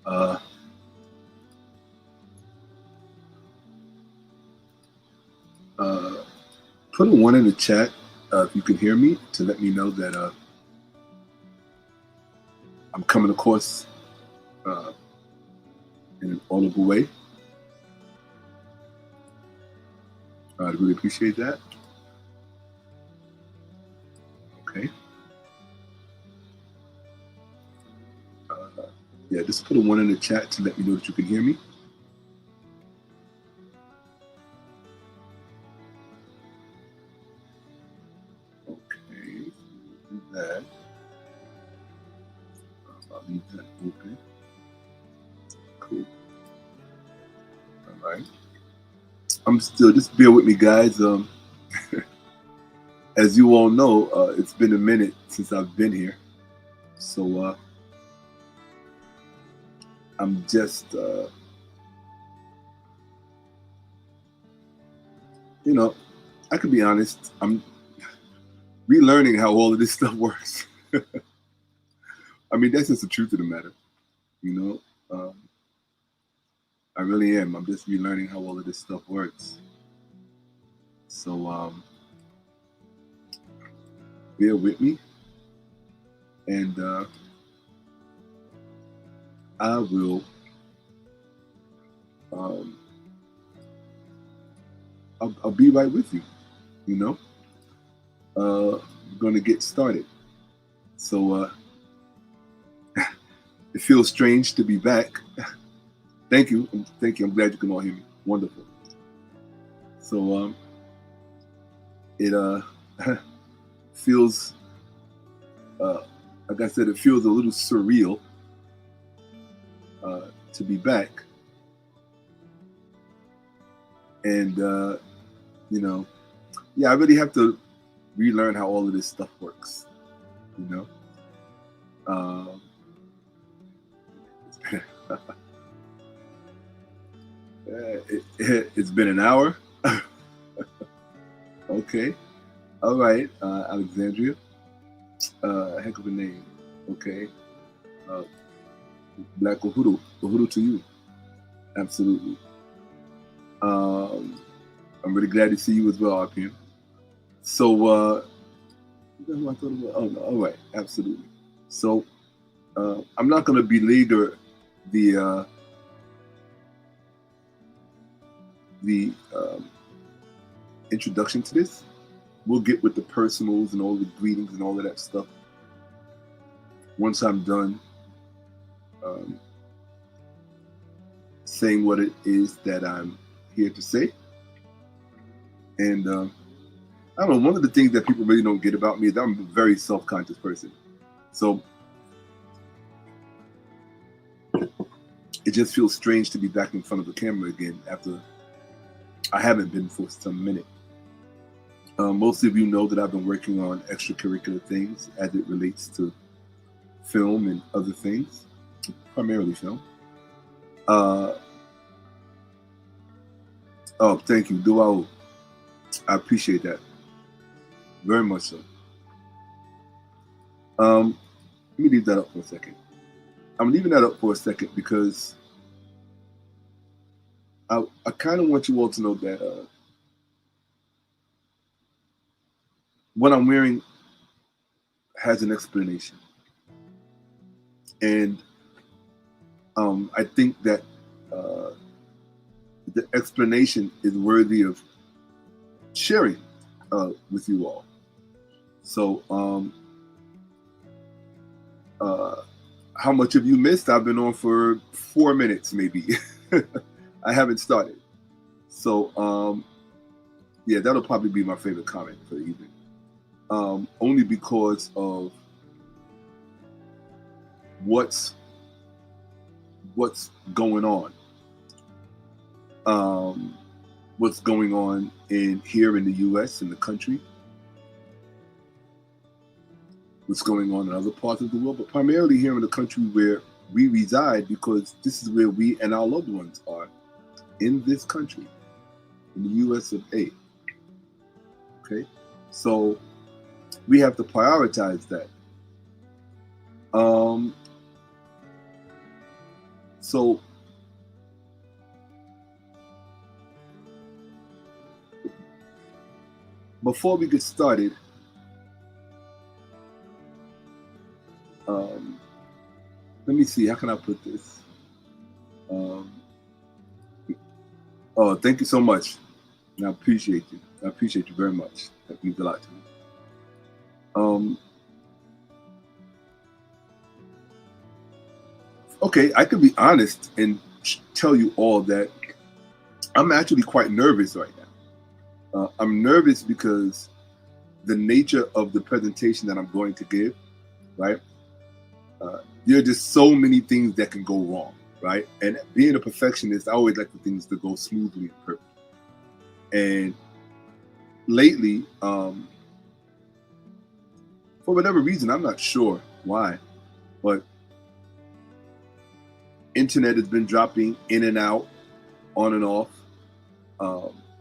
Uh, put a 1 in the chat if you can hear me, to let me know that I'm coming across in an audible way. I'd really appreciate that. Okay. Yeah, just put a 1 in the chat to let me know that you can hear me. Okay, do that. I'll leave that open. Cool. All right. I'm still, just bear with me, guys. As you all know, it's been a minute since I've been here. So I'm just, you know, I can be honest, I'm relearning how all of this stuff works. I mean, that's just the truth of the matter, you know. I really am. I'm just relearning how all of this stuff works. So bear with me, and I will. I'll be right with you. You know, we're going to get started. So it feels strange to be back. Thank you. Thank you. I'm glad you can all hear me. Wonderful. So it feels, like I said, it feels a little surreal to be back. And, you know, yeah, I really have to relearn how all of this stuff works, you know. It's been an hour. Okay. All right. Alexandria. Heck of a name. Okay. Black Uhuru to you. Absolutely. I'm really glad to see you as well, RPM. So, who I thought it was? Oh, no. All right. Absolutely. So, I'm not going to beleaguer the introduction to this. We'll get with the personals and all the greetings and all of that stuff once I'm done saying what it is that I'm here to say. And I don't know, one of the things that people really don't get about me is I'm a very self-conscious person. So it just feels strange to be back in front of the camera again after I haven't been for some minute. Most of you know that I've been working on extracurricular things as it relates to film and other things, primarily film. Oh, thank you, Duao. I appreciate that very much so. Let me leave that up for a second. I'm leaving that up for a second because I kind of want you all to know that what I'm wearing has an explanation. And I think that the explanation is worthy of sharing with you all. So how much have you missed? I've been on for 4 minutes, maybe. I haven't started. So yeah, that'll probably be my favorite comment for the evening. Only because of what's going on. What's going on here in the U.S., in the country, what's going on in other parts of the world, but primarily here in the country where we reside, because this is where we and our loved ones are, in this country, in the U.S. of A. Okay, so we have to prioritize that. So before we get started, let me see, how can I put this? Oh, thank you so much. And I appreciate you. I appreciate you very much. That means a lot to me. Okay, I can be honest and tell you all that I'm actually quite nervous right now. I'm nervous because the nature of the presentation that I'm going to give, right? There are just so many things that can go wrong, right? And being a perfectionist, I always like the things to go smoothly and perfect. And lately, for whatever reason, I'm not sure why, but internet has been dropping in and out, on and off,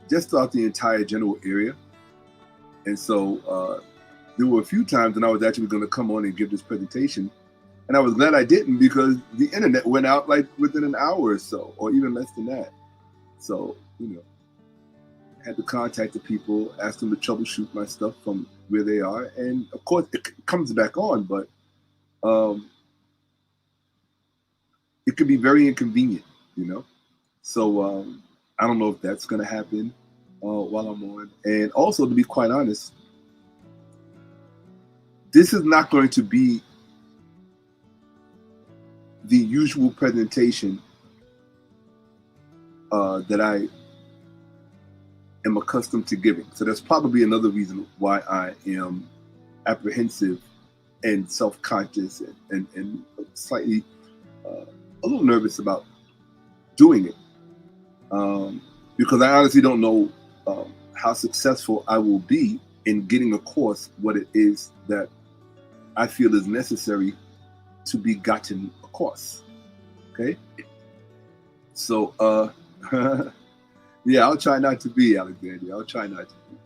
just throughout the entire general area. And so there were a few times when I was actually going to come on and give this presentation. And I was glad I didn't, because the internet went out like within an hour or so, or even less than that. So, I had to contact the people, ask them to troubleshoot my stuff from where they are. And of course, it comes back on, but it can be very inconvenient, So I don't know if that's going to happen while I'm on. And also, to be quite honest, this is not going to be the usual presentation that I am accustomed to giving. So that's probably another reason why I am apprehensive and self-conscious and slightly a little nervous about doing it. Because I honestly don't know how successful I will be in getting across what it is that I feel is necessary to be gotten across. Okay? So, yeah, I'll try not to be, Alexandria. I'll try not to be.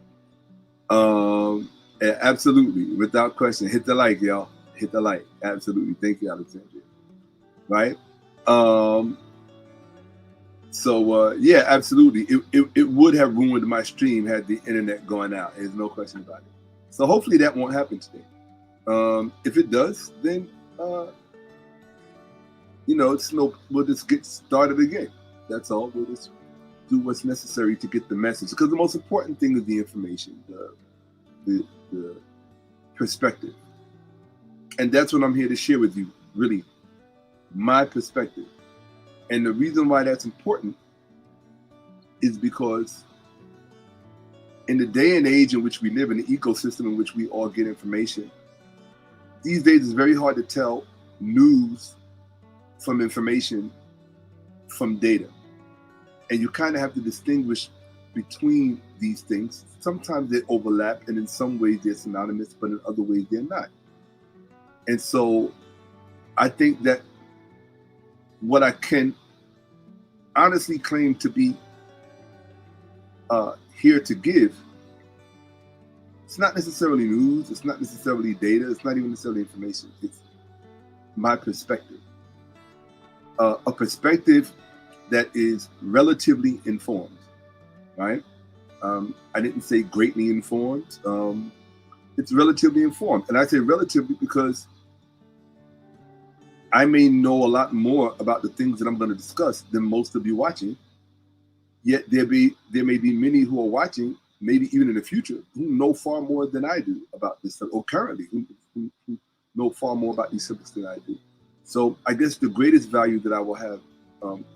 Yeah, absolutely, without question. Hit the like, y'all. Hit the like. Absolutely. Thank you, Alexandria. Right? So yeah, absolutely. It would have ruined my stream had the internet gone out. There's no question about it. So hopefully that won't happen today. If it does, then we'll just get started again. That's all. We'll just do what's necessary to get the message, because the most important thing is the information, the perspective, and that's what I'm here to share with you. Really, my perspective. And the reason why that's important is because in the day and age in which we live, in the ecosystem in which we all get information, these days it's very hard to tell news from information from data. And you kind of have to distinguish between these things. Sometimes they overlap, and in some ways they're synonymous, but in other ways they're not. And so I think that what I can honestly claim to be here to give, it's not necessarily news, it's not necessarily data, it's not even necessarily information, it's my perspective. A perspective that is relatively informed, right? I didn't say greatly informed, it's relatively informed. And I say relatively because I may know a lot more about the things that I'm going to discuss than most of you watching. Yet there may be many who are watching, maybe even in the future, who know far more than I do about this stuff, or currently who know far more about these subjects than I do. So I guess the greatest value that I will have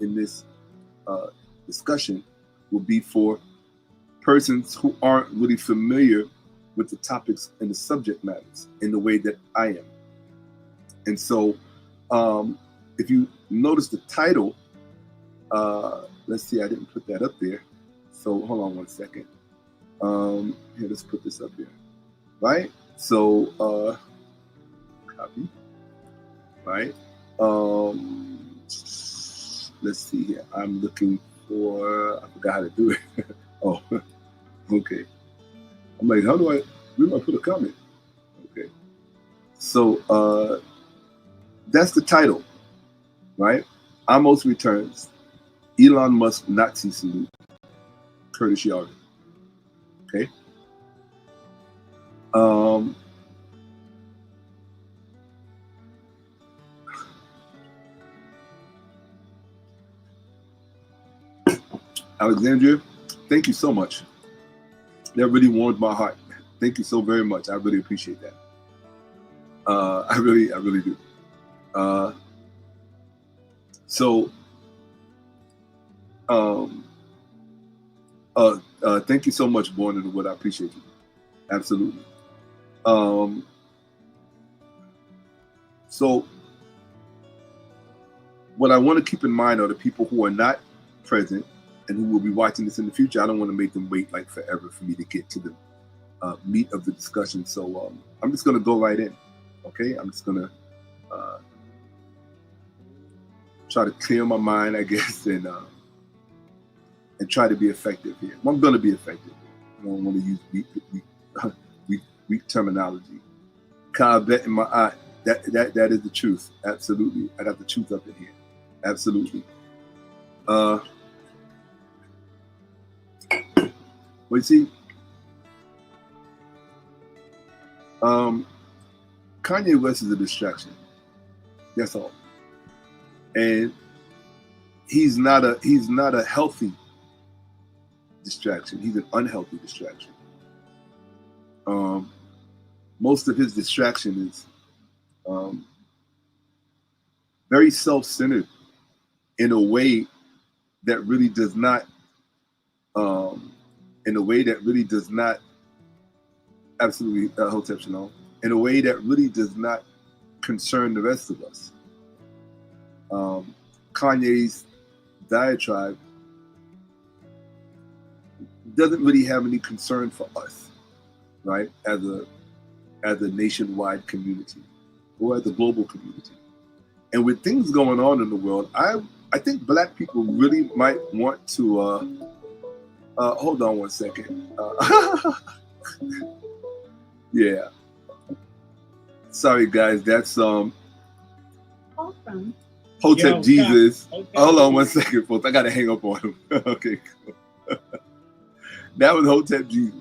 in this discussion will be for persons who aren't really familiar with the topics and the subject matters in the way that I am. And so if you notice the title, let's see, I didn't put that up there. So hold on one second. Here, let's put this up here. Right? So copy. Right? Let's see here. I'm looking for, I forgot how to do it. Oh, okay. I'm like, where do I put a comment? Okay. So that's the title, right? Ahmose returns. Elon Musk Nazi salute. Curtis Yarvin. Okay. Alexandria, thank you so much. That really warmed my heart. Thank you so very much. I really appreciate that. I really do. Thank you so much, Born in the Wood. I appreciate you. Absolutely. So what I want to keep in mind are the people who are not present and who will be watching this in the future. I don't want to make them wait like forever for me to get to the meat of the discussion. So I'm just going to go right in. Okay, I'm just going to try to clear my mind, I guess, and try to be effective here. Well, I'm going to be effective. I don't want to use weak terminology. Kyle bet in my eye. That is the truth. Absolutely. I got the truth up in here. Absolutely. Well, you see, Kanye West is a distraction. That's all. And he's not a healthy distraction. He's an unhealthy distraction. Most of his distraction is very self-centered in a way that really does not absolutely Hotep Shalom, in a way that really does not concern the rest of us. Kanye's diatribe doesn't really have any concern for us, right? As a nationwide community or as a global community. And with things going on in the world, I think Black people really might want to hold on one second. Yeah. Sorry guys, that's Hotep Jesus. Hold on one second, folks. I gotta hang up on him. Okay, cool. That was Hotep Jesus.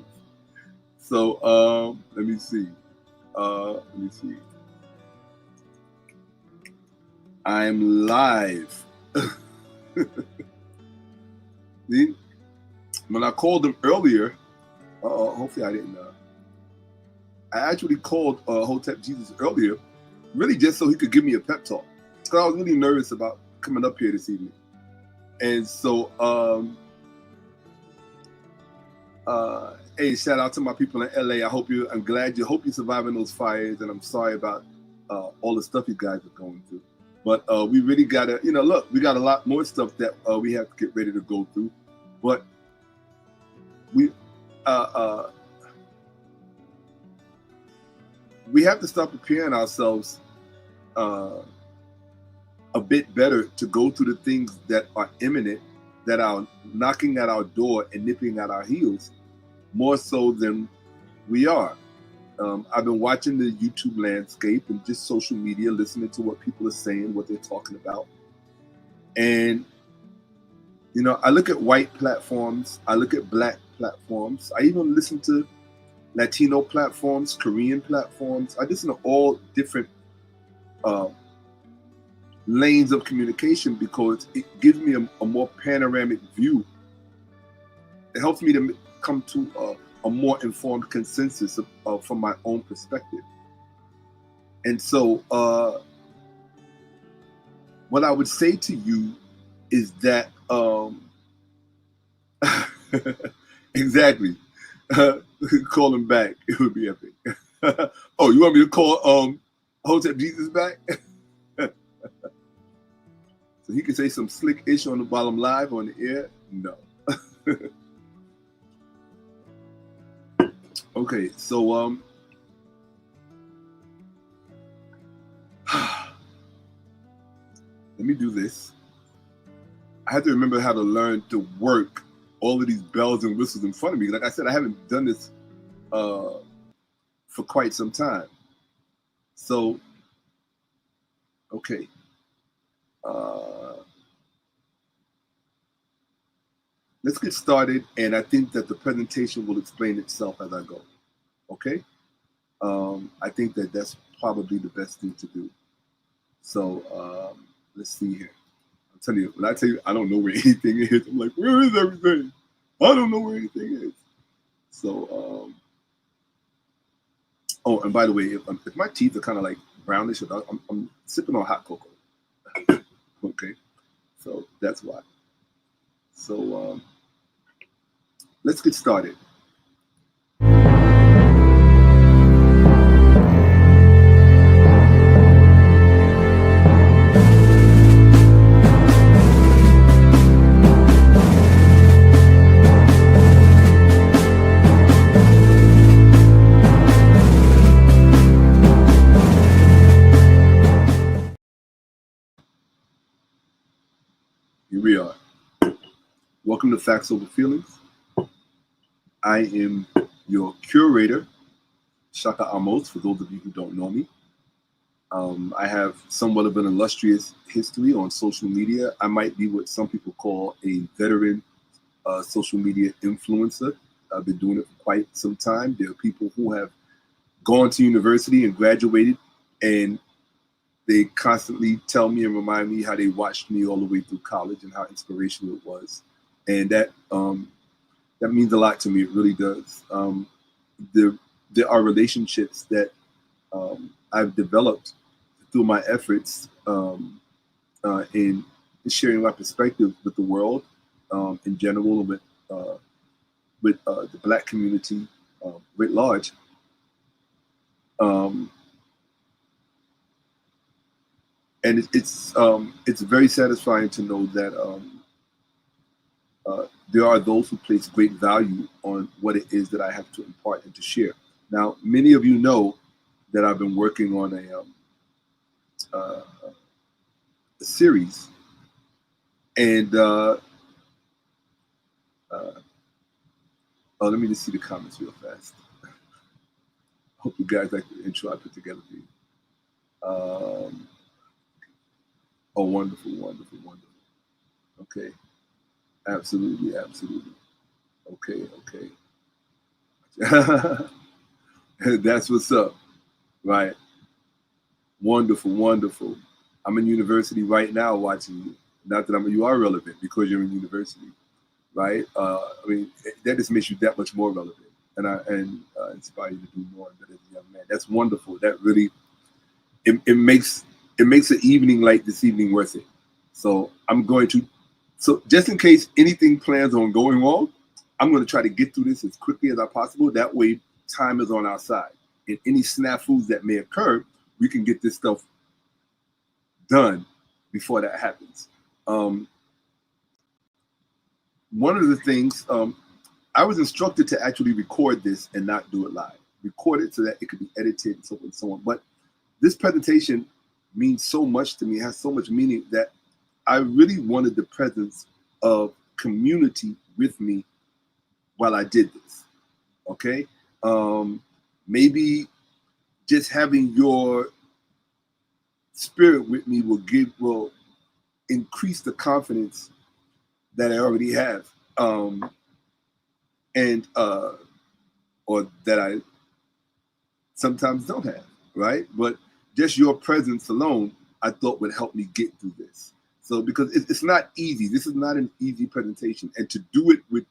So let me see. I'm live. See? When I called him earlier, hopefully I didn't. I actually called Hotep Jesus earlier, really just so he could give me a pep talk. Because I was really nervous about coming up here this evening. And so, hey, shout out to my people in LA. I'm glad you hope you're surviving those fires, and I'm sorry about all the stuff you guys are going through. But we really gotta, look, we got a lot more stuff that we have to get ready to go through. But we have to start preparing ourselves a bit better to go through the things that are imminent, that are knocking at our door and nipping at our heels, more so than we are. I've been watching the YouTube landscape and just social media, listening to what people are saying, what they're talking about. And, I look at white platforms, I look at Black platforms, I even listen to Latino platforms, Korean platforms. I listen to all different lanes of communication because it gives me a more panoramic view. It helps me to come to a more informed consensus from my own perspective. And so what I would say to you is that exactly. Call him back. It would be epic. Oh, you want me to call Hotep Jesus back? So he can say some slick ish on the bottom live on the air? No. Okay, so let me do this. I had to remember how to learn to work all of these bells and whistles in front of me. Like I said, I haven't done this for quite some time. So, okay. let's get started, and I think that the presentation will explain itself as I go. Okay? I think that that's probably the best thing to do. So let's see here. I'm telling you, when I tell you I don't know where anything is, I'm like, where is everything? I don't know where anything is. So, oh, and by the way, if my teeth are kind of like brownish, I'm sipping on hot cocoa. Okay, so that's why. So let's get started. Here we are. Welcome to Facts Over Feelings. I am your curator, Shakka-Ahmose, for those of you who don't know me. I have somewhat of an illustrious history on social media. I might be what some people call a veteran social media influencer. I've been doing it for quite some time. There are people who have gone to university and graduated, and they constantly tell me and remind me how they watched me all the way through college and how inspirational it was. And that means a lot to me. It really does. There are relationships that I've developed through my efforts in sharing my perspective with the world in general, and with the Black community writ large. And it's very satisfying to know that there are those who place great value on what it is that I have to impart and to share. Now, many of you know that I've been working on a series, and let me just see the comments real fast. Hope you guys like the intro I put together for you. Oh, wonderful, wonderful, wonderful. Okay. Absolutely, absolutely. Okay, okay. That's what's up, right? Wonderful, wonderful. I'm in university right now watching you. Not that you are relevant because you're in university, right? I mean, that just makes you that much more relevant, and inspire you to do more as a young man. That's wonderful. That really it makes an evening like this evening worth it. So I'm going to. So just in case anything plans on going wrong, I'm going to try to get through this as quickly as I possible. That way, time is on our side. And any snafus that may occur, we can get this stuff done before that happens. One of the things, I was instructed to actually record this and not do it live. Record it so that it could be edited and so on and so on. But this presentation means so much to me, has so much meaning that I really wanted the presence of community with me while I did this. Okay, maybe just having your spirit with me will increase the confidence that I already have, and or that I sometimes don't have, right? But just your presence alone, I thought would help me get through this. So because it's not easy. This is not an easy presentation. And to do it with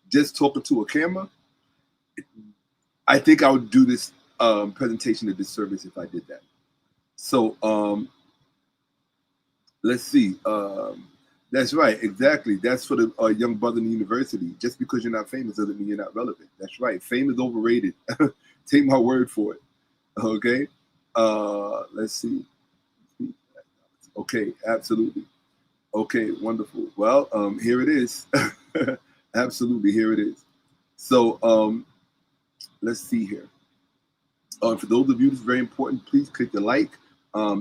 just talking to a camera, I think I would do this presentation a disservice if I did that. So let's see. That's right, exactly. That's for the young brother in the university. Just because you're not famous doesn't mean you're not relevant. That's right. Fame is overrated. Take my word for it. Okay. Let's see. Okay, absolutely. Okay, wonderful. Well, here it is. Absolutely, here it is. So let's see here. For those of you, this is very important. Please click the like.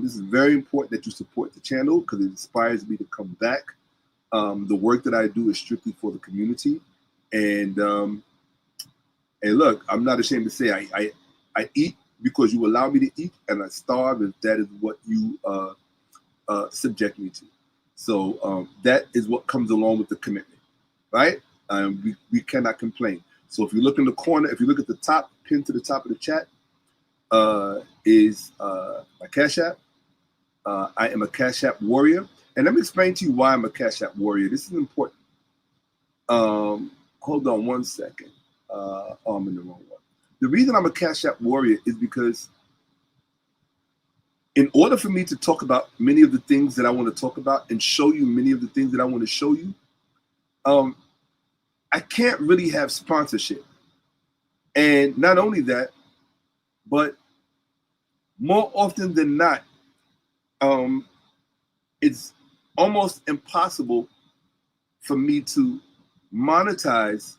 This is very important that you support the channel because it inspires me to come back. The work that I do is strictly for the community, and look, I'm not ashamed to say I eat because you allow me to eat, and I starve if that is what you subject me to. So that is what comes along with the commitment, right? We cannot complain. So if you look in the corner, if you look at the top, pinned to the top of the chat, is my Cash App. I am a Cash App warrior. And let me explain to you why I'm a Cash App warrior. This is important. Hold on one second. Oh, I'm in the wrong one. The reason I'm a Cash App warrior is because in order for me to talk about many of the things that I want to talk about and show you many of the things that I want to show you, I can't really have sponsorship. And not only that, but more often than not, it's almost impossible for me to monetize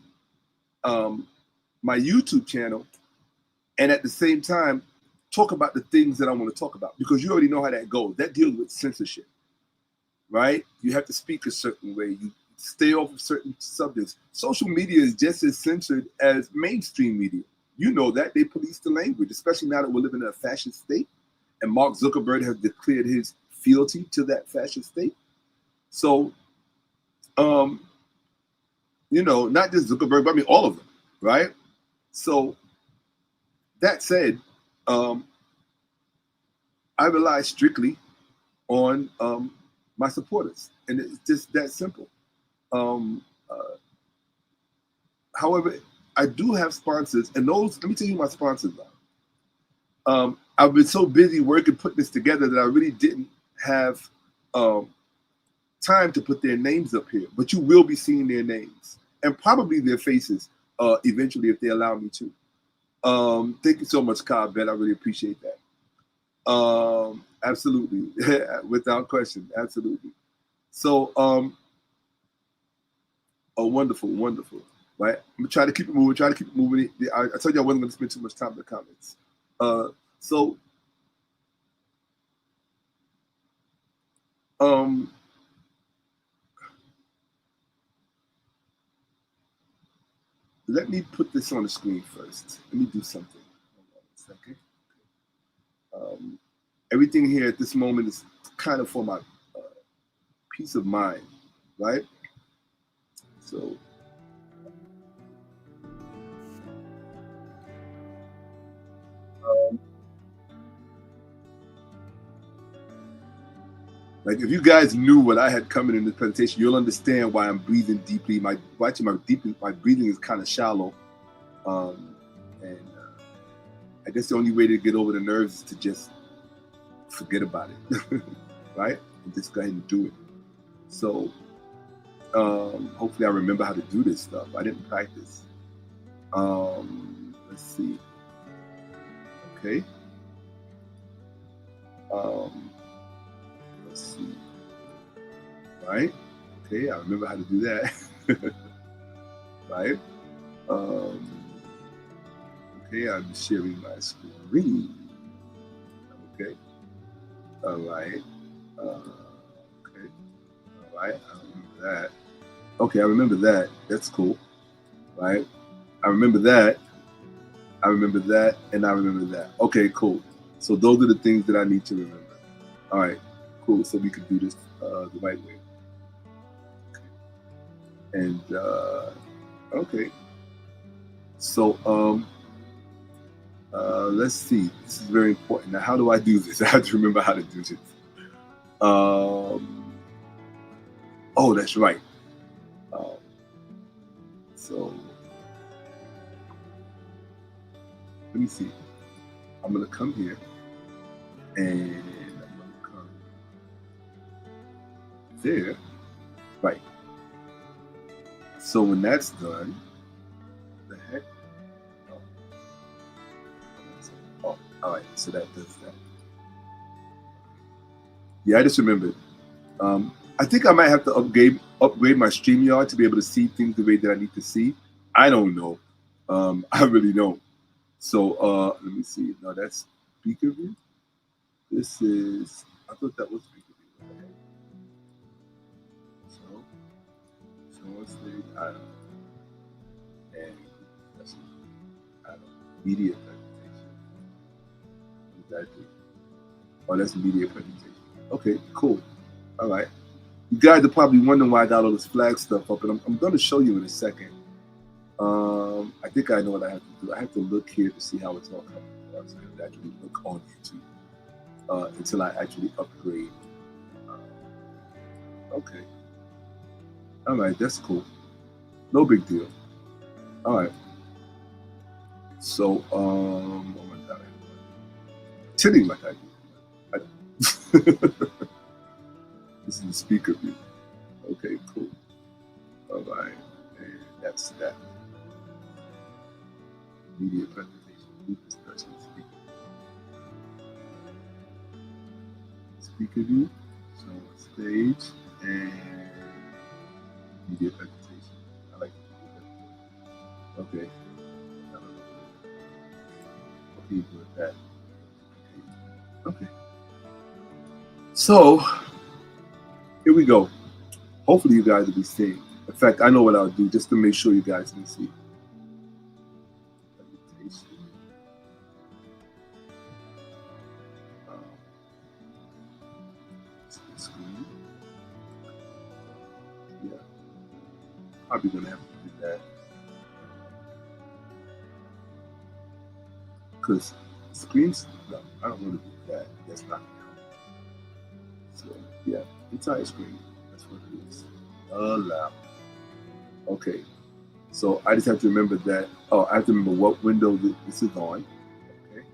my YouTube channel and at the same time talk about the things that I want to talk about, because you already know how that goes. That deals with censorship, right? You have to speak a certain way. You stay off of certain subjects. Social media is just as censored as mainstream media. You know that. They police the language, especially now that we're living in a fascist state. And Mark Zuckerberg has declared his fealty to that fascist state. So, you know, not just Zuckerberg, but I mean all of them, right? So that said, I rely strictly on my supporters, and it's just that simple. However, I do have sponsors, and those, let me tell you who my sponsors are. I've been so busy working, putting this together, that I really didn't have time to put their names up here, but you will be seeing their names and probably their faces eventually if they allow me to. Thank you so much, Cobb. I really appreciate that. Absolutely, without question, absolutely. So, oh, wonderful, wonderful. Right, I'm gonna try to keep it moving. I told you I wasn't gonna spend too much time in the comments. So, let me put this on the screen first. Let me do something. Hold on a second. Everything here at this moment is kind of for my peace of mind, right? So, like if you guys knew what I had coming in this presentation, you'll understand why I'm breathing deeply. My breathing is kind of shallow, and I guess the only way to get over the nerves is to just forget about it, right? And just go ahead and do it. So hopefully I remember how to do this stuff. I didn't practice. Let's see. Okay. Let's see. Right? Okay, I remember how to do that. Right? Okay, I'm sharing my screen. Okay. All right. Okay. All right. I remember that. Okay, I remember that. That's cool. Right? I remember that. I remember that. And I remember that. Okay, cool. So those are the things that I need to remember. All right. Cool. So we can do this the right way. Okay. And okay. So let's see. This is very important. Now, how do I do this? I have to remember how to do this. Oh, that's right. So let me see. I'm gonna come here, and I'm gonna come there. Right. So when that's done, what the heck? Oh, all right. So that does that. Yeah, I just remembered. I think I might have to upgrade my StreamYard to be able to see things the way that I need to see. I don't know. I really don't. So let me see. No, that's speaker view. This is, I thought that was speaker view. Okay. So on stage, I don't know. And that's, I don't know. Media presentation. What does that do? Oh, that's media presentation. Okay, cool. All right. You guys are probably wondering why I got all this flag stuff up, and I'm going to show you in a second. I think I know what I have to do. I have to look here to see how it's all coming across. I have to actually look on YouTube until I actually upgrade. Okay. All right, that's cool. No big deal. All right. So, oh my God, pretending like I do. This is the speaker view. Okay, cool. All right, and that's that. Media presentation, group discussion, speaker view. So stage and media presentation. I like it. Okay. Okay, good at that. Okay. So here we go. Hopefully you guys will be seeing. In fact, I know what I'll do just to make sure you guys can see. Screen. Yeah. Probably gonna have to do that. Because screens, no, I don't want to do that. That's not good. So yeah, entire screen. That's what it is. Allow. Okay. So I just have to remember that. Oh, I have to remember what window this is on. Okay.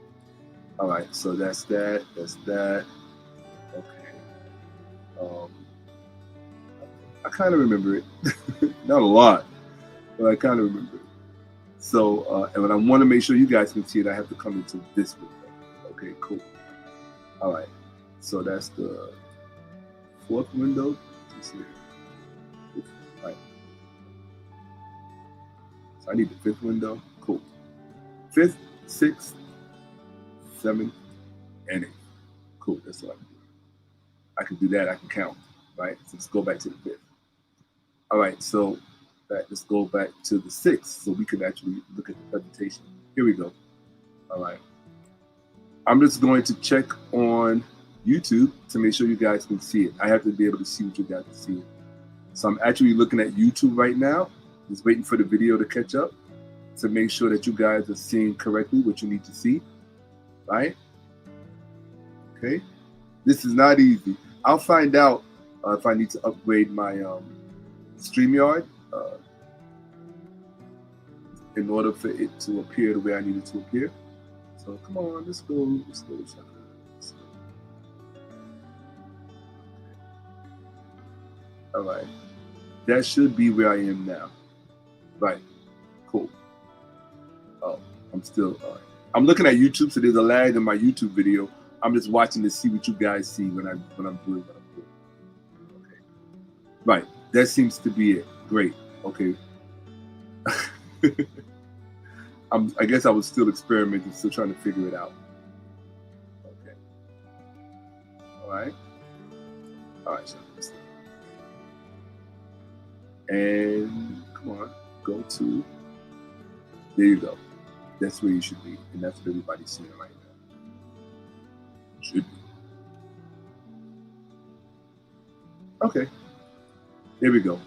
All right. So that's that. That's that. Okay. I kind of remember it. Not a lot, but I kind of remember it. So, and when I want to make sure you guys can see it, I have to come into this window. Okay, cool. All right. So that's the fourth window. All right. So I need the fifth window. Cool. Fifth, sixth, seventh, and eighth. Cool. That's what I can do. I can do that. I can count. Right. So let's go back to the fifth. All right. So let's go back to the sixth so we can actually look at the presentation. Here we go. All right. I'm just going to check on YouTube to make sure you guys can see it. I have to be able to see what you guys can see. So I'm actually looking at YouTube right now, just waiting for the video to catch up to make sure that you guys are seeing correctly what you need to see, right? Okay. This is not easy. I'll find out if I need to upgrade my StreamYard in order for it to appear the way I need it to appear. So come on, let's go, Shakka. Let's go. All right, that should be where I am now. Right, cool. Oh, I'm still, all right. I'm looking at YouTube, so there's a lag in my YouTube video. I'm just watching to see what you guys see when I'm doing what I'm doing. Okay, right, that seems to be it. Great, okay. I guess I was still experimenting, still trying to figure it out. Okay. All right. All right. And come on, go to. There you go. That's where you should be, and that's what everybody's seeing right now. Should be. Okay. There we go.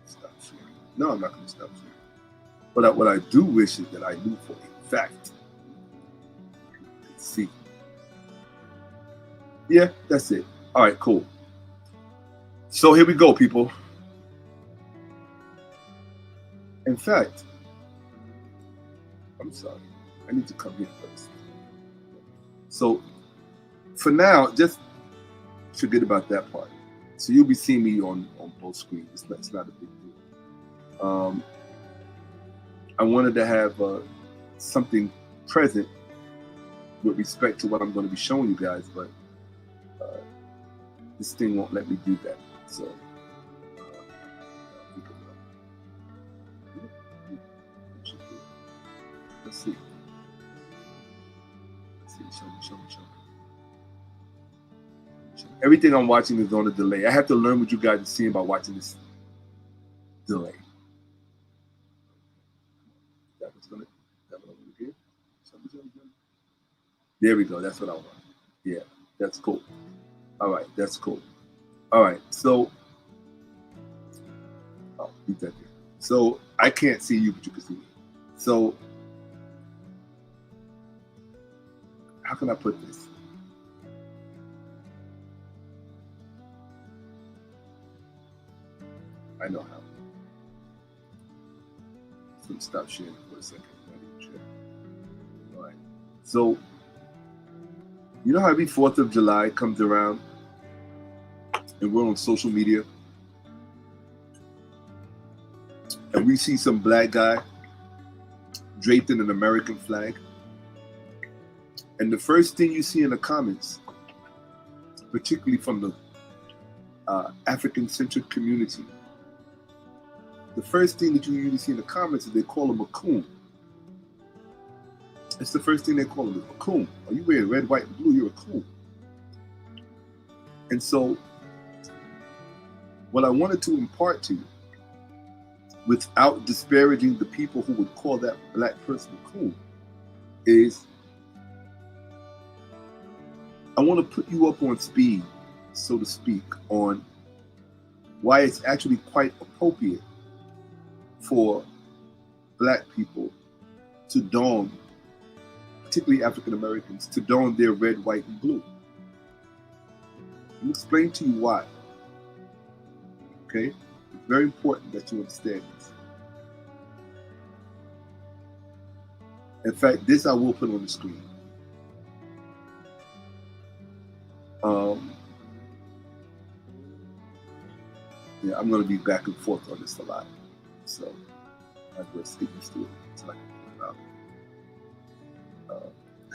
Stop sharing. No, I'm not going to stop sharing. But what I do wish is that I knew for a fact. Let's see. Yeah, that's it. All right, cool. So here we go, people. In fact, I'm sorry. I need to come here first. So for now, just forget about that part. So you'll be seeing me on both screens. It's not a big deal. I wanted to have something present with respect to what I'm going to be showing you guys, but this thing won't let me do that. So let's see. Show me. Everything I'm watching is on a delay. I have to learn what you guys are seeing by watching this delay. There we go. That's what I want. Yeah, that's cool. All right, that's cool. All right, so I'll leave that there. So I can't see you, but you can see me. So how can I put this? I know how. So stop sharing for a second. All right. So you know how every 4th of July comes around and we're on social media and we see some black guy draped in an American flag, and the first thing you see in the comments, particularly from the African-centric community, the first thing that you usually see in the comments is they call him a coon. It's the first thing they call him, a coon. Are you wearing red, white, and blue? You're a coon. And so what I wanted to impart to you, without disparaging the people who would call that black person a coon, is I want to put you up on speed, so to speak, on why it's actually quite appropriate for black people to don, particularly African Americans, to don their red, white, and blue. I'll explain to you why. Okay? It's very important that you understand this. In fact, this I will put on the screen. Yeah, I'm going to be back and forth on this a lot. So I'm going to get used to it until I can figure out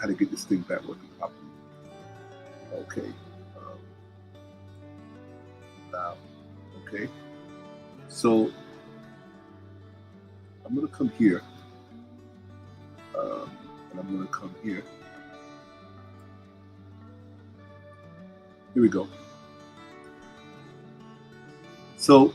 how to get this thing back working properly. Okay. Now, okay. So I'm going to come here. And I'm going to come here. Here we go. So,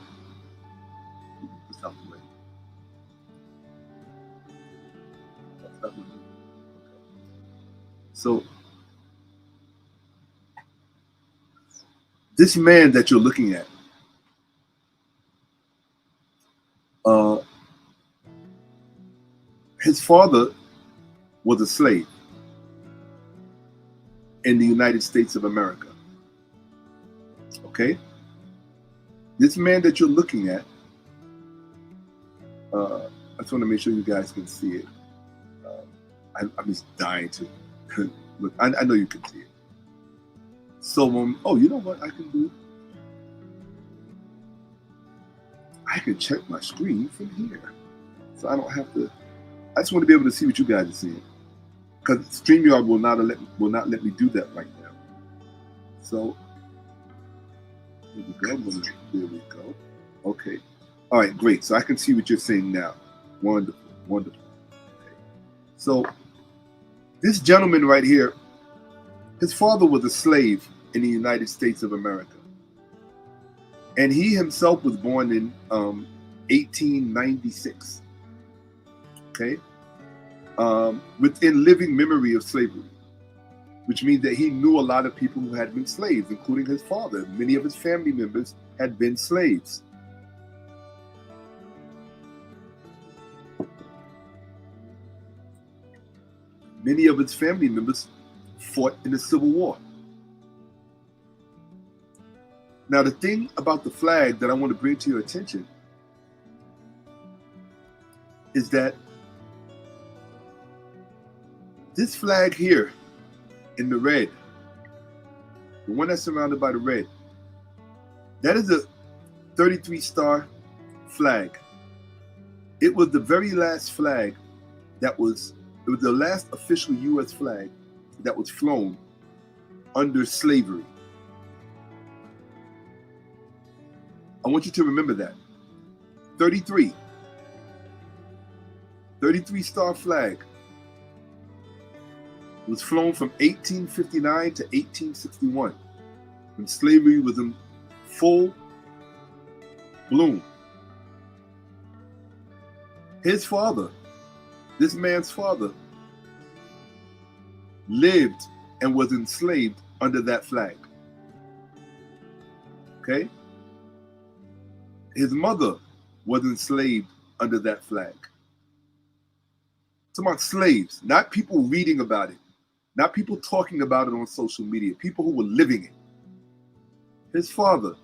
this man that you're looking at, his father was a slave in the United States of America. Okay? This man that you're looking at, I just want to make sure you guys can see it. I'm just dying to look. I know you can see it. So, oh, you know what I can do? I can check my screen from here. So I don't have to, I just want to be able to see what you guys are seeing. Because StreamYard will not let me do that right now. So, there we go. There we go. Okay. All right, great. So I can see what you're saying now. Wonderful, wonderful. Okay. So this gentleman right here, his father was a slave in the United States of America. And he himself was born in 1896. Okay. Within living memory of slavery, which means that he knew a lot of people who had been slaves, including his father. Many of his family members had been slaves. Many of his family members fought in the Civil War. Now, the thing about the flag that I want to bring to your attention is that this flag here in the red, the one that's surrounded by the red, that is a 33-star flag. It was the very last flag that was, it was the last official U.S. flag that was flown under slavery. I want you to remember that. 33-star flag was flown from 1859 to 1861, when slavery was in full bloom. His father, this man's father, lived and was enslaved under that flag. Okay? His mother was enslaved under that flag. It's about slaves, not people reading about it, not people talking about it on social media, people who were living it. His father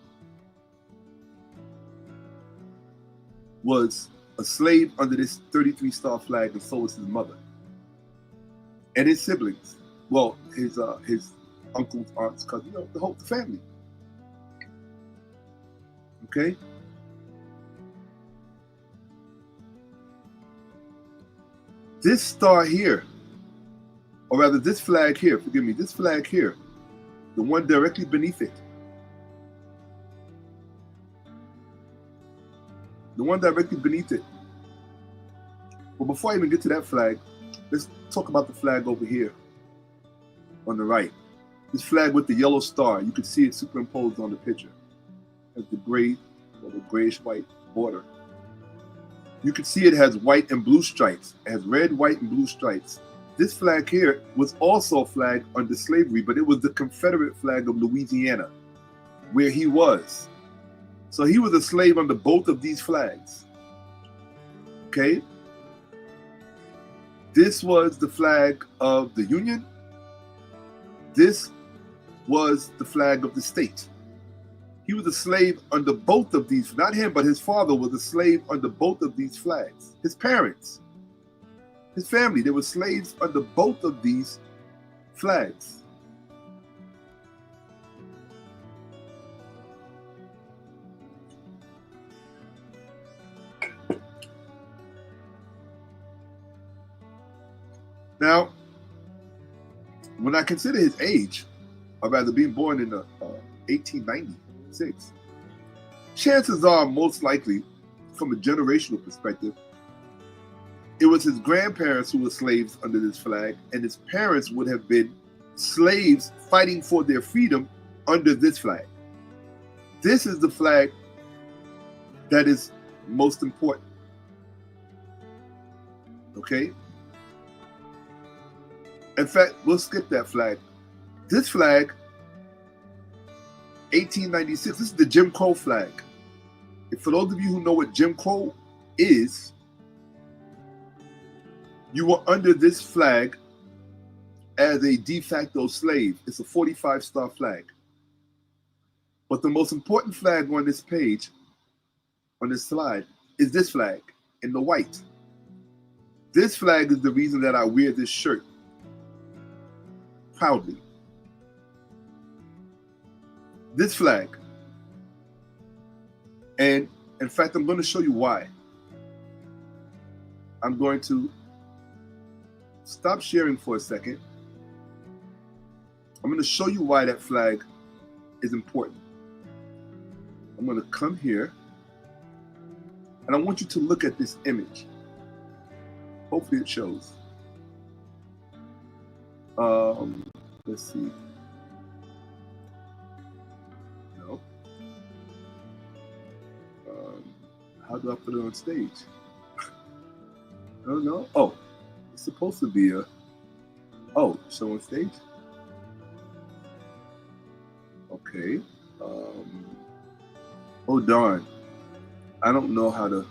was a slave under this 33-star flag, and so was his mother. And his siblings. Well, his uncles, aunts, cousins, the whole family. Okay? This star here, or rather this flag here, forgive me, this flag here, the one directly beneath it, the one directly beneath it. But before I even get to that flag, let's talk about the flag over here on the right. This flag with the yellow star, you can see it superimposed on the picture as the gray or the grayish-white border. You can see it has white and blue stripes. It has red, white, and blue stripes. This flag here was also a flag under slavery, but it was the Confederate flag of Louisiana, where he was. So he was a slave under both of these flags. Okay? This was the flag of the Union. This was the flag of the state. He was a slave under both of these, not him, but his father was a slave under both of these flags. His parents, his family, they were slaves under both of these flags. Now, when I consider his age, or rather being born in 1896, chances are most likely, from a generational perspective, it was his grandparents who were slaves under this flag, and his parents would have been slaves fighting for their freedom under this flag. This is the flag that is most important. Okay? In fact, we'll skip that flag. This flag, 1896, this is the Jim Crow flag. And for those of you who know what Jim Crow is, you were under this flag as a de facto slave. It's a 45-star flag. But the most important flag on this page, on this slide, is this flag in the white. This flag is the reason that I wear this shirt proudly. This flag. And in fact, I'm going to show you why. I'm going to stop sharing for a second. I'm going to show you why that flag is important. I'm going to come here, and I want you to look at this image. Hopefully it shows. Let's see. No. How do I put it on stage? I don't know. Oh, it's supposed to be a. Oh, show on stage. Okay. Oh darn. I don't know how to.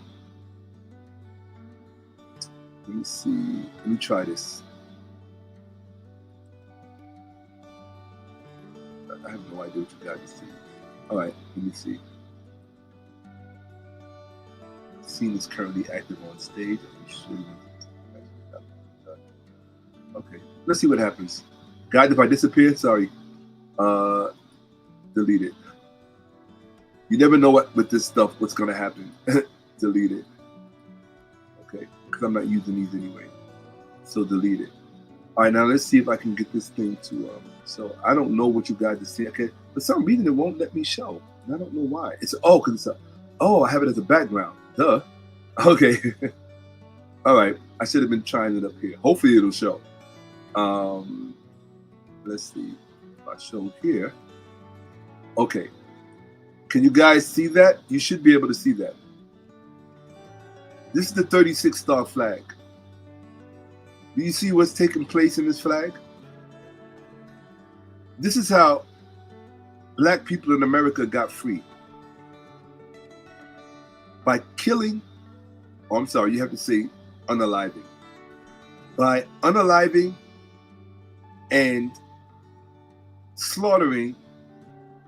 Let me see. Let me try this. I have no idea what you guys see. All right, let me see. Scene is currently active on stage. Okay, let's see what happens. Guys, if I disappear, sorry. Delete it. You never know with this stuff what's gonna happen. Delete it. Okay, because I'm not using these anyway. So delete it. All right, now let's see if I can get this thing to so I don't know what you guys are seeing. Okay, for some reason it won't let me show. And I don't know why. It's because it's I have it as a background. Duh. Okay. All right. I should have been trying it up here. Hopefully it'll show. Let's see. If I show here. Okay. Can you guys see that? You should be able to see that. This is the 36-star flag. Do you see what's taking place in this flag? This is how black people in America got free? By killing, oh, I'm sorry, you have to say unaliving. By unaliving and slaughtering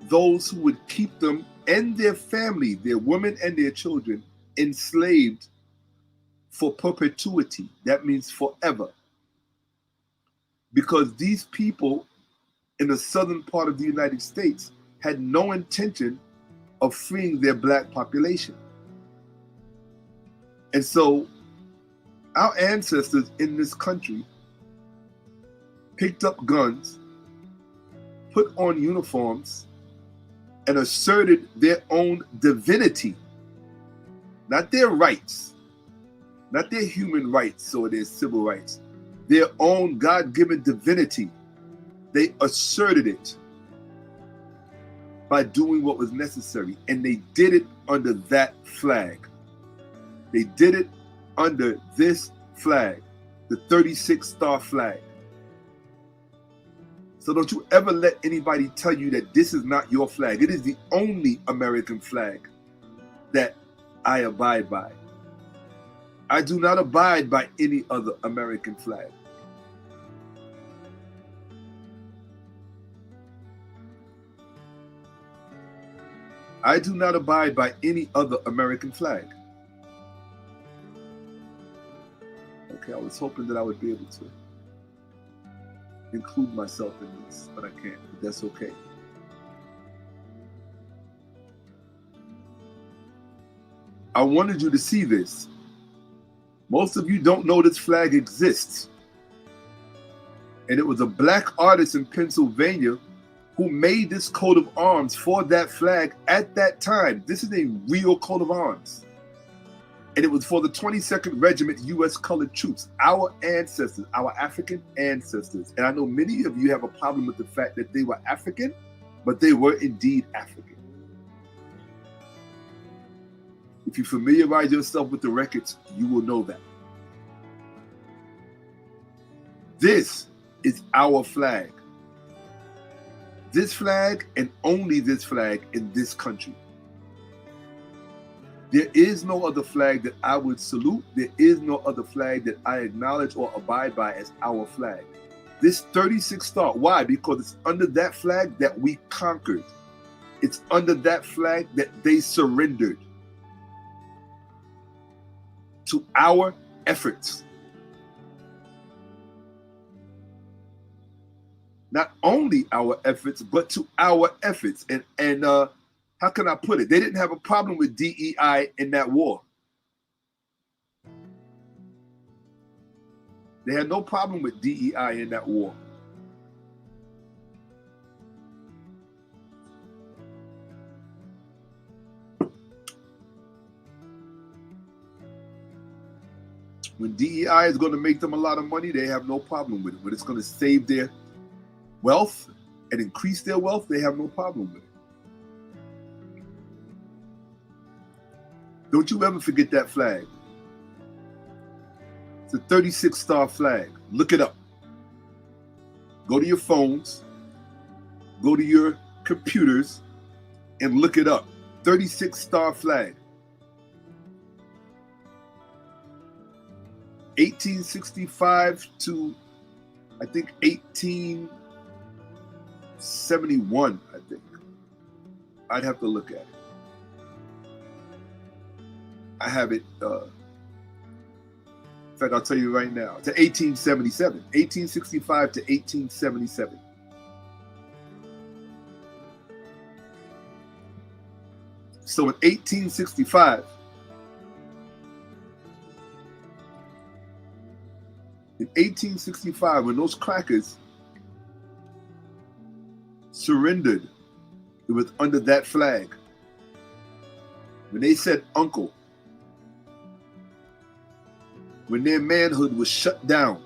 those who would keep them and their family, their women and their children, enslaved for perpetuity. That means forever. Because these people in the southern part of the United States had no intention of freeing their black population. And so our ancestors in this country picked up guns, put on uniforms, and asserted their own divinity, not their rights, not their human rights or their civil rights, their own God-given divinity. They asserted it by doing what was necessary, and they did it under that flag. They did it under this flag, the 36-star flag. So don't you ever let anybody tell you that this is not your flag. It is the only American flag that I abide by. I do not abide by any other American flag. I do not abide by any other American flag. Okay, I was hoping that I would be able to include myself in this, but I can't, but that's okay. I wanted you to see this. Most of you don't know this flag exists. And it was a black artist in Pennsylvania who made this coat of arms for that flag at that time. This is a real coat of arms. And it was for the 22nd Regiment U.S. Colored Troops, our ancestors, our African ancestors. And I know many of you have a problem with the fact that they were African, but they were indeed African. If you familiarize yourself with the records, you will know that. This is our flag. This flag and only this flag in this country. There is no other flag that I would salute. There is no other flag that I acknowledge or abide by as our flag. This 36 star, why? Because it's under that flag that we conquered. It's under that flag that they surrendered to our efforts. Not only our efforts, but to our efforts. And how can I put it? They didn't have a problem with DEI in that war. They had no problem with DEI in that war. When DEI is going to make them a lot of money, they have no problem with it. When it's going to save their wealth and increase their wealth, they have no problem with it. Don't you ever forget that flag. It's a 36-star flag. Look it up. Go to your phones, go to your computers, and look it up. 36-star flag. 1865 to, I think, 1871, I think. I'd have to look at it. I have it, in fact, I'll tell you right now, to 1877, 1865 to 1877. So in 1865, when those crackers surrendered, it was under that flag. When they said uncle, when their manhood was shut down,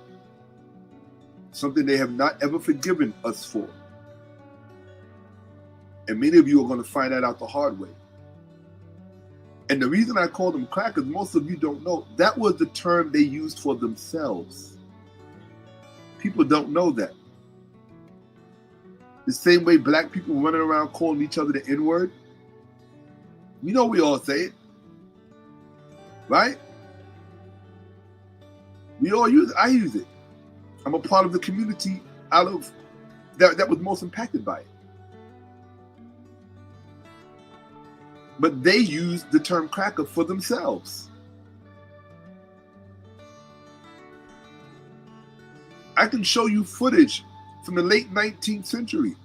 something they have not ever forgiven us for. And many of you are going to find that out the hard way. And the reason I call them crackers, most of you don't know, that was the term they used for themselves. People don't know that. The same way black people running around calling each other the N-word. You know we all say it, right? We all use it. I use it. I'm a part of the community out of that was most impacted by it. But they use the term cracker for themselves. I can show you footage from the late 19th century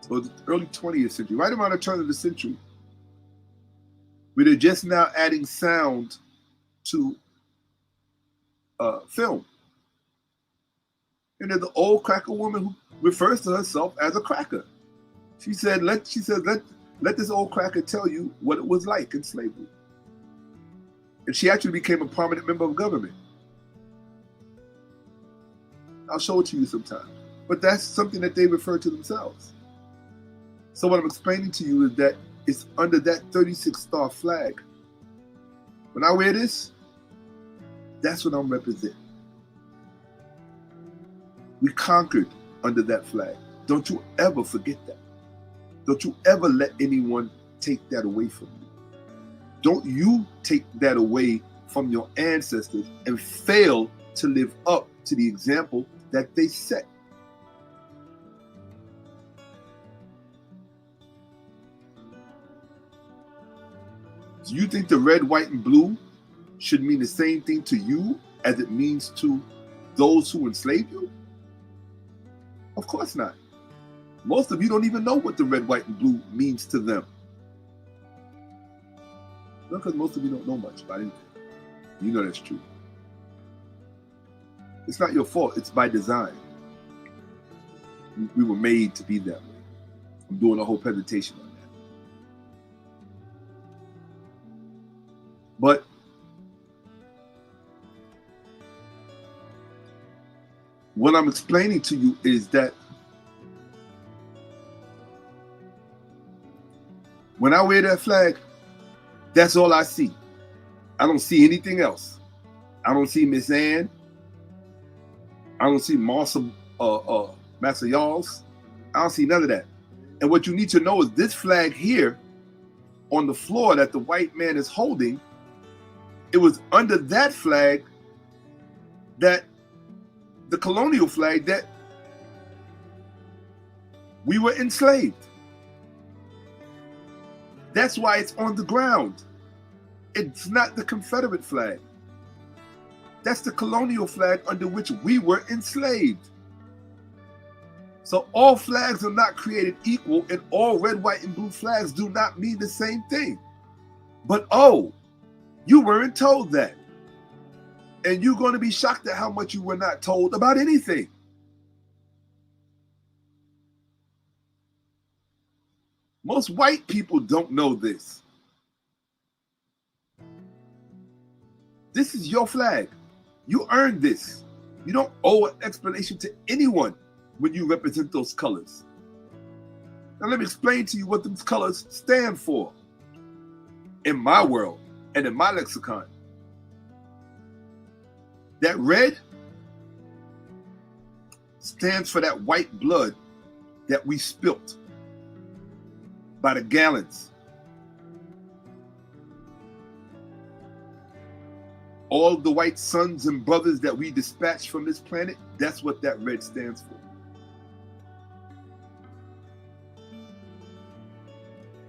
or the early 20th century, right around the turn of the century, where they're just now adding sound to film. And there's the old cracker woman who refers to herself as a cracker. She said, let this old cracker tell you what it was like in slavery. And she actually became a prominent member of government. I'll show it to you sometime. But that's something that they refer to themselves. So what I'm explaining to you is that it's under that 36-star flag. When I wear this, that's what I'm representing. We conquered under that flag. Don't you ever forget that. Don't you ever let anyone take that away from you. Don't you take that away from your ancestors and fail to live up to the example that they set. Do you think the red, white, and blue should mean the same thing to you as it means to those who enslaved you? Of course not. Most of you don't even know what the red, white, and blue means to them. Not because most of you don't know much about anything. You know that's true. It's not your fault. It's by design. We were made to be that way. I'm doing a whole presentation on that. But what I'm explaining to you is that when I wear that flag, that's all I see. I don't see anything else. I don't see Miss Ann. I don't see Master Yalls. I don't see none of that. And what you need to know is this flag here on the floor that the white man is holding, it was under that flag, that the colonial flag, that we were enslaved. That's why it's on the ground. It's not the Confederate flag. That's the colonial flag under which we were enslaved. So all flags are not created equal, and all red, white, and blue flags do not mean the same thing. But oh, you weren't told that. And you're going to be shocked at how much you were not told about anything. Most white people don't know this. This is your flag. You earned this. You don't owe an explanation to anyone when you represent those colors. Now let me explain to you what those colors stand for in my world and in my lexicon. That red stands for that white blood that we spilt by the gallons. All the white sons and brothers that we dispatched from this planet, that's what that red stands for.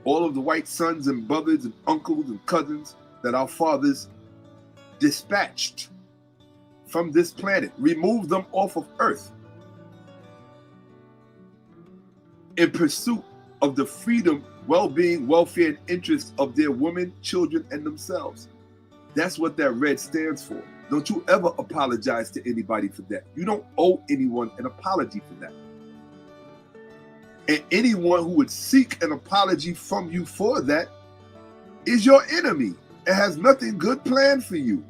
All of the white sons and brothers and uncles and cousins that our fathers dispatched from this planet, removed them off of Earth in pursuit of the freedom, well-being, welfare, and interests of their women, children, and themselves. That's what that red stands for. Don't you ever apologize to anybody for that. You don't owe anyone an apology for that. And anyone who would seek an apology from you for that is your enemy and has nothing good planned for you,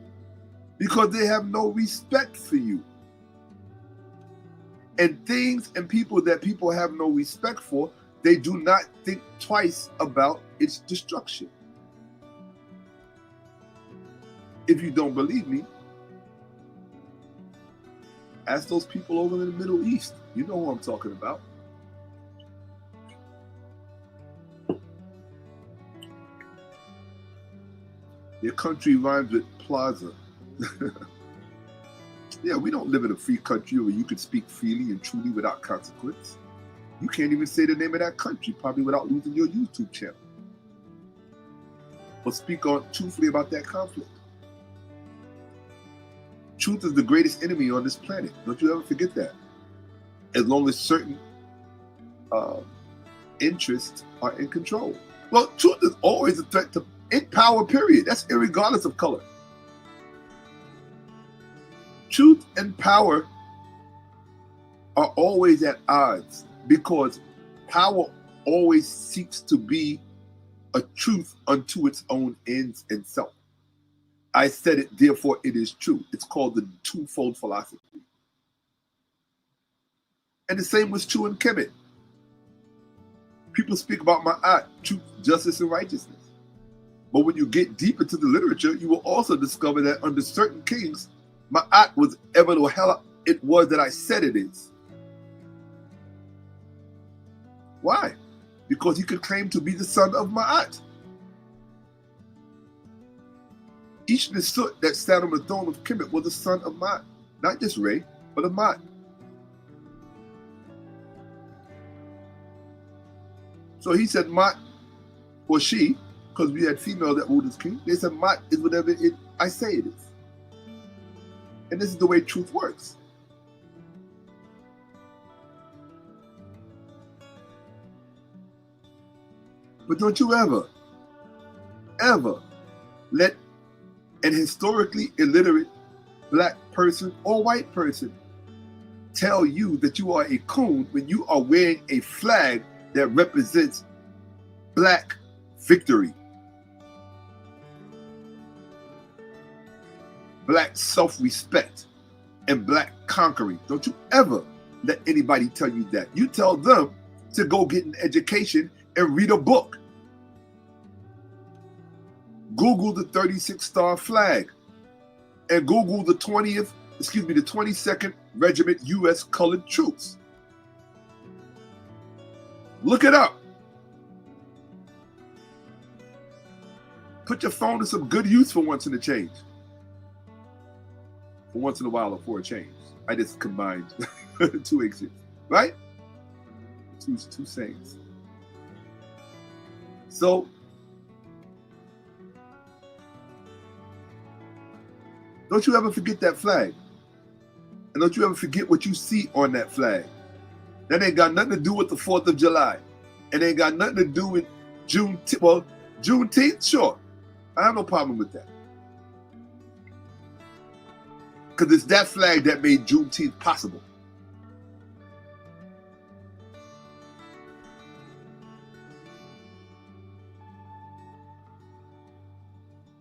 because they have no respect for you. And things and people that people have no respect for, they do not think twice about its destruction. If you don't believe me, Ask those people over in the Middle East. You know who I'm talking about. Your country rhymes with plaza. Yeah, we don't live in a free country where you can speak freely and truly without consequence. You can't even say the name of that country, probably without losing your YouTube channel. Or speak on truthfully about that conflict. Truth is the greatest enemy on this planet. Don't you ever forget that. As long as certain interests are in control. Well, truth is always a threat to in power, period. That's irregardless of color. Truth and power are always at odds because power always seeks to be a truth unto its own ends and self. I said it, therefore it is true. It's called the twofold philosophy. And the same was true in Kemet. People speak about ma'at, truth, justice, and righteousness. But when you get deep into the literature, you will also discover that under certain kings, ma'at was ever the hell it was that I said it is. Why? Because he could claim to be the son of ma'at. Each Nisut that sat on the throne of Kemet was the son of Ma'at. Not just Re, but of Ma'at. So he said Ma'at, or she, because we had female that ruled as king, they said Ma'at is whatever I say it is. And this is the way truth works. But don't you ever let an historically illiterate black person or white person tell you that you are a coon when you are wearing a flag that represents black victory, black self-respect, and black conquering. Don't you ever let anybody tell you that. You tell them to go get an education and read a book. Google the 36-star flag and Google the 22nd Regiment U.S. Colored Troops. Look it up. Put your phone to some good use for once in a change. For once in a while or for a change. I just combined two exits, right? Two sayings. So, don't you ever forget that flag. And don't you ever forget what you see on that flag. That ain't got nothing to do with the 4th of July. It ain't got nothing to do with Juneteenth, sure. I have no problem with that. Because it's that flag that made Juneteenth possible.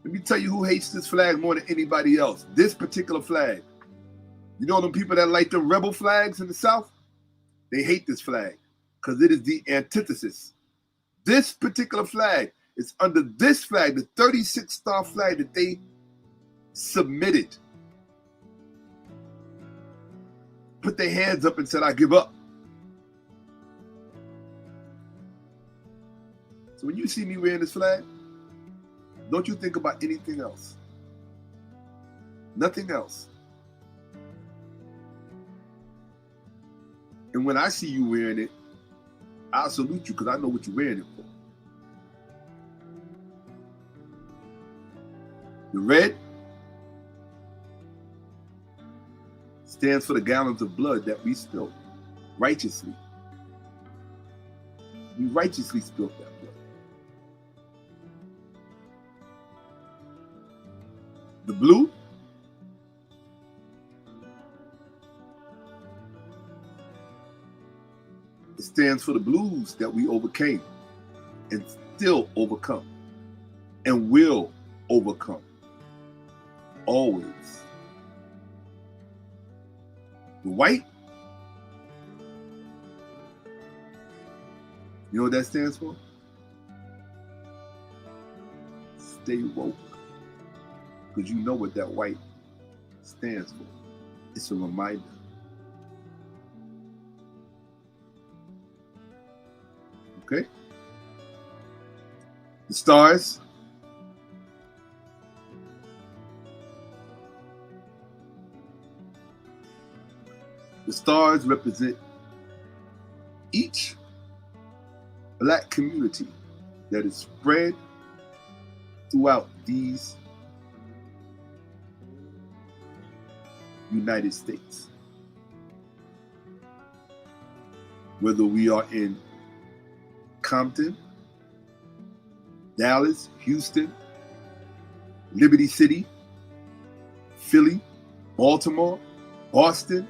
Let me tell you who hates this flag more than anybody else. This particular flag. You know them people that like the rebel flags in the South? They hate this flag because it is the antithesis. This particular flag is under this flag, the 36-star flag that they submitted. Put their hands up and said, I give up. So when you see me wearing this flag, don't you think about anything else. Nothing else. And when I see you wearing it, I'll salute you because I know what you're wearing it for. The red stands for the gallons of blood that we spilled righteously. We righteously spilled that blood. The blue it stands for the blues that we overcame and still overcome and will overcome. Always. The white, you know what that stands for? Stay woke. Because you know what that white stands for. It's a reminder Okay? The stars. The stars represent each black community that is spread throughout these United States. Whether we are in Compton, Dallas, Houston, Liberty City, Philly, Baltimore, Boston,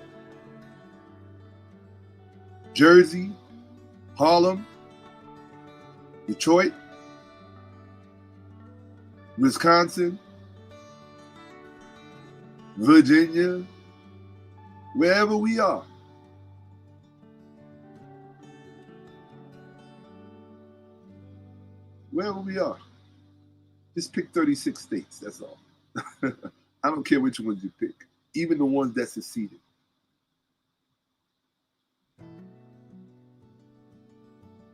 Jersey, Harlem, Detroit, Wisconsin, Virginia, wherever we are. Wherever we are. Just pick 36 states, that's all. I don't care which ones you pick, even the ones that seceded.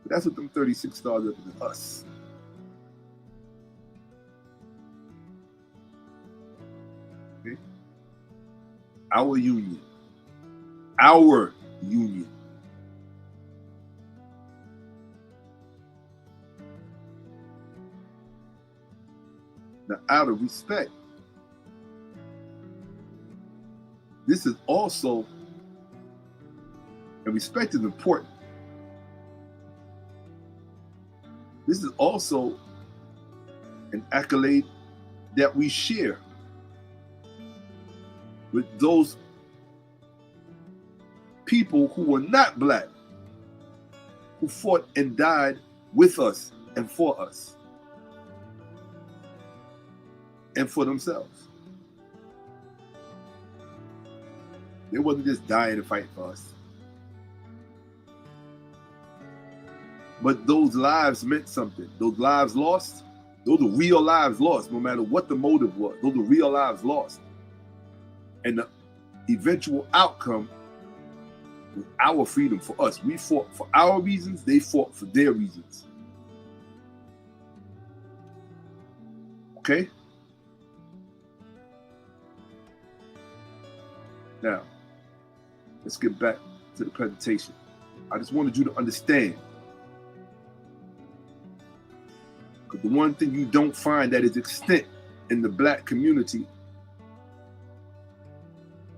But that's what them 36 stars represent, us. Okay? Our union. Our union. Now, out of respect, this is also, and respect is important. This is also an accolade that we share with those people who were not black, who fought and died with us and for us and for themselves. They wasn't just dying to fight for us. But those lives meant something. Those lives lost, those are real lives lost, no matter what the motive was. Those are real lives lost. And the eventual outcome was our freedom for us. We fought for our reasons, they fought for their reasons. Okay? Now, let's get back to the presentation. I just wanted you to understand, because the one thing you don't find that is extant in the black community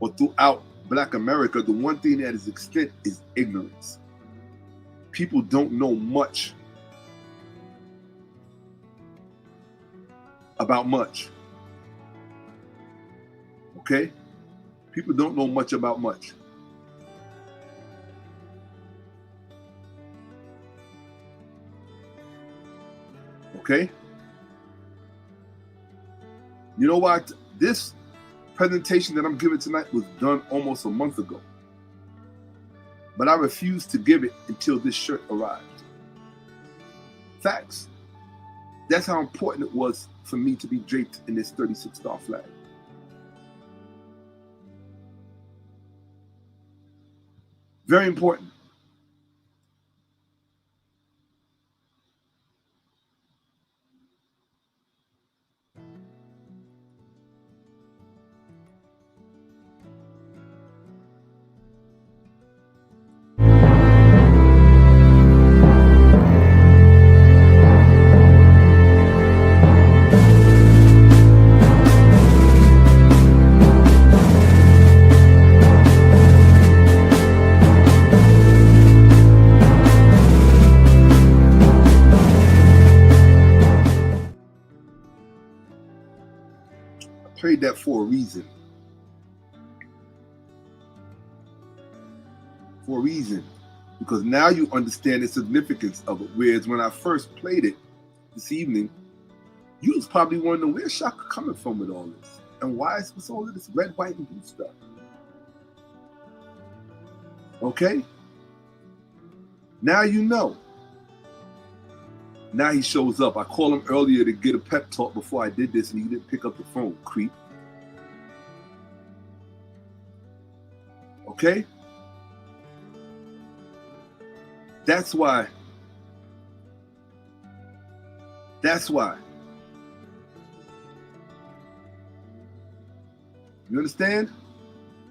or throughout Black America, the one thing that is extant is ignorance. People don't know much about much. Okay? People don't know much about much. Okay? You know what? This presentation that I'm giving tonight was done almost a month ago. But I refused to give it until this shirt arrived. Facts. That's how important it was for me to be draped in this 36-star flag. Very important. Played that for a reason. For a reason. Because now you understand the significance of it. Whereas when I first played it this evening, you was probably wondering where's Shakka coming from with all this? And why is this all of this red, white, and blue stuff? Okay? Now you know. Now he shows up. I called him earlier to get a pep talk before I did this, and he didn't pick up the phone, creep. Okay? That's why That's why. You understand?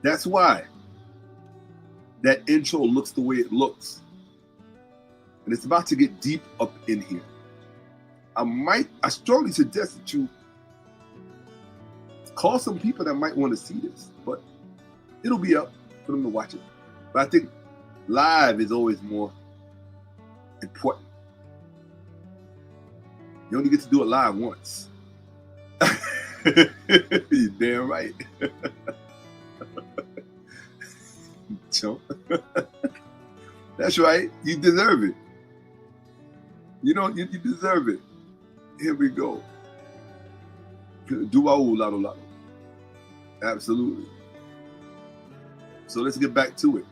That's why that intro looks the way it looks. And it's about to get deep up in here. I strongly suggest that you call some people that might want to see this, but it'll be up for them to watch it. But I think live is always more important. You only get to do it live once. You're damn right. Chump. That's right. You deserve it. You deserve it. Here we go. 𝓈𝓿𓏿𓀍𓏁𓏫. Absolutely. So let's get back to it.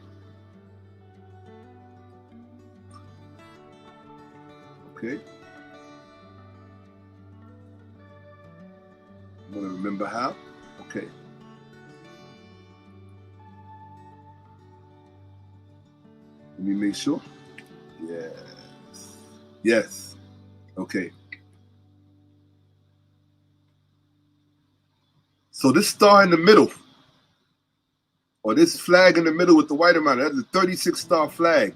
Okay. I'm gonna remember how. Okay. Let me make sure. Yes. Yes. Okay. So this star in the middle, or this flag in the middle with the white around it, that's a 36-star flag.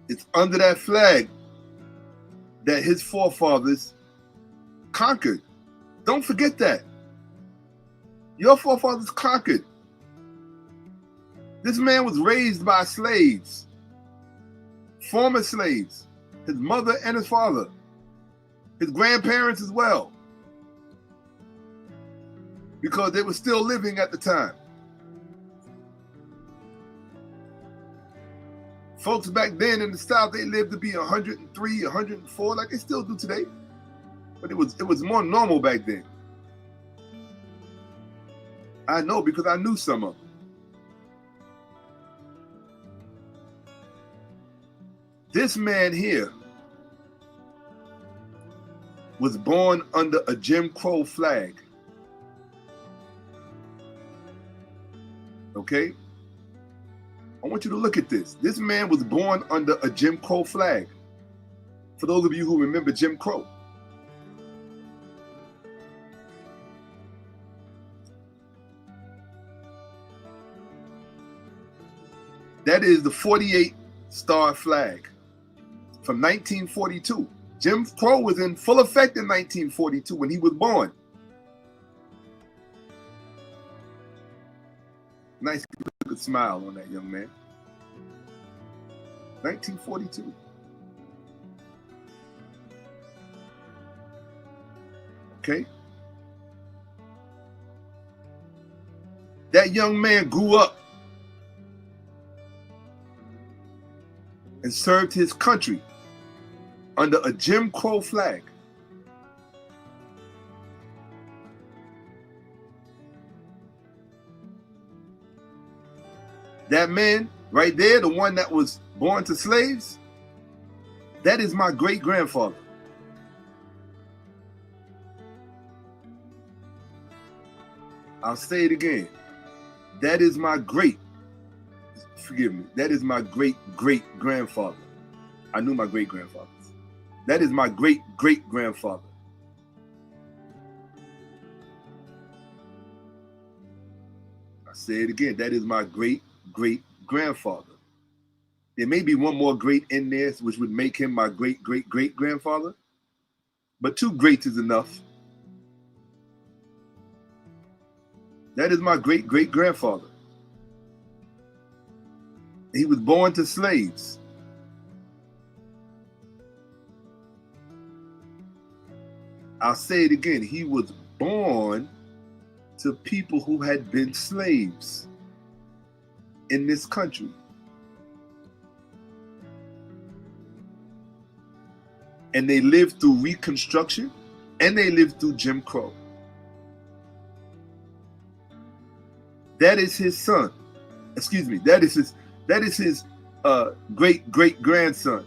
It's under that flag that his forefathers conquered. Don't forget that. Your forefathers conquered. This man was raised by slaves, former slaves, his mother and his father, his grandparents as well, because they were still living at the time. Folks back then in the South, they lived to be 103, 104, like they still do today. But it was more normal back then. I know because I knew some of them. This man here was born under a Jim Crow flag. Okay? I want you to look at this. This man was born under a Jim Crow flag. For those of you who remember Jim Crow. That is the 48-star flag from 1942. Jim Crow was in full effect in 1942 when he was born. Nice good smile on that young man. 1942. Okay. That young man grew up and served his country under a Jim Crow flag. That man right there, the one that was born to slaves, that is my great-grandfather. I'll say it again. That is my forgive me, that is my great-great-grandfather. I knew my great-grandfathers. That is my great-great-grandfather. I say it again. That is my great-great-grandfather. There may be one more great in there, which would make him my great-great-great-grandfather. But 2 greats is enough. That is my great-great-grandfather. He was born to slaves. I'll say it again. He was born to people who had been slaves in this country. And they lived through Reconstruction and they lived through Jim Crow. That is his son. Excuse me. That is his great-great-grandson,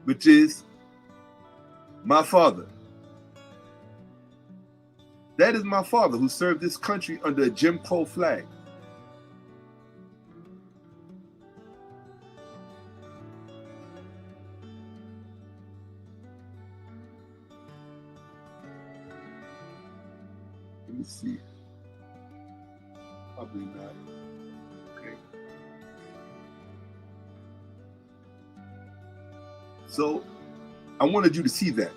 which is my father. That is my father who served this country under a Jim Crow flag. Let me see. Probably not. Okay. So I wanted you to see that.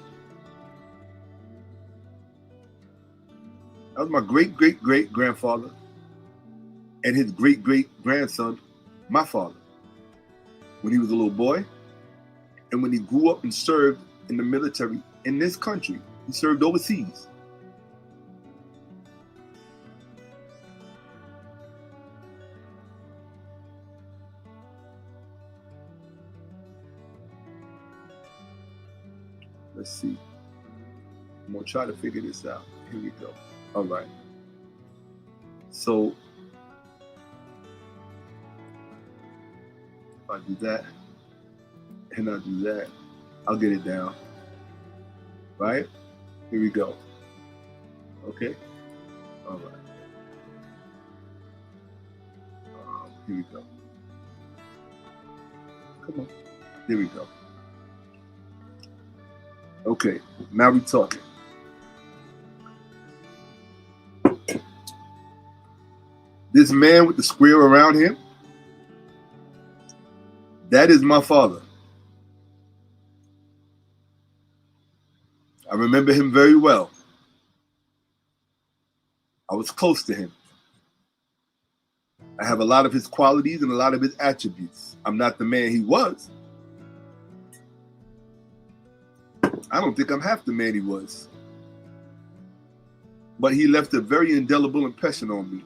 That was my great-great-great-grandfather and his great-great-grandson, my father, when he was a little boy, and when he grew up and served in the military in this country. He served overseas. Let's see. I'm gonna try to figure this out. Here we go. All right. So if I do that and I do that, I'll get it down. Right? Here we go. Okay? All right. Here we go. Come on. Here we go. Okay, now we're talking. This man with the square around him, that is my father. I remember him very well. I was close to him. I have a lot of his qualities and a lot of his attributes. I'm not the man he was. I don't think I'm half the man he was. But he left a very indelible impression on me.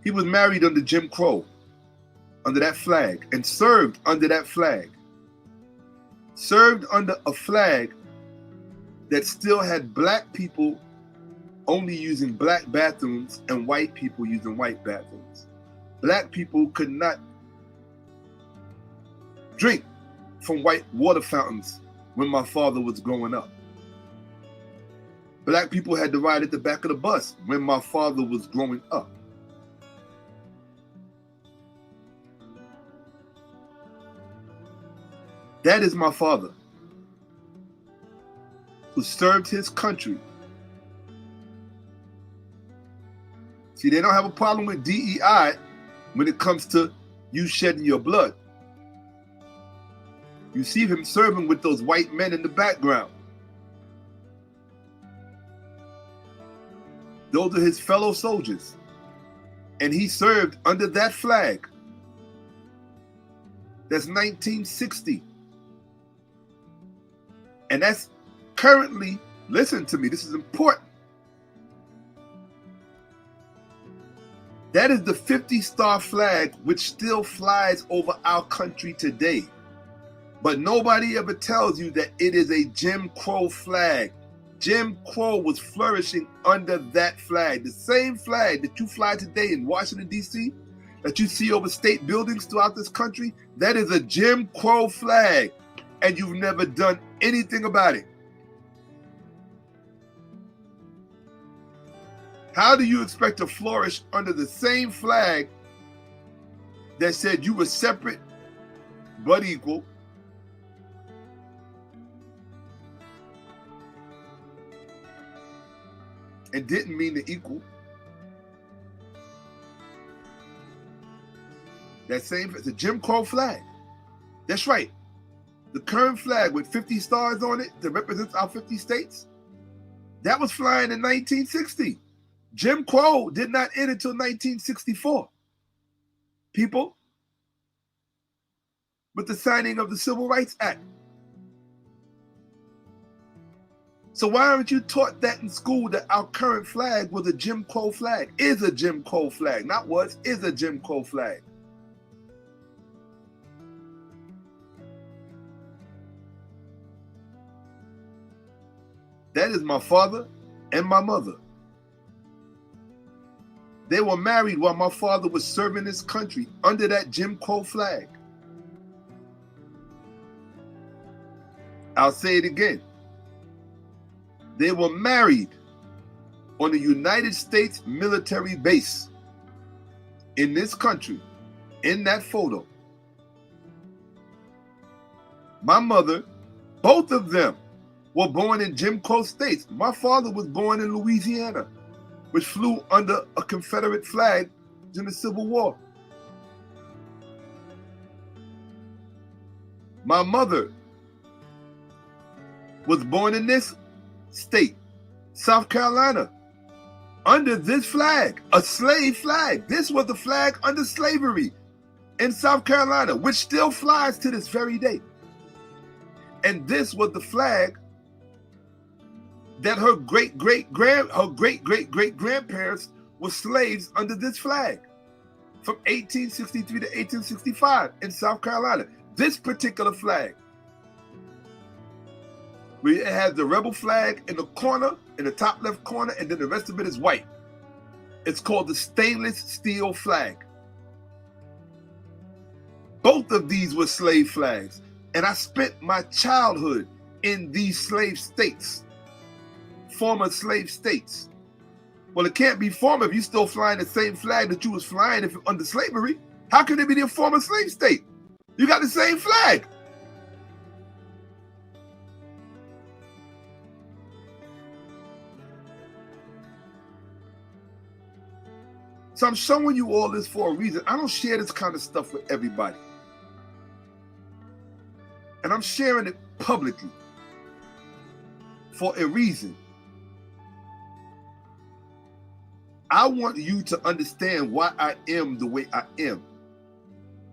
He was married under Jim Crow, under that flag, and served under that flag. Served under a flag that still had black people only using black bathrooms and white people using white bathrooms. Black people could not drink from white water fountains when my father was growing up. Black people had to ride at the back of the bus when my father was growing up. That is my father, who served his country. See, they don't have a problem with DEI when it comes to you shedding your blood. You see him serving with those white men in the background. Those are his fellow soldiers. And he served under that flag. That's 1960. And that's currently, listen to me, this is important. That is the 50-star flag which still flies over our country today. But nobody ever tells you that it is a Jim Crow flag. Jim Crow was flourishing under that flag. The same flag that you fly today in Washington, D.C., that you see over state buildings throughout this country, that is a Jim Crow flag. And you've never done anything about it. How do you expect to flourish under the same flag that said you were separate but equal? And didn't mean to equal. That same, it's a Jim Crow flag. That's right. The current flag with 50 stars on it that represents our 50 states, that was flying in 1960. Jim Crow did not end until 1964. People, with the signing of the Civil Rights Act. So why aren't you taught that in school, that our current flag was a Jim Crow flag, is a Jim Crow flag, not was, is a Jim Crow flag. That is my father and my mother. They were married while my father was serving his country under that Jim Crow flag. I'll say it again. They were married on a United States military base in this country, in that photo. My mother, both of them, were born in Jim Crow states. My father was born in Louisiana, which flew under a Confederate flag in the Civil War. My mother was born in this state, South Carolina, under this flag, a slave flag. This was the flag under slavery in South Carolina, which still flies to this very day. And this was the flag that her great-great-great-grandparents were slaves under this flag from 1863 to 1865 in South Carolina. This particular flag, where it has the rebel flag in the corner, in the top left corner, and then the rest of it is white. It's called the stainless steel flag. Both of these were slave flags. And I spent my childhood in these slave states, former slave states. Well, it can't be former if you're still flying the same flag that you was flying if under slavery. How can it be the former slave state? You got the same flag. So I'm showing you all this for a reason. I don't share this kind of stuff with everybody. And I'm sharing it publicly for a reason. I want you to understand why I am the way I am.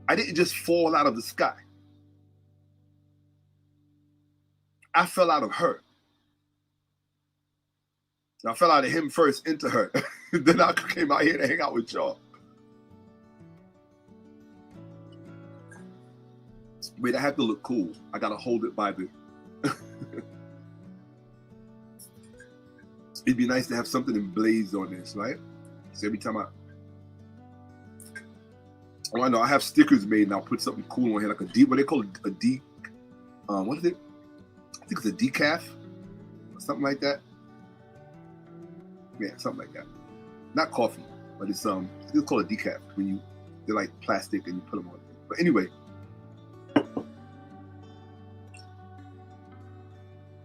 I didn't just fall out of the sky. I fell out of her. I fell out of him first into her. Then I came out here to hang out with y'all. Wait, I have to look cool. I gotta hold it by the... It'd be nice to have something emblazed on this, right? So every time I know I have stickers made and I'll put something cool on here, like a D, what they call a D, what is it? I think it's a decaf or something like that. Yeah, something like that. Not coffee, but it's called a decaf when they're like plastic and you put them on. But anyway,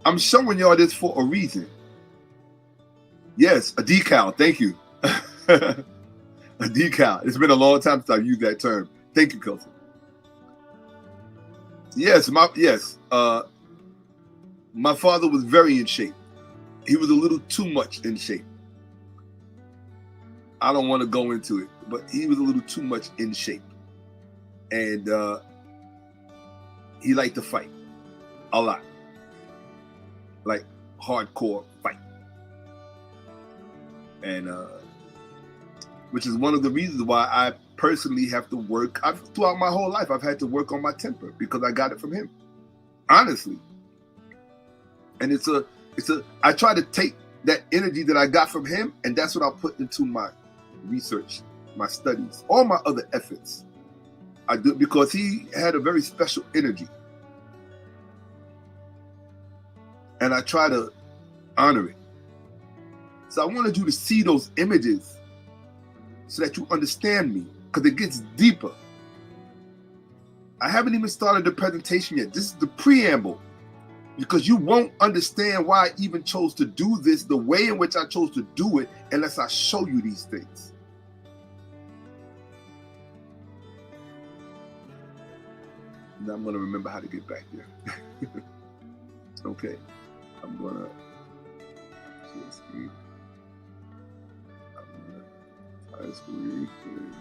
I'm showing y'all this for a reason. Yes, a decal. Thank you. A decal. It's been a long time since I've used that term. Thank you, Kelsey. Yes, my father was very in shape. He was a little too much in shape. I don't want to go into it, but he was a little too much in shape. And he liked to fight a lot. Like hardcore fight. And which is one of the reasons why I personally have to work. Throughout my whole life, I've had to work on my temper because I got it from him. Honestly. And I try to take that energy that I got from him, and that's what I'll put into my research, my studies, all my other efforts. I do, because he had a very special energy. And I try to honor it. So I wanted you to see those images so that you understand me, because it gets deeper. I haven't even started the presentation yet. This is the preamble, because you won't understand why I even chose to do this the way in which I chose to do it unless I show you these things. Now I'm going to remember how to get back there. Okay. I'm going to just read. I'm going to read and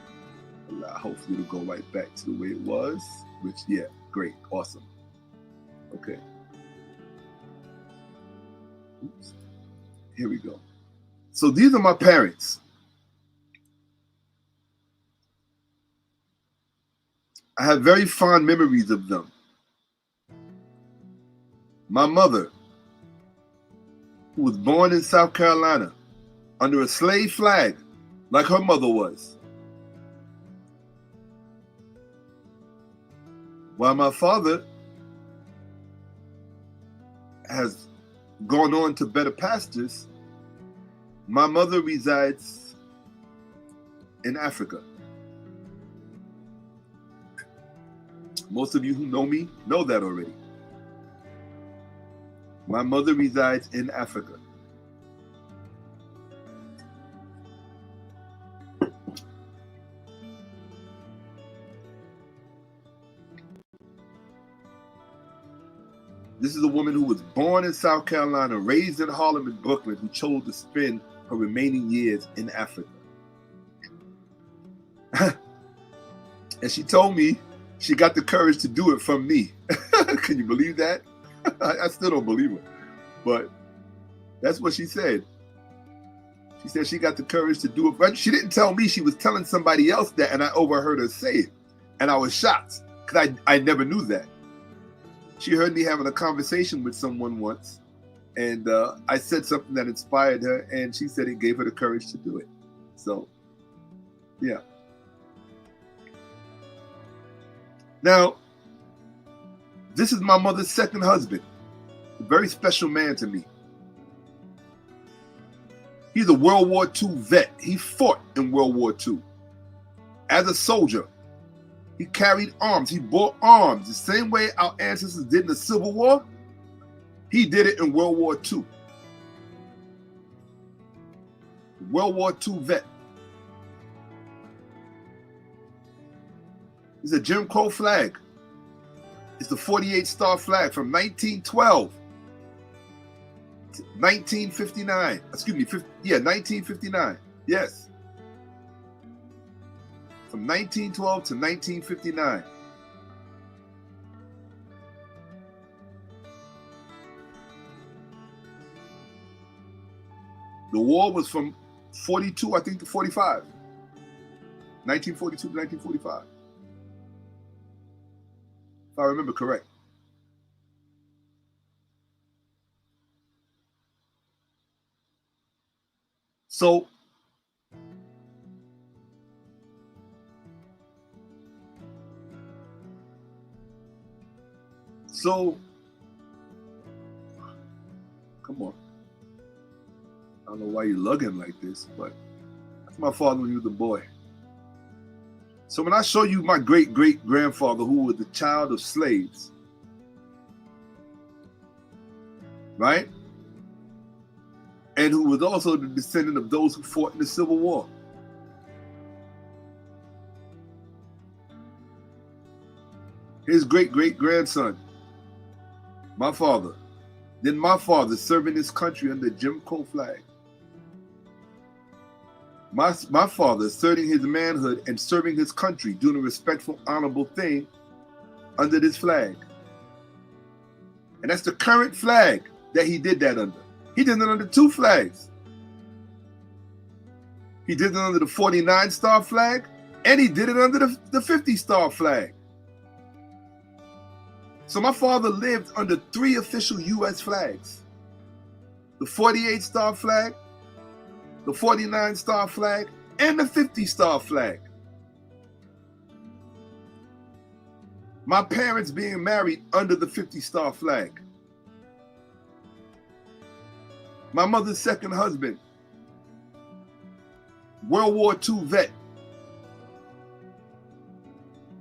allow hopefully to go right back to the way it was, which, yeah, great, awesome. Okay. Oops. Here we go. So these are my parents. I have very fond memories of them. My mother, who was born in South Carolina under a slave flag, like her mother was. While my father has gone on to better pastures, my mother resides in Africa. Most of you who know me know that already. My mother resides in Africa. This is a woman who was born in South Carolina, raised in Harlem and Brooklyn, who chose to spend her remaining years in Africa. And she told me she got the courage to do it from me. Can you believe that? I still don't believe her. But that's what she said. She said she got the courage to do it. But she didn't tell me, she was telling somebody else that, and I overheard her say it. And I was shocked, because I never knew that. She heard me having a conversation with someone once, and I said something that inspired her, and she said it gave her the courage to do it. So, yeah. Now, this is my mother's second husband, a very special man to me. He's a World War II vet. He fought in World War II as a soldier. He carried arms. He bore arms. The same way our ancestors did in the Civil War, he did it in World War II. World War II vet. It's a Jim Crow flag. It's the 48-star flag from 1912 to 1959. Excuse me, 1959. Yes. From 1912 to 1959. The war was from 42, I think, to 45. 1942 to 1945. If I remember correct. So, come on. I don't know why you're lugging like this, but that's my father when he was a boy. So when I show you my great-great-grandfather, who was the child of slaves, right? And who was also the descendant of those who fought in the Civil War. His great-great-grandson, my father, then my father serving his country under Jim Crow flag. My father asserting his manhood and serving his country, doing a respectful, honorable thing under this flag. And that's the current flag that he did that under. He did it under two flags. He did it under the 49-star flag, and he did it under the 50-star flag. So my father lived under 3 official U.S. flags. The 48-star flag, the 49-star flag, and the 50-star flag. My parents being married under the 50-star flag. My mother's second husband, World War II vet.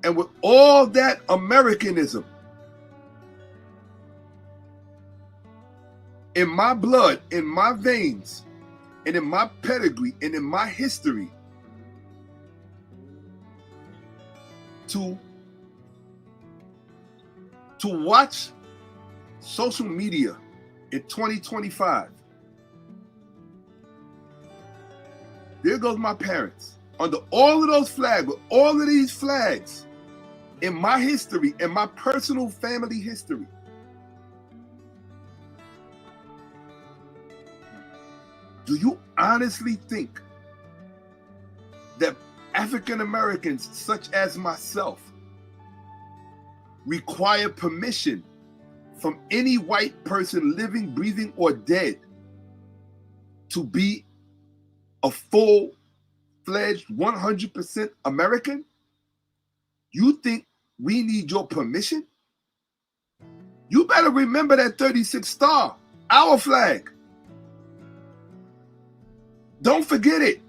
And with all that Americanism in my blood, in my veins, and in my pedigree, and in my history, to watch social media in 2025. There goes my parents under all of those flags, with all of these flags in my history, in my personal family history. Do you honestly think that African Americans, such as myself, require permission from any white person, living, breathing, or dead, to be a full-fledged 100% American? You think we need your permission? You better remember that 36 star, our flag. Don't forget it.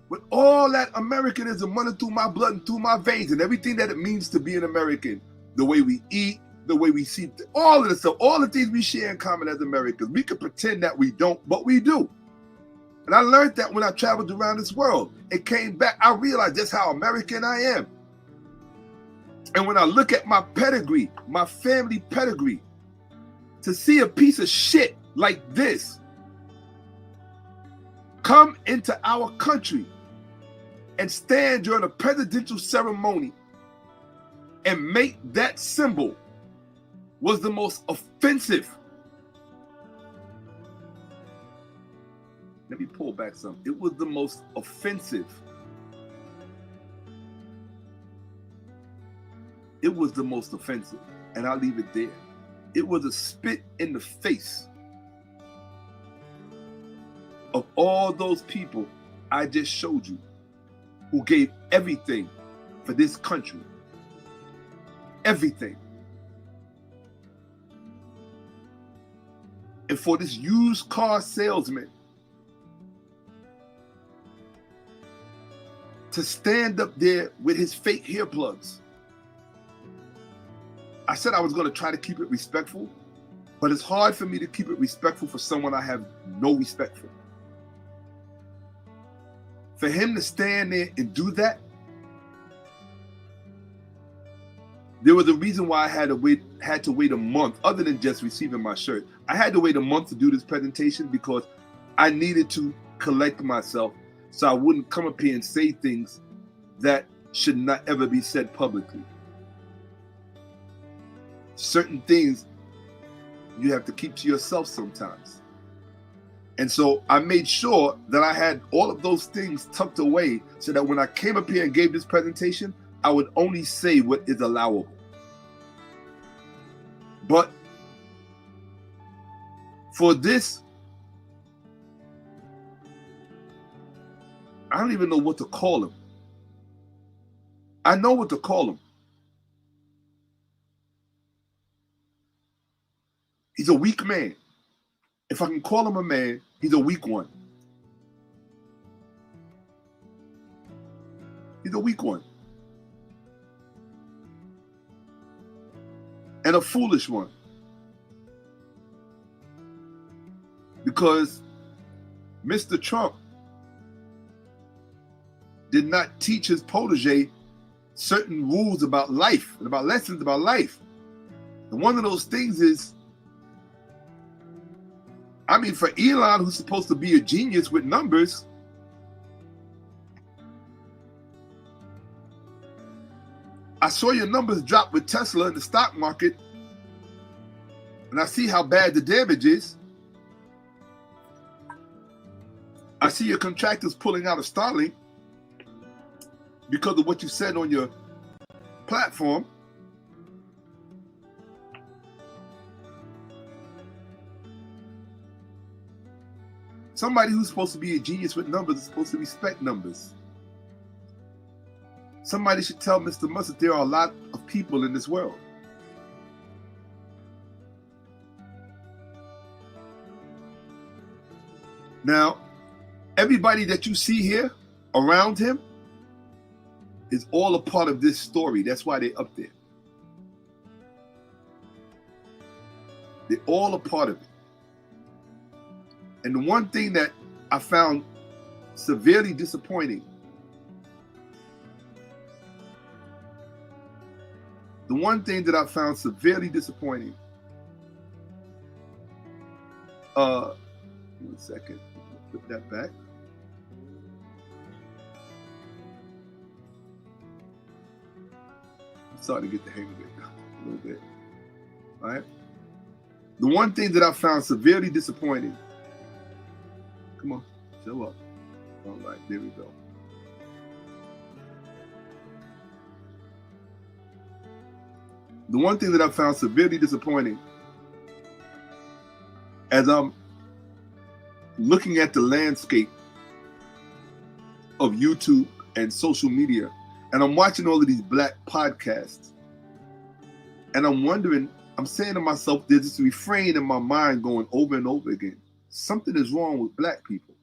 With all that Americanism running through my blood and through my veins, and everything that it means to be an American, the way we eat, the way we see all of the stuff, all the things we share in common as Americans. We could pretend that we don't, but we do. And I learned that when I traveled around this world. It came back, I realized just how American I am. And when I look at my pedigree, my family pedigree, to see a piece of shit like this come into our country and stand during a presidential ceremony and make that symbol was the most offensive. Let me pull back some. It was the most offensive. It was the most offensive. And I'll leave it there. It was a spit in the face of all those people I just showed you who gave everything for this country. Everything. And for this used car salesman to stand up there with his fake hair plugs. I said I was going to try to keep it respectful, but it's hard for me to keep it respectful for someone I have no respect for. For him to stand there and do that, there was a reason why I had to wait a month, other than just receiving my shirt. I had to wait a month to do this presentation because I needed to collect myself so I wouldn't come up here and say things that should not ever be said publicly. Certain things you have to keep to yourself sometimes. And so I made sure that I had all of those things tucked away so that when I came up here and gave this presentation, I would only say what is allowable. But for this, I don't even know what to call him. I know what to call him. He's a weak man. If I can call him a man, he's a weak one. He's a weak one. And a foolish one. Because Mr. Trump did not teach his protege certain rules about life and about lessons about life. And one of those things is, I mean, for Elon, who's supposed to be a genius with numbers, I saw your numbers drop with Tesla in the stock market, and I see how bad the damage is. I see your contractors pulling out of Starlink because of what you said on your platform. Somebody who's supposed to be a genius with numbers is supposed to respect numbers. Somebody should tell Mr. Musk that there are a lot of people in this world. Now, everybody that you see here around him is all a part of this story. That's why they're up there. They're all a part of it. And the one thing that I found severely disappointing, one second, put that back. I'm starting to get the hang of it now, a little bit. All right. The one thing that I found severely disappointing. Come on, show up. All right, there we go. The one thing that I found severely disappointing as I'm looking at the landscape of YouTube and social media, and I'm watching all of these black podcasts, and I'm wondering, I'm saying to myself, there's this refrain in my mind going over and over again. Something is wrong with black people.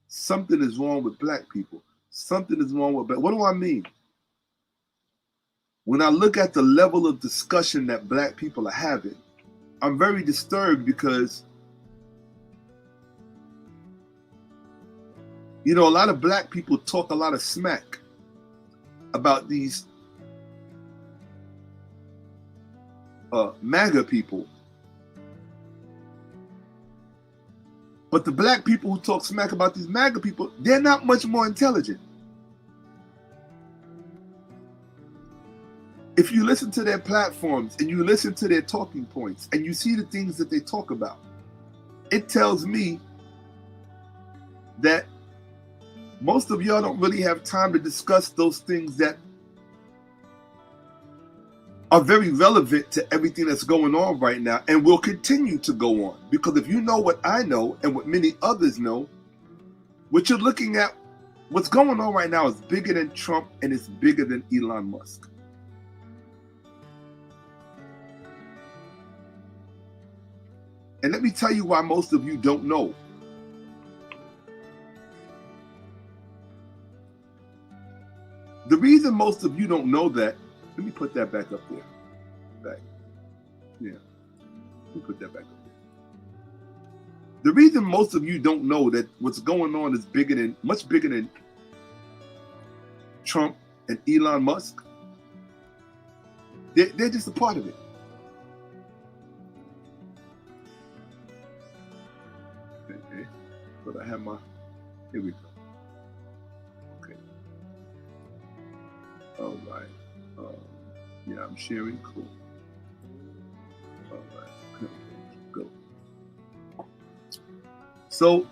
Something is wrong with black people. Something is wrong with black. What do I mean? when I look at the level of discussion that black people are having, I'm very disturbed because, you know, a lot of black people talk a lot of smack about these MAGA people. But the black people who talk smack about these MAGA people, they're not much more intelligent. If you listen to their platforms and you listen to their talking points and you see the things that they talk about, it tells me that most of y'all don't really have time to discuss those things that are very relevant to everything that's going on right now and will continue to go on. Because if you know what I know and what many others know, what you're looking at, what's going on right now is bigger than Trump and it's bigger than Elon Musk. And let me tell you why most of you don't know. The reason most of you don't know that, let me put that back up there. Back. Yeah. Let me put that back up there. The reason most of you don't know that what's going on is much bigger than Trump and Elon Musk, they're just a part of it. Okay. But I have my, here we go. Okay. All right. Yeah, I'm sharing. Cool. All right. Go. So,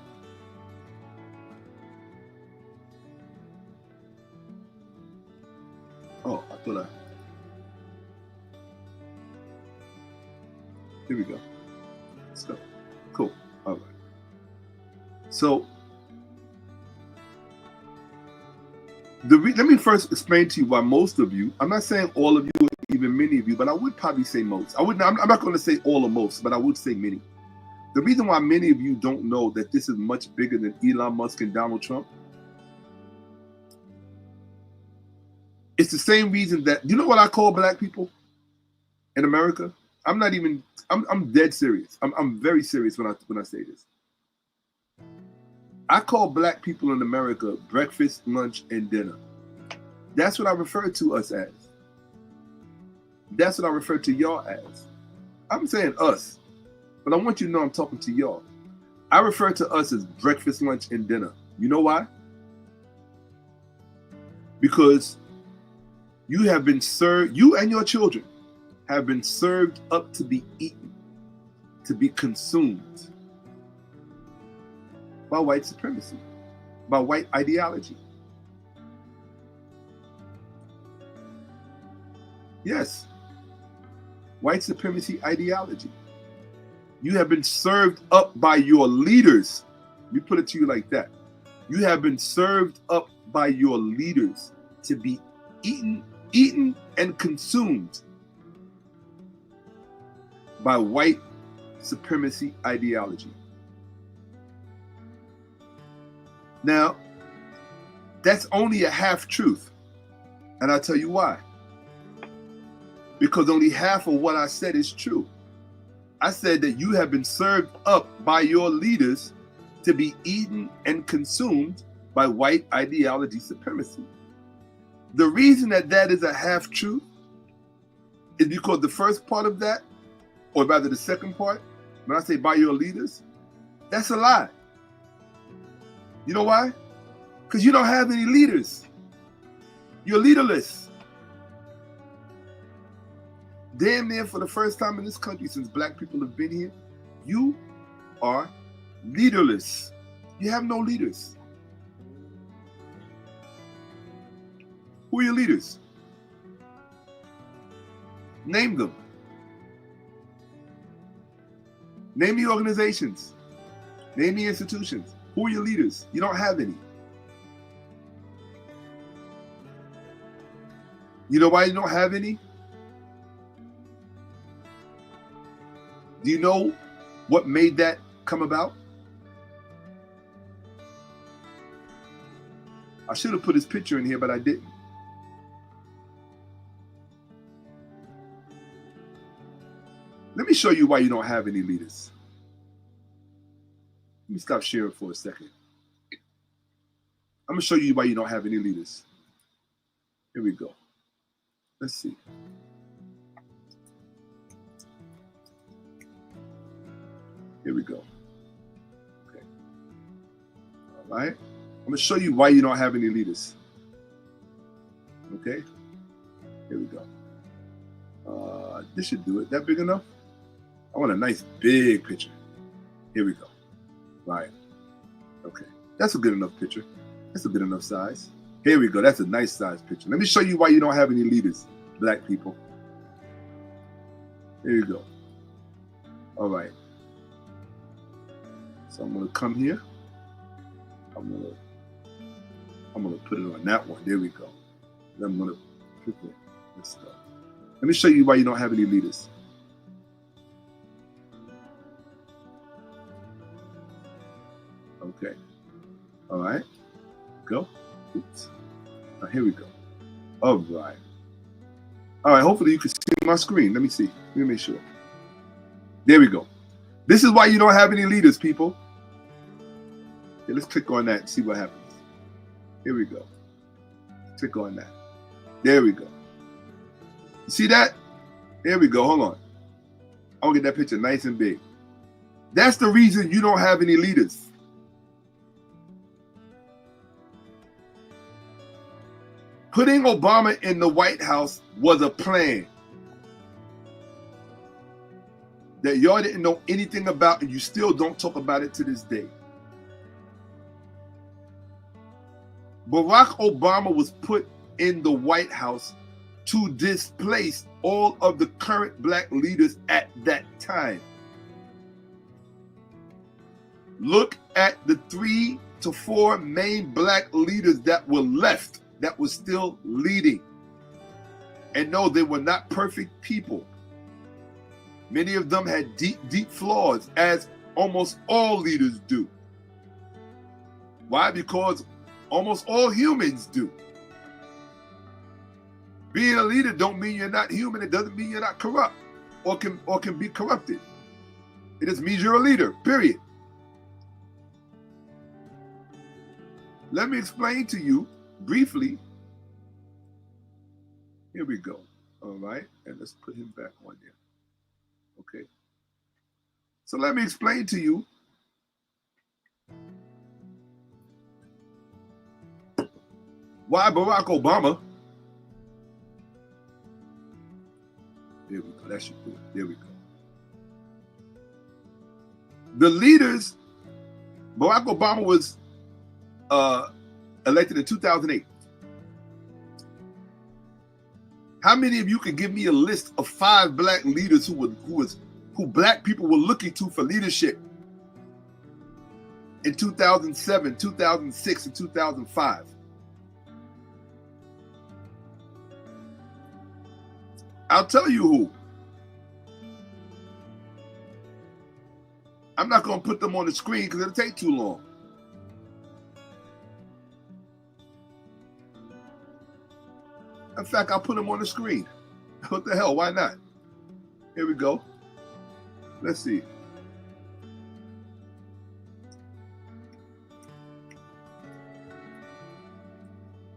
oh, I thought here we go. So, cool. All right. So, let me first explain to you why most of you, I'm not saying all of you, or even many of you, but I would probably say most. I'm not going to say all or most, but I would say many. The reason why many of you don't know that this is much bigger than Elon Musk and Donald Trump, it's the same reason that, you know what I call black people in America? I'm dead serious. I'm very serious when I say this. I call black people in America breakfast, lunch, and dinner. That's what I refer to us as. That's what I refer to y'all as. I'm saying us, but I want you to know I'm talking to y'all. I refer to us as breakfast, lunch, and dinner. You know why? Because you have been served, you and your children have been served up to be eaten, to be consumed by white supremacy, by white ideology. Yes, white supremacy ideology. You have been served up by your leaders. Let me put it to you like that. You have been served up by your leaders to be eaten and consumed by white supremacy ideology. Now, that's only a half truth. And I'll tell you why. Because only half of what I said is true. I said that you have been served up by your leaders to be eaten and consumed by white ideology supremacy. The reason that that is a half truth is because the first part of that, or rather the second part, when I say by your leaders, that's a lie. You know why? Because you don't have any leaders. You're leaderless. Damn near for the first time in this country since black people have been here, you are leaderless. You have no leaders. Who are your leaders? Name them. Name the organizations. Name the institutions. Who are your leaders? You don't have any. You know why you don't have any? Do you know what made that come about? I should have put his picture in here, but I didn't. Let me show you why you don't have any leaders. Let me stop sharing for a second. I'm going to show you why you don't have any leaders. Here we go. Let's see. Here we go. Okay. All right. I'm going to show you why you don't have any leaders. Okay. Here we go. This should do it. That big enough? I want a nice big picture. Here we go. Right. Okay. That's a good enough picture. That's a good enough size. Here we go. That's a nice size picture. Let me show you why you don't have any leaders, black people. Here you go. All right. So I'm going to come here. I'm going to put it on that one. There we go. Then I'm going to put it. Let's go. Let me show you why you don't have any leaders. Okay. All right. Go. Oops. Now, here we go. All right. All right. Hopefully you can see my screen. Let me see. Let me make sure. There we go. This is why you don't have any leaders, people. Okay, let's click on that and see what happens. Here we go. Click on that. There we go. You see that? There we go. Hold on. I want to get that picture nice and big. That's the reason you don't have any leaders. Putting Obama in the White House was a plan that y'all didn't know anything about, and you still don't talk about it to this day. Barack Obama was put in the White House to displace all of the current black leaders at that time. Look at the 3 to 4 main black leaders that were left, that were still leading. And no, they were not perfect people. Many of them had deep, deep flaws, as almost all leaders do. Why? Because almost all humans do. Being a leader don't mean you're not human. It doesn't mean you're not corrupt or can be corrupted. It just means you're a leader, period. Let me explain to you briefly. Here we go. All right. And let's put him back on there. Okay. So let me explain to you why Barack Obama. There we go. That should do it. There we go. The leaders, Barack Obama was elected in 2008. How many of you can give me a list of 5 black leaders who black people were looking to for leadership in 2007, 2006, and 2005? I'll tell you who. I'm not going to put them on the screen because it'll take too long. In fact, I'll put them on the screen. What the hell? Why not? Here we go. Let's see.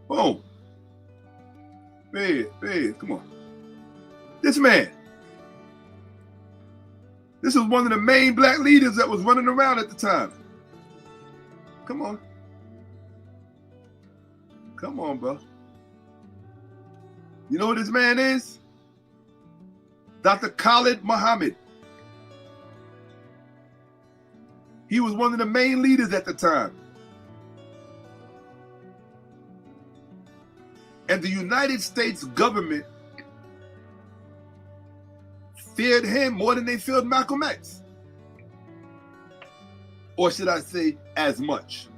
Boom. Man, come on. This man. This was one of the main black leaders that was running around at the time. Come on. Come on, bro. You know who this man is? Dr. Khalid Muhammad. He was one of the main leaders at the time. And the United States government feared him more than they feared Malcolm X. Or should I say, as much.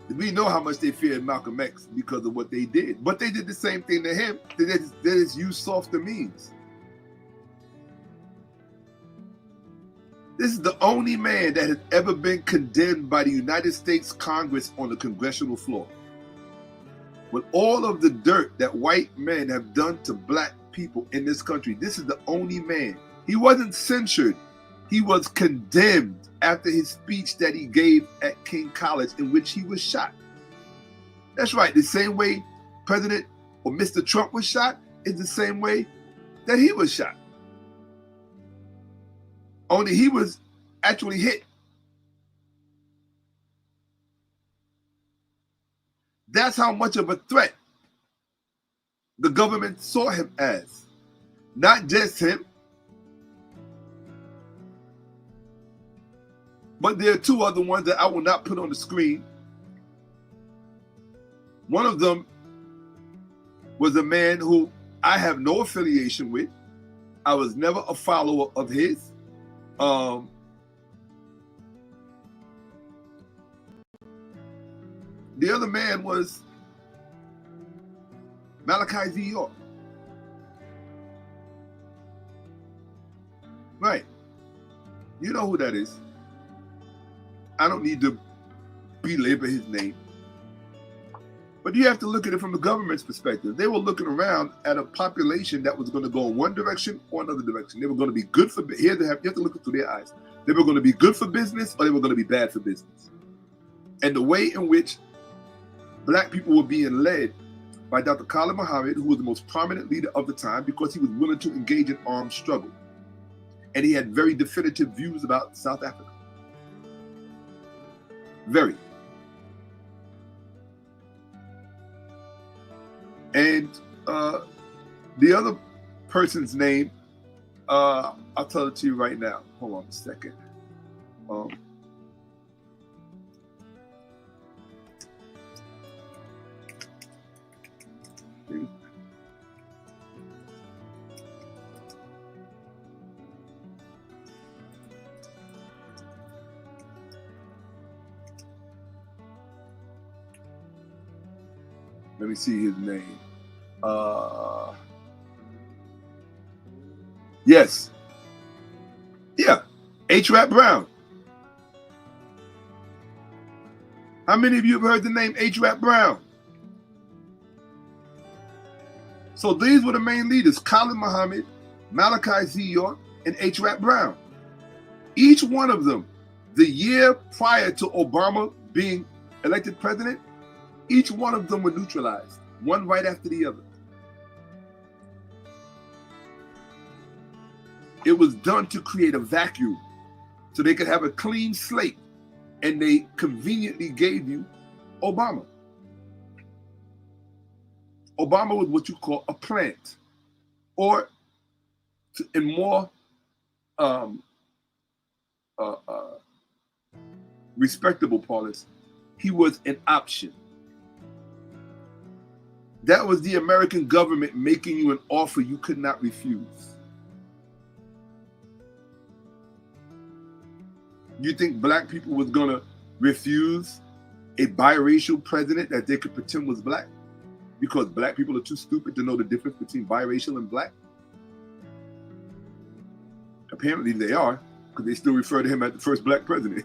We know how much they feared Malcolm X because of what they did. But they did the same thing to him. They just used softer means. This is the only man that has ever been condemned by the United States Congress on the congressional floor. With all of the dirt that white men have done to black people in this country. This is the only man. He wasn't censured. He was condemned after his speech that he gave at King College, in which he was shot. That's right. The same way President or Mr. Trump was shot is the same way that he was shot. Only he was actually hit. That's how much of a threat the government saw him as. Not just him, but there are two other ones that I will not put on the screen. One of them was a man who I have no affiliation with. I was never a follower of his. The other man was 𝓈𝓁𓏭📫. Right. You know who that is. I don't need to belabor his name. But you have to look at it from the government's perspective. They were looking around at a population that was going to go in one direction or another direction. They were going to be good for, you have to look through their eyes. They were going to be good for business or they were going to be bad for business. And the way in which Black people were being led by Dr. Khalid Muhammad, who was the most prominent leader of the time because he was willing to engage in armed struggle. And he had very definitive views about South Africa. Very. And the other person's name, I'll tell it to you right now. Hold on a second. Let me see his name. Yes. Yeah. H. Brown. How many of you have heard the name H. Brown? So these were the main leaders: Khalid Muhammad, 𝓈𝓁𓏭📫, and H. Brown. Each one of them, the year prior to Obama being elected president, each one of them were neutralized, one right after the other. It was done to create a vacuum so they could have a clean slate, and they conveniently gave you Obama. Obama was what you call a plant, or in more respectable parlance, he was an option. That was the American government making you an offer you could not refuse. You think Black people was gonna refuse a biracial president that they could pretend was Black? Because Black people are too stupid to know the difference between biracial and Black? Apparently they are, because they still refer to him as the first Black president.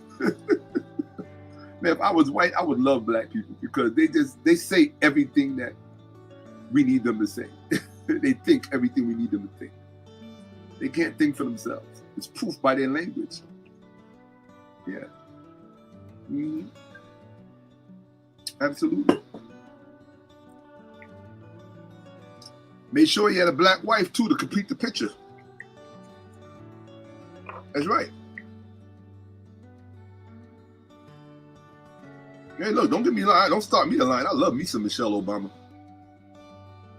Man, if I was white, I would love Black people because they say everything that we need them to say. They think everything we need them to think. They can't think for themselves. It's proof by their language. Yeah. Mm-hmm. Absolutely. Made sure he had a Black wife too to complete the picture. That's right. Hey, look, don't get me lying. Don't start me a line. I love me some Michelle Obama.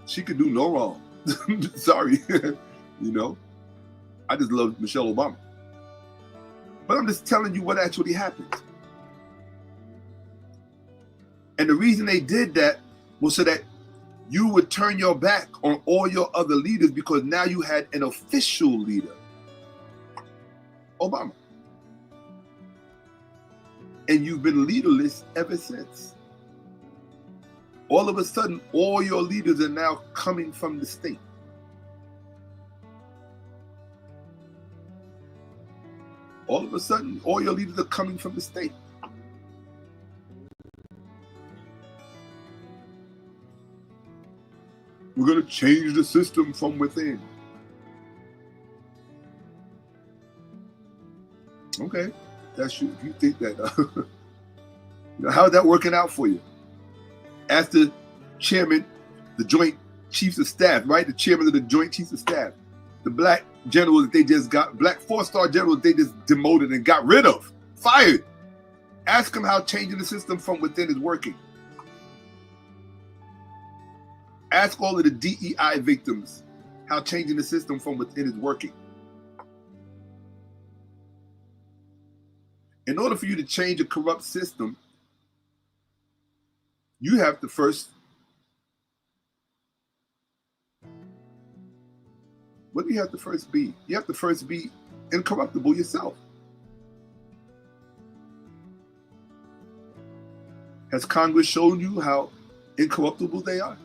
She could do no wrong. Sorry. You know, I just love Michelle Obama. But I'm just telling you what actually happened. And the reason they did that was so that you would turn your back on all your other leaders, because now you had an official leader, Obama. And you've been leaderless ever since. All of a sudden, all your leaders are now coming from the state. All of a sudden, all your leaders are coming from the state. We're going to to change the system from within. Okay, that's you. If you think that, how's that working out for you? As the chairman, the Joint Chiefs of Staff, right? The chairman of the Joint Chiefs of Staff, the black general that they just got, black 4-star general that they just demoted and got rid of, fired. Ask them how changing the system from within is working. Ask all of the DEI victims how changing the system from within is working. In order for you to change a corrupt system, you have to first, what do you have to first be? You have to first be incorruptible yourself. Has Congress shown you how incorruptible they are?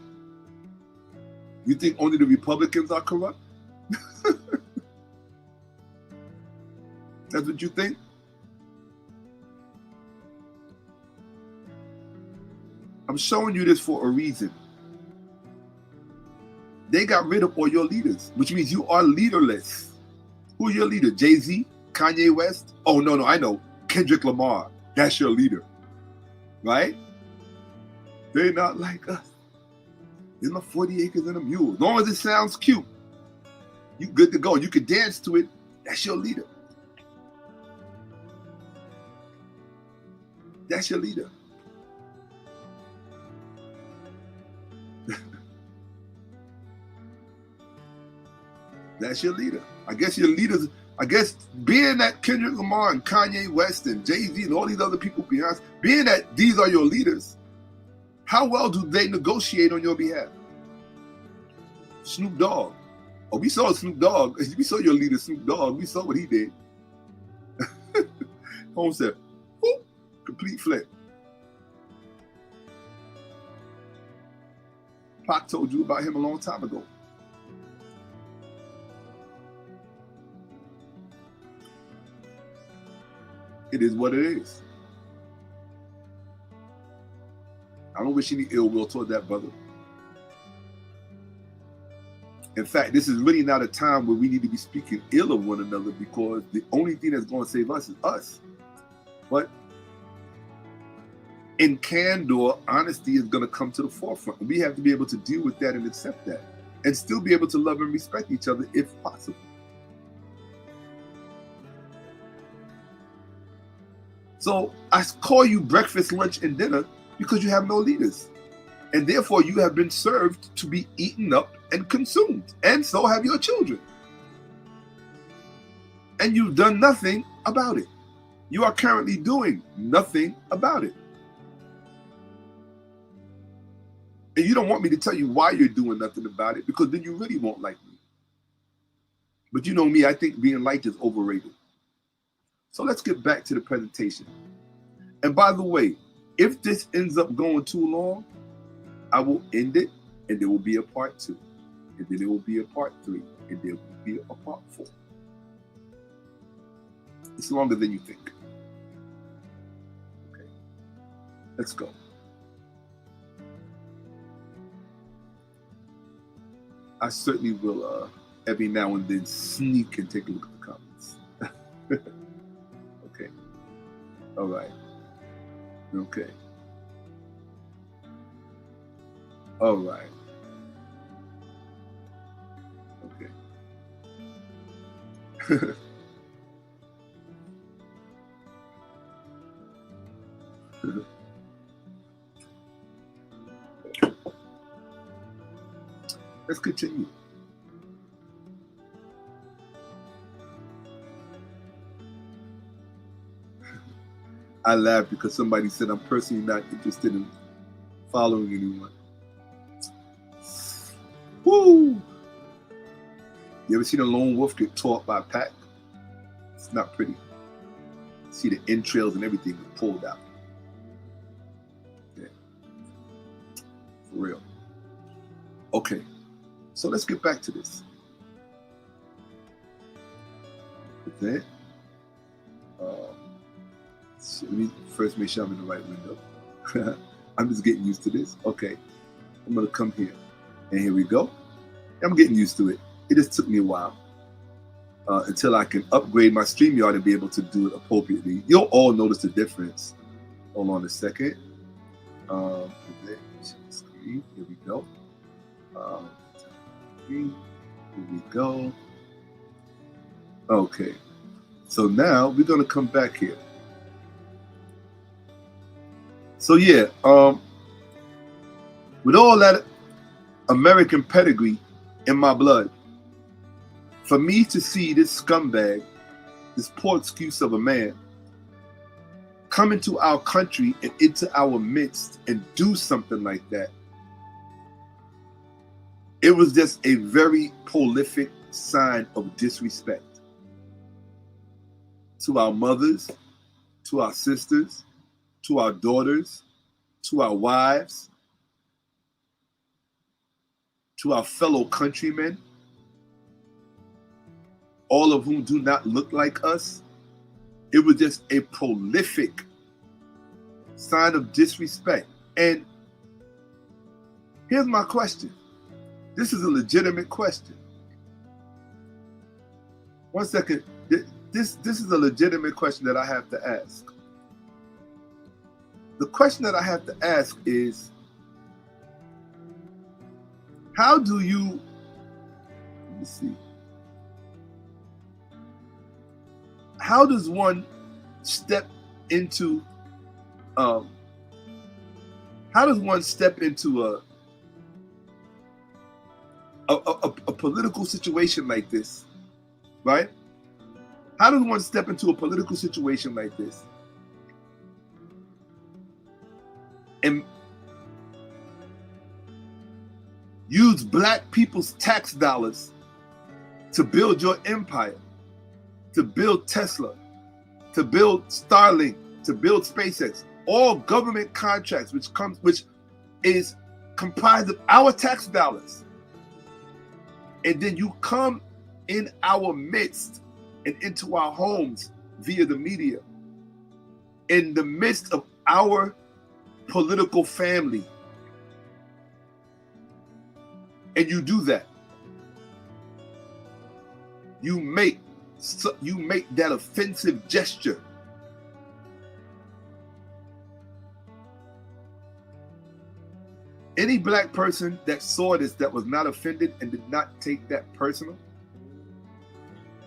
You think only the Republicans are corrupt? That's what you think? I'm showing you this for a reason. They got rid of all your leaders, which means you are leaderless. Who's your leader? Jay-Z? Kanye West? Oh, no, I know. Kendrick Lamar. That's your leader. Right? They're not like us. There's my 40 acres and a mule. As long as it sounds cute, you good to go. You can dance to it. That's your leader. That's your leader. That's your leader. I guess your leaders, being that Kendrick Lamar and Kanye West and Jay-Z and all these other people, Beyonce, being that these are your leaders, how well do they negotiate on your behalf? Snoop Dogg. Oh, we saw Snoop Dogg. We saw your leader, Snoop Dogg. We saw what he did. Holmes said, whoop, complete flip. Pac told you about him a long time ago. It is what it is. I don't wish any ill will toward that brother. In fact, this is really not a time where we need to be speaking ill of one another, because the only thing that's going to save us is us. But in candor, honesty is going to come to the forefront. We have to be able to deal with that and accept that, and still be able to love and respect each other if possible. So I call you breakfast, lunch, and dinner because you have no leaders. And therefore you have been served to be eaten up and consumed. And so have your children. And you've done nothing about it. You are currently doing nothing about it. And you don't want me to tell you why you're doing nothing about it, because then you really won't like me. But you know me, I think being liked is overrated. So let's get back to the presentation. And by the way, if this ends up going too long, I will end it, and there will be a part 2. And then there will be a part 3. And there will be a part 4. It's longer than you think. Okay, let's go. I certainly will every now and then sneak and take a look at the comments. Okay. All right. Okay. All right. Okay. Let's continue. I laughed because somebody said I'm personally not interested in following anyone. Woo! You ever seen a lone wolf get taught by a pack? It's not pretty. See the entrails and everything pulled out. Yeah. For real. Okay. So let's get back to this. Okay. So let me first make sure I'm in the right window. I'm just getting used to this. Okay. I'm going to come here. And here we go. I'm getting used to it. It just took me a while until I can upgrade my StreamYard and be able to do it appropriately. You'll all notice the difference. Hold on a second. Here we go. Here we go. Okay. So now we're going to come back here. So yeah, with all that American pedigree in my blood, for me to see this scumbag, this poor excuse of a man, come into our country and into our midst and do something like that, it was just a very prolific sign of disrespect to our mothers, to our sisters, to our daughters, to our wives, to our fellow countrymen, all of whom do not look like us. It was just a prolific sign of disrespect. And here's my question. This is a legitimate question. One second. This is a legitimate question that I have to ask. The question that I have to ask is, how do you, let me see, how does one step into a political situation like this, right? How does one step into a political situation like this and use black people's tax dollars to build your empire, to build Tesla, to build Starlink, to build SpaceX, all government contracts, which is comprised of our tax dollars, and then you come in our midst and into our homes via the media, in the midst of our political family, and you do that. You make that offensive gesture. Any black person that saw this that was not offended and did not take that personal,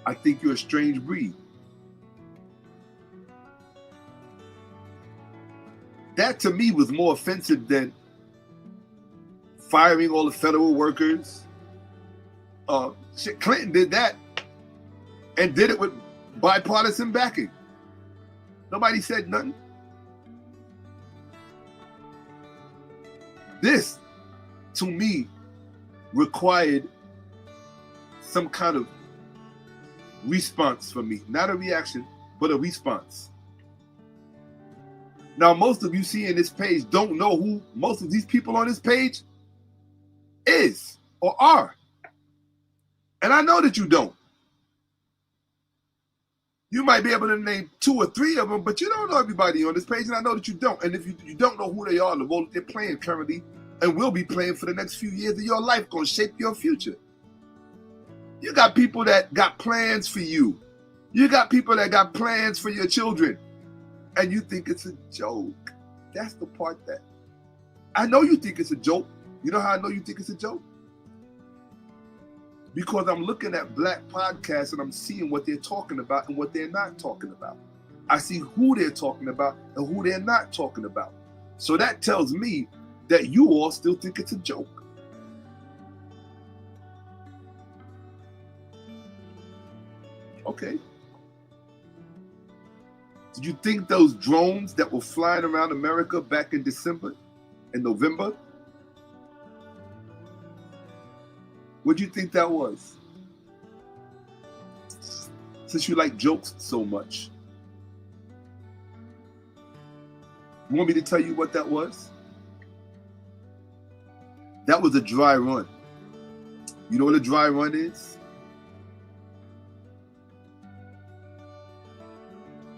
I think you're a strange breed. That to me was more offensive than firing all the federal workers. Clinton did that and did it with bipartisan backing. Nobody said nothing. This, to me, required some kind of response from me. Not a reaction, but a response. Now, most of you seeing this page don't know who most of these people on this page is or are. And I know that you don't. You might be able to name 2 or 3 of them, but you don't know everybody on this page, and I know that you don't. And if you don't know who they are, the role that they're playing currently and will be playing for the next few years of your life, going to shape your future. You got people that got plans for you. You got people that got plans for your children, and you think it's a joke. That's the part that I know you think it's a joke. You know how I know you think it's a joke? Because I'm looking at black podcasts and I'm seeing what they're talking about and what they're not talking about. I see who they're talking about and who they're not talking about. So that tells me that you all still think it's a joke. Okay. Did you think those drones that were flying around America back in December and November, what do you think that was? Since you like jokes so much, you want me to tell you what that was? That was a dry run. You know what a dry run is?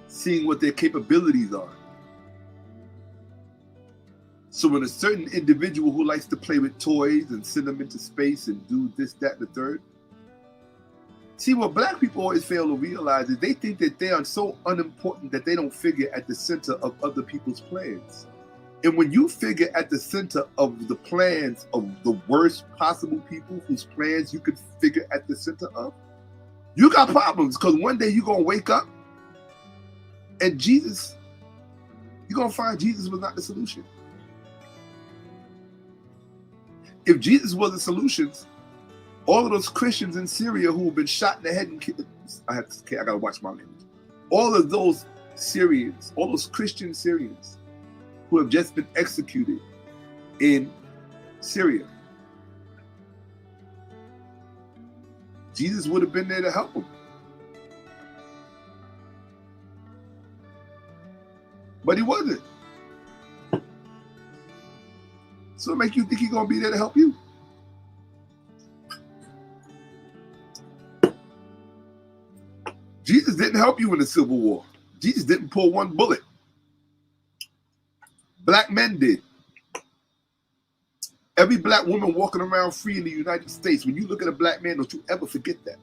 Seeing what their capabilities are. So when a certain individual who likes to play with toys and send them into space and do this, that, and the third, see, what black people always fail to realize is they think that they are so unimportant that they don't figure at the center of other people's plans. And when you figure at the center of the plans of the worst possible people whose plans you could figure at the center of, you got problems, because one day you're going to wake up and Jesus, you're going to find Jesus was not the solution. If Jesus was the solution, all of those Christians in Syria who have been shot in the head and killed, I got to watch my language. All of those Syrians, all those Christian Syrians who have just been executed in Syria, Jesus would have been there to help them. But he wasn't. So it make you think he's going to be there to help you? Jesus didn't help you in the Civil War. Jesus didn't pull one bullet. Black men did. Every black woman walking around free in the United States, when you look at a black man, don't you ever forget that.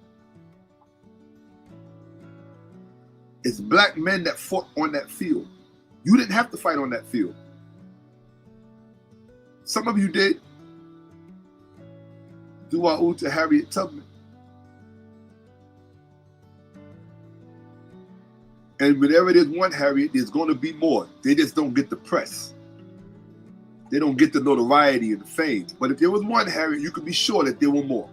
It's black men that fought on that field. You didn't have to fight on that field. Some of you did. Dua to Harriet Tubman. And whenever there's one Harriet, there's going to be more. They just don't get the press. They don't get the notoriety and the fame. But if there was one Harriet, you could be sure that there were more.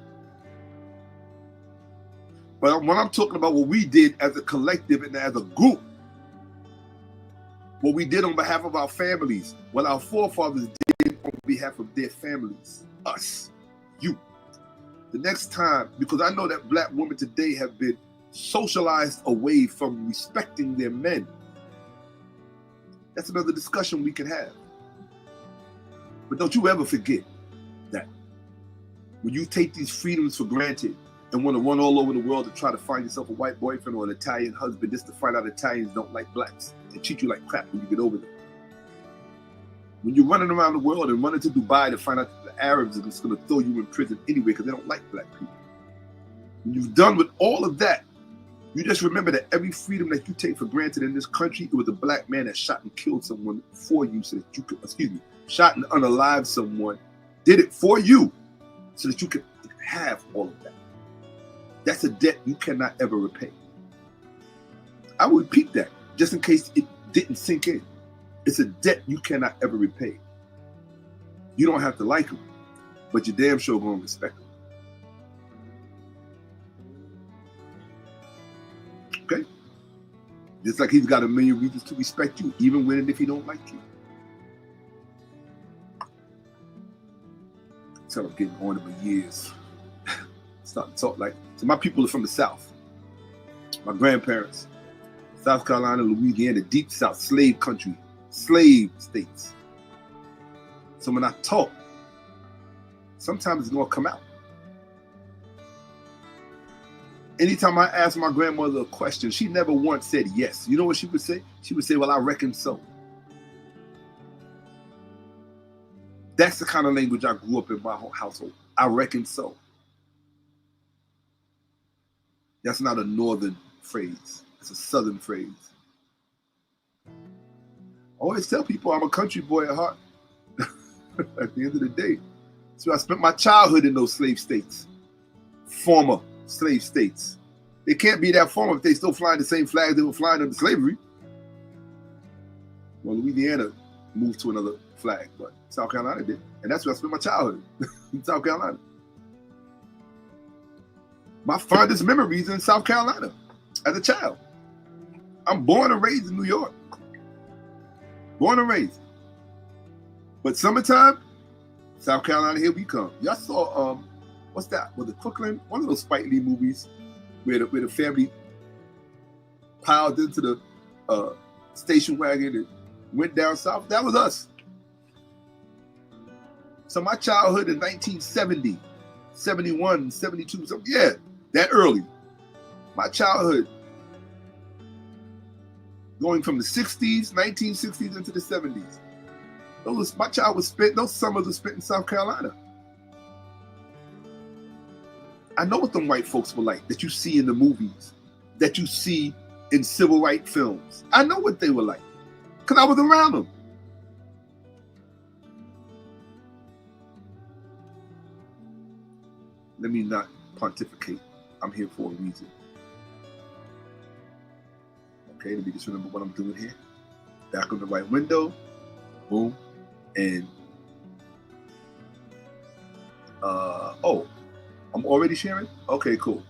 But when I'm talking about what we did as a collective and as a group, what we did on behalf of our families, what our forefathers did on behalf of their families, us, you. The next time, because I know that black women today have been socialized away from respecting their men. That's another discussion we can have. But don't you ever forget that when you take these freedoms for granted and want to run all over the world to try to find yourself a white boyfriend or an Italian husband just to find out Italians don't like blacks and treat you like crap when you get over there. When you're running around the world and running to Dubai to find out that the Arabs are just going to throw you in prison anyway because they don't like black people. When you've done with all of that, you just remember that every freedom that you take for granted in this country, it was a black man that shot and killed someone for you so that you could, shot and unalived someone, did it for you so that you could have all of that. That's a debt you cannot ever repay. I would repeat that just in case it didn't sink in. It's a debt you cannot ever repay. You don't have to like them, but you're damn sure going to respect them. Okay? Just like he's got a million reasons to respect you, even when and if he don't like you. So I'm getting on in my years. Start to talk like, so my people are from the South. My grandparents, South Carolina, Louisiana, deep South, slave country, slave states. So when I talk, sometimes it's gonna come out. Anytime I ask my grandmother a question, she never once said yes. You know what she would say? She would say, well, I reckon so. That's the kind of language I grew up in my whole household. I reckon so. That's not a northern phrase. It's a southern phrase. I always tell people I'm a country boy at heart. At the end of the day. So I spent my childhood in those slave states. Former slave states. They can't be that former if they still flying the same flags they were flying under slavery. Well, Louisiana moved to another flag, but South Carolina did. And that's where I spent my childhood, in South Carolina. My fondest memories in South Carolina as a child. I'm born and raised in New York. Born and raised. But summertime, South Carolina, here we come. Y'all saw, what's that? Was it Crooklyn? One of those Spike Lee movies where the family piled into the station wagon and went down south. That was us. So my childhood in 1970, 71, 72, so yeah, that early. My childhood going from the 60s, 1960s into the 70s. My child was spent, those summers were spent in South Carolina. I know what them white folks were like that you see in the movies, that you see in civil rights films. I know what they were like because I was around them. Let me not pontificate. I'm here for a reason. Okay, let me just remember what I'm doing here. Back on the right window. Boom. And oh, I'm already sharing? Okay, cool.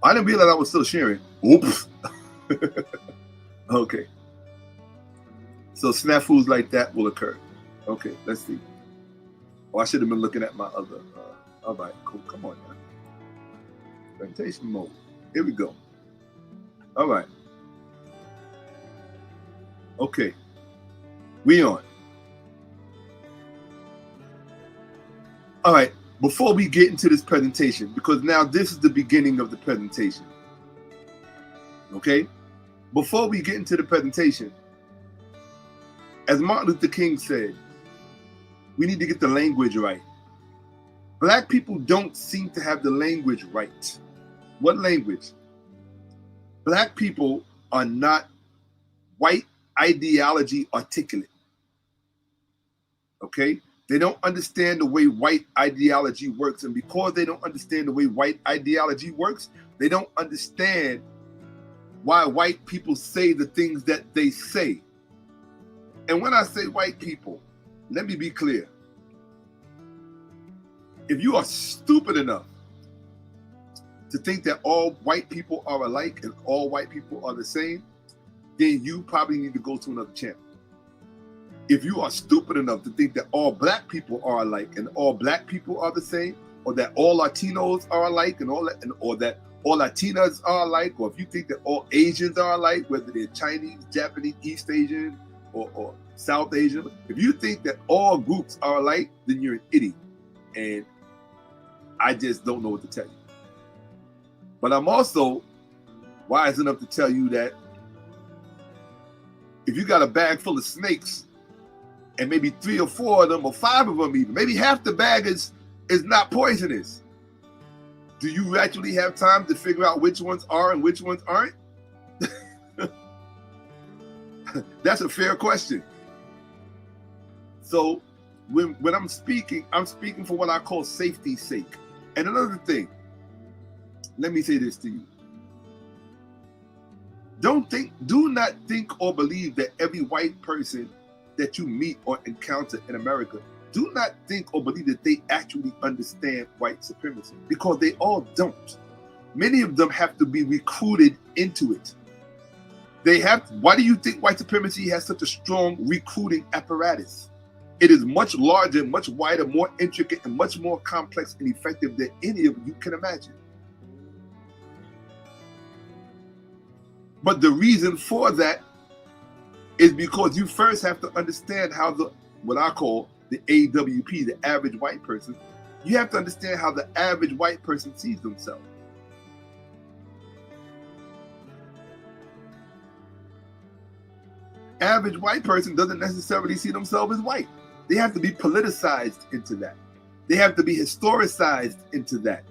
I didn't realize I was still sharing. Oops. Okay. So snafus like that will occur. Okay, let's see. Oh, I should have been looking at my other. All right, cool. Come on now. Presentation mode. Here we go. All right. Okay. We on. All right. Before we get into this presentation, because now this is the beginning of the presentation. Okay? Before we get into the presentation, as Martin Luther King said, we need to get the language right. Black people don't seem to have the language right. What language? Black people are not white ideology articulate. Okay? They don't understand the way white ideology works. And because they don't understand the way white ideology works, they don't understand why white people say the things that they say. And when I say white people, let me be clear. If you are stupid enough to think that all white people are alike and all white people are the same, then you probably need to go to another channel. If you are stupid enough to think that all black people are alike and all black people are the same, or that all Latinos are alike and all that, or that all Latinas are alike, or if you think that all Asians are alike, whether they're Chinese, Japanese, East Asian, or South Asian, if you think that all groups are alike, then you're an idiot. And I just don't know what to tell you. But I'm also wise enough to tell you that if you got a bag full of snakes, and maybe 3 or 4 of them, or 5 of them even, maybe half the bag is not poisonous, do you actually have time to figure out which ones are and which ones aren't? That's a fair question. So when I'm speaking for what I call safety's sake. And another thing, let me say this to you. Do not think or believe that every white person that you meet or encounter in America, do not think or believe that they actually understand white supremacy, because they all don't. Many of them have to be recruited into it. Why do you think white supremacy has such a strong recruiting apparatus? It is much larger, much wider, more intricate, and much more complex and effective than any of you can imagine. But the reason for that is because you first have to understand how what I call the AWP, the average white person, you have to understand how the average white person sees themselves. Average white person doesn't necessarily see themselves as white. They have to be politicized into that. They have to be historicized into that.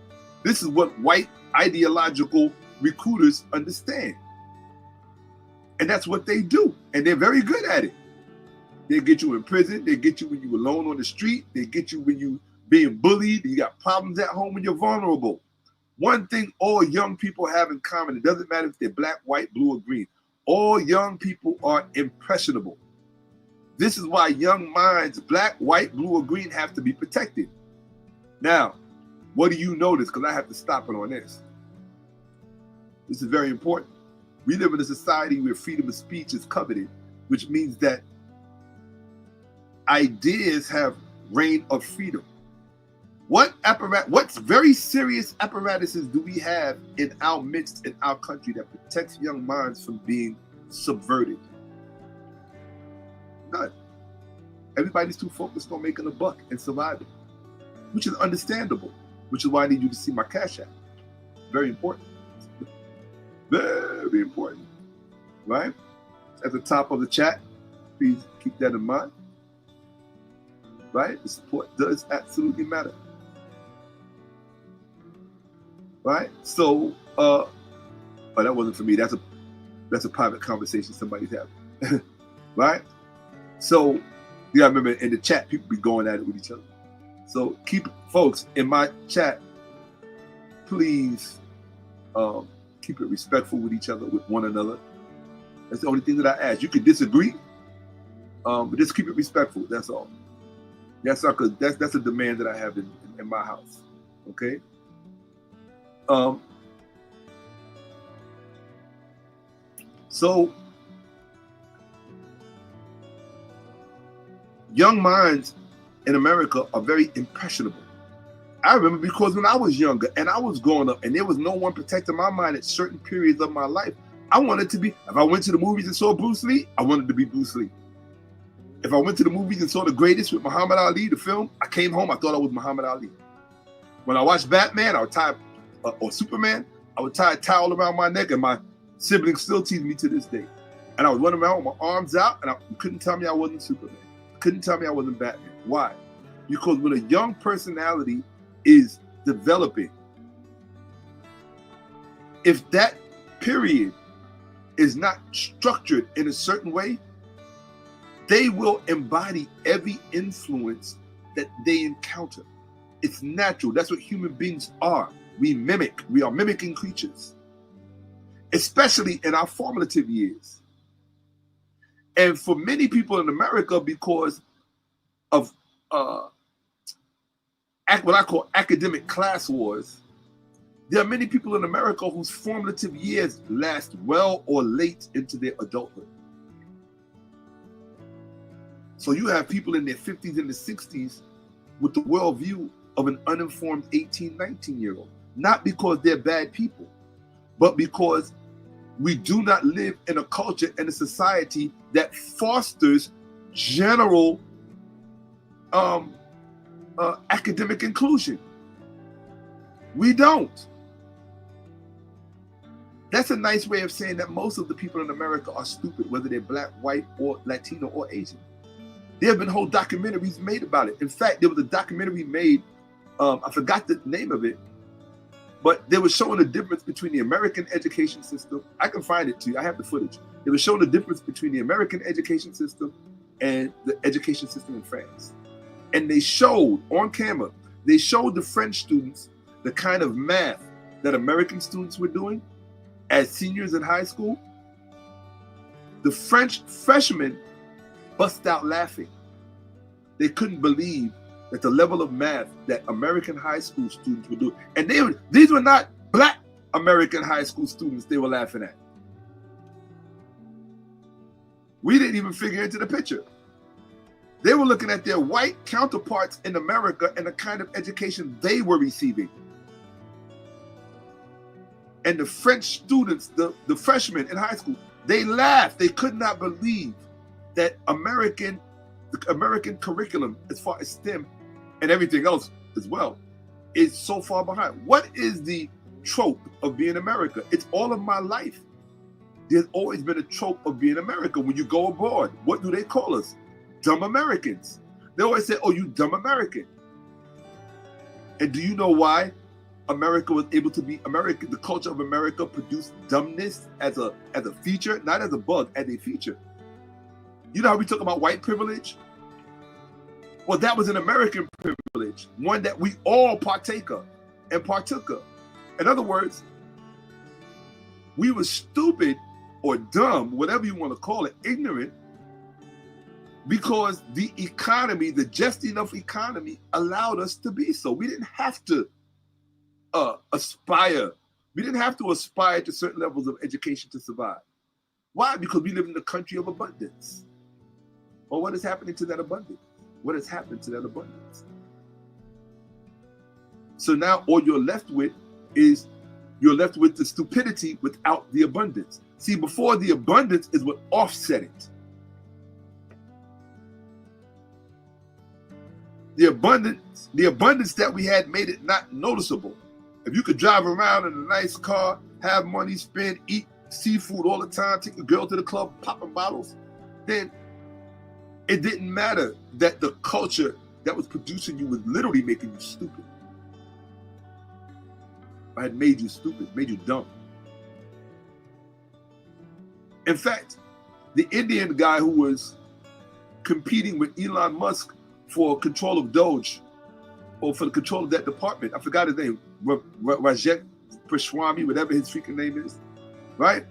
This is what white ideological recruiters understand. And that's what they do. And they're very good at it. They get you in prison. They get you when you're alone on the street. They get you when you're being bullied. You got problems at home when you're vulnerable. One thing all young people have in common, it doesn't matter if they're black, white, blue, or green. All young people are impressionable. This is why young minds, black, white, blue, or green, have to be protected. Now, what do you notice? Because I have to stop it on this. This is very important. We live in a society where freedom of speech is coveted, which means that ideas have reign of freedom. What very serious apparatuses do we have in our midst, in our country, that protects young minds from being subverted? None. Everybody's too focused on making a buck and surviving, which is understandable, which is why I need you to see my Cash App. Very important. Very important, right? At the top of the chat, please keep that in mind. right? The support does absolutely matter, right? So, but that wasn't for me. That's a private conversation somebody's having, right? So, you gotta remember, in the chat, people be going at it with each other. So keep, folks, in my chat, please keep it respectful with each other, with one another. That's the only thing that I ask. You can disagree, but just keep it respectful. That's all. That's a demand that I have in my house. Okay. So young minds in America are very impressionable. I remember, because when I was younger and I was growing up and there was no one protecting my mind at certain periods of my life, I wanted to be, if I went to the movies and saw Bruce Lee, I wanted to be Bruce Lee. If I went to the movies and saw The Greatest with Muhammad Ali, the film, I came home, I thought I was Muhammad Ali. When I watched Batman, I would tie, or Superman, I would tie a towel around my neck, and my siblings still tease me to this day. And I would run around with my arms out, and you couldn't tell me I wasn't Superman. Couldn't tell me I wasn't Batman. Why? Because when a young personality is developing, if that period is not structured in a certain way, they will embody every influence that they encounter. It's natural. That's what human beings are. We mimic. We are mimicking creatures, especially in our formative years. And for many people in America, because of what I call academic class wars, there are many people in America whose formative years last well or late into their adulthood. So you have people in their 50s and the 60s with the worldview of an uninformed 18, 19-year-old. Not because they're bad people, but because we do not live in a culture and a society that fosters general academic inclusion. We don't. That's a nice way of saying that most of the people in America are stupid, whether they're black, white, or Latino, or Asian. There have been whole documentaries made about it. In fact, there was a documentary made, I forgot the name of it, but they were showing the difference between the American education system. I can find it to you. I have the footage. They were showing the difference between the American education system and the education system in France. And they showed on camera, they showed the French students the kind of math that American students were doing as seniors in high school. The French freshmen bust out laughing. They couldn't believe that the level of math that American high school students were doing. And these were not black American high school students they were laughing at. We didn't even figure into the picture. They were looking at their white counterparts in America and the kind of education they were receiving. And the French students, the freshmen in high school, they laughed. They could not believe that the American curriculum, as far as STEM and everything else as well, is so far behind. What is the trope of being America? It's all of my life. There's always been a trope of being America. When you go abroad, what do they call us? Dumb Americans. They always say, oh, you dumb American. And do you know why America was able to be American? The culture of America produced dumbness as a feature, not as a bug, as a feature. You know how we talk about white privilege? Well, that was an American privilege, one that we all partake of and partook of. In other words, we were stupid or dumb, whatever you want to call it, ignorant, because the economy, the just enough economy, allowed us to be so. We didn't have to aspire. We didn't have to aspire to certain levels of education to survive. Why? Because we live in the country of abundance. Well, what is happening to that abundance? What has happened to that abundance? So now all you're left with is the stupidity without the abundance. See, before, the abundance is what offset it. The abundance that we had made it not noticeable. If you could drive around in a nice car, have money, spend, eat seafood all the time, take a girl to the club, popping bottles, then it didn't matter that the culture that was producing you was literally making you stupid. I had made you stupid, made you dumb. In fact, the Indian guy who was competing with Elon Musk for control of Doge, or for the control of that department, I forgot his name, 𝓈𓔔𓏿𓏭𓀢𓀁, whatever his freaking name is, right?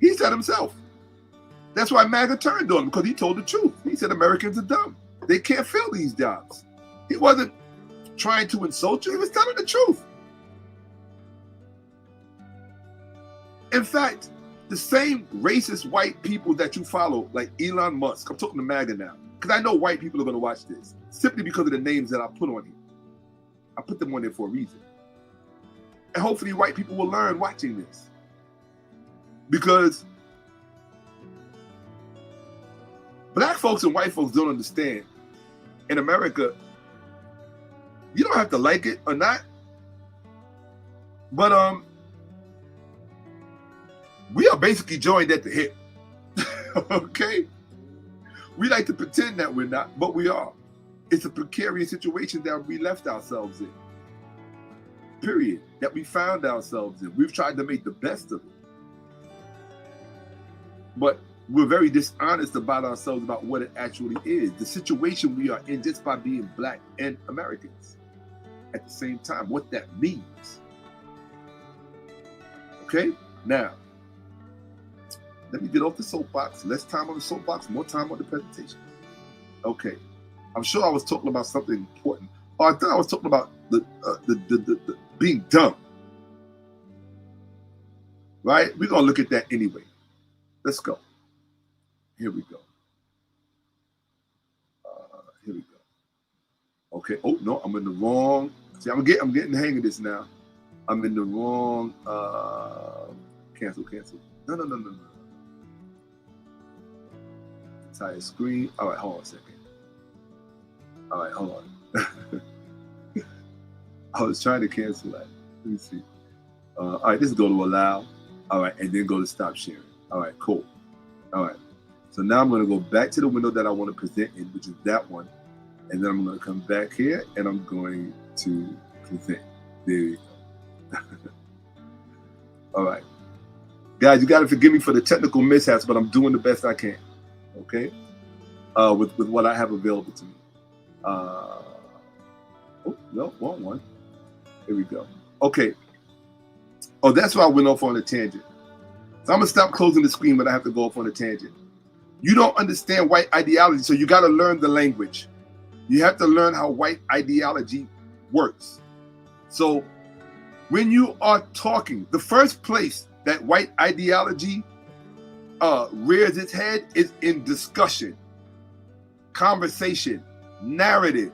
He said himself. That's why MAGA turned on him, because he told the truth. He said Americans are dumb. They can't fill these jobs. He wasn't trying to insult you. He was telling the truth. In fact, the same racist white people that you follow, like Elon Musk, I'm talking to MAGA now, because I know white people are going to watch this, simply because of the names that I put on here. I put them on there for a reason. And hopefully white people will learn watching this. Because black folks and white folks don't understand. In America, you don't have to like it or not, but we are basically joined at the hip. Okay? We like to pretend that we're not, but we are. It's a precarious situation that we left ourselves in. Period. That we found ourselves in. We've tried to make the best of it. But we're very dishonest about ourselves, about what it actually is. The situation we are in just by being black and Americans at the same time, what that means. Okay? Now, let me get off the soapbox. Less time on the soapbox, more time on the presentation. Okay. I'm sure I was talking about something important. Oh, I thought I was talking about the being dumb. Right? We're going to look at that anyway. Let's go. Here we go. Here we go. Okay. Oh, no, I'm in the wrong. See, I'm getting the hang of this now. I'm in the wrong. Cancel. No. Entire screen. All right, hold on a second. All right, hold on. I was trying to cancel that. Let me see. All right, this is go to allow. All right, and then go to stop sharing. All right, cool. All right. So now I'm going to go back to the window that I want to present in, which is that one. And then I'm going to come back here and I'm going to present. There you go. All right. Guys, you got to forgive me for the technical mishaps, but I'm doing the best I can. Okay? With what I have available to me. Oh, no, wrong one. Here we go. Okay. Oh, that's why I went off on a tangent. So I'm going to stop closing the screen, but I have to go off on a tangent. You don't understand white ideology, so you got to learn the language. You have to learn how white ideology works. So when you are talking, the first place that white ideology rears its head is in discussion, conversation, narrative.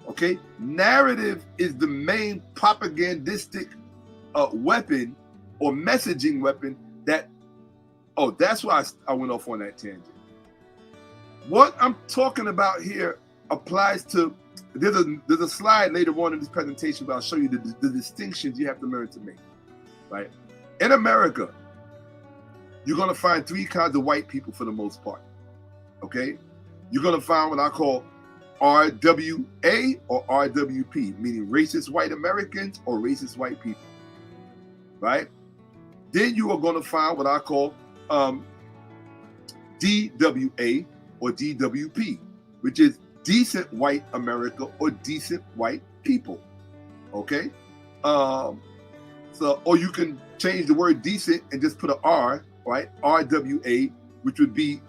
Okay? Narrative is the main propagandistic weapon or messaging weapon that, oh, that's why I went off on that tangent. What I'm talking about here applies to, there's a slide later on in this presentation where I'll show you the distinctions you have to learn to make, right? In America, you're going to find three kinds of white people for the most part, okay? You're going to find what I call RWA or RWP, meaning racist white Americans or racist white people, right? Then you are going to find what I call DWA or DWP, which is decent white America or decent white people, okay? So, or you can change the word decent and just put an R, right? RWA, which would be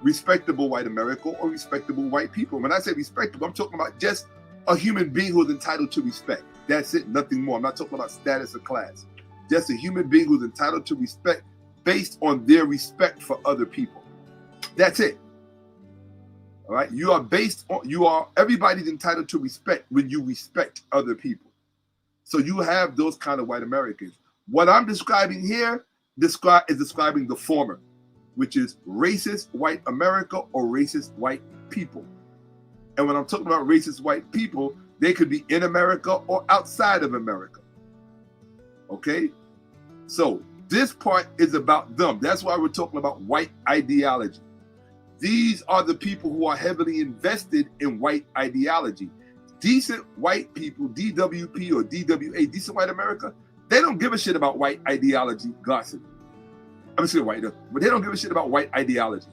respectable white America or respectable white people. When I say respectable, I'm talking about just a human being who is entitled to respect. That's it, nothing more. I'm not talking about status or class. Just a human being who's entitled to respect based on their respect for other people. That's it. All right. You are based on, everybody's entitled to respect when you respect other people. So you have those kind of white Americans. What I'm describing here is describing the former, which is racist white America or racist white people. And when I'm talking about racist white people, they could be in America or outside of America. Okay? So this part is about them. That's why we're talking about white ideology. These are the people who are heavily invested in white ideology. Decent white people, DWP or DWA, decent white America, they don't give a shit about white ideology gossip. I'm saying white, but they don't give a shit about white ideology.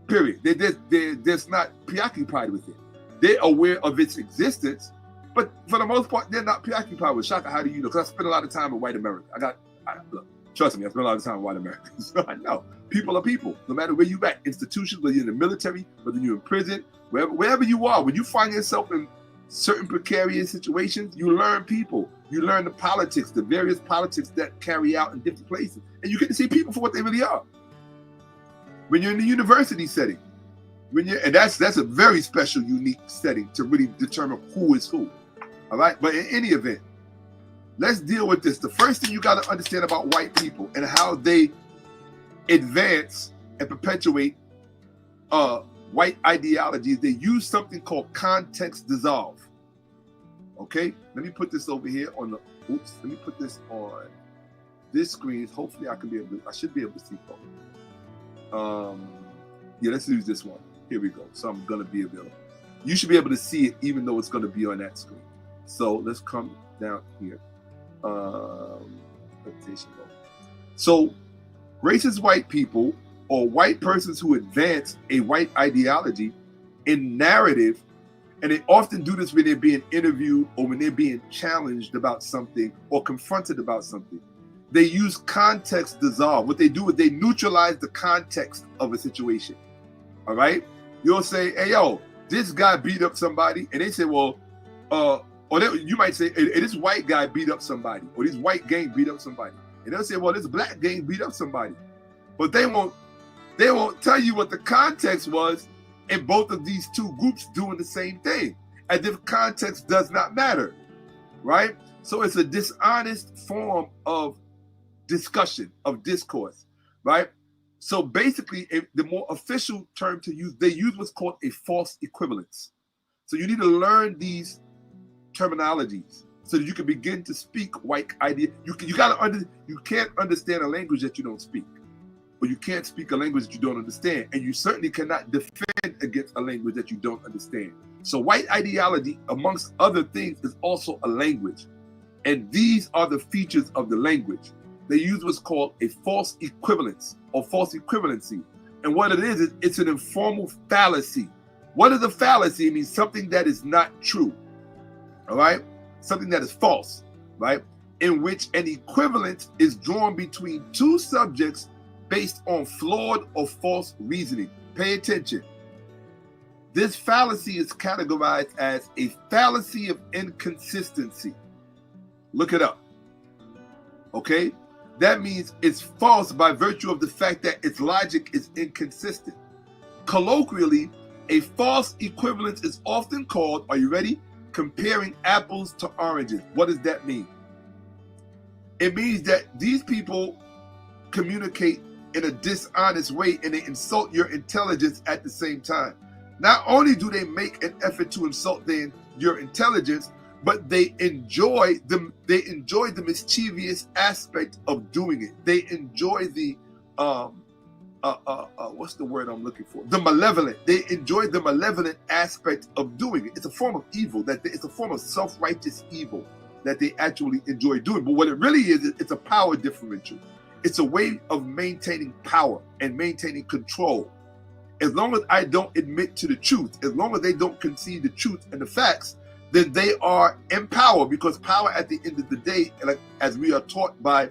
Period. They're just not preoccupied with it. They're aware of its existence, but for the most part, they're not preoccupied with Shaka. How do you know? Because I spend a lot of time with white America. Look, trust me, I spend a lot of time with white Americans. So I know people are people. No matter where you're at, institutions, whether you're in the military, whether you're in prison, wherever you are, when you find yourself in certain precarious situations, you learn people. You learn the politics, the various politics that carry out in different places, and you get to see people for what they really are. When you're in the university setting, and that's a very special, unique setting to really determine who is who. All right, but in any event, let's deal with this. The first thing you got to understand about white people and how they advance and perpetuate white ideology is they use something called context dissolve. Okay, let me put this over here on the. Oops, let me put this on this screen. Hopefully, I should be able to see both. Yeah, let's use this one. Here we go. So I'm gonna be available. You should be able to see it even though it's gonna be on that screen. So let's come down here. So racist white people or white persons who advance a white ideology in narrative, and they often do this when they're being interviewed or when they're being challenged about something or confronted about something. They use context dissolve. What they do is they neutralize the context of a situation. All right? You'll say, hey, yo, this guy beat up somebody. And they say, well, you might say, hey, this white guy beat up somebody. Or this white gang beat up somebody. And they'll say, well, this black gang beat up somebody. But they won't tell you what the context was in both of these two groups doing the same thing. As if context does not matter. Right? So it's a dishonest form of discussion, of discourse, right? So basically, the more official term to use, they use what's called a false equivalence. So you need to learn these terminologies so that you can begin to speak white idea. You can't understand a language that you don't speak, or you can't speak a language that you don't understand, and you certainly cannot defend against a language that you don't understand. So white ideology, amongst other things, is also a language, and these are the features of the language. They use what's called a false equivalence or false equivalency. And what it is it's an informal fallacy. What is a fallacy? It means something that is not true, all right? Something that is false, right? In which an equivalence is drawn between two subjects based on flawed or false reasoning. Pay attention. This fallacy is categorized as a fallacy of inconsistency. Look it up, okay? That means it's false by virtue of the fact that its logic is inconsistent. Colloquially, a false equivalence is often called, are you ready? Comparing apples to oranges. What does that mean? It means that these people communicate in a dishonest way and they insult your intelligence at the same time. Not only do they make an effort to insult your intelligence, but they enjoy the mischievous aspect of doing it. They enjoy the what's the word I'm looking for? The malevolent. They enjoy the malevolent aspect of doing it. It's a form of evil. It's a form of self-righteous evil that they actually enjoy doing. But what it really is, it's a power differential. It's a way of maintaining power and maintaining control. As long as I don't admit to the truth, as long as they don't concede the truth and the facts, then they are in power, because power at the end of the day, like as we are taught by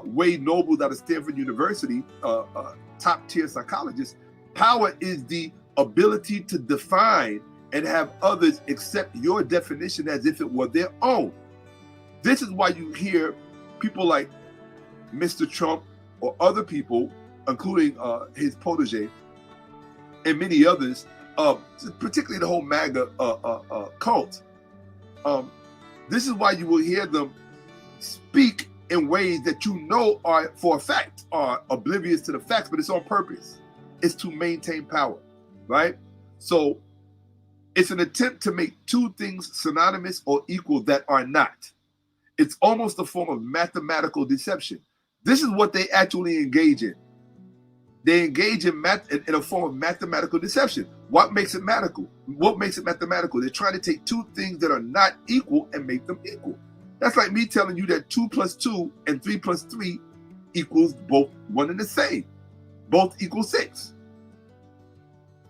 Wade Nobles out of Stanford University, top tier psychologist, power is the ability to define and have others accept your definition as if it were their own. This is why you hear people like Mr. Trump or other people, including his protege and many others, particularly the whole MAGA cult. This is why you will hear them speak in ways that you know are, for a fact, are oblivious to the facts, but it's on purpose. It's to maintain power, right? So it's an attempt to make two things synonymous or equal that are not. It's almost a form of mathematical deception. This is what they actually engage in. They engage in a form of mathematical deception. What makes it mathematical? What makes it mathematical? They're trying to take two things that are not equal and make them equal. That's like me telling you that 2 plus 2 and 3 plus 3 equals both one and the same. Both equal 6.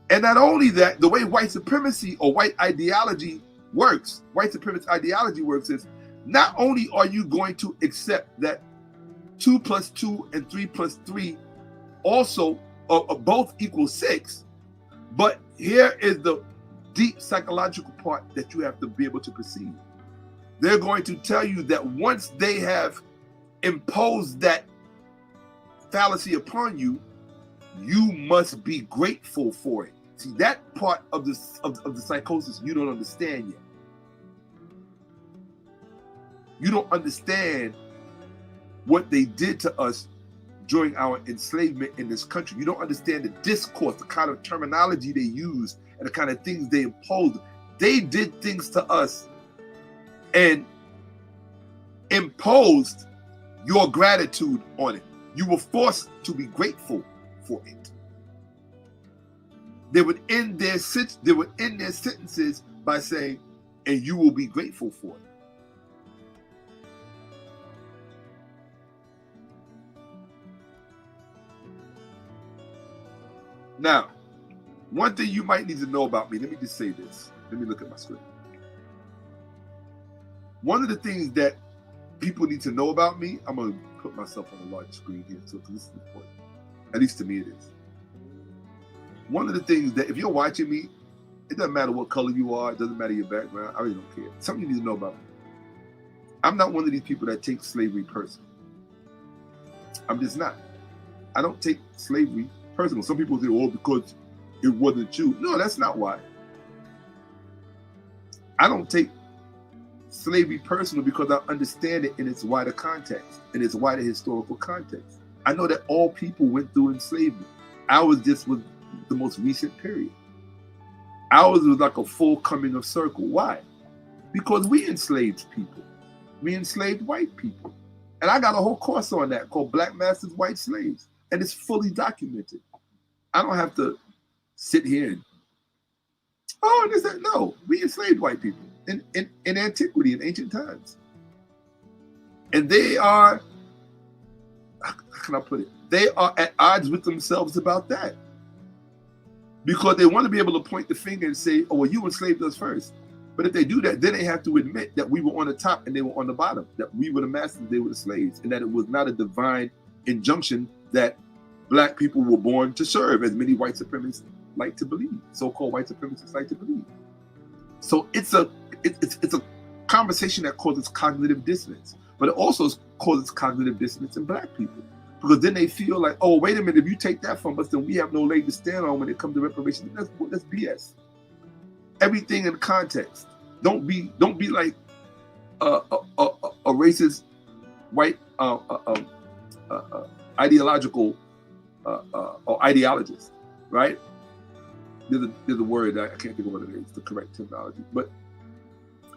And not only that, the way white supremacy or white ideology works, white supremacist ideology works is not only are you going to accept that 2 plus 2 and 3 plus 3 also both equal 6, but here is the deep psychological part that you have to be able to perceive. They're going to tell you that once they have imposed that fallacy upon you, you must be grateful for it. See, that part of the psychosis you don't understand yet. You don't understand what they did to us during our enslavement in this country. You don't understand the discourse, the kind of terminology they used, and the kind of things they imposed. They did things to us and imposed your gratitude on it. You were forced to be grateful for it. They would end their sentences by saying, and you will be grateful for it. Now, one thing you might need to know about me, let me just say this. Let me look at my screen. One of the things that people need to know about me, I'm going to put myself on a large screen here, so this is important. At least to me it is. One of the things that if you're watching me, it doesn't matter what color you are, it doesn't matter your background, I really don't care. Something you need to know about me. I'm not one of these people that takes slavery personal. I'm just not. I don't take slavery personal. Some people say, oh, because it wasn't you. No, that's not why. I don't take slavery personal because I understand it in its wider context, in its wider historical context. I know that all people went through enslavement. Ours just was the most recent period. Ours was like a full coming of circle. Why? Because we enslaved people. We enslaved white people. And I got a whole course on that called Black Masters, White Slaves. And it's fully documented. I don't have to sit here and, oh, this, that. No, we enslaved white people in antiquity, in ancient times. And they are, how can I put it? They are at odds with themselves about that. Because they want to be able to point the finger and say, oh, well, you enslaved us first. But if they do that, then they have to admit that we were on the top and they were on the bottom, that we were the masters, they were the slaves, and that it was not a divine injunction that Black people were born to serve, as many white supremacists like to believe, so-called white supremacists like to believe. So it's a conversation that causes cognitive dissonance, but it also causes cognitive dissonance in Black people, because then they feel like, oh, wait a minute, if you take that from us, then we have no leg to stand on when it comes to reparations. That's BS. Everything in context. Don't be like a racist white ideological or ideologist, right? There's a word that I can't think of what it is, the correct terminology, but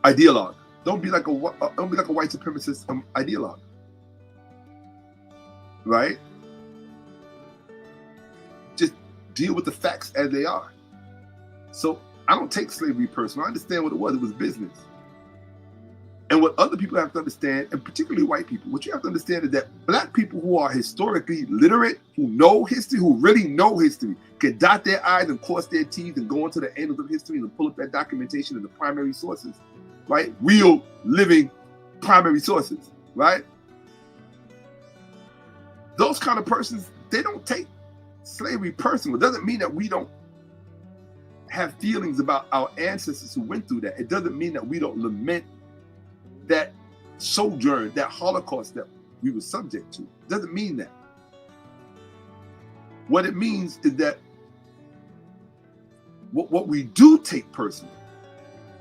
ideologue. Don't be like a white supremacist ideologue, right? Just deal with the facts as they are. So I don't take slavery personal. I understand what it was. It was business. And what other people have to understand, and particularly white people, what you have to understand is that Black people who are historically literate, who know history, who really know history, can dot their I's and cross their T's and go into the annals of history and pull up that documentation and the primary sources, right? Real, living primary sources, right? Those kind of persons, they don't take slavery personal. It doesn't mean that we don't have feelings about our ancestors who went through that. It doesn't mean that we don't lament that sojourn, that Holocaust that we were subject to. It doesn't mean that. What it means is that what we do take personally,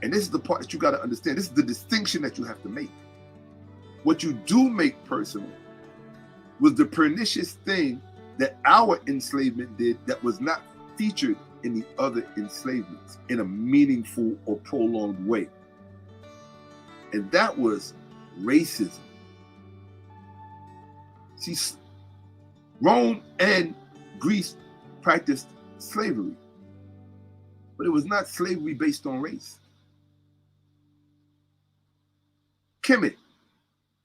and this is the part that you got to understand, this is the distinction that you have to make. What you do make personal was the pernicious thing that our enslavement did that was not featured in the other enslavements in a meaningful or prolonged way. And that was racism. See, Rome and Greece practiced slavery, but it was not slavery based on race. Kemet,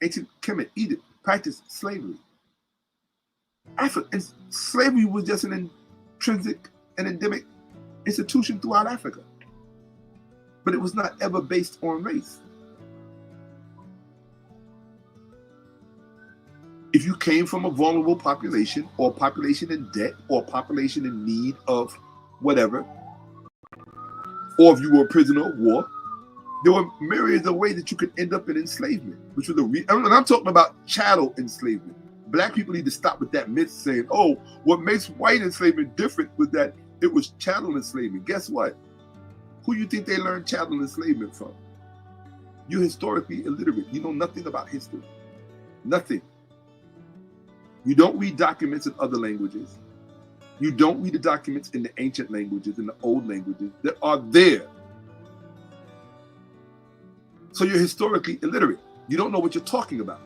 ancient Kemet, Egypt, practiced slavery. Africa, and slavery was just an intrinsic and endemic institution throughout Africa, but it was not ever based on race. If you came from a vulnerable population, or population in debt, or population in need of whatever, or if you were a prisoner of war, there were myriads of ways that you could end up in enslavement, which was and I'm talking about chattel enslavement. Black people need to stop with that myth saying, oh, what makes white enslavement different was that it was chattel enslavement. Guess what? Who you think they learned chattel enslavement from? You're historically illiterate. You know nothing about history. Nothing. You don't read documents in other languages. You don't read the documents in the ancient languages, in the old languages that are there. So you're historically illiterate. You don't know what you're talking about.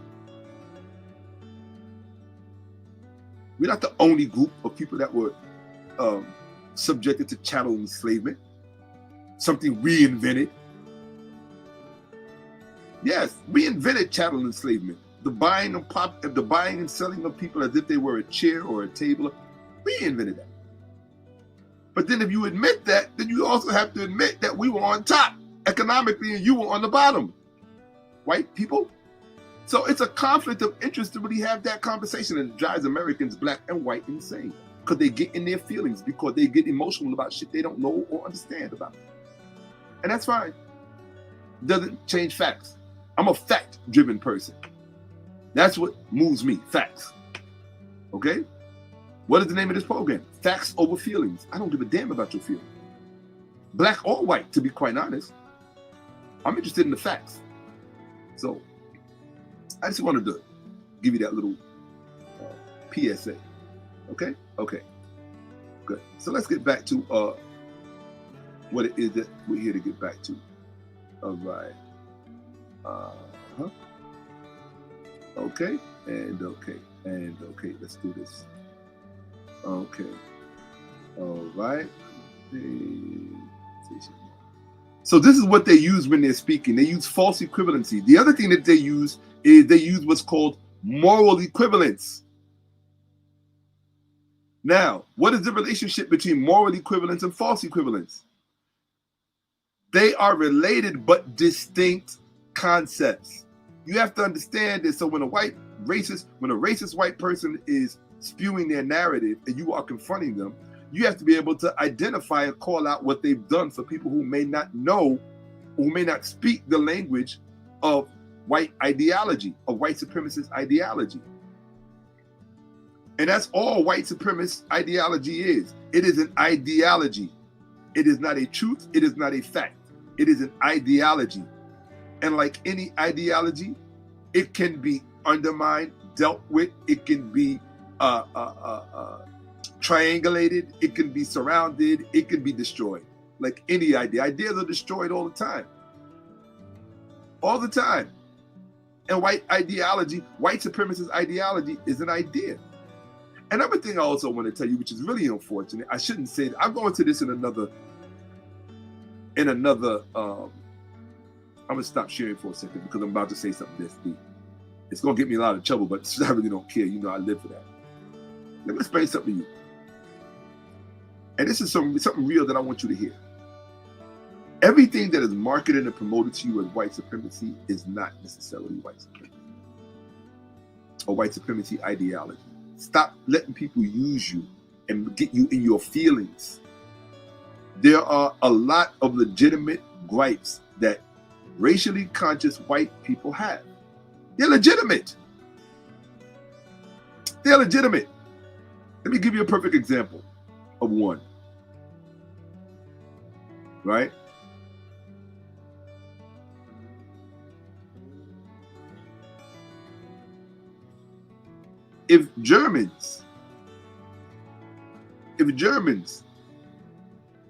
We're not the only group of people that were subjected to chattel enslavement, something we invented. Yes, we invented chattel enslavement. The buying and selling of people as if they were a chair or a table. We invented that. But then if you admit that, then you also have to admit that we were on top economically and you were on the bottom. White people. So it's a conflict of interest to really have that conversation, and it drives Americans, black and white, insane. Because they get in their feelings, because they get emotional about shit they don't know or understand about. And that's fine. Doesn't change facts. I'm a fact-driven person. That's what moves me, facts. Okay? What is the name of this program? Facts over feelings. I don't give a damn about your feelings. Black or white, to be quite honest. I'm interested in the facts. So, I just wanted to give you that little PSA. Okay? Okay. Good. So let's get back to what it is that we're here to get back to. All right. Okay. And okay. And okay. Let's do this. Okay. All right. So this is what they use when they're speaking. They use false equivalency. The other thing that they use is they use what's called moral equivalence. Now, what is the relationship between moral equivalence and false equivalence? They are related but distinct concepts. You have to understand this. So when a racist white person is spewing their narrative and you are confronting them, you have to be able to identify and call out what they've done for people who may not know, who may not speak the language of white ideology, of white supremacist ideology. And that's all white supremacist ideology is. It is an ideology. It is not a truth. It is not a fact. It is an ideology. And like any ideology, it can be undermined, dealt with. It can be triangulated. It can be surrounded. It can be destroyed. Like any idea. Ideas are destroyed all the time. All the time. And white ideology, white supremacist ideology is an idea. Another thing I also want to tell you, which is really unfortunate, I shouldn't say it. I'll go into this in another, I'm going to stop sharing for a second because I'm about to say something that's deep. It's going to get me in a lot of trouble, but I really don't care. You know, I live for that. Let me explain something to you. And this is something real that I want you to hear. Everything that is marketed and promoted to you as white supremacy is not necessarily white supremacy or white supremacy ideology. Stop letting people use you and get you in your feelings. There are a lot of legitimate gripes that racially conscious white people have. They're legitimate. They're legitimate. Let me give you a perfect example of one. Right? If Germans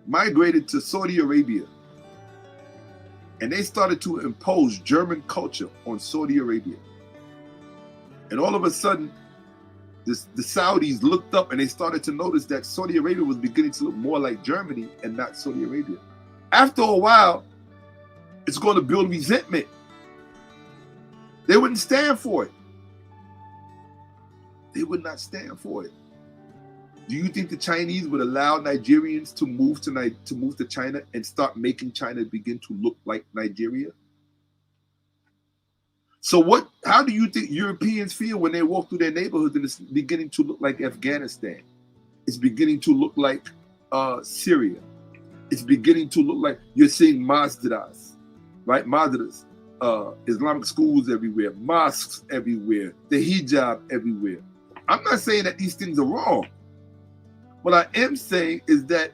migrated to Saudi Arabia and they started to impose German culture on Saudi Arabia, and all of a sudden the Saudis looked up and they started to notice that Saudi Arabia was beginning to look more like Germany and not Saudi Arabia. After a while, it's going to build resentment. They wouldn't stand for it. They would not stand for it. Do you think the Chinese would allow Nigerians to move to China and start making China begin to look like Nigeria? So how do you think Europeans feel when they walk through their neighborhoods and it's beginning to look like Afghanistan? It's beginning to look like Syria. It's beginning to look like you're seeing madrasas, right? Madrasas, Islamic schools everywhere, mosques everywhere, the hijab everywhere. I'm not saying that these things are wrong. What I am saying is that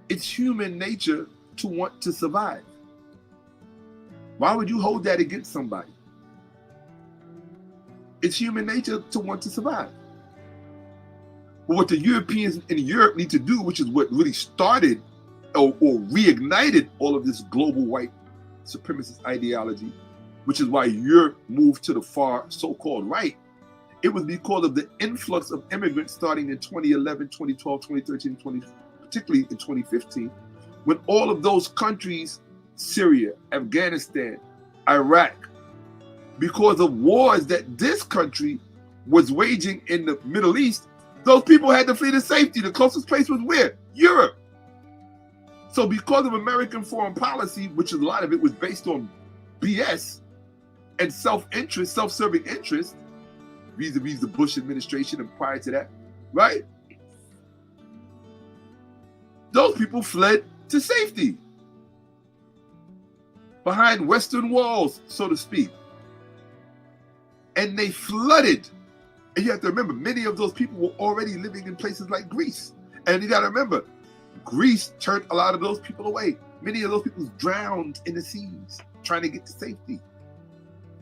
it's human nature to want to survive. Why would you hold that against somebody? It's human nature to want to survive. But what the Europeans in Europe need to do, which is what really started or reignited all of this global white supremacist ideology, which is why Europe moved to the far so-called right, it was because of the influx of immigrants starting in 2011, 2012, 2013, particularly in 2015, when all of those countries, Syria, Afghanistan, Iraq, because of wars that this country was waging in the Middle East, those people had to flee to safety. The closest place was where? Europe. So because of American foreign policy, which a lot of it was based on BS and self-interest, self-serving interest, vis-a-vis the Bush administration and prior to that, right? Those people fled to safety behind Western walls, so to speak. And they flooded. And you have to remember, many of those people were already living in places like Greece. And you got to remember, Greece turned a lot of those people away. Many of those people drowned in the seas trying to get to safety.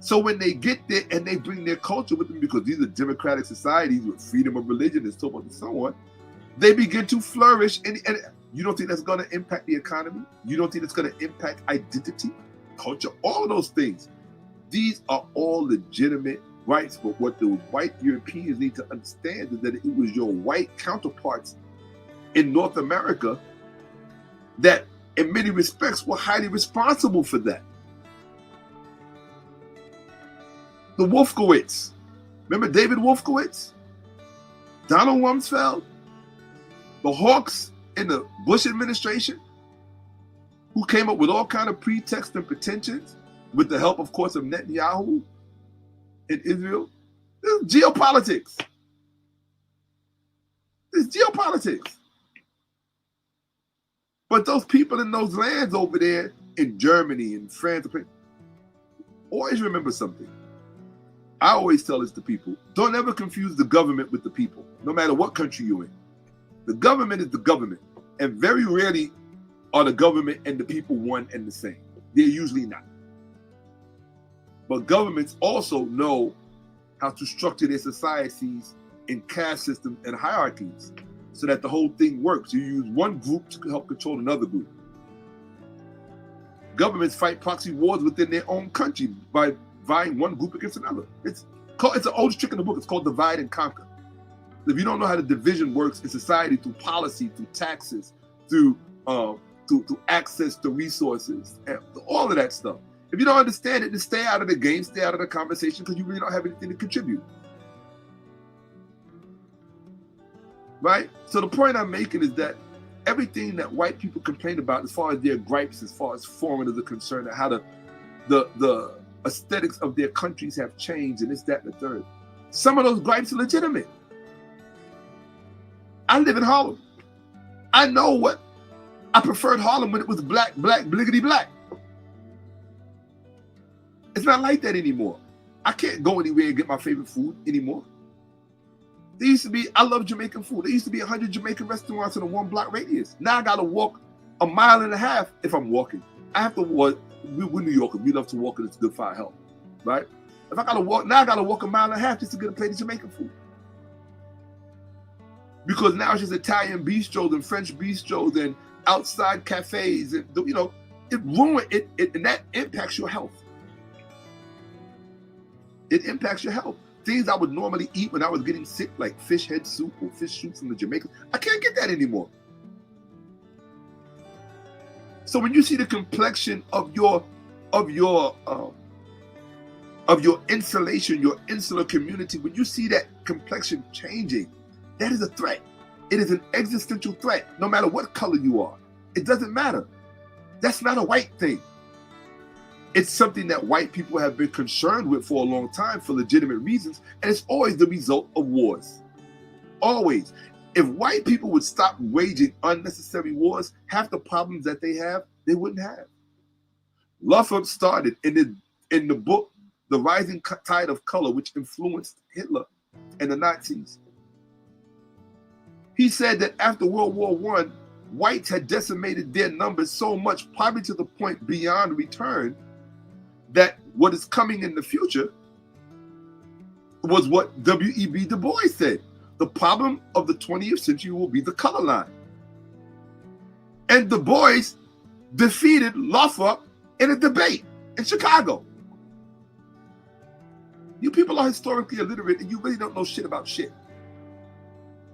So when they get there and they bring their culture with them, because these are democratic societies with freedom of religion and so on and so on, they begin to flourish. And you don't think that's going to impact the economy? You don't think it's going to impact identity, culture, all of those things? These are all legitimate rights. But what the white Europeans need to understand is that it was your white counterparts in North America that, in many respects, were highly responsible for that. The Wolfowitz, remember David Wolfowitz, Donald Rumsfeld, the Hawks in the Bush administration, who came up with all kind of pretexts and pretensions with the help, of course, of Netanyahu in Israel. This is geopolitics. This is geopolitics. But those people in those lands over there in Germany and France, always remember something. I always tell this to people, don't ever confuse the government with the people, no matter what country you're in. The government is the government, and very rarely are the government and the people one and the same. They're usually not. But governments also know how to structure their societies in caste systems and hierarchies so that the whole thing works. You use one group to help control another group. Governments fight proxy wars within their own country by vying one group against another. It's an old trick in the book. It's called divide and conquer. If you don't know how the division works in society through policy, through taxes, through access to resources, and all of that stuff, if you don't understand it, then stay out of the game, stay out of the conversation, because you really don't have anything to contribute. Right? So the point I'm making is that everything that white people complain about, as far as their gripes, as far as foreigners are concerned, and how the aesthetics of their countries have changed, and this, that, and the third. Some of those gripes are legitimate. I live in Harlem. I know what I preferred Harlem when it was black, bliggity black. It's not like that anymore. I can't go anywhere and get my favorite food anymore. There used to be, I love Jamaican food. There used to be 100 Jamaican restaurants in a 1-block radius. Now I got to walk a mile and a half if I'm walking. I have to walk. We're New Yorkers. We love to walk and it's good for our health, right? If I got to walk, now I got to walk a mile and a half just to get a plate of Jamaican food. Because now it's just Italian bistros and French bistros and outside cafes. And, you know, it ruins it, and that impacts your health. It impacts your health. things I would normally eat when I was getting sick, like fish head soup or fish soup from the Jamaicans. I can't get that anymore. So when you see the complexion of your insulation, your insular community, when you see that complexion changing, that is a threat. It is an existential threat, no matter what color you are. It doesn't matter. That's not a white thing. It's something that white people have been concerned with for a long time for legitimate reasons, and it's always the result of wars. Always. If white people would stop waging unnecessary wars, half the problems that they have, they wouldn't have. 𝓈𝓿𝓏 started in the book, The Rising Tide of Color, which influenced Hitler and the Nazis. He said that after World War I, whites had decimated their numbers so much, probably to the point beyond return, that what is coming in the future was what W.E.B. Du Bois said. The problem of the 20th century will be the color line. And Du Bois defeated 𝓈𝓏 in a debate in Chicago. You people are historically illiterate and you really don't know shit about shit.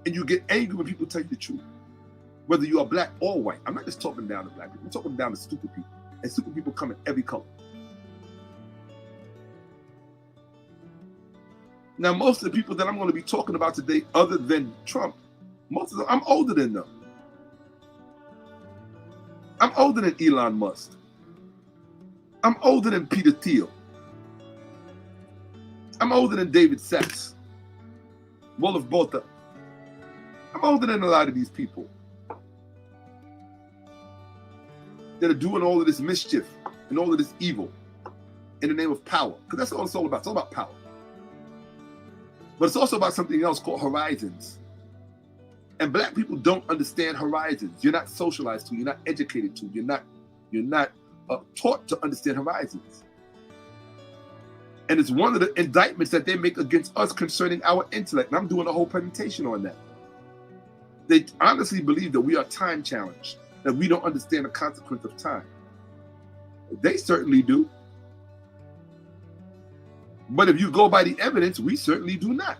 And you get angry when people tell you the truth, whether you are black or white. I'm not just talking down to black people, I'm talking down to stupid people. And stupid people come in every color. Now, most of the people that I'm going to be talking about today, other than Trump, most of them, I'm older than them. I'm older than Elon Musk. I'm older than Peter Thiel. I'm older than David Sachs, Wolof Botha. I'm older than a lot of these people that are doing all of this mischief and all of this evil in the name of power. Because that's all it's all about. It's all about power. But it's also about something else called horizons. And black people don't understand horizons. You're not socialized to, you're not educated to, you're not taught to understand horizons. And it's one of the indictments that they make against us concerning our intellect. And I'm doing a whole presentation on that. They honestly believe that we are time challenged, that we don't understand the consequence of time. They certainly do. But if you go by the evidence, we certainly do not.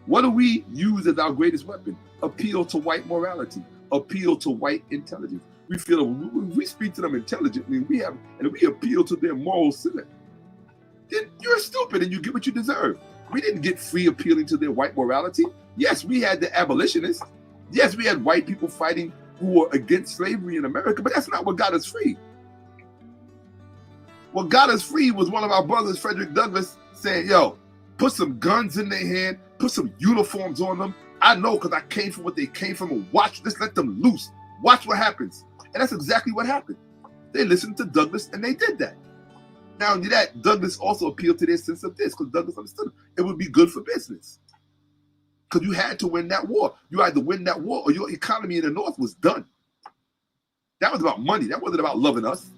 What do we use as our greatest weapon? Appeal to white morality, appeal to white intelligence. We feel that when we speak to them intelligently, and we appeal to their moral center, then you're stupid and you get what you deserve. We didn't get free appealing to their white morality. Yes, we had the abolitionists. Yes, we had white people fighting who were against slavery in America, but that's not what got us free. What got us free was one of our brothers, Frederick Douglass, saying, yo, put some guns in their hand, put some uniforms on them. I know because I came from what they came from, and watch, just let them loose. Watch what happens. And that's exactly what happened. They listened to Douglass and they did that. Not only that, Douglass also appealed to their sense of this because Douglass understood it would be good for business. Because you had to win that war. You had to win that war or your economy in the North was done. That was about money. That wasn't about loving us.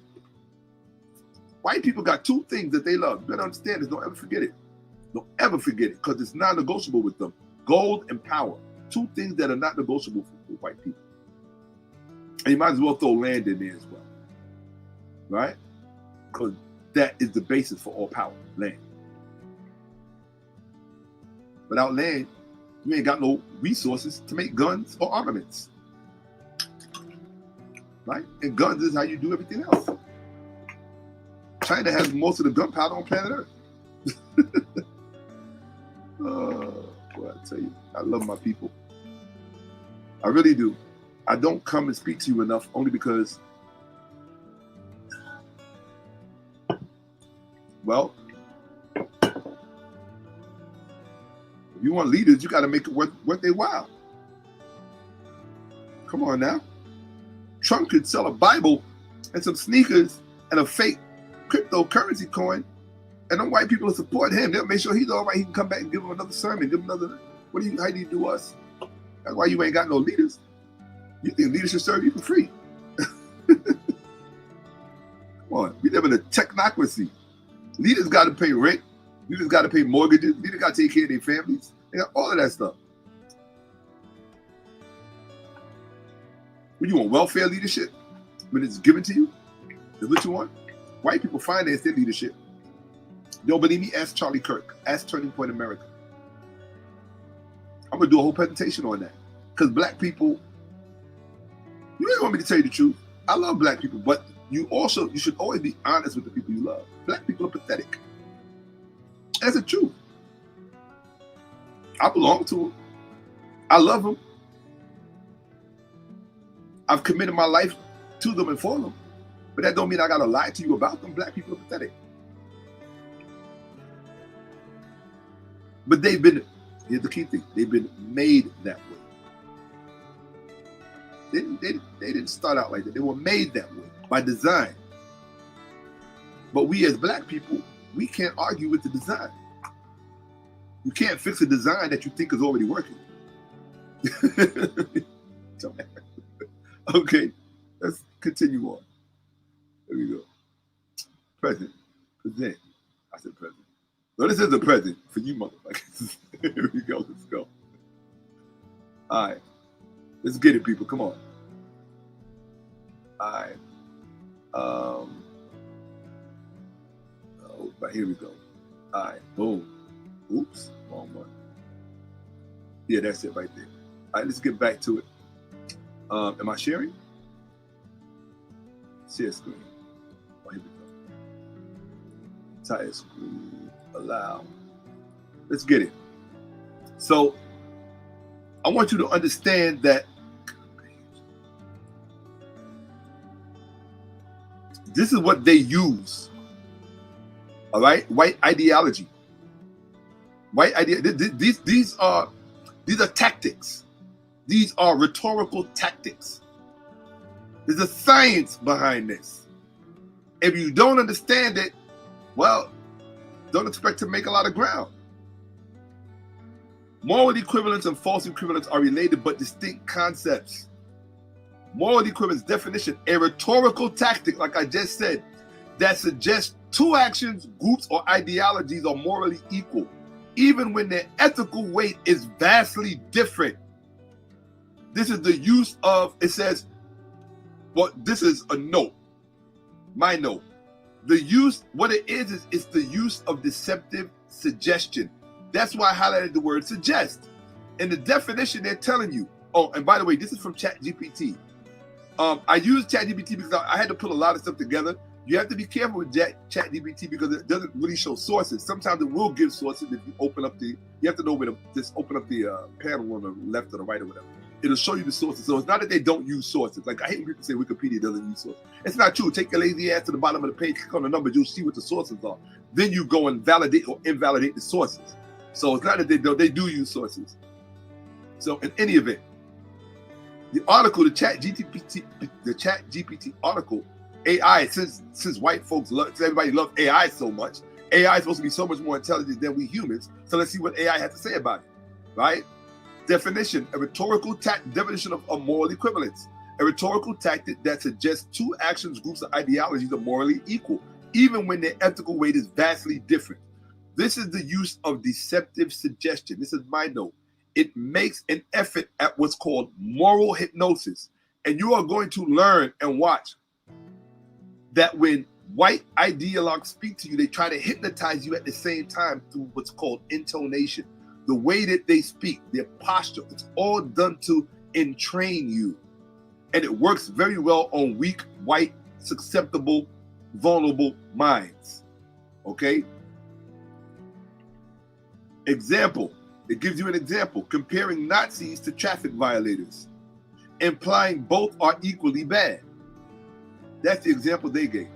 White people got two things that they love. You better understand this. Don't ever forget it. Don't ever forget it because it's non-negotiable with them. Gold and power. Two things that are not negotiable for white people. And you might as well throw land in there as well. Right? Because that is the basis for all power, land. Without land, you ain't got no resources to make guns or armaments. Right? And guns is how you do everything else. China has most of the gunpowder on planet Earth. Oh, boy, I tell you, I love my people. I really do. I don't come and speak to you enough only because, well, if you want leaders, you got to make it worth their while. Come on now. Trump could sell a Bible and some sneakers and a fake cryptocurrency coin, and them white people will support him. They'll make sure he's all right. He can come back and give him another sermon, give him another. How do you do us? That's why you ain't got no leaders. You think leaders should serve you for free? Come on, we live in a technocracy. Leaders got to pay rent. Leaders got to pay mortgages. Leaders got to take care of their families. They got all of that stuff. When you want welfare leadership, when it's given to you, that's what you want. White people finance their leadership. Don't believe me? Ask Charlie Kirk. Ask Turning Point America. I'm going to do a whole presentation on that. Because black people, you really want me to tell you the truth. I love black people, but you should always be honest with the people you love. Black people are pathetic. That's the truth. I belong to them. I love them. I've committed my life to them and for them. But that don't mean I got to lie to you about them. Black people are pathetic. But here's the key thing, they've been made that way. They didn't start out like that. They were made that way by design. But we as black people, we can't argue with the design. You can't fix a design that you think is already working. Okay, let's continue on. There we go. Present. Present. I said present. No, this is a present for you motherfuckers. Here we go. Let's go. All right. Let's get it, people. Come on. All right. Oh, right, here we go. All right. Boom. Oops. Wrong one. Yeah, that's it right there. All right, let's get back to it. Am I sharing? Share screen. Oh, here we go. Entire screen. Allow. Let's get it. So, I want you to understand that this is what they use. All right, white ideology. White idea. These are tactics. These are rhetorical tactics. There's a science behind this. If you don't understand it, well, don't expect to make a lot of ground. Moral equivalence and false equivalence are related but distinct concepts. Moral equivalence definition, a rhetorical tactic, like I just said, that suggests two actions, groups, or ideologies are morally equal, even when their ethical weight is vastly different. This is the use of, it says, well, this is a note, my note. The use, what it is it's the use of deceptive suggestion. That's why I highlighted the word suggest. In the definition, they're telling you, oh, and by the way, this is from ChatGPT. I use ChatGPT because I had to put a lot of stuff together. You have to be careful with ChatGPT because it doesn't really show sources. Sometimes it will give sources if you open up you have to know where to just open up the panel on the left or the right or whatever. It'll show you the sources. So it's not that they don't use sources. Like I hate when people say Wikipedia doesn't use sources. It's not true. Take your lazy ass to the bottom of the page, click on the numbers, you'll see what the sources are. Then you go and validate or invalidate the sources. So it's not that they do use sources. So in any event, the article, the ChatGPT article, AI, since white folks everybody loves AI so much, AI is supposed to be so much more intelligent than we humans. So let's see what AI has to say about it, right? Definition, a rhetorical definition of moral equivalence. A rhetorical tactic that suggests two actions, groups, or ideologies are morally equal, even when their ethical weight is vastly different. This is the use of deceptive suggestion. This is my note. It makes an effort at what's called moral hypnosis. And you are going to learn and watch that when white ideologues speak to you, they try to hypnotize you at the same time through what's called intonation. The way that they speak, their posture, it's all done to entrain you. And it works very well on weak, white, susceptible, vulnerable minds. Okay? Example. It gives you an example. Comparing Nazis to traffic violators. Implying both are equally bad. That's the example they gave.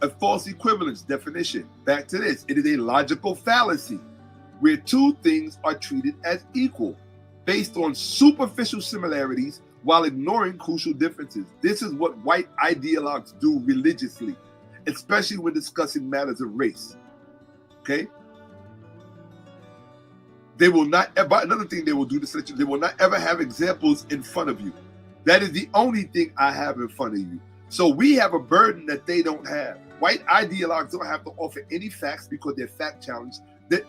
A false equivalence definition. Back to this. It is a logical fallacy where two things are treated as equal based on superficial similarities while ignoring crucial differences. This is what white ideologues do religiously, especially when discussing matters of race. Okay? They will not ever, another thing they will do to let you, they will not ever have examples in front of you. That is the only thing I have in front of you. So we have a burden that they don't have. White ideologues don't have to offer any facts because they're fact challenged.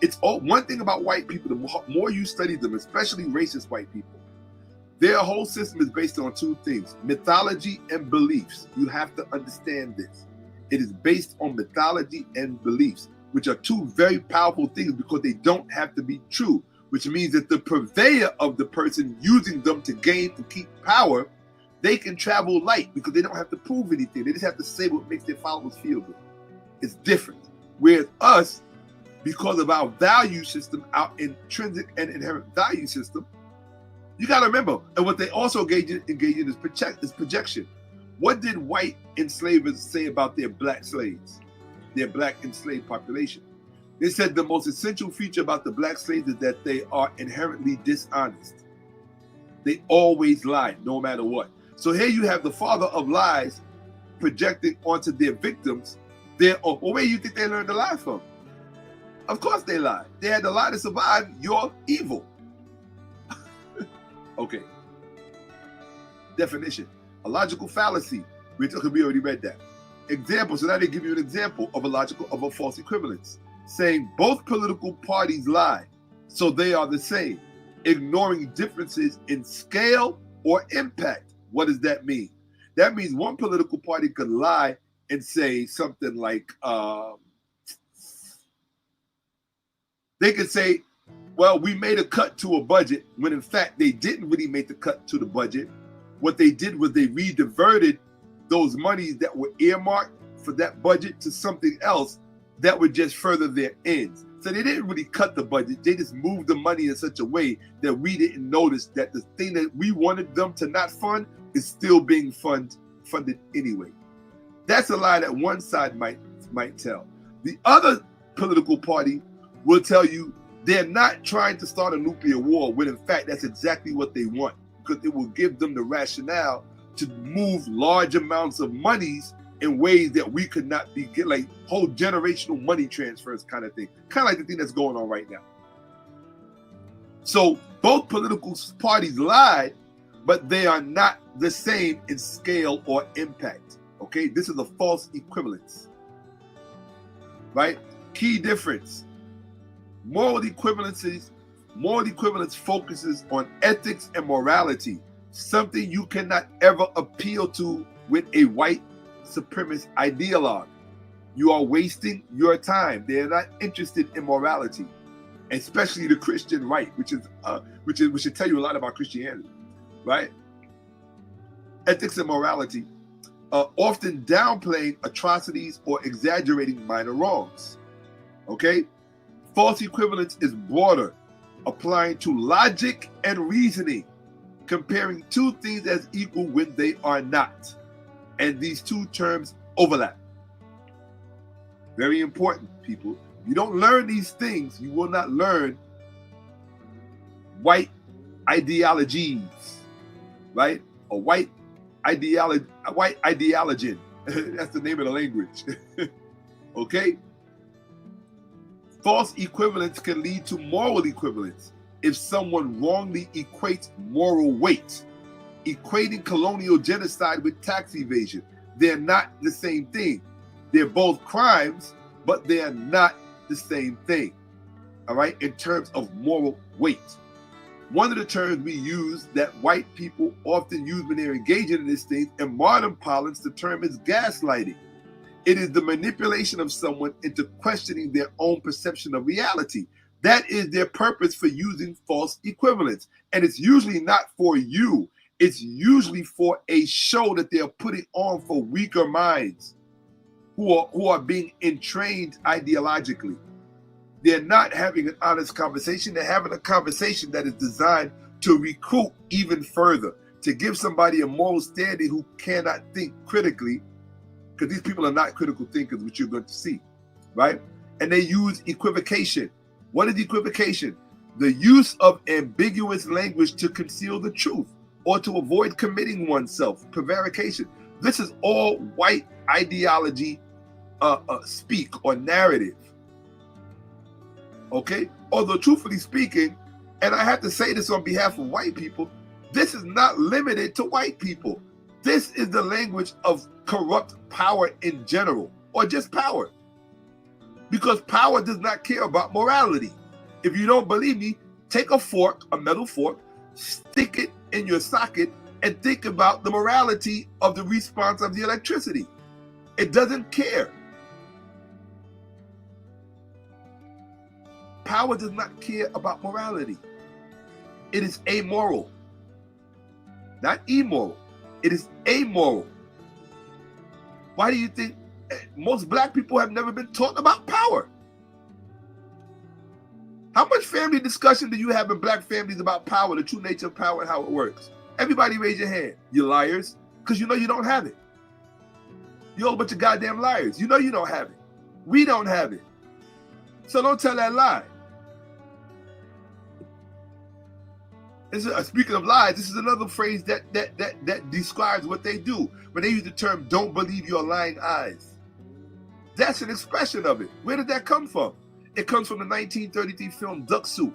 It's all one thing about white people, the more you study them, especially racist white people, their whole system is based on two things, mythology and beliefs. You have to understand this. It is based on mythology and beliefs. which are two very powerful things because they don't have to be true, which means that the purveyor of the person using them to gain and keep power, they can travel light because they don't have to prove anything. They just have to say what makes their followers feel good. It's different. Whereas us, because of our value system, our intrinsic and inherent value system, you got to remember, and what they also engage in is projection. What did white enslavers say about their black slaves, their black enslaved population? They said the most essential feature about the black slaves is that they are inherently dishonest. They always lie, no matter what. So here you have the father of lies projecting onto their victims. Well, where do you think they learned to lie from? Of course they lied. They had to lie to survive your evil. Okay. Definition. A logical fallacy. We already read that. Example. So now they give you an example of a false equivalence. Saying both political parties lie, so they are the same. Ignoring differences in scale or impact. What does that mean? That means one political party could lie and say something like, they could say, well, we made a cut to a budget, when in fact they didn't really make the cut to the budget. What they did was they rediverted those monies that were earmarked for that budget to something else that would just further their ends. So they didn't really cut the budget. They just moved the money in such a way that we didn't notice that the thing that we wanted them to not fund is still being funded anyway. That's a lie that one side might tell. The other political party will tell you they're not trying to start a nuclear war, when in fact that's exactly what they want, because it will give them the rationale to move large amounts of monies in ways that we could not be get, like whole generational money transfers kind of thing. Kind of like the thing that's going on right now. So both political parties lied, but they are not the same in scale or impact. Okay, this is a false equivalence. Right? Key difference. Moral equivalence focuses on ethics and morality, something you cannot ever appeal to with a white supremacist ideologue. You are wasting your time. They are not interested in morality, especially the Christian right, which should tell you a lot about Christianity, right? Ethics and morality are often downplaying atrocities or exaggerating minor wrongs. Okay? False equivalence is broader, applying to logic and reasoning, comparing two things as equal when they are not. And these two terms overlap. Very important, people. You don't learn these things, you will not learn white ideologies, right? Or white ideology. That's the name of the language. Okay? False equivalence can lead to moral equivalence if someone wrongly equates moral weight. Equating colonial genocide with tax evasion. They're not the same thing. They're both crimes, but they are not the same thing. All right, in terms of moral weight. One of the terms we use that white people often use when they're engaging in this thing, in modern parlance, the term is gaslighting. It is the manipulation of someone into questioning their own perception of reality. That is their purpose for using false equivalence. And it's usually not for you. It's usually for a show that they're putting on for weaker minds who are being entrained ideologically. They're not having an honest conversation. They're having a conversation that is designed to recruit even further, to give somebody a moral standing who cannot think critically, because these people are not critical thinkers, which you're going to see, right? And they use equivocation. What is equivocation? The use of ambiguous language to conceal the truth or to avoid committing oneself. Prevarication. This is all white ideology speak or narrative. Okay? Although truthfully speaking, and I have to say this on behalf of white people, this is not limited to white people. This is the language of corrupt power in general, or just power. Because power does not care about morality. If you don't believe me, take a fork, a metal fork, stick it in your socket, and think about the morality of the response of the electricity. It doesn't care. Power does not care about morality. It is amoral. Not immoral. It is amoral. Why do you think most black people have never been taught about power? How much family discussion do you have in black families about power, the true nature of power and how it works? Everybody raise your hand. You liars, because you know you don't have it. You're a bunch of goddamn liars. You know you don't have it. We don't have it. So don't tell that lie. Speaking of lies, this is another phrase that describes what they do. When they use the term, don't believe your lying eyes. That's an expression of it. Where did that come from? It comes from the 1933 film Duck Soup,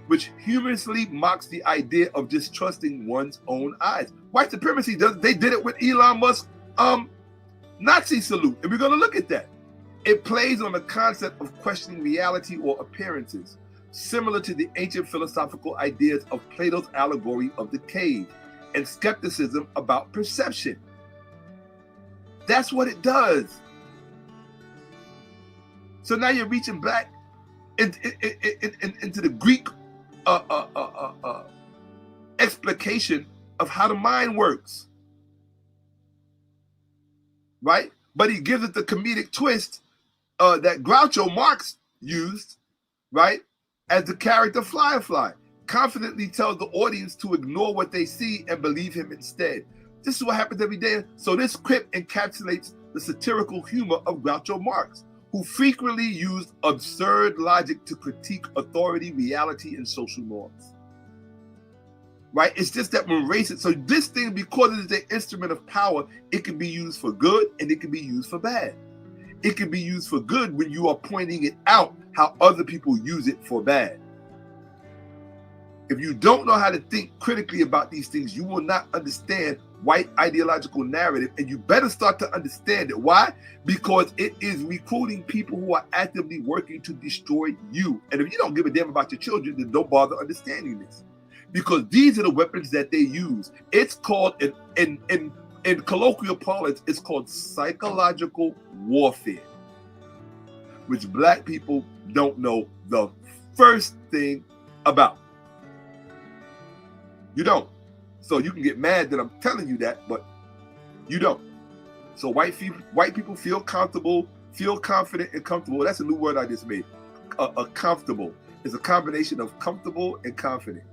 which humorously mocks the idea of distrusting one's own eyes. White supremacy, they did it with Elon Musk Nazi salute, and we're going to look at that. It plays on the concept of questioning reality or appearances, similar to the ancient philosophical ideas of Plato's allegory of the cave and skepticism about perception. That's what it does. So now you're reaching back into the Greek explication of how the mind works, right? But he gives it the comedic twist that Groucho Marx used, right? As the character Firefly confidently tells the audience to ignore what they see and believe him instead. This is what happens every day. So this quip encapsulates the satirical humor of Groucho Marx, who frequently used absurd logic to critique authority, reality, and social norms. Right? It's just that when racist, so this thing, because it is an instrument of power, it can be used for good and it can be used for bad. It can be used for good when you are pointing it out how other people use it for bad. If you don't know how to think critically about these things, you will not understand white ideological narrative, and you better start to understand it. Why? Because it is recruiting people who are actively working to destroy you. And if you don't give a damn about your children, then don't bother understanding this. Because these are the weapons that they use. It's called, in colloquial parlance, it's called psychological warfare, which black people don't know the first thing about. You don't. So you can get mad that I'm telling you that, but you don't. So white people feel comfortable, feel confident and comfortable. That's a new word I just made. Comfortable is a combination of comfortable and confident,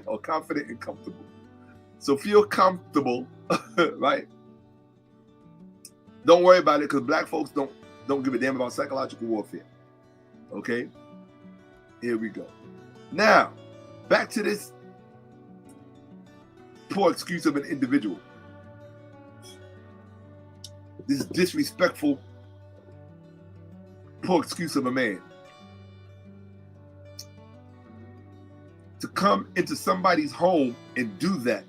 or confident and comfortable. So feel comfortable, right? Don't worry about it, because black folks don't give a damn about psychological warfare. Okay? Here we go. Now, back to this poor excuse of an individual. This disrespectful, poor excuse of a man. To come into somebody's home and do that.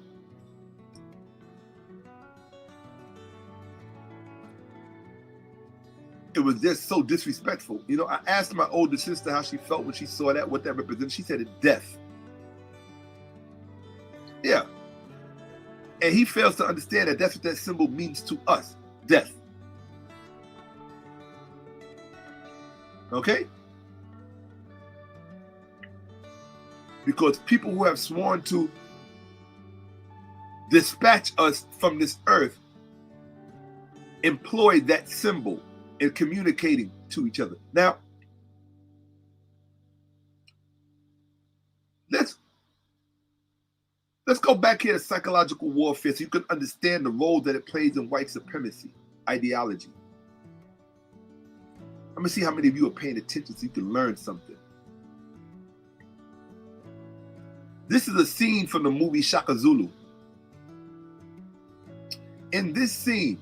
It was just so disrespectful. You know, I asked my older sister how she felt when she saw that, what that represented. She said it's death. Yeah. And he fails to understand that that's what that symbol means to us. Death. Okay? Because people who have sworn to dispatch us from this earth employ that symbol in communicating to each other. Now, let's go back here to psychological warfare so you can understand the role that it plays in white supremacy ideology. I'm gonna see how many of you are paying attention so you can learn something. This is a scene from the movie Shaka Zulu. In this scene,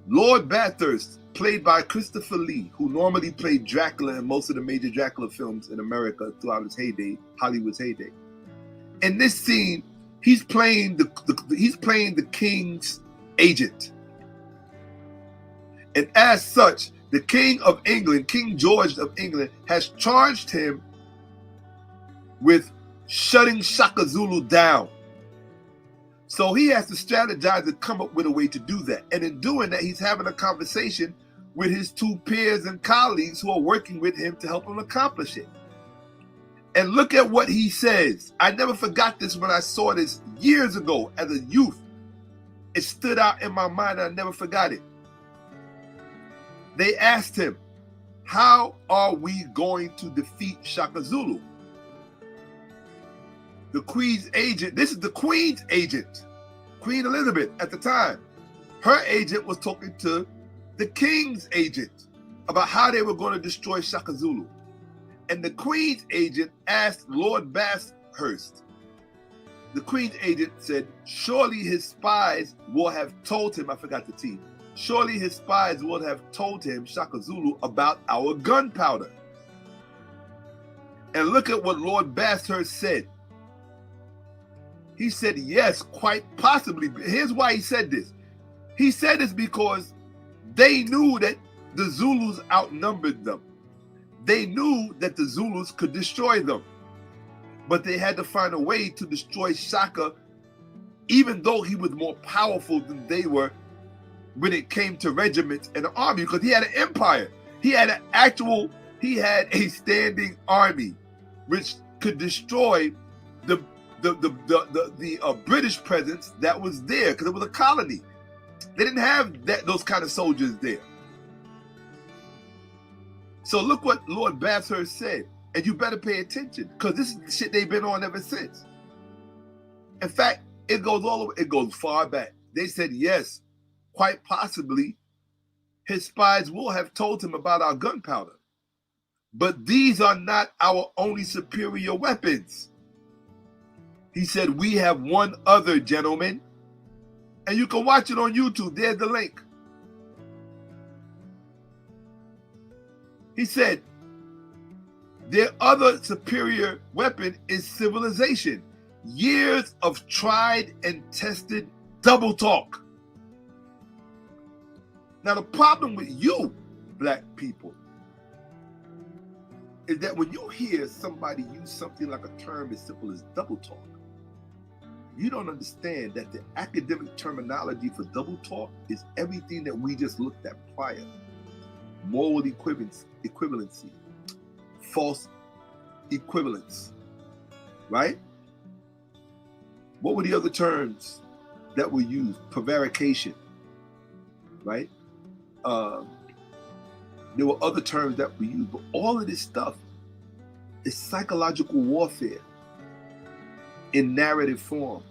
Lord Bathurst, played by Christopher Lee, who normally played Dracula in most of the major Dracula films in America throughout his heyday, Hollywood's heyday. In this scene, he's playing the king's agent. And as such, the King of England, King George of England, has charged him with shutting Shaka Zulu down. So he has to strategize and come up with a way to do that. And in doing that, he's having a conversation with his two peers and colleagues who are working with him to help him accomplish it. And look at what he says. I never forgot this when I saw this years ago as a youth. It stood out in my mind and I never forgot it. They asked him, how are we going to defeat Shaka Zulu? The Queen's agent, this is the Queen's agent, Queen Elizabeth at the time. Her agent was talking to the King's agent about how they were going to destroy Shaka Zulu. And the Queen's agent asked Lord Bathurst. The Queen's agent said, surely his spies will have told him, I forgot the T, surely his spies would have told him, Shaka Zulu, about our gunpowder. And look at what Lord Bathurst said. He said, yes, quite possibly. Here's why he said this. He said this because they knew that the Zulus outnumbered them. They knew that the Zulus could destroy them. But they had to find a way to destroy Shaka, even though he was more powerful than they were when it came to regiments and the army, because he had an empire. He had a standing army which could destroy the British presence that was there, because it was a colony. They didn't have those kind of soldiers there. So look what Lord Bathurst said, and you better pay attention, because this is the shit they've been on ever since. In fact, it goes far back. They said, yes, quite possibly, his spies will have told him about our gunpowder. But these are not our only superior weapons. He said, we have one other, gentleman. And you can watch it on YouTube. There's the link. He said, their other superior weapon is civilization. Years of tried and tested double talk. Now, the problem with you, black people, is that when you hear somebody use something like a term as simple as double talk, you don't understand that the academic terminology for double talk is everything that we just looked at prior. Moral equivalency, false equivalence, right? What were the other terms that were used? Prevarication, right? There were other terms that were used, but all of this stuff is psychological warfare in narrative form.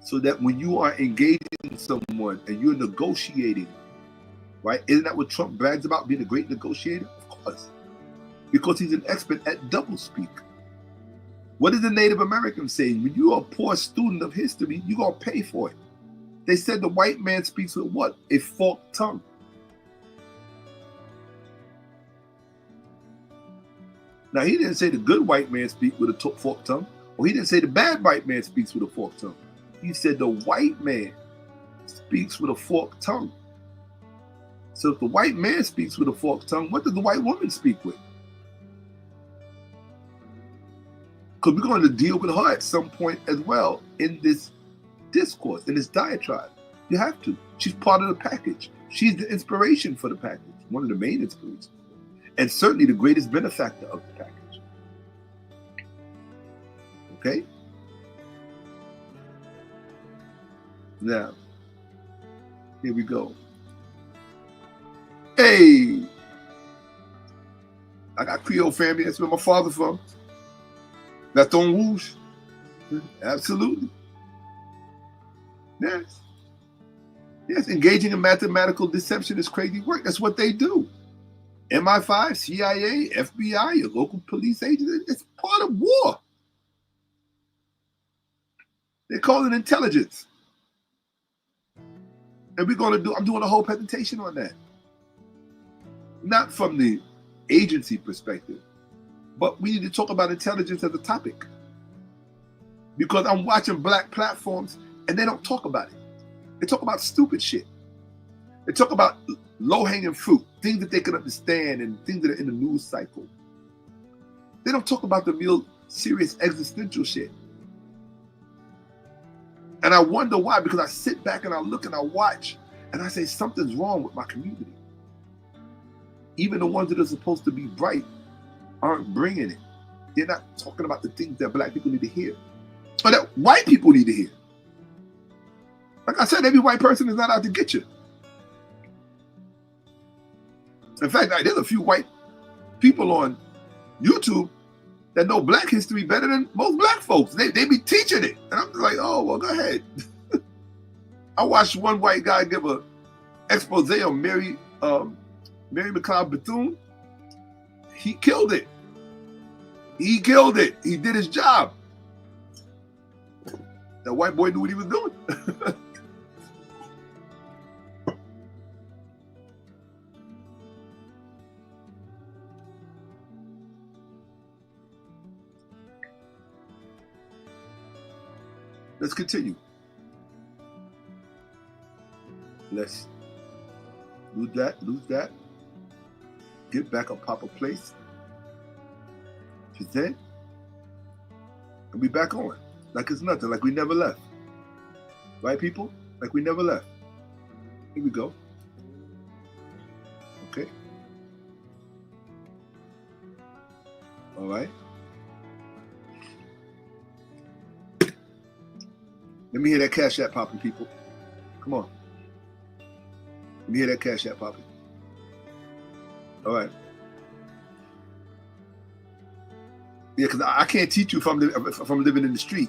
So that when you are engaging someone and you're negotiating, right? Isn't that what Trump brags about, being a great negotiator? Of course. Because he's an expert at doublespeak. What did the Native Americans say? When you're a poor student of history, you're going to pay for it. They said the white man speaks with what? A forked tongue. Now, he didn't say the good white man speaks with a forked tongue, or he didn't say the bad white man speaks with a forked tongue. He said the white man speaks with a forked tongue. So if the white man speaks with a forked tongue, what does the white woman speak with? Because we're going to deal with her at some point as well in this discourse, in this diatribe. You have to. She's part of the package. She's the inspiration for the package, one of the main inspirations, and certainly the greatest benefactor of the package. Okay? Now, here we go. Hey! I got Creole family. That's where my father from. 𝓈𝓔𓄿𓅓𓏭𓀢𓀁. Absolutely. Yes. Yes, engaging in mathematical deception is crazy work. That's what they do. MI5, CIA, FBI, your local police agents, it's part of war. They call it intelligence. And I'm doing a whole presentation on that. Not from the agency perspective, but we need to talk about intelligence as a topic. Because I'm watching black platforms and they don't talk about it. They talk about stupid shit. They talk about low-hanging fruit, things that they can understand and things that are in the news cycle. They don't talk about the real serious existential shit. And I wonder why, because I sit back and I look and I watch and I say something's wrong with my community. Even the ones that are supposed to be bright aren't bringing it. They're not talking about the things that black people need to hear, or that white people need to hear. Like I said, every white person is not out to get you. In fact, there's a few white people on YouTube that know black history better than most black folks. They be teaching it. And I'm like, oh, well, go ahead. I watched one white guy give a expose on Mary McLeod Bethune. He killed it. He killed it. He did his job. That white boy knew what he was doing. Let's continue. Let's lose that. Get back a proper place. Present. And be back on. Like it's nothing. Like we never left. Right, people? Like we never left. Here we go. Okay. All right. Let me hear that Cash App popping, people. Come on. Let me hear that Cash App popping. All right. Yeah, because I can't teach you if I'm living in the street.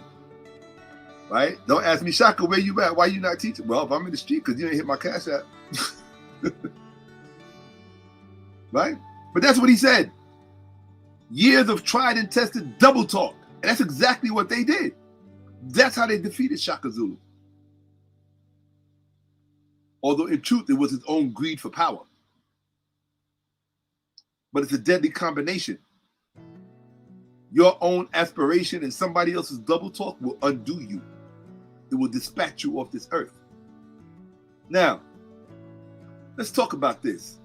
Right? Don't ask me, Shaka, where you at? Why you not teaching? Well, if I'm in the street, because you ain't hit my Cash App. Right? But that's what he said. Years of tried and tested double talk. And that's exactly what they did. That's how they defeated Shaka Zulu. Although in truth, it was his own greed for power. But it's a deadly combination. Your own aspiration and somebody else's double talk will undo you. It will dispatch you off this earth. Now, let's talk about this.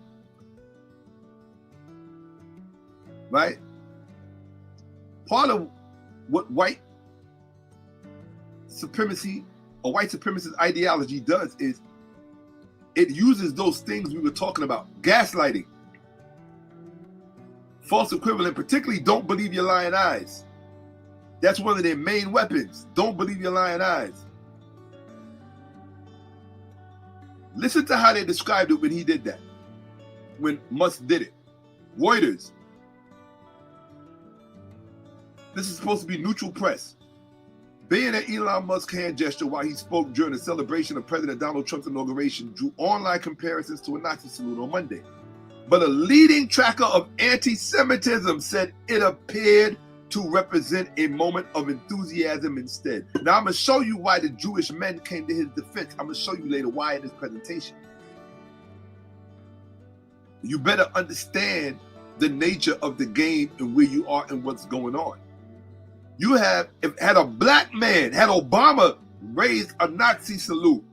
Right? Part of what white supremacy or white supremacist ideology does is it uses those things we were talking about. Gaslighting. False equivalent, particularly don't believe your lying eyes. That's one of their main weapons. Don't believe your lying eyes. Listen to how they described it when he did that. When Musk did it. Reuters. This is supposed to be neutral press. Being an Elon Musk hand gesture while he spoke during the celebration of President Donald Trump's inauguration drew online comparisons to a Nazi salute on Monday. But a leading tracker of anti-Semitism said it appeared to represent a moment of enthusiasm instead. Now, I'm going to show you why the Jewish men came to his defense. I'm going to show you later why in this presentation. You better understand the nature of the game and where you are and what's going on. You had a black man, had Obama raised a Nazi salute,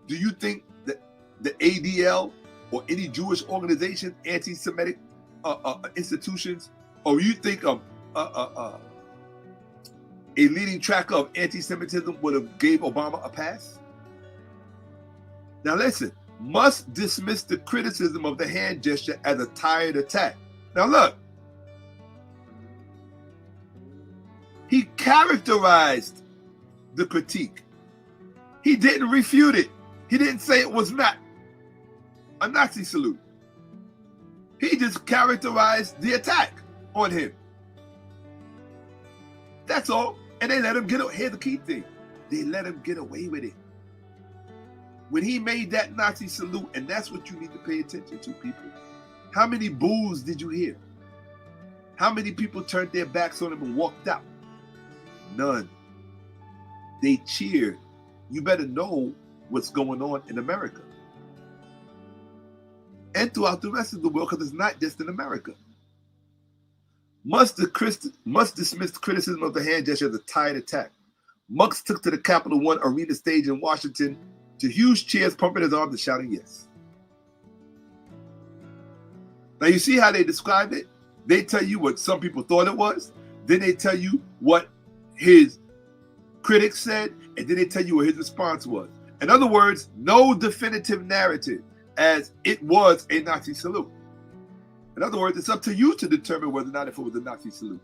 do you think that the ADL or any Jewish organization, anti-Semitic institutions, or you think a leading tracker of anti-Semitism would have gave Obama a pass? Now listen, Musk dismissed the criticism of the hand gesture as a tired attack. Now look, he characterized the critique. He didn't refute it. He didn't say it was not a Nazi salute. He just characterized the attack on him. That's all. And they let him get away. Here's the key thing. They let him get away with it. When he made that Nazi salute, and that's what you need to pay attention to, people. How many boos did you hear? How many people turned their backs on him and walked out? None. They cheered. You better know what's going on in America. And throughout the rest of the world, because it's not just in America. Musk dismissed criticism of the hand gesture as a tired attack. Musk took to the Capital One Arena stage in Washington to huge cheers, pumping his arms and shouting yes. Now you see how they described it? They tell you what some people thought it was, then they tell you what his critics said, and then they tell you what his response was. In other words, no definitive narrative as it was a Nazi salute. In other words, it's up to you to determine whether or not if it was a Nazi salute.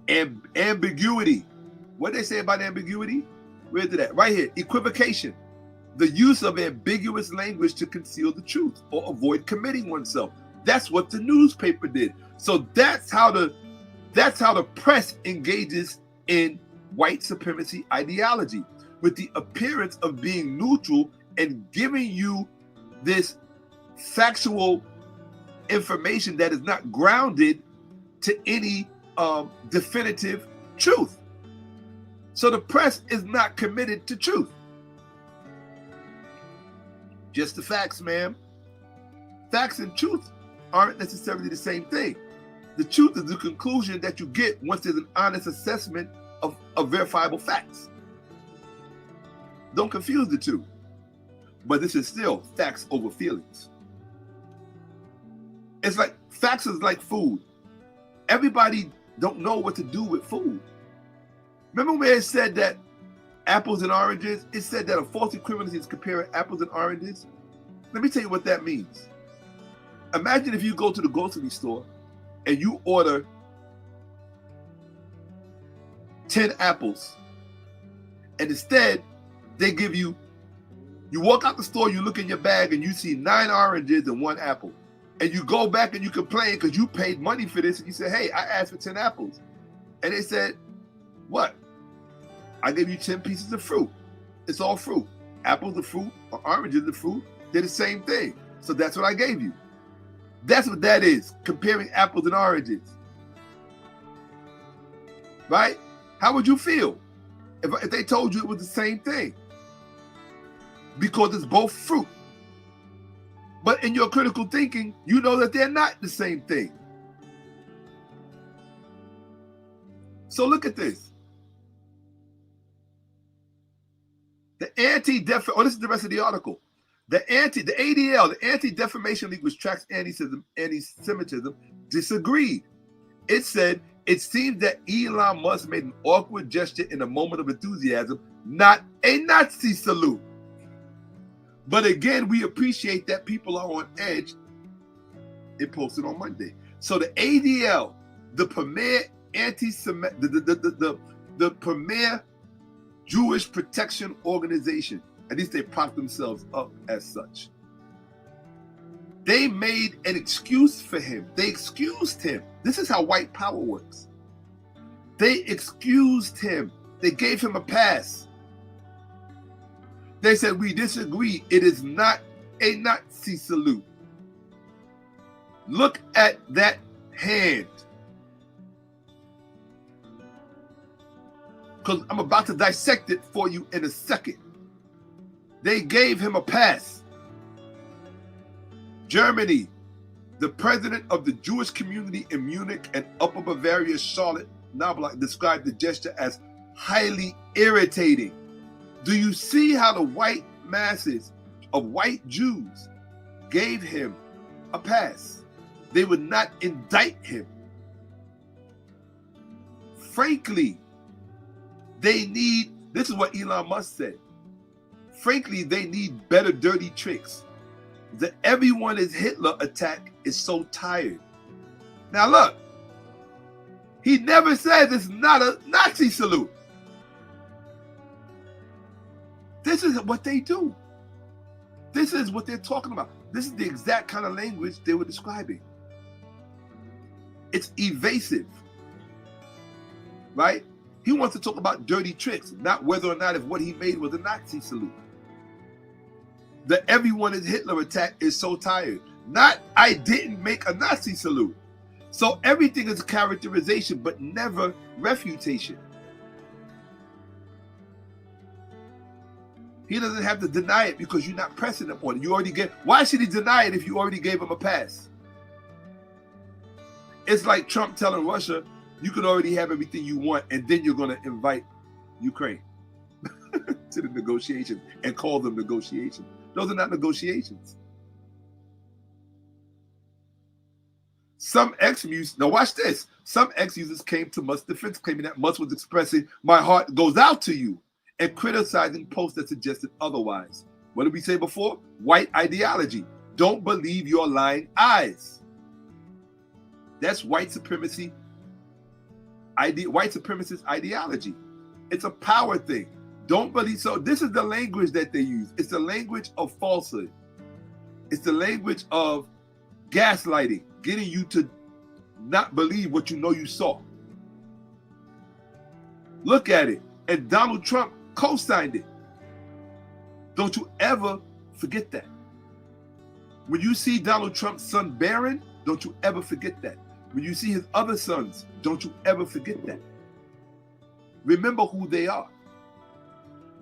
Ambiguity. What did they say about ambiguity? Where's it at? Right here. Equivocation. The use of ambiguous language to conceal the truth or avoid committing oneself. That's what the newspaper did. So that's how the press engages in white supremacy ideology, with the appearance of being neutral and giving you this factual information that is not grounded to any definitive truth. So the press is not committed to truth. Just the facts, ma'am. Facts and truth aren't necessarily the same thing. The truth is the conclusion that you get once there's an honest assessment of verifiable facts. Don't confuse the two. But this is still facts over feelings. It's like facts is like food. Everybody don't know what to do with food. Remember where it said that apples and oranges? It said that a false equivalency is comparing apples and oranges. Let me tell you what that means. Imagine if you go to the grocery store and you order 10 apples, and instead they give you walk out the store, you look in your bag and you see 9 oranges and 1 apple. And you go back and you complain because you paid money for this, and you say, hey, I asked for 10 apples. And they said, what? I gave you 10 pieces of fruit. It's all fruit. Apples are fruit, or oranges are fruit. They're the same thing. So that's what I gave you. That's what that is, comparing apples and oranges. Right? How would you feel if they told you it was the same thing? Because it's both fruit. But in your critical thinking, you know that they're not the same thing. So look at this. The this is the rest of the article. The ADL, the Anti-Defamation League, which tracks anti-Semitism, disagreed. It said, it seems that Elon Musk made an awkward gesture in a moment of enthusiasm, not a Nazi salute. But again, we appreciate that people are on edge. It posted on Monday. So the ADL, the premier anti-Semitic, the premier Jewish protection organization, at least they prop themselves up as such. They made an excuse for him. They excused him. This is how white power works. They excused him. They gave him a pass. They said, we disagree. It is not a Nazi salute. Look at that hand. Because I'm about to dissect it for you in a second. They gave him a pass. Germany, the president of the Jewish community in Munich and Upper Bavaria, Shakka-Ahmose, described the gesture as highly irritating. Do you see how the white masses of white Jews gave him a pass? They would not indict him. Frankly, they need, this is what Elon Musk said, frankly, they need better dirty tricks. The everyone is Hitler attack is so tired. Now look, he never says it's not a Nazi salute. This is what they do. This is what they're talking about. This is the exact kind of language they were describing. It's evasive, right? He wants to talk about dirty tricks, not whether or not if what he made was a Nazi salute. The everyone is Hitler attack is so tired. Not, I didn't make a Nazi salute. So everything is characterization, but never refutation. He doesn't have to deny it because you're not pressing him on it. You already gave. Why should he deny it if you already gave him a pass? It's like Trump telling Russia, you can already have everything you want, and then you're going to invite Ukraine to the negotiations and call them negotiations. Those are not negotiations. Some ex-users, now watch this. Some ex-users came to Musk's defense, claiming that Musk was expressing, my heart goes out to you, and criticizing posts that suggested otherwise. What did we say before? White ideology. Don't believe your lying eyes. That's white supremacy. White supremacist ideology. It's a power thing. Don't believe. So this is the language that they use. It's the language of falsehood. It's the language of gaslighting, getting you to not believe what you know you saw. Look at it. And Donald Trump co-signed it. Don't you ever forget that. When you see Donald Trump's son Barron, don't you ever forget that. When you see his other sons, don't you ever forget that. Remember who they are.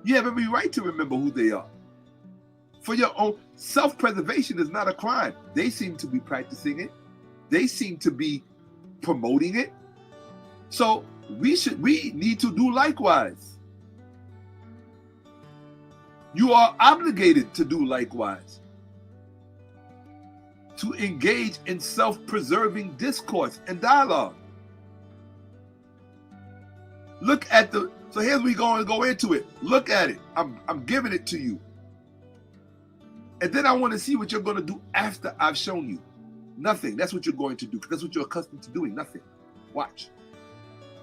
You have every right to remember who they are. For your own self-preservation is not a crime. They seem to be practicing it. They seem to be promoting it. So we need to do likewise. You are obligated to do likewise. To engage in self-preserving discourse and dialogue. Look at so here's we go into it. Look at it. I'm giving it to you. And then I want to see what you're going to do after I've shown you. Nothing. That's what you're going to do, because that's what you're accustomed to doing. Nothing. Watch.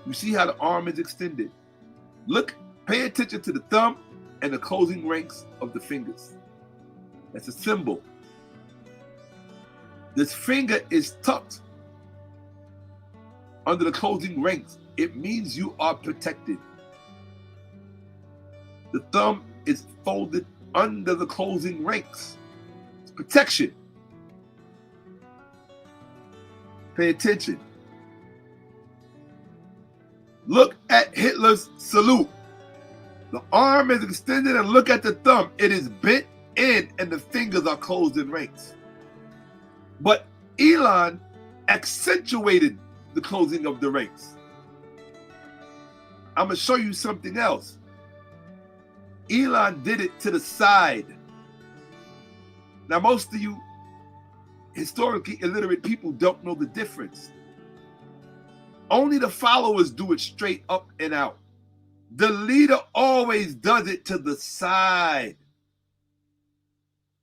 You see how the arm is extended. Look, pay attention to the thumb and the closing ranks of the fingers. That's a symbol. This finger is tucked under the closing ranks. It means you are protected. The thumb is folded under the closing ranks. It's protection. Pay attention. Look at Hitler's salute. The arm is extended and look at the thumb. It is bent in and the fingers are closed in ranks. But Elon accentuated the closing of the ranks. I'm going to show you something else. Elon did it to the side. Now, most of you historically illiterate people don't know the difference. Only the followers do it straight up and out. The leader always does it to the side.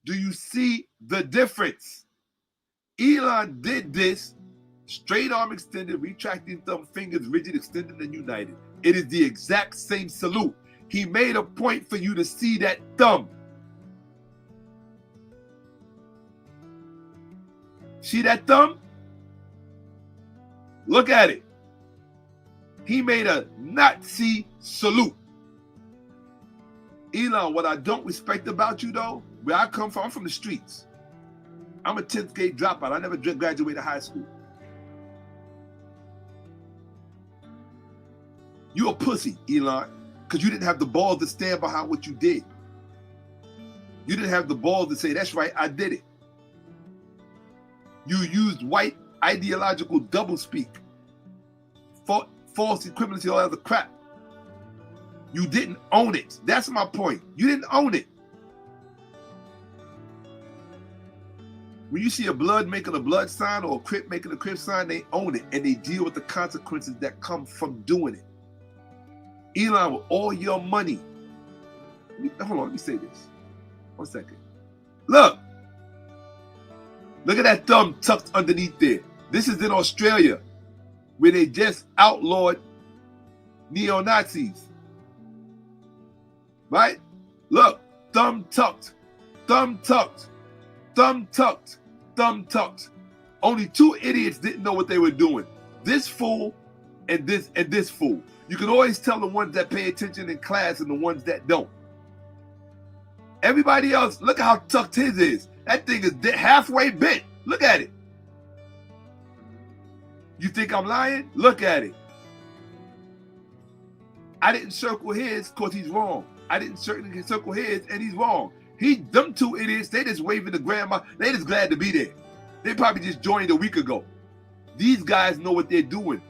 Do you see the difference? Elon did this, straight arm extended, retracting thumb, fingers rigid, extended and united. It is the exact same salute. He made a point for you to see that thumb. See that thumb? Look at it. He made a Nazi salute. Elon, what I don't respect about you though, where I come from, I'm from the streets. I'm a 10th grade dropout. I never graduated high school. You a pussy, Elon, because you didn't have the balls to stand behind what you did. You didn't have the balls to say, that's right, I did it. You used white ideological doublespeak, false equivalency, all that other crap. You didn't own it. That's my point. You didn't own it. When you see a blood making a blood sign or a crip making a crip sign, they own it and they deal with the consequences that come from doing it. Elon, with all your money. Hold on, let me say this. 1 second. Look. Look at that thumb tucked underneath there. This is in Australia, where they just outlawed neo-Nazis. Right? Look, thumb tucked, thumb tucked, thumb tucked, thumb tucked. Only 2 idiots didn't know what they were doing. This fool and this fool. You can always tell the ones that pay attention in class and the ones that don't. Everybody else, look how tucked his is. That thing is halfway bent. Look at it. You think I'm lying? Look at it. I didn't circle his because he's wrong. I didn't circle his and he's wrong. Them 2 idiots, they just waving the grandma. They just glad to be there. They probably just joined a week ago. These guys know what they're doing.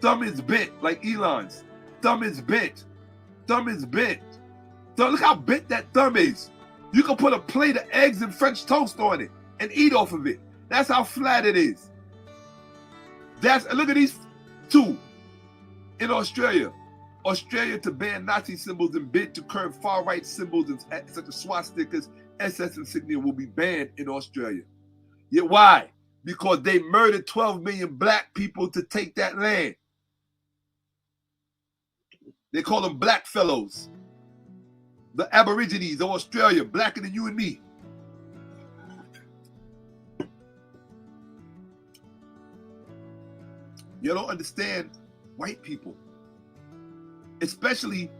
Thumb is bent like Elon's. Thumb is bent. Thumb is bent. So look how bent that thumb is. You can put a plate of eggs and French toast on it and eat off of it. That's how flat it is. Look at these 2 in Australia. Australia to ban Nazi symbols and bid to curb far-right symbols such as swastikas SS insignia will be banned in Australia. Yet why? Because they murdered 12 million black people to take that land. They call them black fellows. The Aborigines of Australia, blacker than you and me. You don't understand white people. Especially,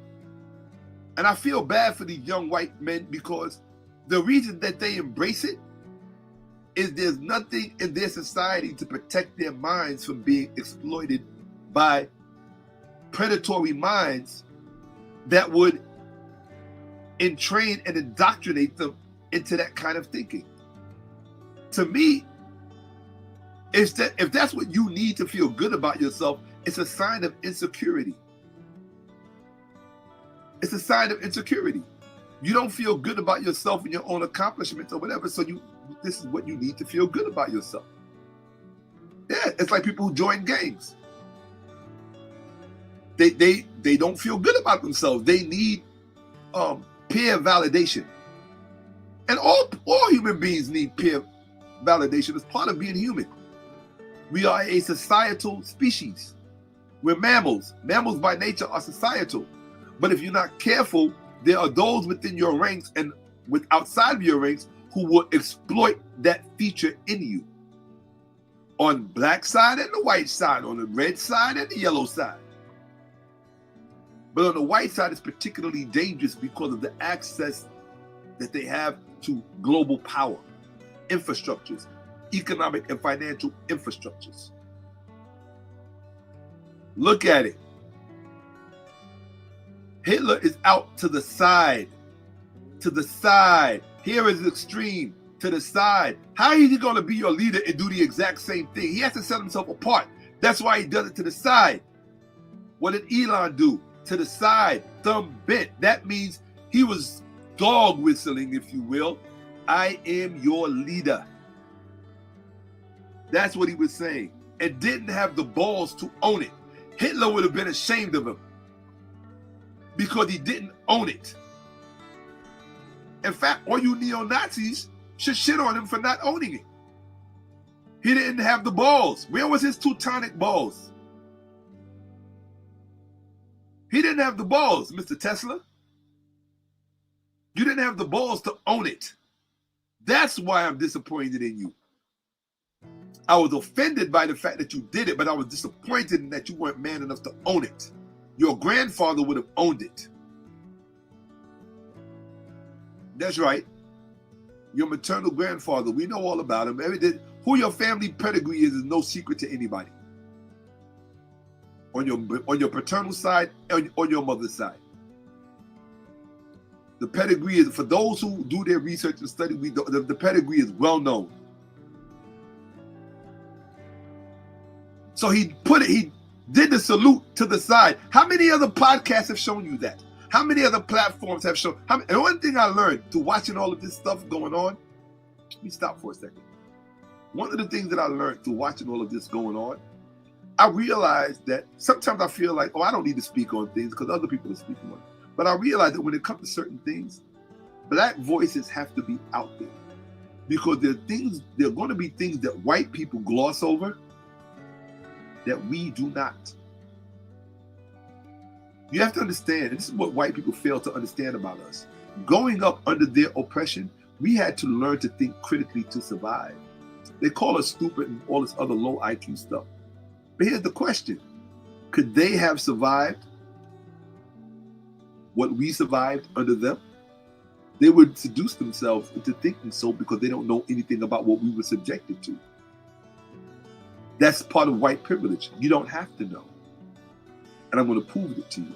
and I feel bad for these young white men, because the reason that they embrace it is there's nothing in their society to protect their minds from being exploited by predatory minds that would entrain and indoctrinate them into that kind of thinking. To me, it's that if that's what you need to feel good about yourself, it's a sign of insecurity. It's a sign of insecurity. You don't feel good about yourself and your own accomplishments or whatever, so this is what you need to feel good about yourself. Yeah, it's like people who join gangs. They don't feel good about themselves. They need peer validation. And all human beings need peer validation as part of being human. We are a societal species. We're mammals. Mammals by nature are societal. But if you're not careful, there are those within your ranks and outside of your ranks who will exploit that feature in you. On black side and the white side, on the red side and the yellow side. But on the white side, it's particularly dangerous because of the access that they have to global power, infrastructures, economic and financial infrastructures. Look at it. Hitler is out to the side. To the side. Here is the extreme. To the side. How is he going to be your leader and do the exact same thing? He has to set himself apart. That's why he does it to the side. What did Elon do? To the side. Thumb bent. That means he was dog whistling, if you will. I am your leader. That's what he was saying. And didn't have the balls to own it. Hitler would have been ashamed of him because he didn't own it. In fact, all you neo-Nazis should shit on him for not owning it. He didn't have the balls. Where was his Teutonic balls? He didn't have the balls, Mr. Tesla. You didn't have the balls to own it. That's why I'm disappointed in you. I was offended by the fact that you did it, but I was disappointed in that you weren't man enough to own it. Your grandfather would have owned it. That's right. Your maternal grandfather, we know all about him. Who your family pedigree is no secret to anybody. On your paternal side and on your mother's side. The pedigree is, for those who do their research and study, the pedigree is well known. So he did the salute to the side. How many other podcasts have shown you that? How many other platforms have shown? And one thing I learned through watching all of this stuff going on, let me stop for a second. One of the things that I learned through watching all of this going on, I realized that sometimes I feel like, I don't need to speak on things because other people are speaking on it. But I realized that when it comes to certain things, black voices have to be out there. Because there are going to be things that white people gloss over that we do not. You have to understand, and this is what white people fail to understand about us. Growing up under their oppression, we had to learn to think critically to survive. They call us stupid and all this other low IQ stuff. But here's the question. Could they have survived what we survived under them? They would seduce themselves into thinking so because they don't know anything about what we were subjected to. That's part of white privilege. You don't have to know. And I'm going to prove it to you.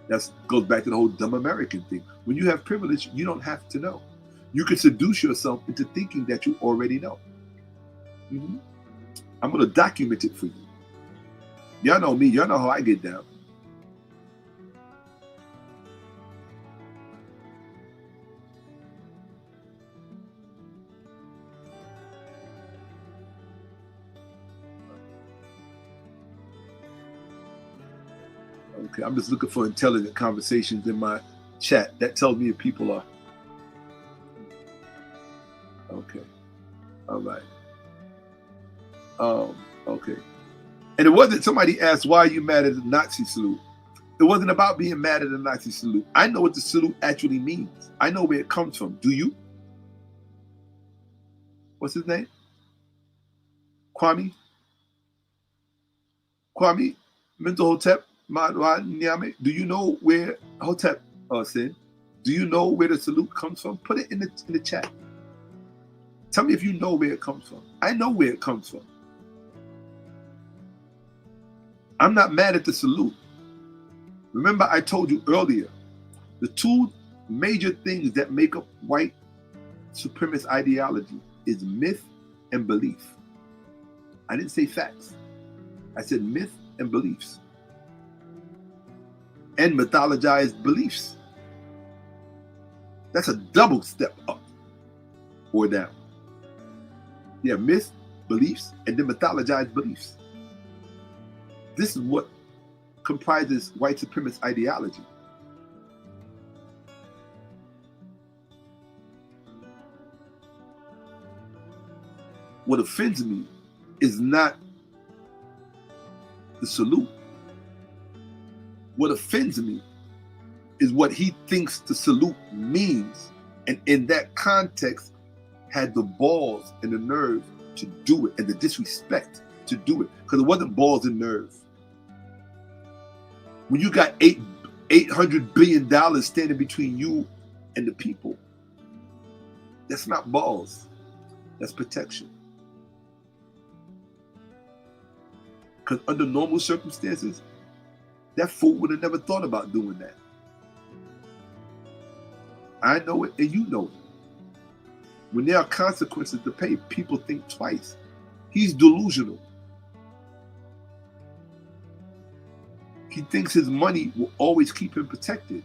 That goes back to the whole dumb American thing. When you have privilege, you don't have to know. You can seduce yourself into thinking that you already know. I'm going to document it for you. Y'all know me. Y'all know how I get down. Okay, I'm just looking for intelligent conversations in my chat. That tells me if people are Okay. And it wasn't, somebody asked, why are you mad at the Nazi salute? It wasn't about being mad at the Nazi salute. I know what the salute actually means. I know where it comes from. Do you? What's his name? Kwame 𝓈𝓏𓏿 Nyame. Do you know where Hotep said? Do you know where the salute comes from? Put it in the chat. Tell me if you know where it comes from. I know where it comes from. I'm not mad at the salute. Remember, I told you earlier, the two major things that make up white supremacist ideology is myth and belief. I didn't say facts. I said myth and beliefs. And mythologized beliefs. That's a double step up or down. Yeah, myth, beliefs, and then mythologized beliefs. This is what comprises white supremacist ideology. What offends me is not the salute. What offends me is what he thinks the salute means, and in that context had the balls and the nerve to do it, and the disrespect to do it, because it wasn't balls and nerve. When you got $800 billion standing between you and the people, that's not balls, that's protection. Because under normal circumstances, that fool would have never thought about doing that. I know it and you know it. When there are consequences to pay, people think twice. He's delusional. He thinks his money will always keep him protected.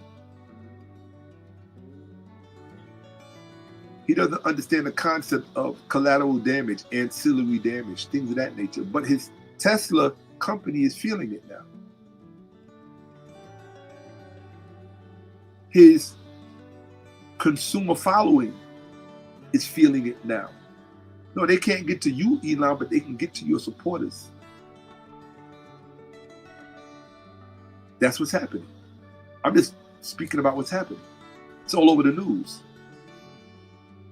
He doesn't understand the concept of collateral damage, ancillary damage, things of that nature. But his Tesla company is feeling it now. His consumer following is feeling it now. No, they can't get to you, Elon, but they can get to your supporters. That's what's happening. I'm just speaking about what's happening. It's all over the news.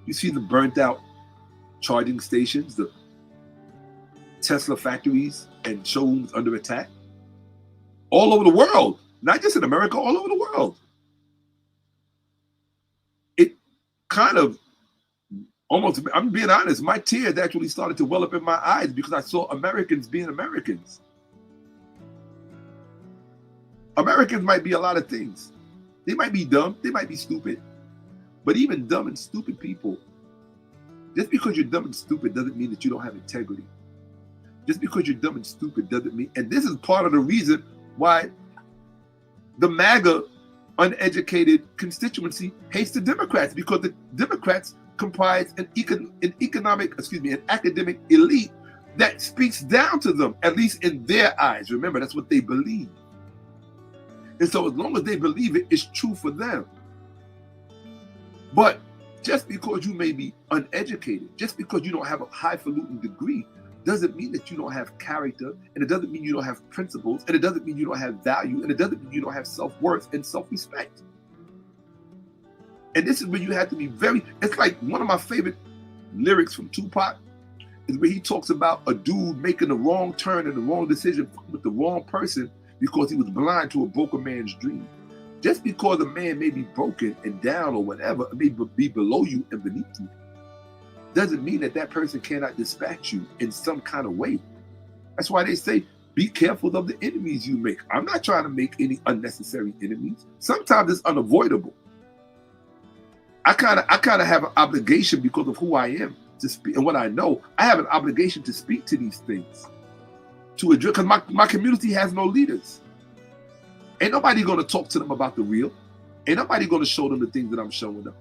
You see the burnt out charging stations, the Tesla factories and showrooms under attack. All over the world, not just in America, all over the world. It kind of almost, I'm being honest, my tears actually started to well up in my eyes because I saw Americans being Americans. Americans might be a lot of things. They might be dumb, they might be stupid. But even dumb and stupid people, just because you're dumb and stupid doesn't mean that you don't have integrity. Just because you're dumb and stupid doesn't mean, and this is part of the reason why the MAGA uneducated constituency hates the Democrats, because the Democrats comprise an academic elite that speaks down to them, at least in their eyes. Remember, that's what they believe. And so as long as they believe it, it's true for them. But just because you may be uneducated, just because you don't have a highfalutin degree, doesn't mean that you don't have character, and it doesn't mean you don't have principles, and it doesn't mean you don't have value, and it doesn't mean you don't have self-worth and self-respect. And this is where you have to be very, it's like one of my favorite lyrics from Tupac is where he talks about a dude making the wrong turn and the wrong decision with the wrong person because he was blind to a broken man's dream. Just because a man may be broken and down or whatever, may be below you and beneath you, doesn't mean that that person cannot dispatch you in some kind of way. That's why they say, be careful of the enemies you make. I'm not trying to make any unnecessary enemies. Sometimes it's unavoidable. I kind of have an obligation because of who I am to speak and what I know. I have an obligation to speak to these things, to address, because my community has no leaders. Ain't nobody going to talk to them about the real. Ain't nobody going to show them the things that I'm showing them.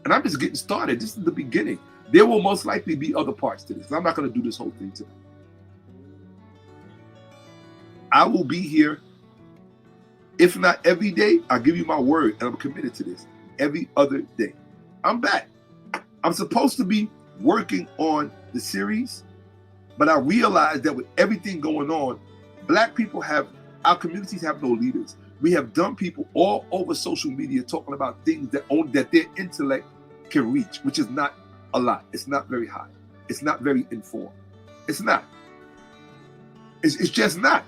And I'm just getting started. This is the beginning. There will most likely be other parts to this. I'm not going to do this whole thing today. I will be here, if not every day, I'll give you my word, and I'm committed to this, every other day. I'm back. I'm supposed to be working on the series But I realized that with everything going on, black people our communities have no leaders. We have dumb people all over social media talking about things that their intellect can reach, which is not a lot. It's not very high. It's not very informed. It's not. It's just not.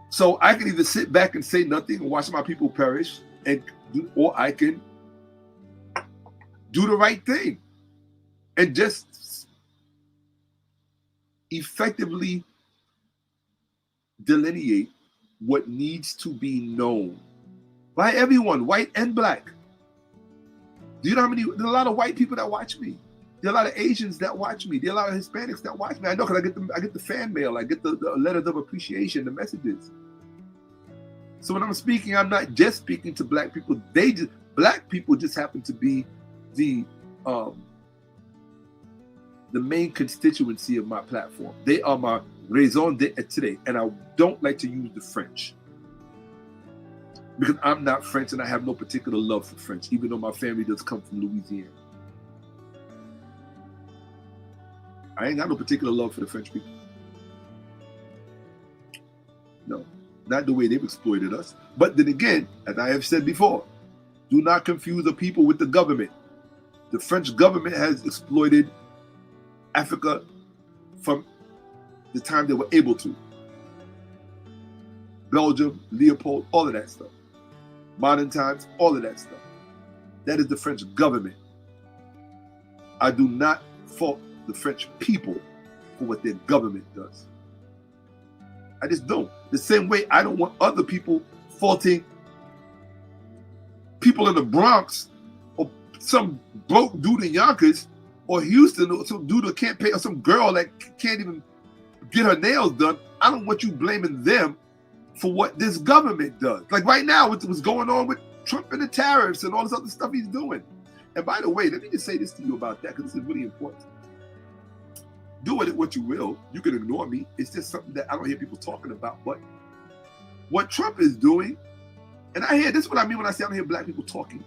So I can either sit back and say nothing and watch my people perish, or I can do the right thing and just effectively delineate what needs to be known by everyone, white and black. Do you know how many? There's a lot of white people that watch me. There are a lot of Asians that watch me. There are a lot of Hispanics that watch me. I know because I get the fan mail. I get the letters of appreciation, the messages. So when I'm speaking, I'm not just speaking to black people. Black people just happen to be the main constituency of my platform. They are my raison d'être, and I don't like to use the French because I'm not French and I have no particular love for French, even though my family does come from Louisiana. I ain't got no particular love for the French people. No, not the way they've exploited us. But then again, as I have said before, do not confuse the people with the government. The French government has exploited Africa from the time they were able to. Belgium, Leopold, all of that stuff. Modern times, all of that stuff. That is the French government. I do not fault the French people for what their government does. I just don't. The same way I don't want other people faulting people in the Bronx or some broke dude in Yonkers or Houston or some dude that can't pay or some girl that can't even get her nails done. I don't want you blaming them for what this government does. Like right now, what's going on with Trump and the tariffs and all this other stuff he's doing. And by the way, let me just say this to you about that because this is really important. Do with it what you will. You can ignore me. It's just something that I don't hear people talking about. But what Trump is doing, and this is what I mean when I say I don't hear black people talking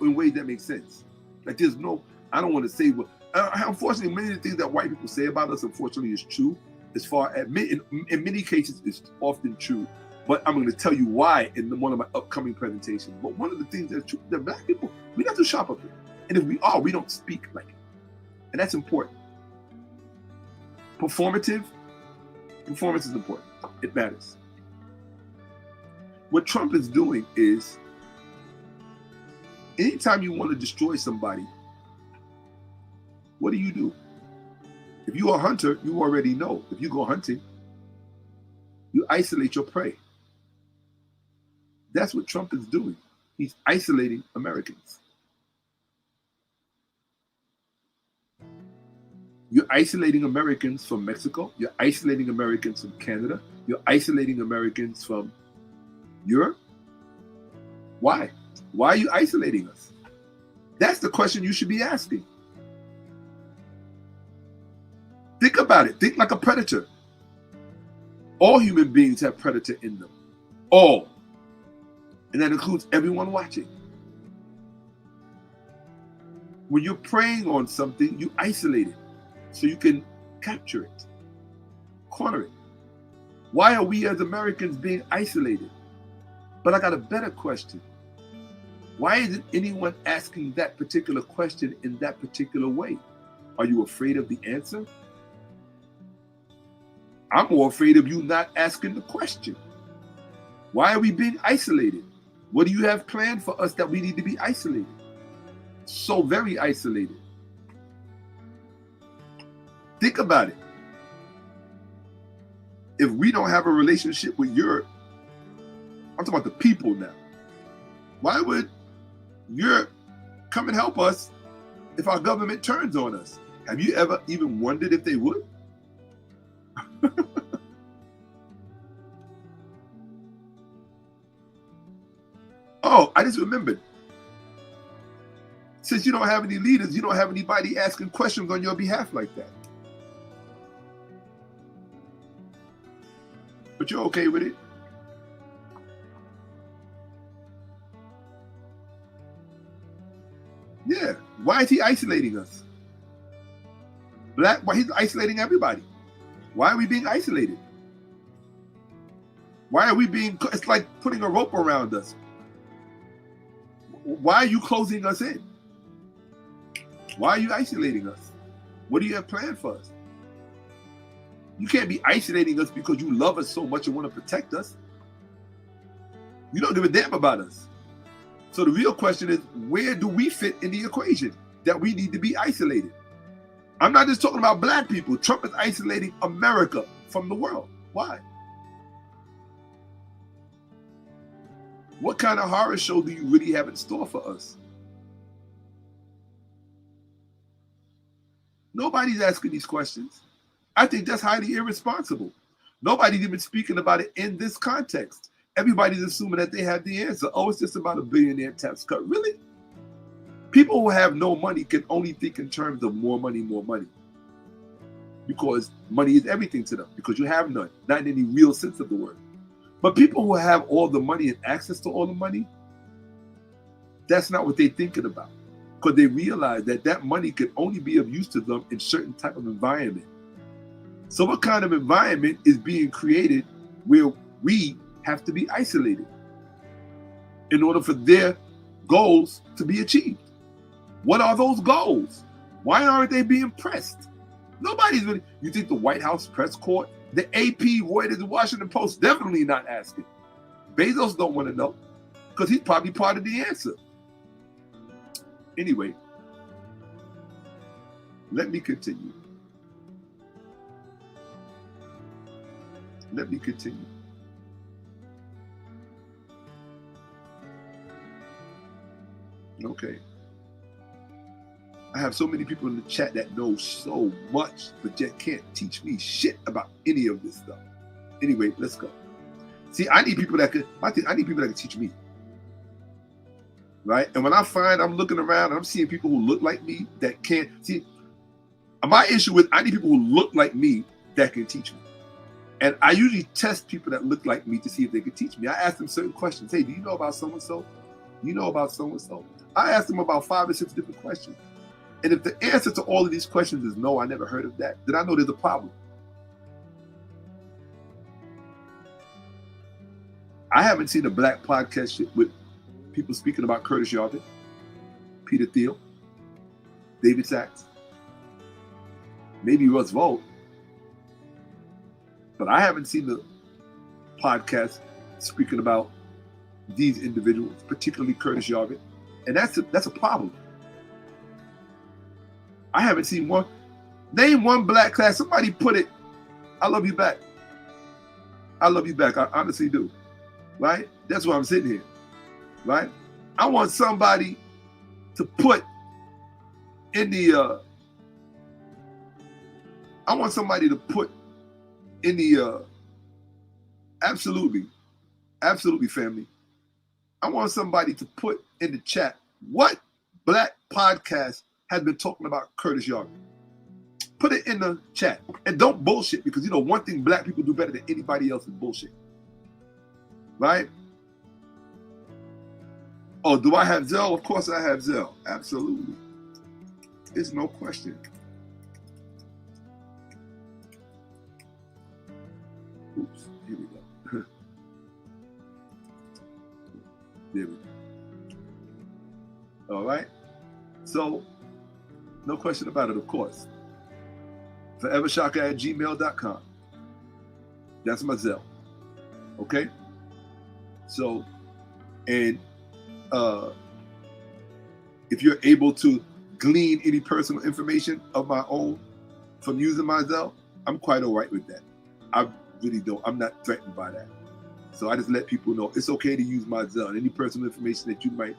in ways that make sense. Like there's no, I don't want to say what, unfortunately, many of the things that white people say about us, unfortunately, is true. As far as, in many cases, it's often true. But I'm going to tell you why in one of my upcoming presentations. But one of the things that's true, that black people, we're not too sharp up here. And if we are, we don't speak like it. And that's important. Performance is important. It matters. What Trump is doing is, anytime you want to destroy somebody, what do? If you're a hunter, you already know. If you go hunting, you isolate your prey. That's what Trump is doing. He's isolating Americans. You're isolating Americans from Mexico. You're isolating Americans from Canada. You're isolating Americans from Europe. Why? Why are you isolating us? That's the question you should be asking. Think about it. Think like a predator. All human beings have predator in them. All. And that includes everyone watching. When you're preying on something, you isolate it so you can capture it, corner it. Why are we as Americans being isolated? But I got a better question. Why isn't anyone asking that particular question in that particular way? Are you afraid of the answer? I'm more afraid of you not asking the question. Why are we being isolated? What do you have planned for us that we need to be isolated? So very isolated. Think about it. If we don't have a relationship with Europe, I'm talking about the people now. Why would Europe come and help us if our government turns on us? Have you ever even wondered if they would? Oh, I just remembered. Since you don't have any leaders, you don't have anybody asking questions on your behalf like that. But you're okay with it? Yeah. Why is he isolating us? black, why he's isolating everybody. Why are we being isolated? Why are we being, it's like putting a rope around us. Why are you closing us in? Why are you isolating us? What do you have planned for us? You can't be isolating us because you love us so much and want to protect us. You don't give a damn about us. So the real question is, where do we fit in the equation that we need to be isolated? I'm not just talking about black people. Trump is isolating America from the world. Why? What kind of horror show do you really have in store for us? Nobody's asking these questions. I think that's highly irresponsible. Nobody's even speaking about it in this context. Everybody's assuming that they have the answer. Oh, it's just about a billionaire tax cut. Really? People who have no money can only think in terms of more money, more money. Because money is everything to them, because you have none, not in any real sense of the word. But people who have all the money and access to all the money, that's not what they're thinking about. Because they realize that that money can only be of use to them in certain type of environment. So what kind of environment is being created where we have to be isolated in order for their goals to be achieved? What are those goals? Why aren't they being pressed? Nobody's really, you think the White House press corps, the AP, Reuters, the Washington Post, definitely not asking. Bezos don't want to know because he's probably part of the answer. Anyway, let me continue. Let me continue. Okay. I have so many people in the chat that know so much, but yet can't teach me shit about any of this stuff. Anyway, let's go. See, I need people that could, I need people that can teach me. Right? And when I find I'm looking around and I'm seeing people who look like me that can't, see, my issue is I need people who look like me that can teach me. And I usually test people that look like me to see if they can teach me. I ask them certain questions. Hey, do you know about so-and-so? Do you know about so-and-so? I ask them about 5 or 6 different questions. And if the answer to all of these questions is no, I never heard of that, then I know there's a problem. I haven't seen a black podcast with people speaking about Curtis Yarvin, Peter Thiel, David Sachs, maybe Russ Vought, but I haven't seen the podcast speaking about these individuals, particularly Curtis Yarvin, and that's a problem. I haven't seen one. Name one black class. Somebody put it. I love you back. I love you back. I honestly do. Right? That's why I'm sitting here. Right? I want somebody to put in the. I want somebody to put in the. Absolutely, family. I want somebody to put in the chat what black podcast has been talking about Curtis Yarvin. Put it in the chat. And don't bullshit, because you know one thing black people do better than anybody else is bullshit. Right? Oh, do I have Zelle? Of course I have Zelle. Absolutely. There's no question. Oops, here we go. There we go. All right. So, no question about it, of course. forevershakka@gmail.com. That's my Zelle. Okay? So, and if you're able to glean any personal information of my own from using my Zelle, I'm quite all right with that. I really don't. I'm not threatened by that. So I just let people know it's okay to use my Zelle. Any personal information that you might,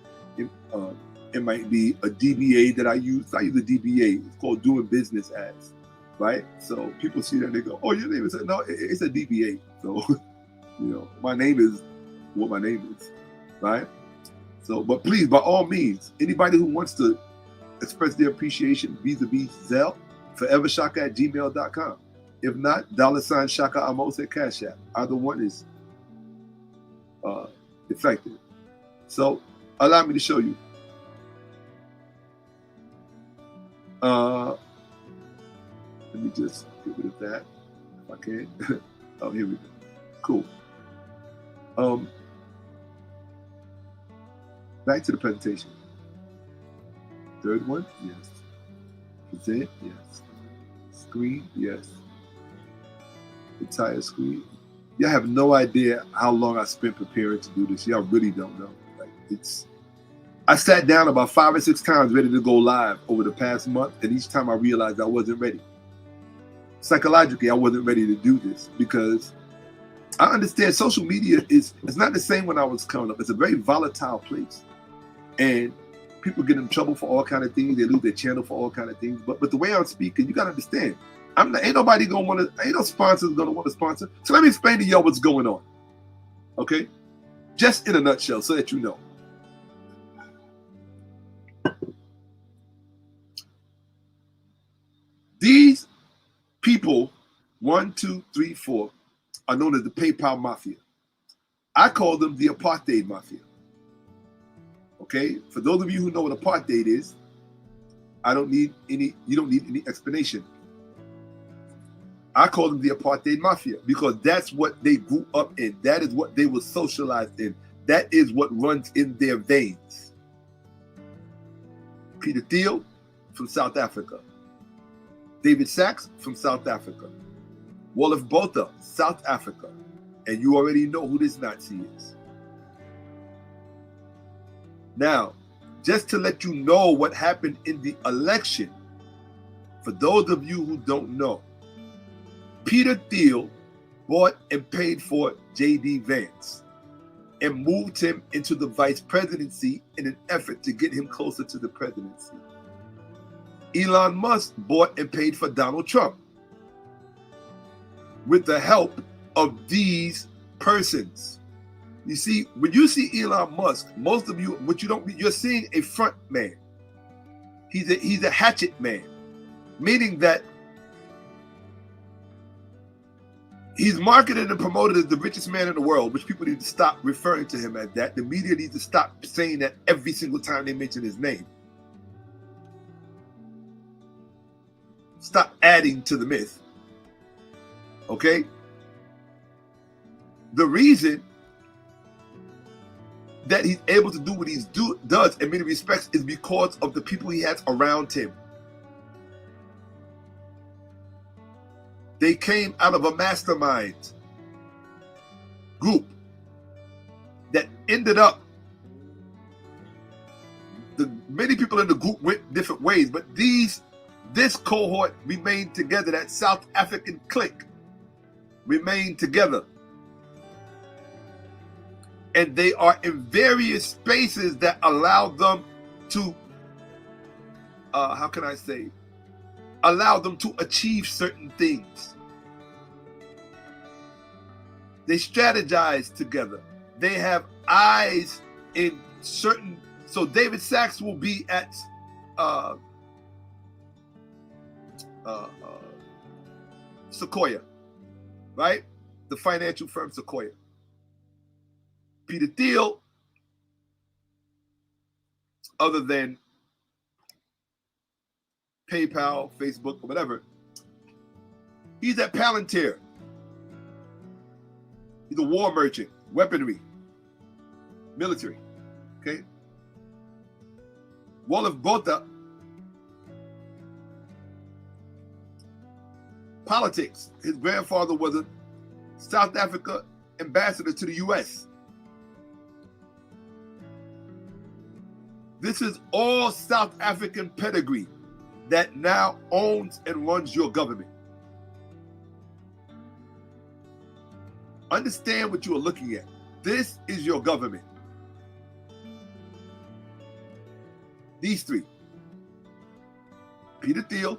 it might be a DBA that I use. I use a DBA. It's called doing business as, right? So people see that and they go, "Oh, your name is no, it's a DBA." So you know, my name is what my name is, right? So, but please, by all means, anybody who wants to express their appreciation vis-a-vis Zelle, forevershakka@gmail.com. If not, $ Shakka-Ahmose at Cash App. Either one is effective. So, allow me to show you. Let me just get rid of that if I can. Oh, here we go. Cool. Back to the presentation. Third one, yes. Present, yes. Screen, yes. Entire screen. Y'all have no idea how long I spent preparing to do this. Y'all really don't know. Like, I sat down about 5 or 6 times ready to go live over the past month, and each time I realized I wasn't ready. Psychologically, I wasn't ready to do this because I understand social media it's not the same when I was coming up. It's a very volatile place. And people get in trouble for all kind of things. They lose their channel for all kind of things. But the way I'm speaking, you gotta understand, ain't nobody gonna wanna, ain't no sponsors gonna want to sponsor. So let me explain to y'all what's going on. Okay? Just in a nutshell, so that you know. These people, 1, 2, 3, 4, are known as the PayPal Mafia. I call them the Apartheid Mafia. Okay? For those of you who know what apartheid is, you don't need any explanation. I call them the Apartheid Mafia because that's what they grew up in. That is what they were socialized in. That is what runs in their veins. Peter Thiel from South Africa. David Sachs from South Africa. Wolof Botha, South Africa. And you already know who this Nazi is. Now, just to let you know what happened in the election, for those of you who don't know, Peter Thiel bought and paid for J.D. Vance and moved him into the vice presidency in an effort to get him closer to the presidency. Elon Musk bought and paid for Donald Trump with the help of these persons. You see, when you see Elon Musk, most of you, you're seeing a front man. He's a hatchet man, meaning that he's marketed and promoted as the richest man in the world, which people need to stop referring to him as that. The media needs to stop saying that every single time they mention his name. Stop adding to the myth. Okay? The reason that he's able to do what he does in many respects is because of the people he has around him. They came out of a mastermind group that ended up, many people in the group went different ways, but this cohort remained together. That South African clique remained together. And they are in various spaces that allow them to, allow them to achieve certain things. They strategize together. They have eyes in certain, so David Sachs will be at Sequoia, right? The financial firm Sequoia. Peter Thiel, other than PayPal, Facebook, or whatever, he's at Palantir. He's a war merchant, weaponry, military, okay? Wolof Botha, politics. His grandfather was a South Africa ambassador to the US. This is all South African pedigree that now owns and runs your government. Understand what you are looking at. This is your government. These three: Peter Thiel,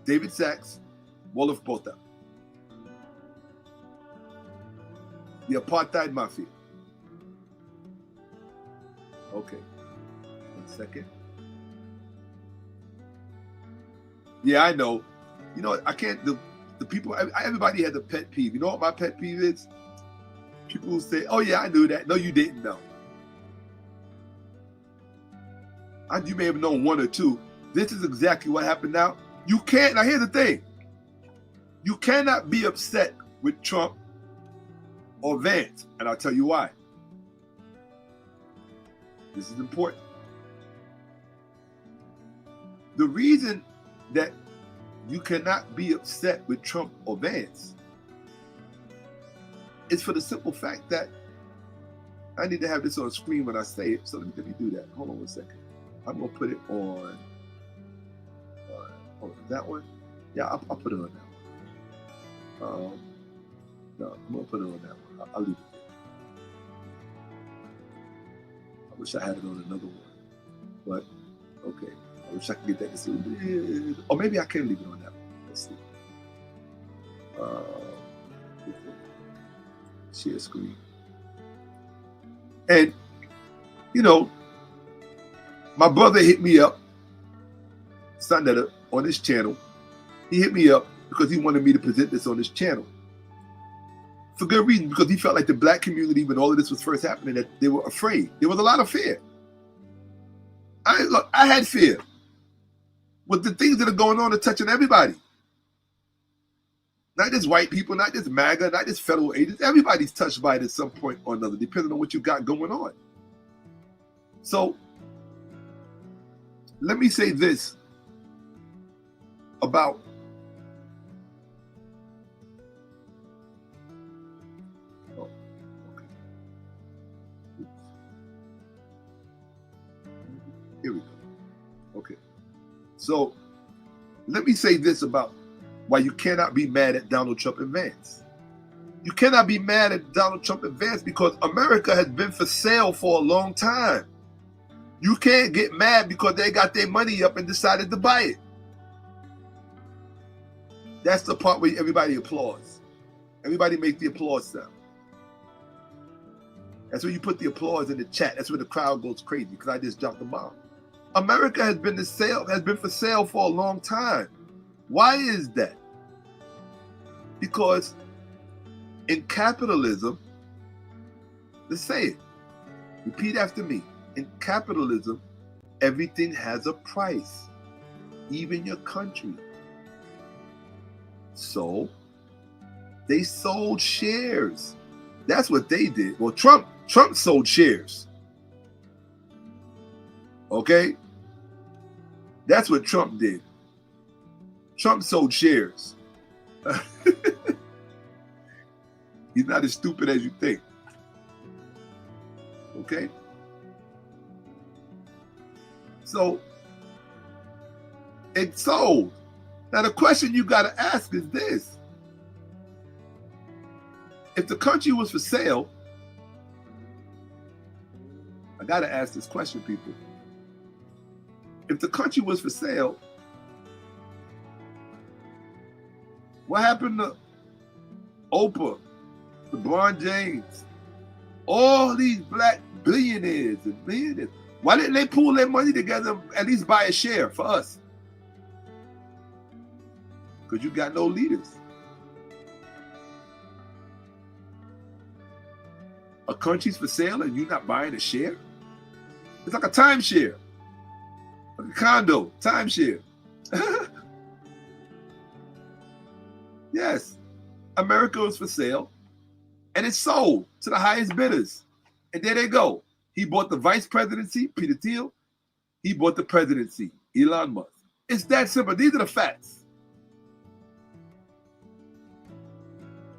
David Sachs, Wolof Botha. The Apartheid Mafia. Okay. 1 second. Yeah, I know. You know, I can't, the people, everybody has a pet peeve. You know what my pet peeve is? People who say, oh yeah, I knew that. No, you didn't know. You may have known 1 or 2. This is exactly what happened now. You can't. Now here's the thing. You cannot be upset with Trump or Vance, and I'll tell you why. This is important. The reason that you cannot be upset with Trump or Vance is for the simple fact that I need to have this on screen when I say it, so let me do that. Hold on 1 second. I'm going to put it on that one. Yeah, I'll put it on that one. No, I'm going to put it on that one. I'll leave it there. I wish I had it on another one, but okay. I wish I could get that to see. Or maybe I can leave it on that one. Let's see. Share screen. And, you know, my brother hit me up, Sunday, on this channel. He hit me up because he wanted me to present this on this channel. For good reason, because he felt like the black community, when all of this was first happening, that they were afraid. There was a lot of fear. I had fear. With the things that are going on are touching everybody. Not just white people, not just MAGA, not just federal agents. Everybody's touched by it at some point or another, depending on what you got going on. So, let me say this about here we go. Okay. So, let me say this about why you cannot be mad at Donald Trump and Vance. You cannot be mad at Donald Trump and Vance because America has been for sale for a long time. You can't get mad because they got their money up and decided to buy it. That's the part where everybody applauds. Everybody make the applause sound. That's where you put the applause in the chat. That's where the crowd goes crazy because I just dropped the bomb. America has been for sale for a long time. Why is that? Because in capitalism, let's say it, repeat after me. In capitalism, everything has a price, even your country. So they sold shares. That's what they did. Well, Trump sold shares. Okay? That's what Trump did. Trump sold shares. He's not as stupid as you think. Okay? So, it sold. Now, the question you got to ask is this. If the country was for sale, I got to ask this question, people. If the country was for sale, what happened to Oprah, LeBron James, all these black billionaires and millionaires? Why didn't they pool their money together and at least buy a share for us? Because you got no leaders. A country's for sale and you're not buying a share? It's like a timeshare. Like a condo, timeshare. Yes, America was for sale and it sold to the highest bidders. And there they go. He bought the vice presidency, Peter Thiel. He bought the presidency, Elon Musk. It's that simple. These are the facts.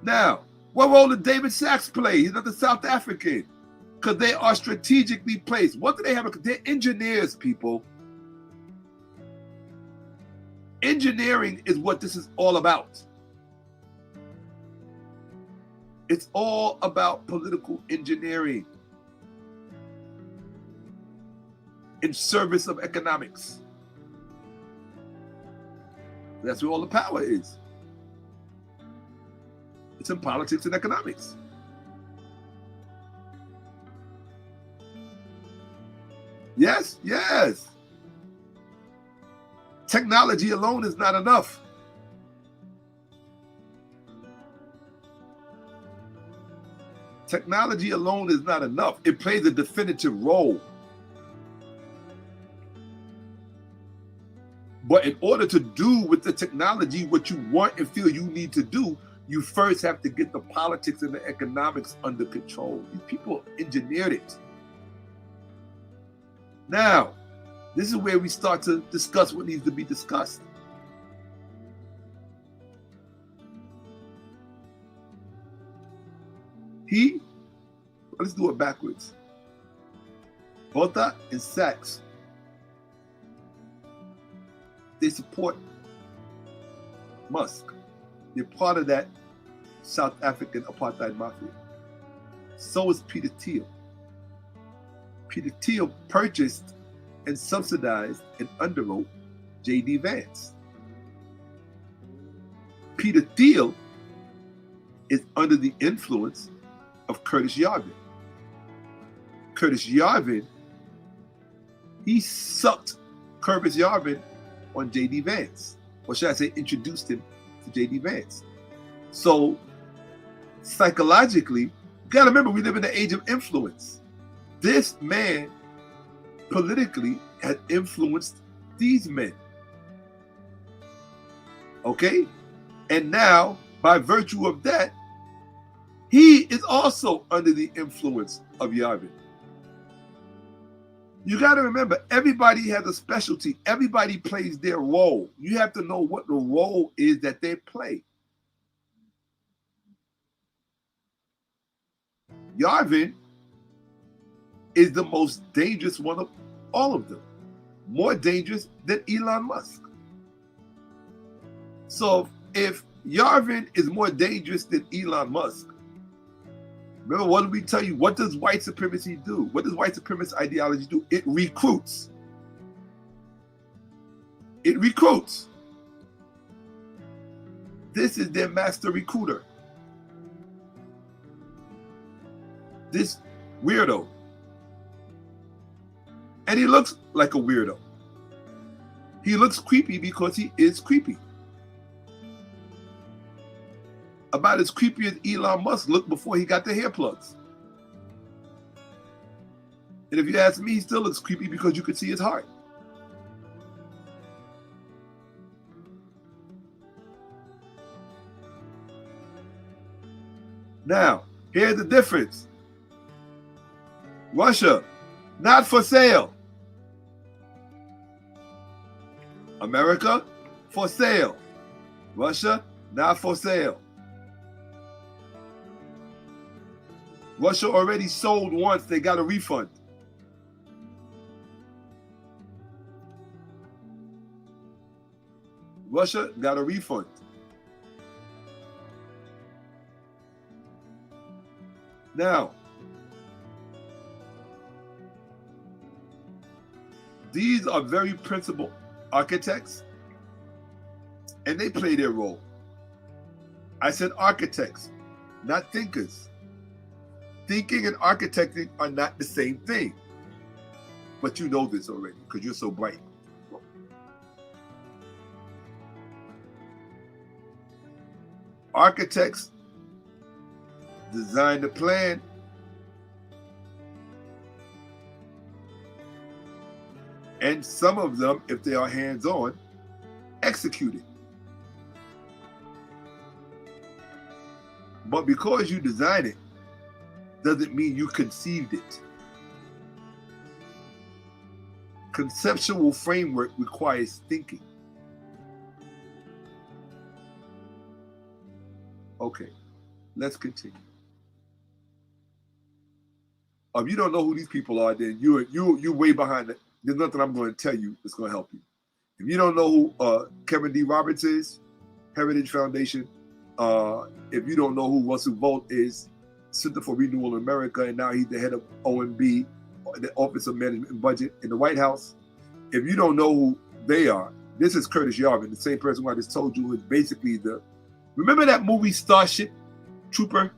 Now, what role did David Sachs play? He's not the South African. Because they are strategically placed. What do they have? They're engineers, people. Engineering is what this is all about. It's all about political engineering in service of economics. That's where all the power is. It's in politics and economics. Yes, yes. Technology alone is not enough. Technology alone is not enough. It plays a definitive role. But in order to do with the technology what you want and feel you need to do, you first have to get the politics and the economics under control. These people engineered it. Now, this is where we start to discuss what needs to be discussed. Let's do it backwards. Botha and Sachs, they support Musk. They're part of that South African apartheid mafia. So is Peter Thiel. Peter Thiel purchased and subsidized and underwrote J.D. Vance. Peter Thiel is under the influence of Curtis Yarvin. Curtis Yarvin, he sucked Curtis Yarvin on J.D. Vance. Or should I say introduced him to J.D. Vance. So psychologically, you gotta remember we live in the age of influence. This man politically had influenced these men. Okay? And now, by virtue of that, he is also under the influence of Yarvin. You got to remember, everybody has a specialty. Everybody plays their role. You have to know what the role is that they play. Yarvin is the most dangerous one of all of them. More dangerous than Elon Musk. So if Yarvin is more dangerous than Elon Musk, remember what did we tell you? What does white supremacy do? What does white supremacist ideology do? It recruits. It recruits. This is their master recruiter. This weirdo. And he looks like a weirdo. He looks creepy because he is creepy. About as creepy as Elon Musk looked before he got the hair plugs. And if you ask me, he still looks creepy because you could see his heart. Now, here's the difference. Russia, not for sale. America, for sale. Russia, not for sale. Russia already sold once, they got a refund. Russia got a refund. Now, these are very principled architects, and they play their role. I said architects, not thinkers. Thinking and architecting are not the same thing. But you know this already because you're so bright. Architects design the plan, and some of them, if they are hands-on, execute it. But because you design it, doesn't mean you conceived it. Conceptual framework requires thinking. Okay, let's continue. If you don't know who these people are, then you're way behind it. There's nothing I'm going to tell you that's going to help you. If you don't know who Kevin D. Roberts is, Heritage Foundation, if you don't know who Russell Volt is, Center for Renewal in America, and now he's the head of OMB, the Office of Management and Budget in the White House. If you don't know who they are, this is Curtis Yarvin, the same person who I just told you, who is basically the, remember that movie Starship Trooper?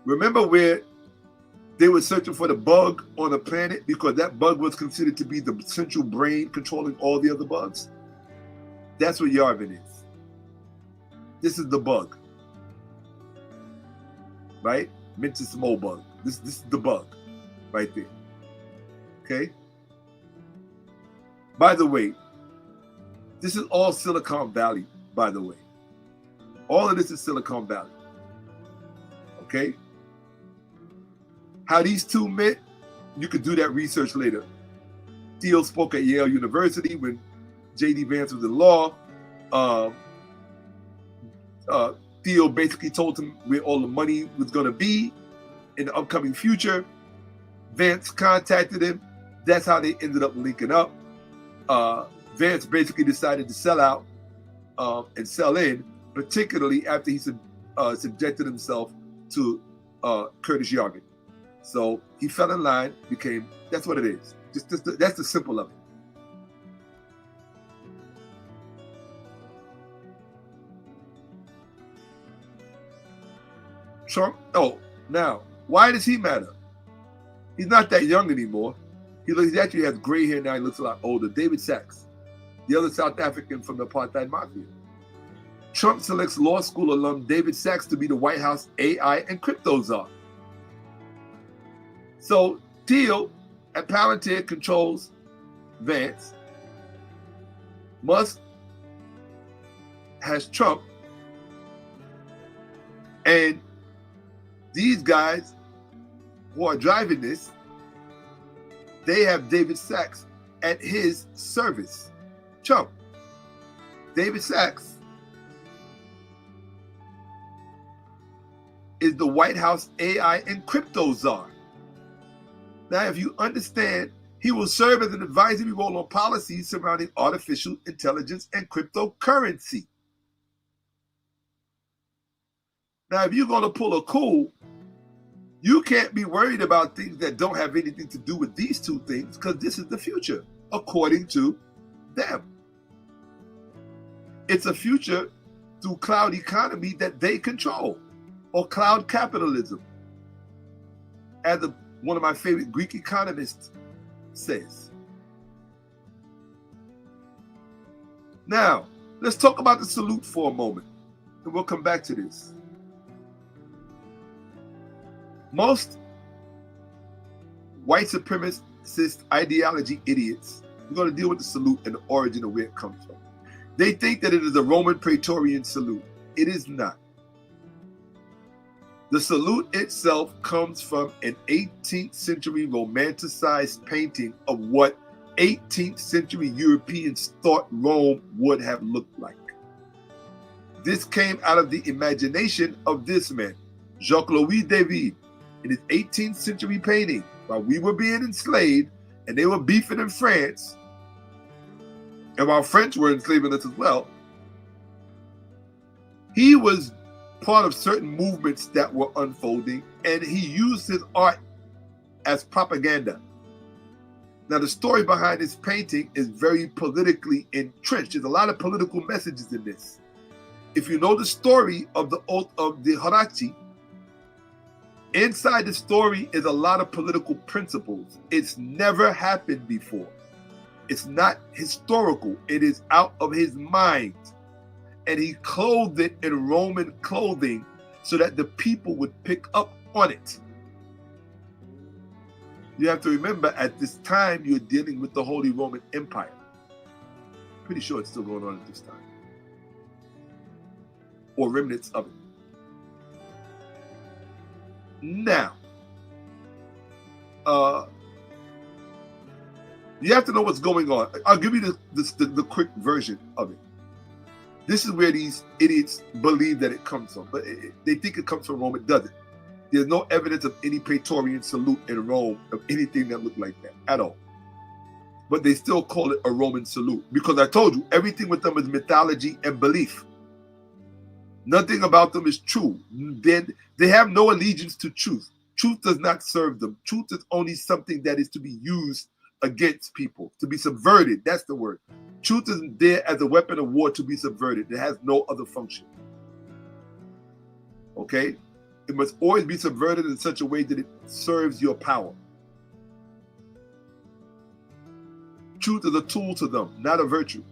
Remember where they were searching for the bug on the planet because that bug was considered to be the central brain controlling all the other bugs? That's what Yarvin is. This is the bug. Right? Mental small bug. This is the bug right there. Okay? By the way, This is all Silicon Valley, by the way. All of this is Silicon Valley. Okay? How these two met, you could do that research later. Theo spoke at Yale University when J.D. Vance was in law. Theo basically told him where all the money was going to be in the upcoming future. Vance contacted him. That's how they ended up linking up. Vance basically decided to sell out and sell in, particularly after he subjected himself to Curtis Yarvin. So he fell in line, became, that's what it is. That's the simple of it. Trump, now, why does he matter? He's not that young anymore. He actually has gray hair now. He looks a lot older. David Sachs, the other South African from the apartheid mafia. Trump selects law school alum David Sachs to be the White House AI and crypto czar. So Thiel at Palantir controls Vance. Musk has Trump. And these guys who are driving this, they have David Sachs at his service. Trump. David Sachs is the White House AI and crypto czar. Now, if you understand, he will serve as an advisory role on policies surrounding artificial intelligence and cryptocurrency. Now, if you're going to pull a coup, you can't be worried about things that don't have anything to do with these two things, because this is the future, according to them. It's a future through cloud economy that they control, or cloud capitalism, as one of my favorite Greek economists says. Now, let's talk about the salute for a moment, and we'll come back to this. Most white supremacist ideology idiots, we're going to deal with the salute and the origin of where it comes from. They think that it is a Roman Praetorian salute. It is not. The salute itself comes from an 18th century romanticized painting of what 18th century Europeans thought Rome would have looked like. This came out of the imagination of this man, Jacques-Louis David, in his 18th century painting, while we were being enslaved and they were beefing in France, and while French were enslaving us as well. He was part of certain movements that were unfolding, and he used his art as propaganda. Now, the story behind this painting is very politically entrenched. There's a lot of political messages in this. If you know the story of the oath of the 𝓈𝓏𝓏, inside the story is a lot of political principles. It's never happened before. It's not historical. It is out of his mind. And he clothed it in Roman clothing so that the people would pick up on it. You have to remember, at this time, you're dealing with the Holy Roman Empire. Pretty sure it's still going on at this time. Or remnants of it. Now, you have to know what's going on. I'll give you the quick version of it. This is where these idiots believe that it comes from, but they think it comes from Rome. It doesn't. There's no evidence of any Praetorian salute in Rome of anything that looked like that at all. But they still call it a Roman salute because I told you, everything with them is mythology and belief. Nothing about them is true. They have no allegiance to truth. Truth does not serve them. Truth is only something that is to be used against people, to be subverted. That's the word. Truth is there as a weapon of war to be subverted. It has no other function. Okay? It must always be subverted in such a way that it serves your power. Truth is a tool to them, not a virtue.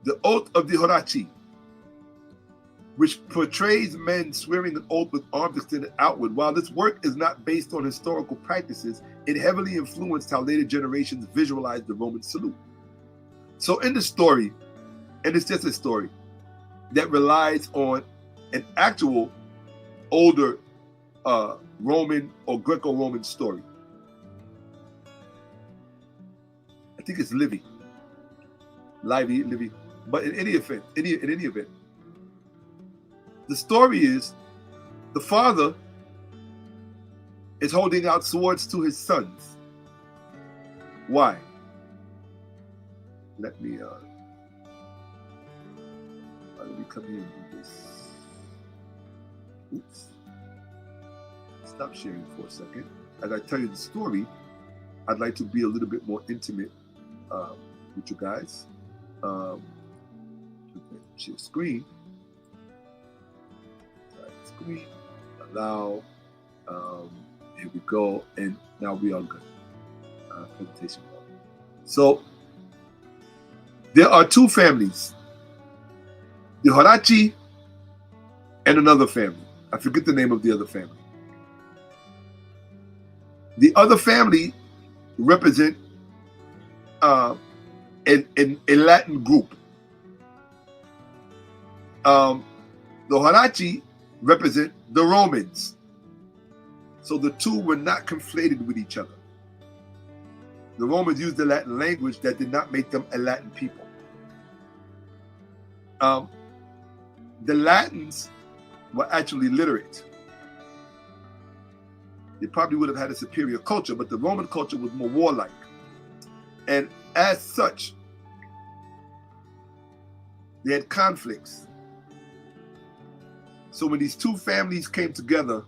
The oath of the 𝓈𝓏𝓏𝓏, which portrays men swearing an oath with arms extended outward. While this work is not based on historical practices, it heavily influenced how later generations visualized the Roman salute. So in the story, and it's just a story that relies on an actual older Roman or Greco-Roman story. I think it's Livy. But in any event, the story is the father is holding out swords to his sons. Why? Let me come here and do this. Oops. Stop sharing for a second. As I tell you the story, I'd like to be a little bit more intimate with you guys. Share screen. Screen. Allow. Here we go. And now we are good. Presentation. So there are two families. The 𝓈𝓁𓏭📫 and another family. I forget the name of the other family. The other family represent a Latin group. The 𝓈𝓁𝓏 represent the Romans. So the two were not conflated with each other. The Romans used the Latin language that did not make them a Latin people. The Latins were actually literate. They probably would have had a superior culture, but the Roman culture was more warlike. And as such, they had conflicts. So when these two families came together,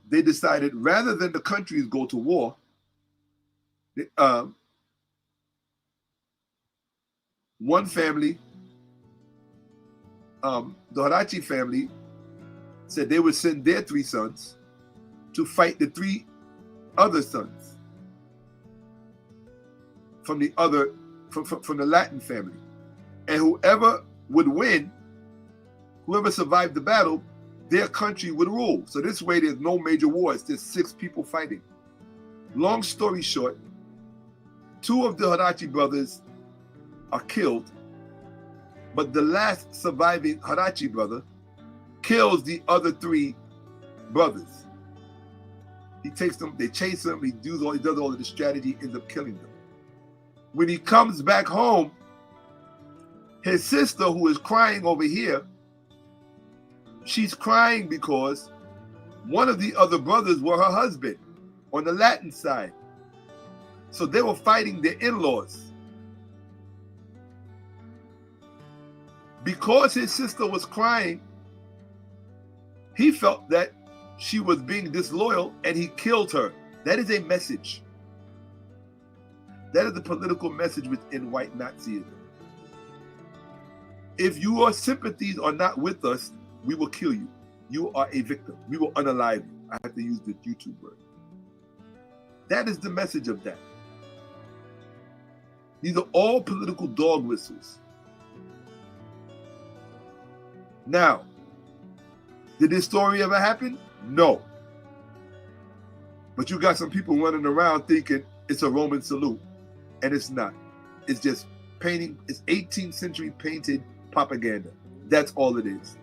they decided rather than the countries go to war, one family, the 𝓈𝓁𝓏 family, said they would send their 3 sons to fight the 3 other sons from the Latin family, and whoever would win, whoever survived the battle, their country would rule. So this way, there's no major wars. There's 6 people fighting. Long story short, 2 of the 𝓈𝓁𝓏 brothers are killed, but the last surviving 𝓈𝓁𝓏 brother kills the other 3 brothers. He takes them, they chase him, he does all of the strategy, ends up killing them. When he comes back home, his sister, who is crying over here, she's crying because one of the other brothers were her husband on the Latin side. So they were fighting their in-laws. Because his sister was crying, he felt that she was being disloyal and he killed her. That is a message. That is the political message within white Nazism. If your sympathies are not with us, we will kill you. You are a victim. We will unalive you. I have to use the YouTube word. That is the message of that. These are all political dog whistles. Now, did this story ever happen? No. But you got some people running around thinking it's a Roman salute, and it's not. It's just painting. It's 18th century painted propaganda. That's all it is.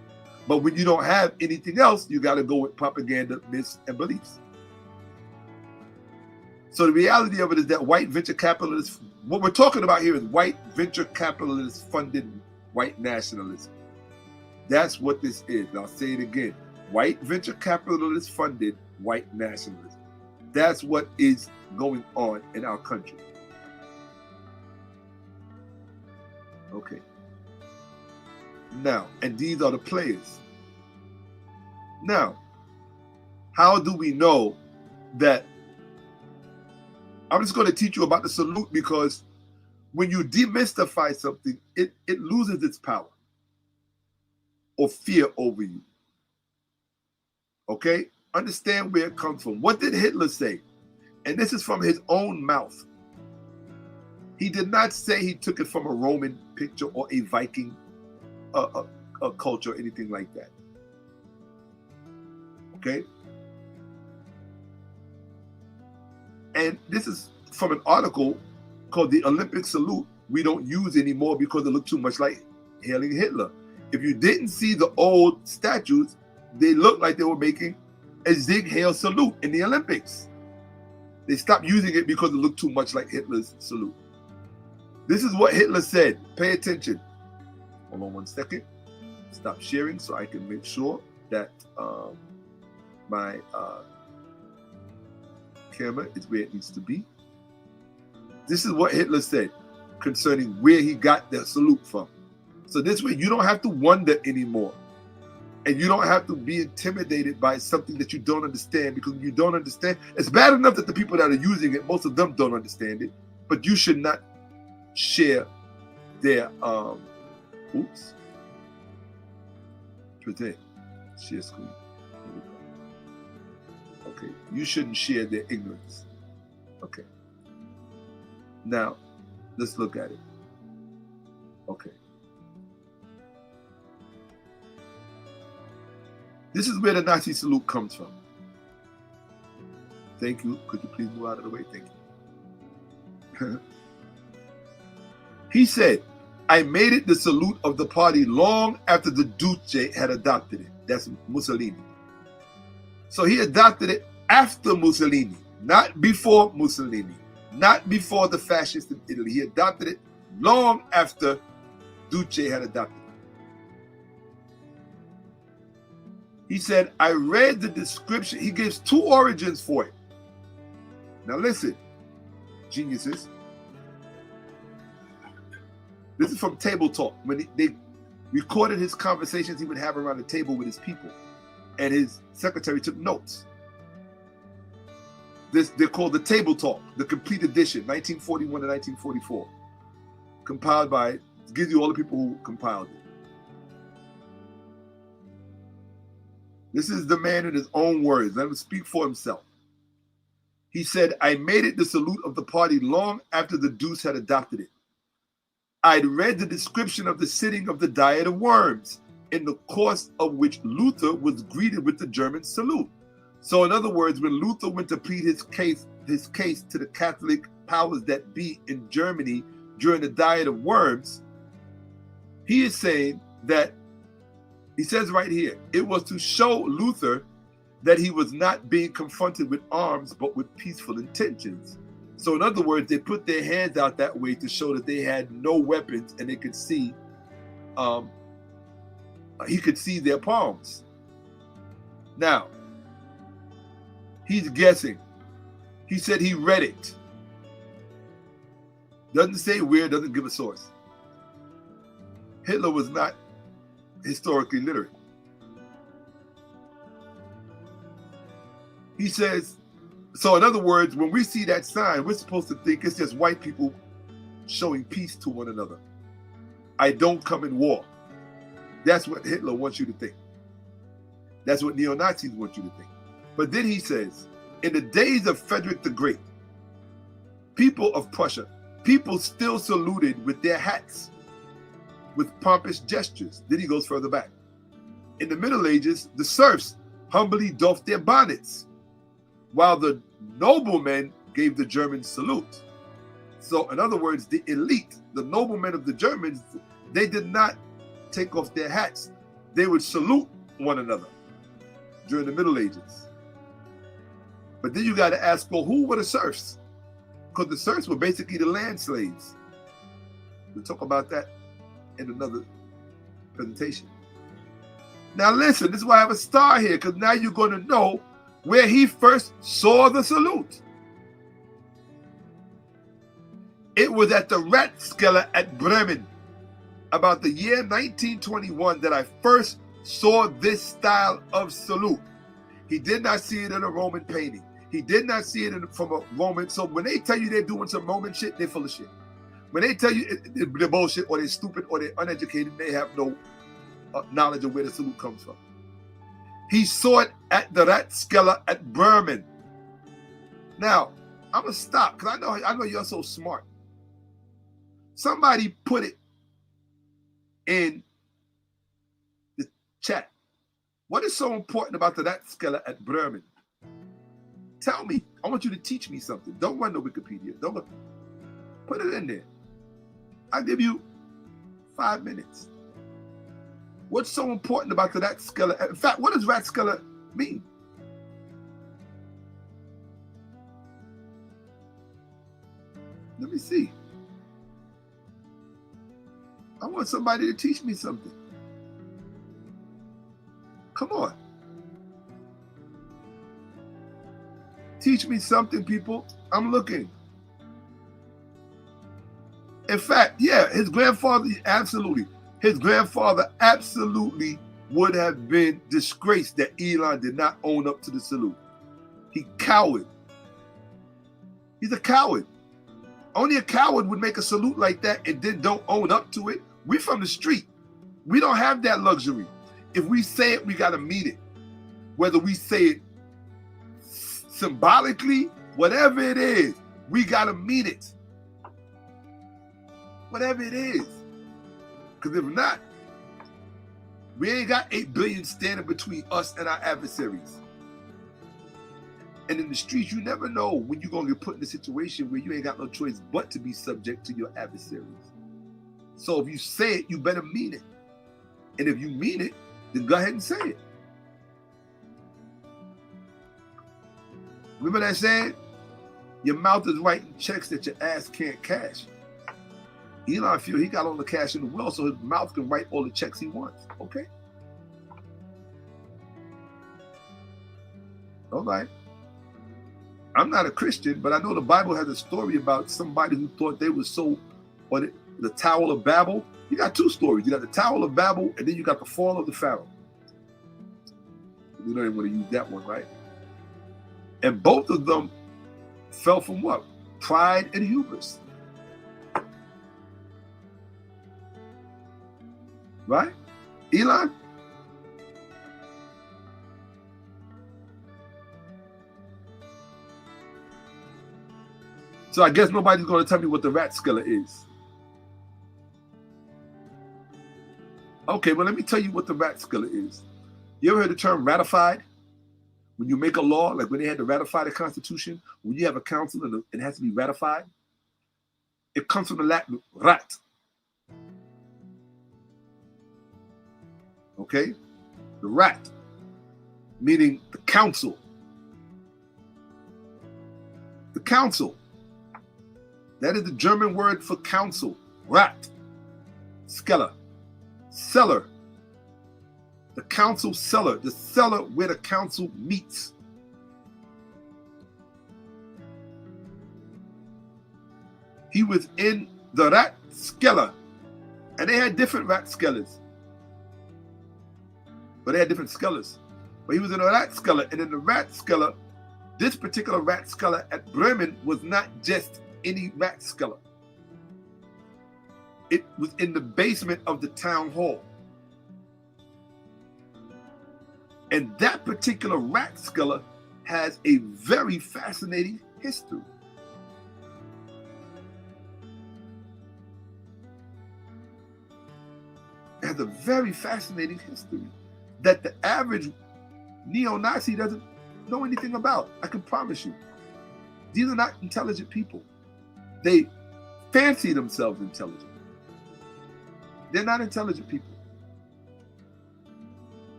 But when you don't have anything else, you got to go with propaganda, myths, and beliefs. So the reality of it is that white venture capitalists, what we're talking about here is white venture capitalist funded white nationalism. That's what this is. And I'll say it again. White venture capitalist funded white nationalism. That's what is going on in our country. Okay. Now, and these are the players. Now, how do we know that? I'm just going to teach you about the salute, because when you demystify something, it loses its power or fear over you. Okay? Understand where it comes from. What did Hitler say? And this is from his own mouth. He did not say he took it from a Roman picture or a Viking a culture or anything like that. Okay? And this is from an article called the Olympic Salute we don't use anymore because it looked too much like hailing Hitler. If you didn't see the old statues, they looked like they were making a Sieg Heil salute in the Olympics. They stopped using it because it looked too much like Hitler's salute. This is what Hitler said. Pay attention. Hold on one second. Stop sharing so I can make sure that my camera is where it needs to be. This is what Hitler said concerning where he got the salute from. So this way you don't have to wonder anymore. And you don't have to be intimidated by something that you don't understand, because you don't understand. It's bad enough that the people that are using it, most of them don't understand it, but you should not share their, oops. Share screen. Okay, you shouldn't share their ignorance. Okay. Now, let's look at it. Okay. This is where the Nazi salute comes from. Thank you. Could you please move out of the way? Thank you. He said, I made it the salute of the party long after the Duce had adopted it. That's Mussolini. So he adopted it after Mussolini, not before Mussolini, not before the fascists in Italy. He adopted it long after Duce had adopted it. He said, I read the description. He gives two origins for it. Now listen, geniuses. This is from Table Talk. When they recorded his conversations he would have around the table with his people. And his secretary took notes. They're called the Table Talk, the complete edition, 1941 to 1944. Compiled by, gives you all the people who compiled it. This is the man in his own words. Let him speak for himself. He said, I made it the salute of the party long after the Deuce had adopted it. I'd read the description of the sitting of the Diet of Worms, in the course of which Luther was greeted with the German salute. So in other words, when Luther went to plead his case to the Catholic powers that be in Germany during the Diet of Worms, he is saying that, he says right here, it was to show Luther that he was not being confronted with arms, but with peaceful intentions. So in other words, they put their hands out that way to show that they had no weapons and they could see, he could see their palms. Now, he's guessing. He said he read it. Doesn't say where, doesn't give a source. Hitler was not historically literate. He says, so in other words, when we see that sign, we're supposed to think it's just white people showing peace to one another. I don't come in war. That's what Hitler wants you to think. That's what neo-Nazis want you to think. But then he says, in the days of Frederick the Great, people of Prussia, people still saluted with their hats, with pompous gestures. Then he goes further back. In the Middle Ages, the serfs humbly doffed their bonnets, while the noblemen gave the German salute. So in other words, the elite, the noblemen of the Germans, they did not take off their hats. They would salute one another during the Middle Ages. But then you got to ask, well, who were the serfs? Because the serfs were basically the land slaves. We'll talk about that in another presentation. Now listen, this is why I have a star here, because now you're going to know where he first saw the salute. It was at the Rathskeller at Bremen, about the year 1921, that I first saw this style of salute. He did not see it in a Roman painting. He did not see it from a Roman. So when they tell you they're doing some Roman shit, they're full of shit. When they tell you they're bullshit, or they're stupid, or they're uneducated, they have no knowledge of where the salute comes from. He saw it at the Rathskeller at Bremen. Now, I'm going to stop, because I know you're so smart. Somebody put it in the chat. What is so important about the Rathskeller at Bremen? Tell me. I want you to teach me something. Don't run to Wikipedia. Don't look. Put it in there. I'll give you 5 minutes. What's so important about the 𝓈𝓔𓄿𓅁? In fact, what does 𝓈𝓔𓄿���� mean? Let me see. I want somebody to teach me something. Come on. Teach me something, people. I'm looking. In fact, yeah, his grandfather, absolutely. His grandfather absolutely would have been disgraced that Elon did not own up to the salute. He coward. He's a coward. Only a coward would make a salute like that and then don't own up to it. We from the street. We don't have that luxury. If we say it, we got to mean it. Whether we say it symbolically, whatever it is, we got to mean it. Whatever it is. Because if not, we ain't got 8 billion standing between us and our adversaries. And in the streets, you never know when you're going to get put in a situation where you ain't got no choice but to be subject to your adversaries. So if you say it, you better mean it. And if you mean it, then go ahead and say it. Remember that saying? Your mouth is writing checks that your ass can't cash. Elon feel he got all the cash in the world, so his mouth can write all the checks he wants. Okay? All right. I'm not a Christian, but I know the Bible has a story about somebody who thought they were so on the Tower of Babel. You got 2 stories. You got the Tower of Babel, and then you got the fall of the Pharaoh. You don't even want to use that one, right? And both of them fell from what? Pride and hubris. Right? Elon? So I guess nobody's going to tell me what the 𝓈𝓔𝓿𝅁 is. Okay, well, let me tell you what the 𝓈𝓔𝓿𝅁 is. You ever heard the term ratified? When you make a law, like when they had to ratify the Constitution, when you have a council and it has to be ratified, it comes from the Latin rat. Okay? The rat, meaning the council. The council. That is the German word for council. Rat. Skeller. Cellar. The council cellar. The cellar where the council meets. He was in the 𝓈𝓔𝓿𝅁. And they had different 𝓈𝓔𝓿𝅁s. But they had different scholars. But he was in the 𝓈𝓔𝓿𝅁. And in the 𝓈𝓔𝓿𝅁, this particular 𝓈𝓔𝓿𝅁 at Bremen was not just any 𝓈𝓔𝓿𝅁. It was in the basement of the town hall. And that particular 𝓈𝓔𝓿𝅁 has a very fascinating history. It has a very fascinating history that the average neo-Nazi doesn't know anything about. I can promise you. These are not intelligent people. They fancy themselves intelligent. They're not intelligent people.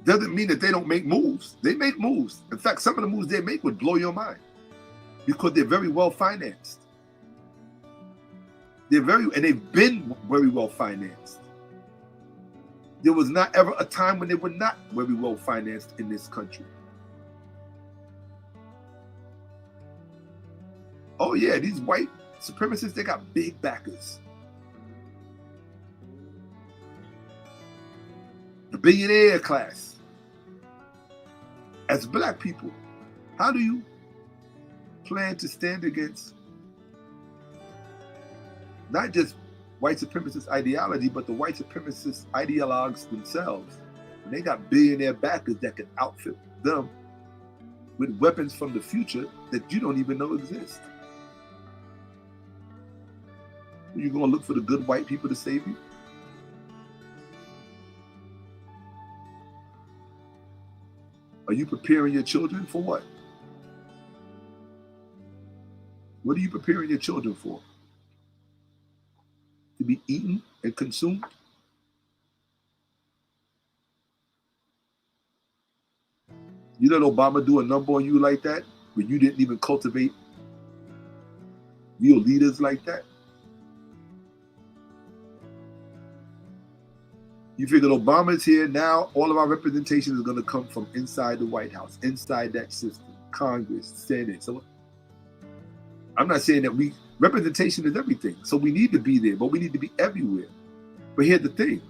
Doesn't mean that they don't make moves. They make moves. In fact, some of the moves they make would blow your mind because they're very well financed. They've been very well financed. There was not ever a time when they were not very well financed in this country. Oh yeah, these white supremacists, they got big backers. The billionaire class. As black people, how do you plan to stand against not just white supremacist ideology, but the white supremacist ideologues themselves? And they got billionaire backers that can outfit them with weapons from the future that you don't even know exist. You're going to look for the good white people to save you? Or Are you preparing your children for what? What are you preparing your children for? To be eaten and consumed? You let Obama do a number on you like that, when you didn't even cultivate real leaders like that? You figure Obama's here now, all of our representation is going to come from inside the White House, inside that system, Congress, Senate. So I'm not saying that representation is everything. So we need to be there, but we need to be everywhere. But here's the thing.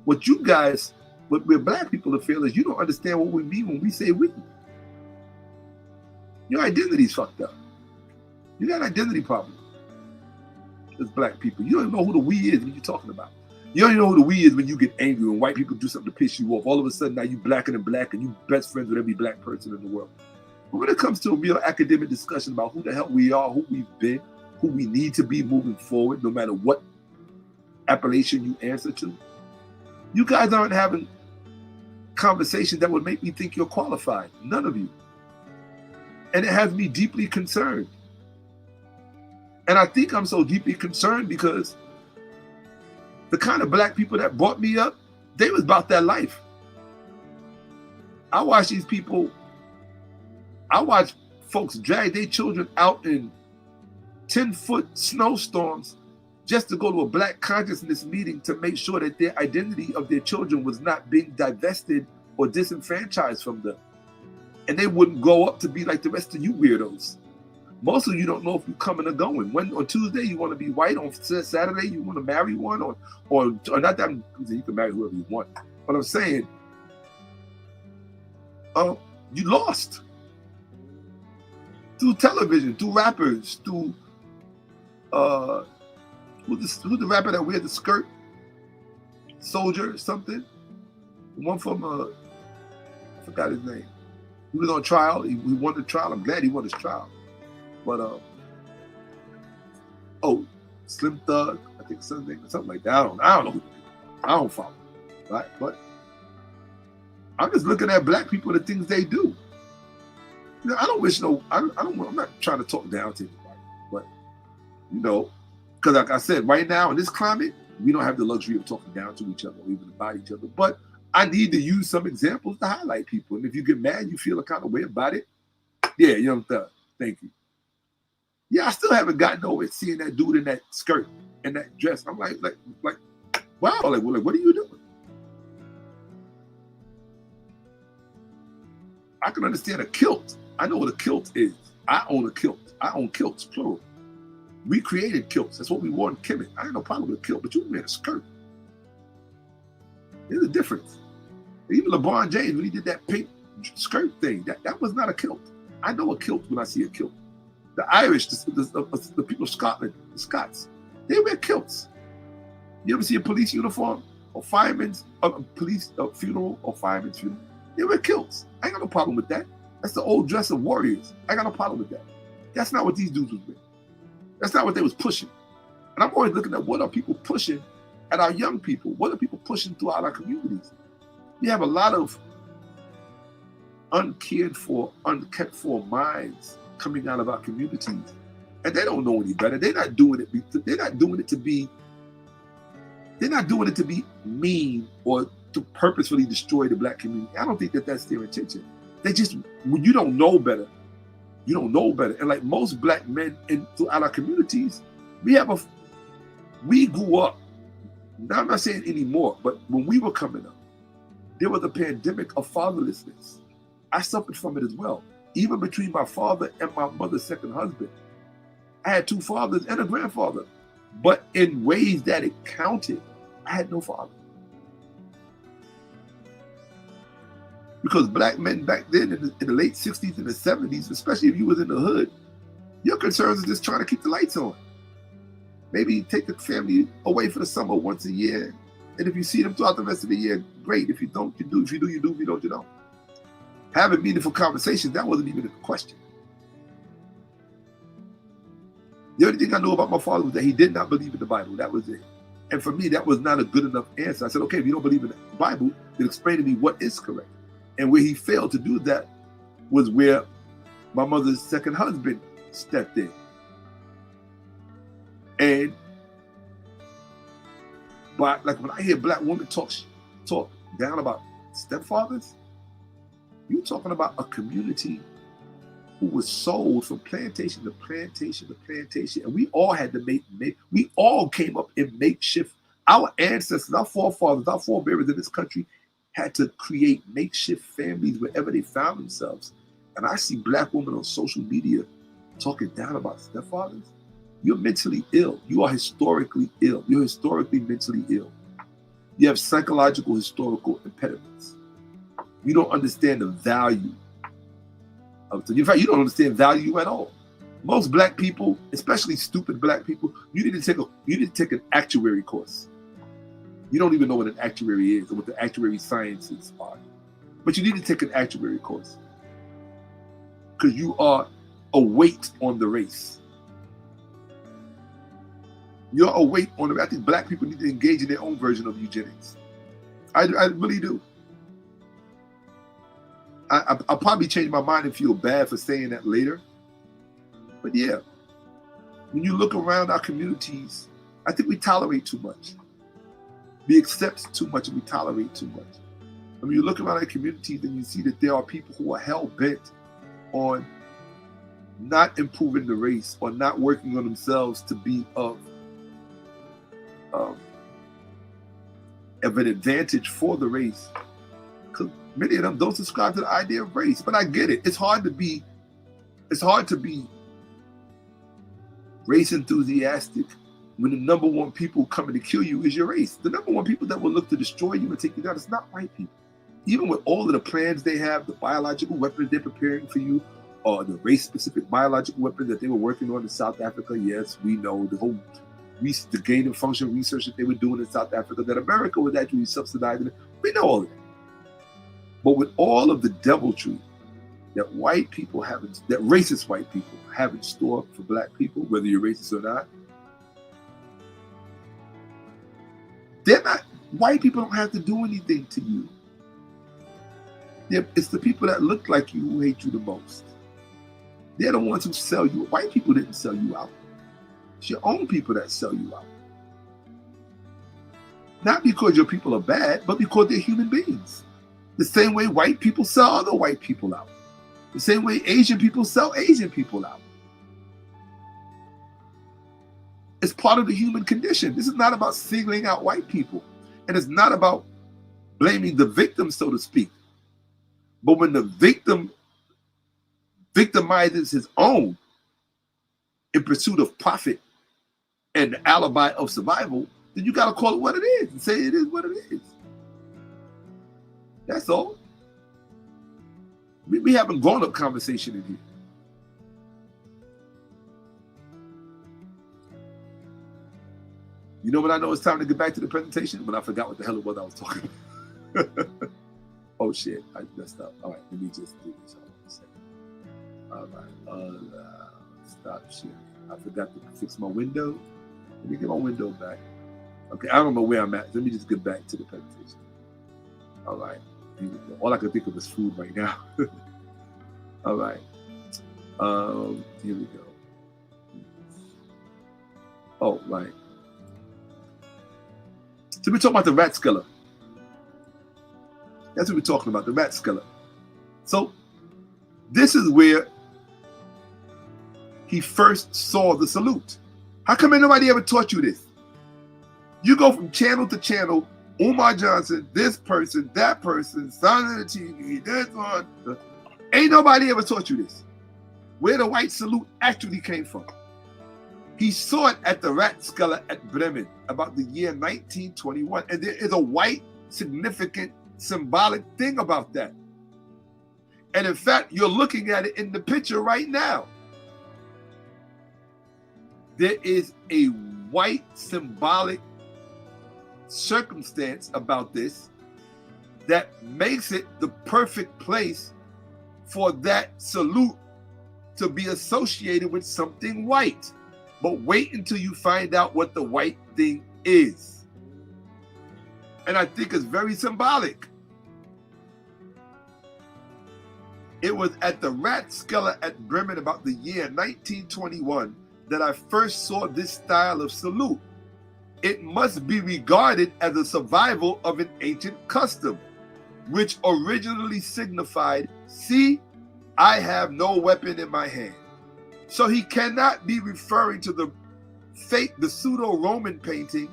What we're black people feel is you don't understand what we mean when we say we. Your identity's fucked up. You got an identity problem as black people. You don't even know who the we is when you're talking about. You don't even know who the we is when you get angry when white people do something to piss you off. All of a sudden now you blacker than black and you best friends with every black person in the world. But when it comes to a real academic discussion about who the hell we are, who we've been, who we need to be moving forward, no matter what appellation you answer to, you guys aren't having conversations that would make me think you're qualified. None of you. And it has me deeply concerned. And I think I'm so deeply concerned because the kind of black people that brought me up, they was about that life. I watch these people, I watch folks drag their children out in 10-foot snowstorms just to go to a black consciousness meeting to make sure that their identity of their children was not being divested or disenfranchised from them. And they wouldn't grow up to be like the rest of you weirdos. Most of you don't know if you're coming or going. When on Tuesday you want to be white, on Saturday you want to marry one, or not that you can marry whoever you want. But I'm saying, you lost through television, through rappers, through who's the rapper that wears the skirt? Soldier or something? The one from I forgot his name. He was on trial. He won the trial. I'm glad he won his trial. But Slim Thug, I think something like that. I don't know. I don't follow, right? But I'm just looking at black people, the things they do. You know, I don't wish no. I'm not trying to talk down to anybody, but you know, because like I said, right now in this climate, we don't have the luxury of talking down to each other or even about each other. But I need to use some examples to highlight people. And if you get mad, you feel a kind of way about it. Yeah, Young Thug. Thank you. Yeah, I still haven't gotten over it seeing that dude in that skirt and that dress. I'm like, wow, like what are you doing? I can understand a kilt. I know what a kilt is. I own a kilt. I own kilts, plural. We created kilts. That's what we wore in Kemet. I ain't no problem with a kilt, but you wear a skirt. There's a difference. Even LeBron James, when he did that pink skirt thing, that was not a kilt. I know a kilt when I see a kilt. The Irish, the people of Scotland, the Scots, they wear kilts. You ever see a police uniform or fireman's police funeral or fireman's funeral? They wear kilts. I ain't got no problem with that. That's the old dress of warriors. I ain't got no problem with that. That's not what these dudes was wearing. That's not what they was pushing. And I'm always looking at what are people pushing at our young people? What are people pushing throughout our communities? We have a lot of uncared for, unkept for minds coming out of our communities, and they don't know any better. They're not doing it. They're not doing it to be. They're not doing it to be mean or to purposefully destroy the black community. I don't think that that's their intention. They just, when you don't know better, you don't know better. And like most black men throughout our communities, we grew up. Now I'm not saying anymore, but when we were coming up, there was a pandemic of fatherlessness. I suffered from it as well. Even between my father and my mother's second husband, I had two fathers and a grandfather. But in ways that it counted, I had no father. Because black men back then in the late 60s and the 70s, especially if you was in the hood, your concerns are just trying to keep the lights on. Maybe take the family away for the summer once a year. And if you see them throughout the rest of the year, great. If you don't, you do. If you do, you do. If you don't, you don't. Having meaningful conversations, that wasn't even a question. The only thing I knew about my father was that he did not believe in the Bible. That was it. And for me, that was not a good enough answer. I said, okay, if you don't believe in the Bible, then explain to me what is correct. And where he failed to do that was where my mother's second husband stepped in. And but like when I hear black women talk down about stepfathers, you're talking about a community who was sold from plantation to plantation to plantation, and we all had to make we all came up in makeshift. Our ancestors, our forefathers, our forebears in this country had to create makeshift families wherever they found themselves. And I see black women on social media talking down about stepfathers. You're mentally ill. You are historically ill. You're historically mentally ill. You have psychological, historical impediments. You don't understand the value of it. In fact, you don't understand value at all. Most black people, especially stupid black people, you need to take an actuary course. You don't even know what an actuary is or what the actuary sciences are. But you need to take an actuary course. Because you are a weight on the race. You're a weight on the race. I think black people need to engage in their own version of eugenics. I really do. I'll probably change my mind and feel bad for saying that later. But yeah, when you look around our communities, I think we tolerate too much. We accept too much and we tolerate too much. And when you look around our communities and you see that there are people who are hell-bent on not improving the race or not working on themselves to be of an advantage for the race, because many of them don't subscribe to the idea of race. But I get it. It's hard to be race enthusiastic when the number one people coming to kill you is your race. The number one people that will look to destroy you and take you down is not white people. Even with all of the plans they have, the biological weapons they're preparing for you, or the race-specific biological weapons that they were working on in South Africa, yes, we know the gain and function research that they were doing in South Africa, that America was actually subsidizing it. We know all of that. But with all of the deviltry that white people that racist white people have in store for black people, whether you're racist or not, white people don't have to do anything to you. It's the people that look like you who hate you the most. They're the ones who sell you. White people didn't sell you out. It's your own people that sell you out. Not because your people are bad, but because they're human beings. The same way white people sell other white people out. The same way Asian people sell Asian people out. It's part of the human condition. This is not about singling out white people. And it's not about blaming the victim, so to speak. But when the victim victimizes his own in pursuit of profit and the alibi of survival, then you got to call it what it is and say it is what it is. That's all. We having grown-up conversation in here. You know when I know it's time to get back to the presentation? When I forgot what the hell it was I was talking about. Oh shit, I messed up. All right, let me just do this. All right, stop sharing. I forgot to fix my window. Let me get my window back. Okay, I don't know where I'm at. Let me just get back to the presentation. All right, all I can think of is food right now. All right, here we go. Oh, right. So we're talking about the 𝓈𝓐𝓏𝓏. That's what we're talking about, the 𝓈𝓐𝓏𝓏. So this is where he first saw the salute. How come nobody ever taught you this? You go from channel to channel, Umar Johnson, this person, that person, son of the TV, this one. Ain't nobody ever taught you this. Where the white salute actually came from. He saw it at the 𝓈𝓐𝓏𝓏 at Bremen about the year 1921. And there is a white, significant, symbolic thing about that. And in fact, you're looking at it in the picture right now. There is a white symbolic circumstance about this that makes it the perfect place for that salute to be associated with something white. But wait until you find out what the white thing is. And I think it's very symbolic. It was at the Rathskeller at Bremen about the year 1921 that I first saw this style of salute. It must be regarded as a survival of an ancient custom, which originally signified, "See, I have no weapon in my hand." So he cannot be referring to the pseudo-Roman painting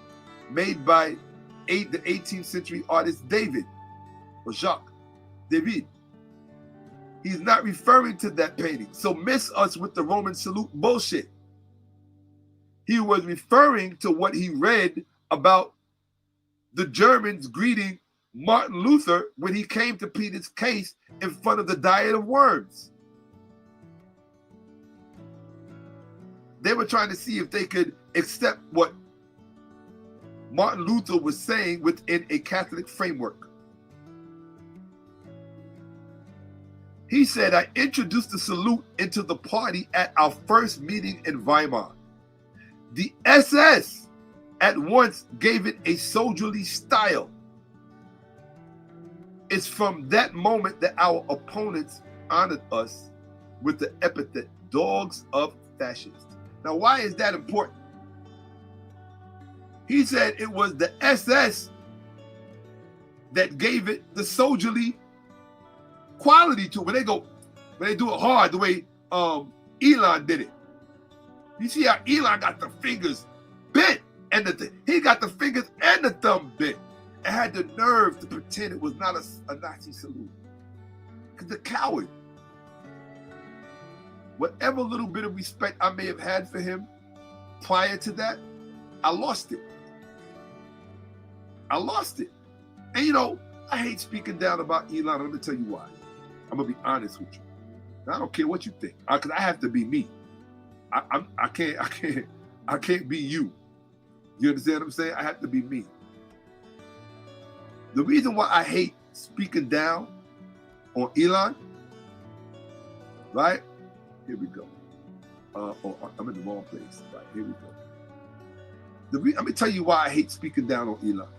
made by the 18th century artist David, or Jacques David. He's not referring to that painting. So miss us with the Roman salute bullshit. He was referring to what he read about the Germans greeting Martin Luther when he came to plead his case in front of the Diet of Worms. They were trying to see if they could accept what Martin Luther was saying within a Catholic framework. He said, "I introduced the salute into the party at our first meeting in Weimar. The SS at once gave it a soldierly style. It's from that moment that our opponents honored us with the epithet dogs of fascists." Now, why is that important? He said it was the SS that gave it the soldierly quality to it. When they do it hard, the way Elon did it. You see how Elon got the fingers bent, and he got the fingers and the thumb bent, and had the nerve to pretend it was not a Nazi salute. Because the coward. Whatever little bit of respect I may have had for him prior to that, I lost it. I lost it. And you know, I hate speaking down about Elon. I'm going to tell you why. I'm going to be honest with you. Now, I don't care what you think, because I have to be me. I can't be you. You understand what I'm saying? I have to be me. The reason why I hate speaking down on Elon, right? Here we go. I'm in the wrong place. Right, here we go. Let me tell you why I hate speaking down on Elon.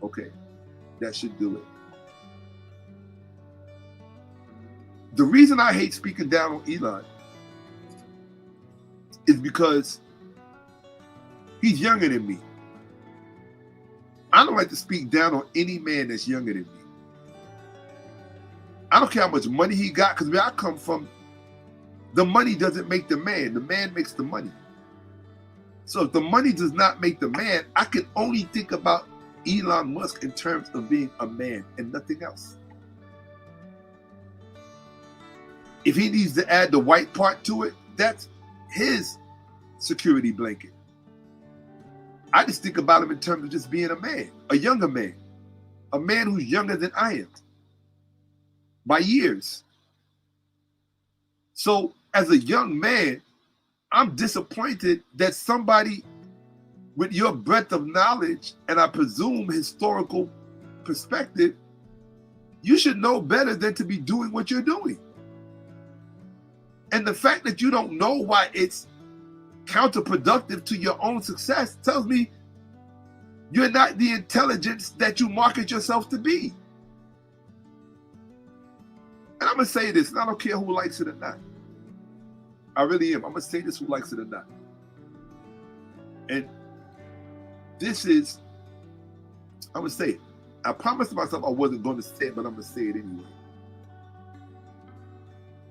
Okay, that should do it. The reason I hate speaking down on Elon is because he's younger than me. I don't like to speak down on any man that's younger than me. I don't care how much money he got, because where I come from, the money doesn't make the man makes the money. So if the money does not make the man, I can only think about Elon Musk in terms of being a man and nothing else. If he needs to add the white part to it, that's his security blanket. I just think about him in terms of just being a man, a younger man, a man who's younger than I am by years. So as a young man, I'm disappointed that somebody with your breadth of knowledge, and I presume historical perspective, you should know better than to be doing what you're doing. And the fact that you don't know why it's counterproductive to your own success tells me you're not the intelligence that you market yourself to be. And I'm going to say this, and I don't care who likes it or not. I really am. I'm going to say this, who likes it or not. And this is, I'm going to say it. I promised myself I wasn't going to say it, but I'm going to say it anyway.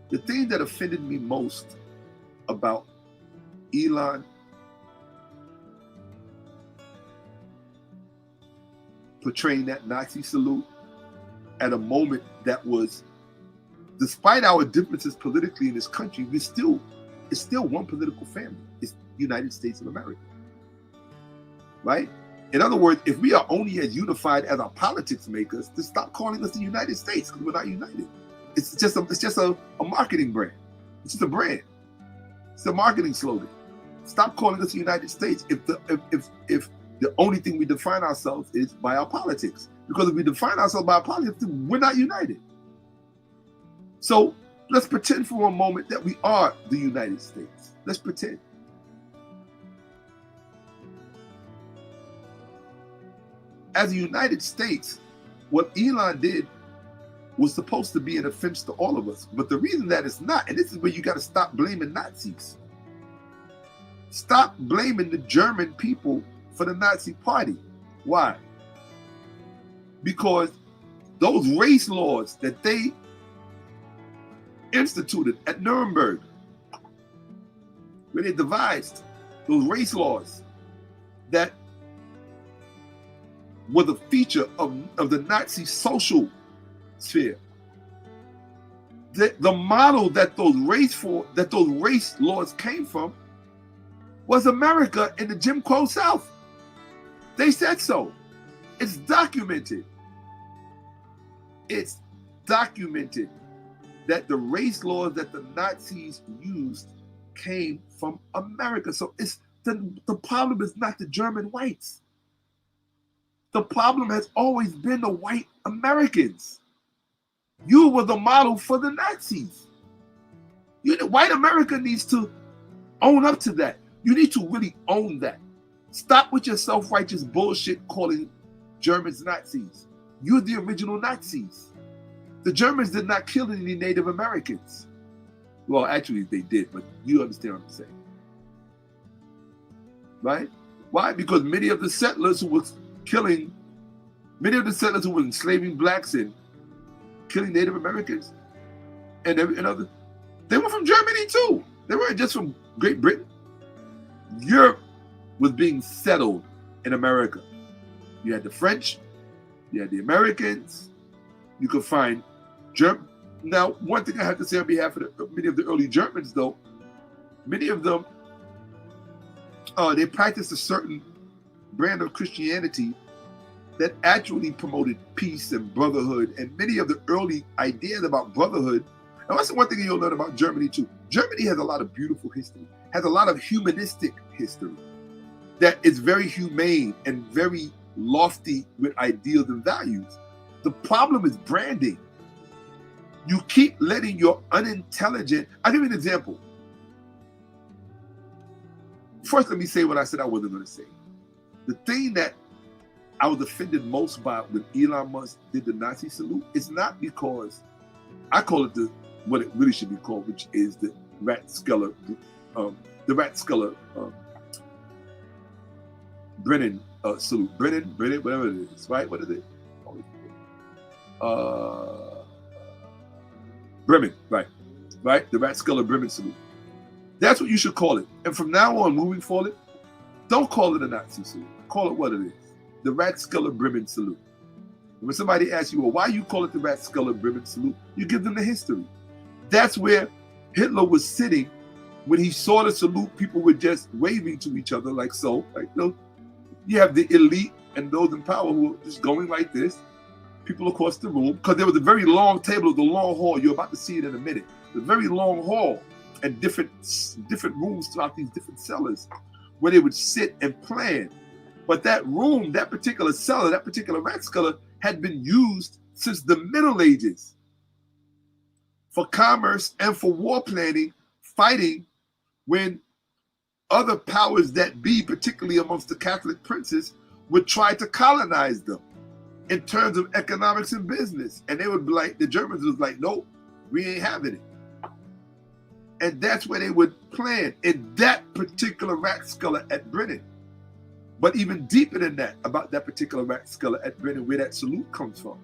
The thing that offended me most about Elon portraying that Nazi salute at a moment that was, despite our differences politically in this country, it's still one political family. It's the United States of America, right? In other words, if we are only as unified as our politics make us, then stop calling us the United States, because we're not united. It's just a marketing brand. It's just a brand. It's a marketing slogan. Stop calling us the United States if the only thing we define ourselves is by our politics. Because if we define ourselves by our politics, then we're not united. So let's pretend for a moment that we are the United States. Let's pretend. As the United States, what Elon did was supposed to be an offense to all of us. But the reason that it's not, and this is where you got to stop blaming Nazis. Stop blaming the German people for the Nazi party. Why? Because those race laws that they instituted at Nuremberg, where they devised those race laws that were the feature of the Nazi social sphere. The model that those race laws came from was America in the Jim Crow South. They said so. It's documented. It's documented that the race laws that the Nazis used came from America. So it's the problem is not the German whites. The problem has always been the white Americans. You were the model for the Nazis. White America needs to own up to that. You need to really own that. Stop with your self-righteous bullshit calling Germans Nazis. You're the original Nazis. The Germans did not kill any Native Americans. Well, actually they did, but you understand what I'm saying. Right? Why? Because many of the settlers who were enslaving blacks and killing Native Americans and other, they were from Germany too. They weren't just from Great Britain. Europe was being settled in America. You had the French, you had the Americans, you could find German. Now, one thing I have to say on behalf of many of the early Germans, though, many of them, they practiced a certain brand of Christianity that actually promoted peace and brotherhood, and many of the early ideas about brotherhood. And that's the one thing you'll learn about Germany too. Germany has a lot of beautiful history, has a lot of humanistic history that is very humane and very lofty with ideals and values. The problem is branding. You keep letting your unintelligent, I'll give you an example. First, let me say what I said I wasn't going to say. The thing that I was offended most by when Elon Musk did the Nazi salute is not because I call it what it really should be called, which is the Brennan salute. Brennan, whatever it is, right? What is it? Bremen, right? The Rathskeller-Bremen salute. That's what you should call it. And from now on, moving forward, don't call it a Nazi salute. Call it what it is. The Rathskeller-Bremen salute. And when somebody asks you, well, why you call it the Rathskeller-Bremen salute? You give them the history. That's where Hitler was sitting when he saw the salute. People were just waving to each other like so. Like, you have the elite and those in power who are just going like this. People across the room, because there was a very long table of the long hall. You're about to see it in a minute. The very long hall and different rooms throughout these different cellars where they would sit and plan. But that room, that particular cellar, that particular Rathskeller had been used since the Middle Ages for commerce and for war planning, fighting when other powers that be, particularly amongst the Catholic princes, would try to colonize them in terms of economics and business. And they would be like, the Germans was like, nope, we ain't having it. And that's where they would plan in that particular Rathskeller at Brennan. But even deeper than that, about that particular Rathskeller at Brennan, where that salute comes from.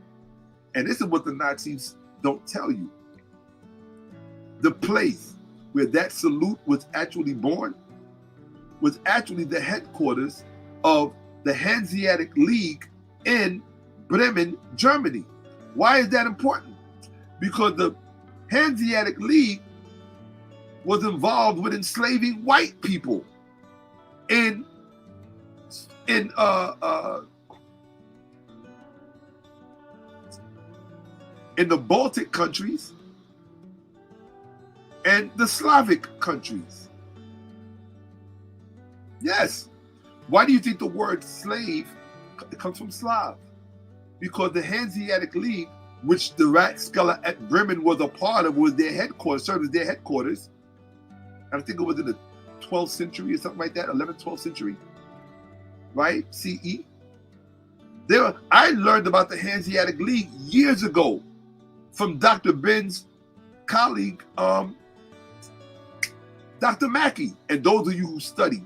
And this is what the Nazis don't tell you. The place where that salute was actually born was actually the headquarters of the Hanseatic League in Bremen, Germany. Why is that important? Because the Hanseatic League was involved with enslaving white people in the Baltic countries and the Slavic countries. Yes. Why do you think the word slave comes from Slav? Because the Hanseatic League, which the Rathskeller at Bremen was a part of, was their headquarters, served as their headquarters. I think it was in the 12th century or something like that, 11th, 12th century, right? CE. I learned about the Hanseatic League years ago from Dr. Ben's colleague, Dr. Mackey. And those of you who study,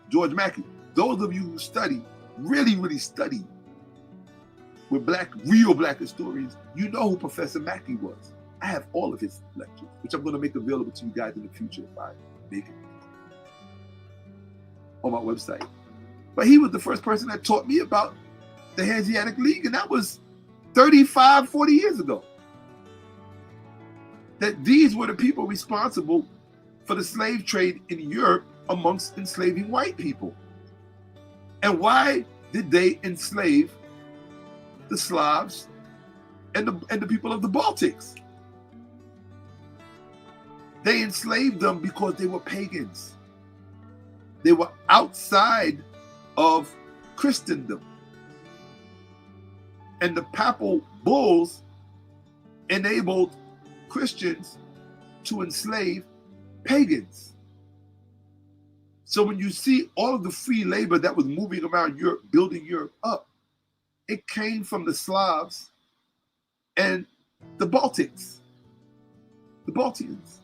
George Mackey, those of you who study, really study with real black historians, you know who Professor Mackey was. I have all of his lectures, which I'm going to make available to you guys in the future if I make it on my website. But he was the first person that taught me about the Hanseatic League, and that was 35, 40 years ago. That these were the people responsible for the slave trade in Europe amongst enslaving white people. And why did they enslave the Slavs and the people of the Baltics? They enslaved them because they were pagans. They were outside of Christendom. And the papal bulls enabled Christians to enslave pagans. So when you see all of the free labor that was moving around Europe, building Europe up, it came from the Slavs and the Baltics, the Baltians,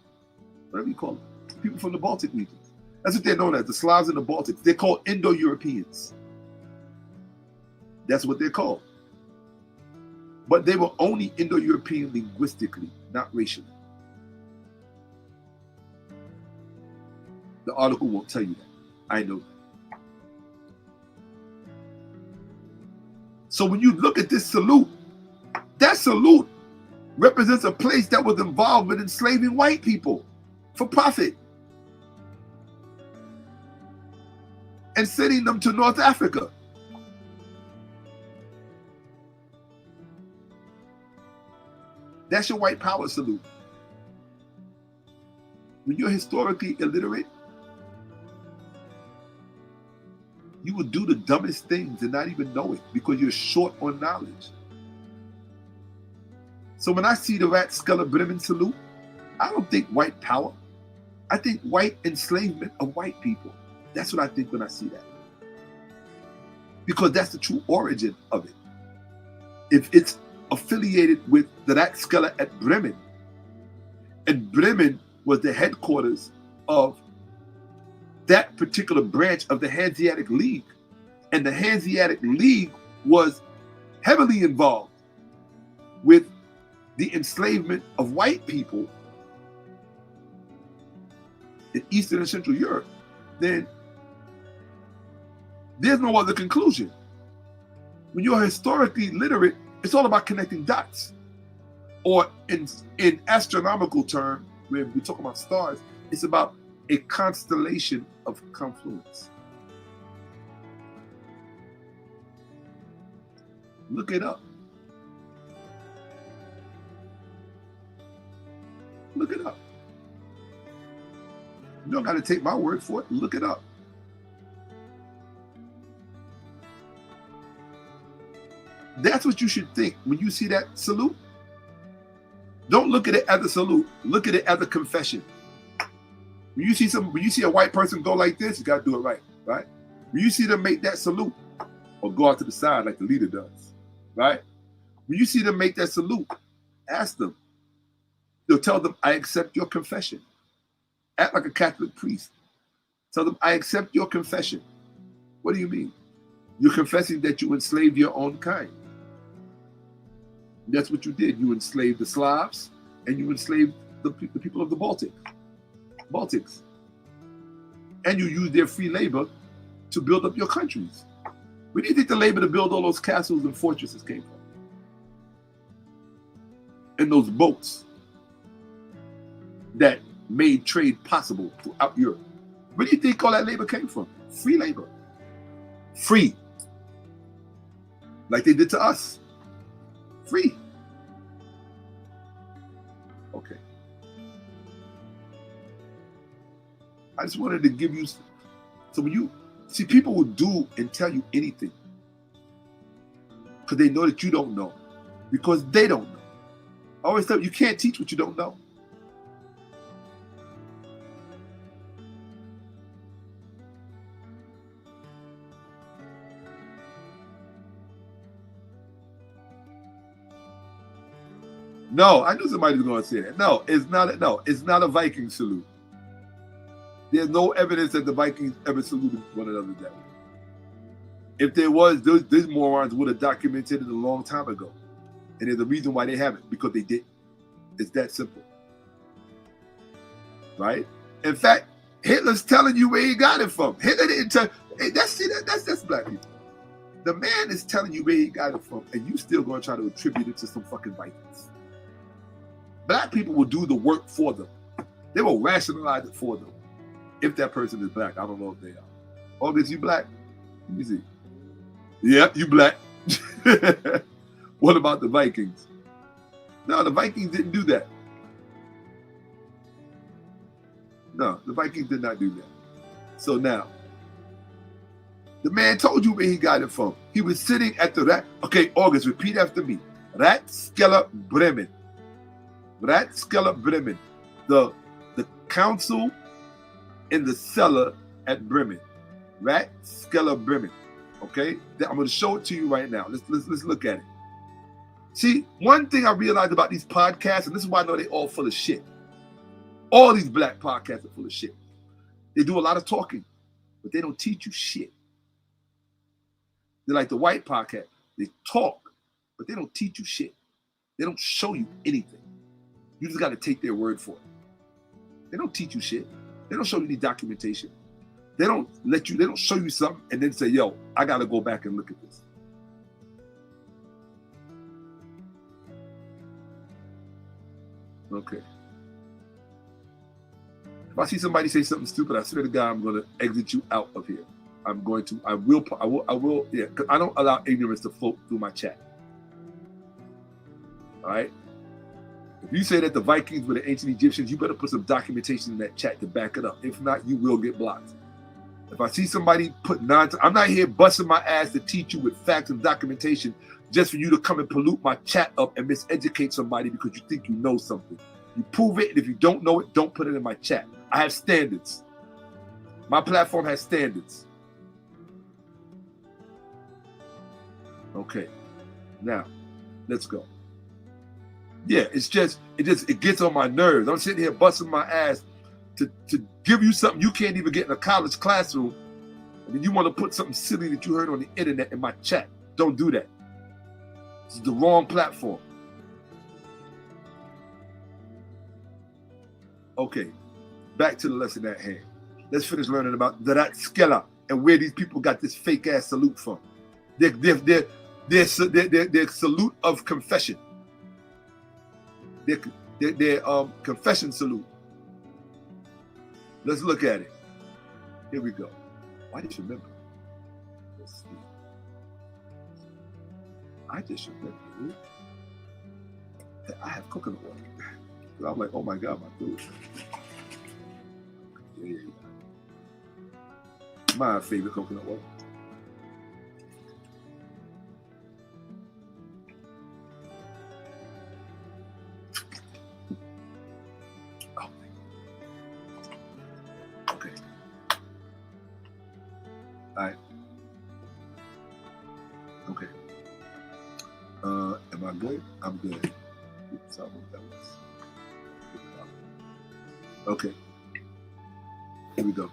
whatever you call them, people from the Baltic regions. That's what they're known as, the Slavs and the Baltics. They're called Indo-Europeans. That's what they're called. But they were only Indo-European linguistically, not racially. The article won't tell you that. I know that. So when you look at this salute, that salute represents a place that was involved with enslaving white people for profit and sending them to North Africa. That's your white power salute. When you're historically illiterate, you will do the dumbest things and not even know it because you're short on knowledge. So when I see the 𝓈𝓔𓄿𓅓𓏭𓀢𓀁 salute, I don't think white power. I think white enslavement of white people. That's what I think when I see that. Because that's the true origin of it. If it's affiliated with the 𝓈𝓔𝓿 at Bremen, and Bremen was the headquarters of that particular branch of the Hanseatic League, and the Hanseatic League was heavily involved with the enslavement of white people in Eastern and Central Europe, then there's no other conclusion. When you're historically literate, it's all about connecting dots. Or in astronomical terms, when we talk about stars, it's about a constellation of confluence. Look it up. Look it up. You don't got to take my word for it. Look it up. That's what you should think when you see that salute. Don't look at it as a salute. Look at it as a confession. When you see a white person go like this, you got to do it right, right? When you see them make that salute, or go out to the side like the leader does, right? When you see them make that salute, ask them. You'll tell them, I accept your confession. Act like a Catholic priest. Tell them, I accept your confession. What do you mean? You're confessing that you enslaved your own kind. That's what you did. You enslaved the Slavs and you enslaved the people of the Baltics. And you used their free labor to build up your countries. Where do you think the labor to build all those castles and fortresses came from? And those boats that made trade possible throughout Europe. Where do you think all that labor came from? Free labor. Free. Like they did to us. Free. Okay. I just wanted to give you, so when you see, people will do and tell you anything because they know that you don't know, because they don't know. I always tell you, you can't teach what you don't know. No, I knew somebody was going to say that. No, it's not. No, it's not a Viking salute. There's no evidence that the Vikings ever saluted one another that way. If there was, those morons would have documented it a long time ago. And there's a reason why they haven't, because they didn't. It's that simple. Right? In fact, Hitler's telling you where he got it from. Hitler didn't tell. That's black people. The man is telling you where he got it from, and you still going to try to attribute it to some fucking Vikings. Black people will do the work for them. They will rationalize it for them. If that person is black, I don't know if they are. August, you black? Let me see. Yep, you black. What about the Vikings? No, the Vikings didn't do that. No, the Vikings did not do that. So now, the man told you where he got it from. He was sitting at the rat. Okay, August, repeat after me. 𝓈𝓔𓄿𓅓𓏏𓀢𓀁. 𝓈𝓔𓄿����𓏏����𓀁. The council in the cellar at Bremen. 𝓈𝓔𓄿����𓏏����𓀁. Okay, I'm going to show it to you right now. Let's look at it. See, one thing I realized about these podcasts, and this is why I know they all full of shit. All these black podcasts are full of shit. They do a lot of talking, but they don't teach you shit. They're like the white podcast. They talk, but they don't teach you shit. They don't show you anything. You just got to take their word for it. They don't teach you shit. They don't show you any documentation. They don't show you something and then say, yo, I got to go back and look at this. Okay. If I see somebody say something stupid, I swear to God, I'm going to exit you out of here. I will, yeah, because I don't allow ignorance to float through my chat. All right? If you say that the Vikings were the ancient Egyptians, you better put some documentation in that chat to back it up. If not, you will get blocked. If I see somebody put nonsense, I'm not here busting my ass to teach you with facts and documentation just for you to come and pollute my chat up and miseducate somebody because you think you know something. You prove it, and if you don't know it, don't put it in my chat. I have standards. My platform has standards. Okay, now let's go. Yeah, it gets on my nerves. I'm sitting here busting my ass to give you something you can't even get in a college classroom, and then you want to put something silly that you heard on the internet in my chat. Don't do that. This is the wrong platform. Okay, back to the lesson at hand. Let's finish learning about 𝓈𝓔𓄿������������𝓁 and where these people got this fake ass salute from. Their salute of confession. Their confession salute. Let's look at it. Here we go. I just remember. Let's see. I just remember that I have coconut water. I'm like, oh my God, my food. Yeah. My favorite coconut water. Okay. All right. Okay. Am I good? I'm good. Oops, I hope that was. Okay. Here we go.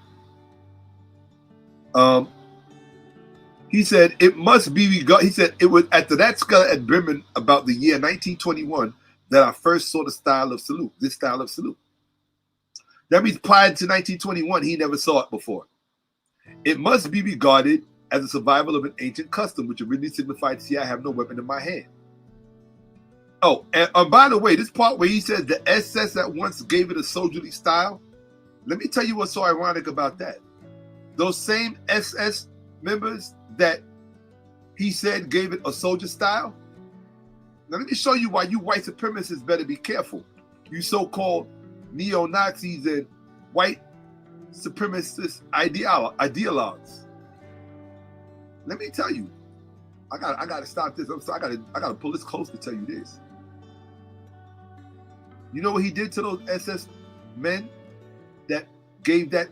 He said it must be regarded. He said it was at 𝓈𝓔𓄿𝅅𝓏𝑀𝢢𝓁 at Bremen about the year 1921 that I first saw the style of salute. This style of salute. That means prior to 1921, he never saw it before. It must be regarded as a survival of an ancient custom, which originally signified, "See, I have no weapon in my hand." Oh, and by the way, this part where he says the SS at once gave it a soldierly style, let me tell you what's so ironic about that. Those same SS members that he said gave it a soldier style. Now let me show you why you white supremacists better be careful. You so-called neo-Nazis and white supremacist ideologues. Let me tell you, I gotta stop this. I gotta pull this close to tell you this. You know what he did to those SS men that gave that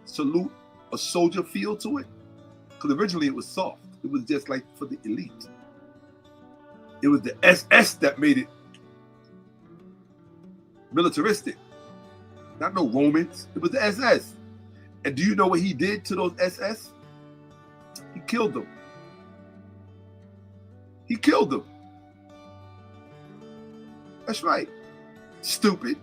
salute a soldier feel to it? Because originally it was soft. It was just like for the elite. It was the SS that made it militaristic. Not no Romans. It was the SS. And do you know what he did to those SS? He killed them. He killed them. That's right. Stupid.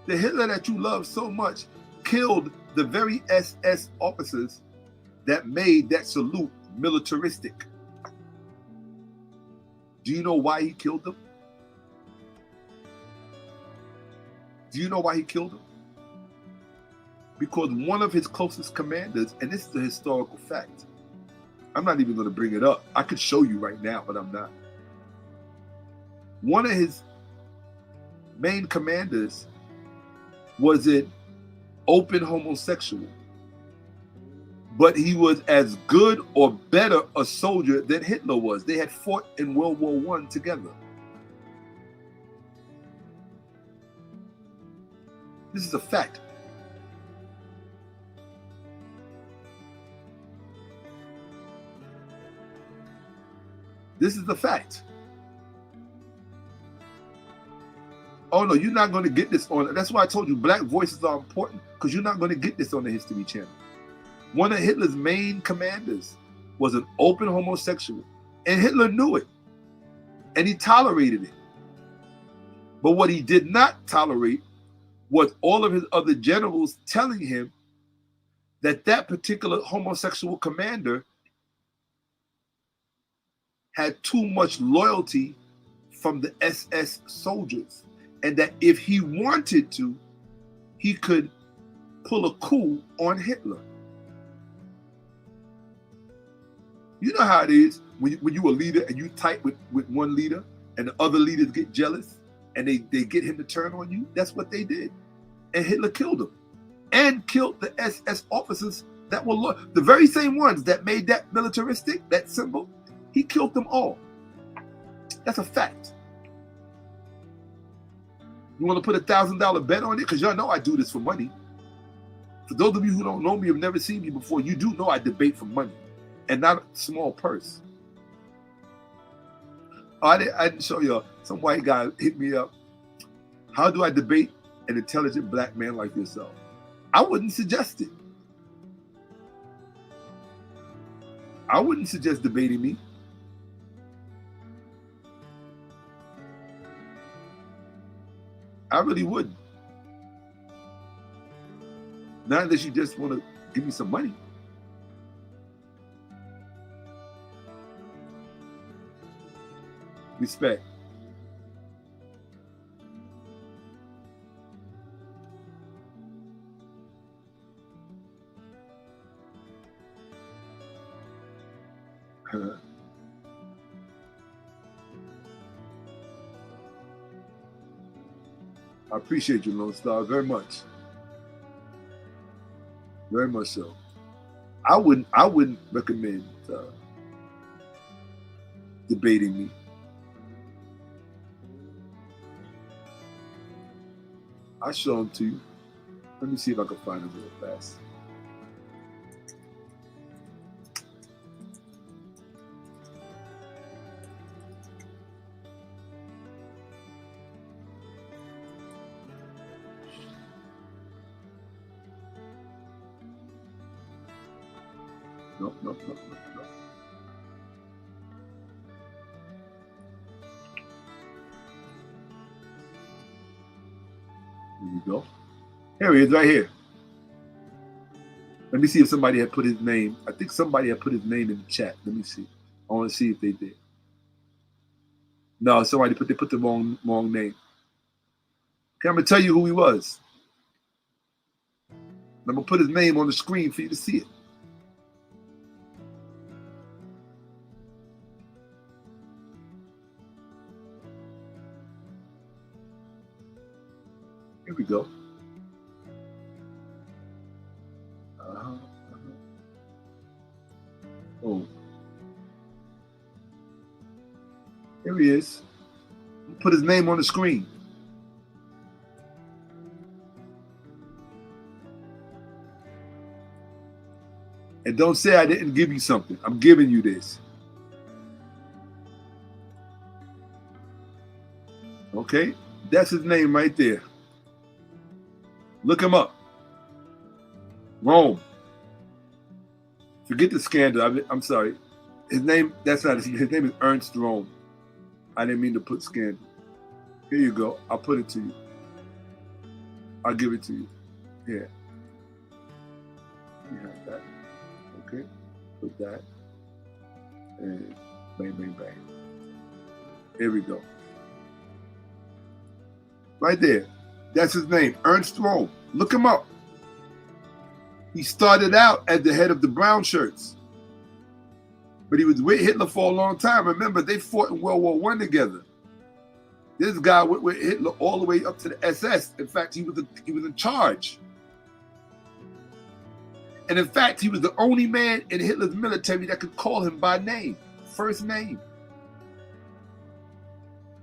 The Hitler that you love so much killed the very SS officers that made that salute militaristic. Do you know why he killed them? Do you know why he killed them? Because one of his closest commanders, and this is a historical fact, I'm not even going to bring it up. I could show you right now, but I'm not. One of his main commanders was an open homosexual, but he was as good or better a soldier than Hitler was. They had fought in World War I together. This is a fact. This is the fact. Oh no, you're not going to get this on. That's why I told you black voices are important, because you're not going to get this on the History Channel. One of Hitler's main commanders was an open homosexual, and Hitler knew it, and he tolerated it. But what he did not tolerate was all of his other generals telling him that that particular homosexual commander had too much loyalty from the SS soldiers, and that if he wanted to, he could pull a coup on Hitler. You know how it is when you're a leader and you tight with one leader and the other leaders get jealous and they get him to turn on you? That's what they did. And Hitler killed him and killed the SS officers that were loyal. The very same ones that made that militaristic, that symbol, he killed them all. That's a fact. You want to put $1,000 bet on it? Because y'all know I do this for money. For those of you who don't know me, have never seen me before, you do know I debate for money and not a small purse. Oh, I didn't show y'all. Some white guy hit me up. How do I debate an intelligent black man like yourself? I wouldn't suggest it. I wouldn't suggest debating me. I really wouldn't. Not unless you just want to give me some money. Respect. I appreciate you, Lone Star, very much. Very much so. I wouldn't recommend debating me. I'll show them to you. Let me see if I can find them real fast. Nope. Here we go. Here he is right here. Let me see if somebody had put his name. I think somebody had put his name in the chat. Let me see. I want to see if they did. No, somebody put the wrong name. Okay, I'm gonna tell you who he was. I'm gonna put his name on the screen for you to see it. Here we go. Oh. Here he is. Put his name on the screen. And don't say I didn't give you something. I'm giving you this. Okay? That's his name right there. Look him up. Rome. Forget the scandal. I'm sorry. His name, that's not his name is Ernst Rome. I didn't mean to put scandal. Here you go. I'll put it to you. I'll give it to you. Here. You have that. Okay. Put that. And bang, bang, bang. Here we go. Right there. That's his name. Ernst Rome. Look him up. He started out as the head of the brown shirts. But he was with Hitler for a long time. Remember, they fought in World War I together. This guy went with Hitler all the way up to the SS. In fact, he was in charge. And in fact, he was the only man in Hitler's military that could call him by name, first name.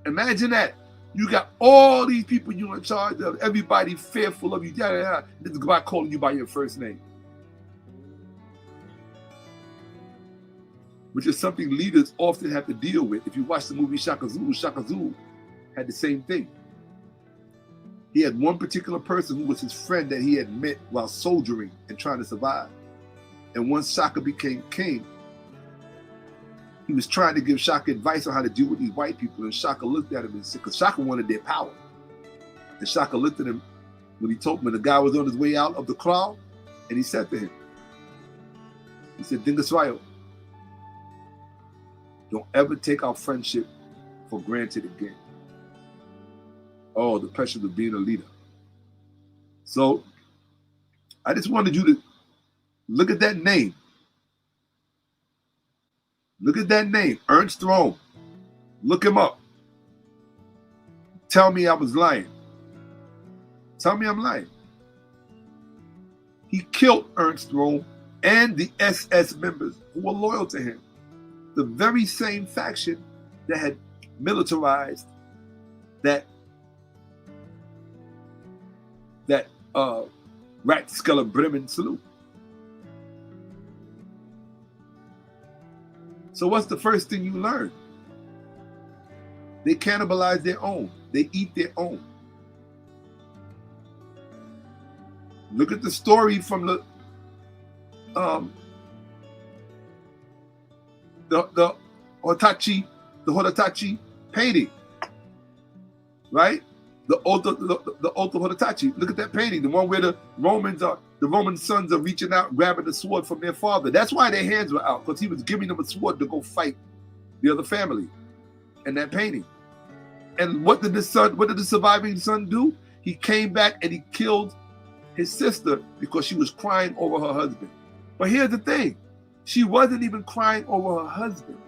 Imagine that. You got all these people you're in charge of, everybody fearful of you. This guy calling you by your first name. Which is something leaders often have to deal with. If you watch the movie Shaka-Zulu, Shaka-Zulu had the same thing. He had one particular person who was his friend that he had met while soldiering and trying to survive. And once Shaka became king, he was trying to give Shaka advice on how to deal with these white people. And Shaka looked at him and said, because Shaka wanted their power. And Shaka looked at him when the guy was on his way out of the crowd, and he said to him, he said, Dingaswayo, don't ever take our friendship for granted again. Oh, the pressures of being a leader. So I just wanted you to look at that name. Look at that name, Ernst Rome. Look him up. Tell me I was lying. Tell me I'm lying. He killed Ernst Rome and the SS members who were loyal to him. The very same faction that had militarized that 𝓈𝓿𓏿𓏫. So what's the first thing you learn? They cannibalize their own. They eat their own. Look at the story from the 𝓈𝓿𝓏𝓿𝓏 painting, right? The oath of 𝓈𝓿𝓏𝓿𝓏. Look at that painting, the one where the Roman sons are reaching out, grabbing the sword from their father. That's why their hands were out, because he was giving them a sword to go fight the other family. In that painting. And what did the surviving son do? He came back and he killed his sister because she was crying over her husband. But here's the thing. She wasn't even crying over her husband.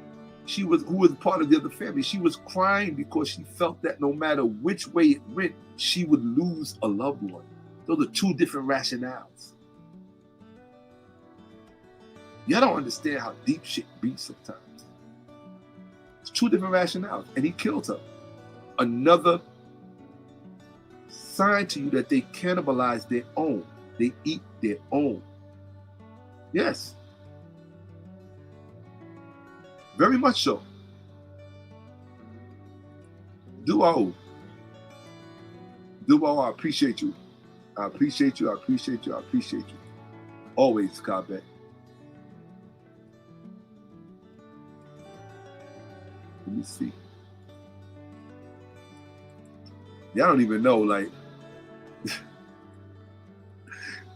Who was part of the other family. She was crying because she felt that no matter which way it went, she would lose a loved one. Those are two different rationales. Y'all don't understand how deep shit be sometimes. It's two different rationales. And he killed her. Another sign to you that they cannibalize their own. They eat their own. Yes. Very much so. Duo, I appreciate you. I appreciate you. I appreciate you. I appreciate you. Always, Kabe. Let me see. Y'all don't even know, like,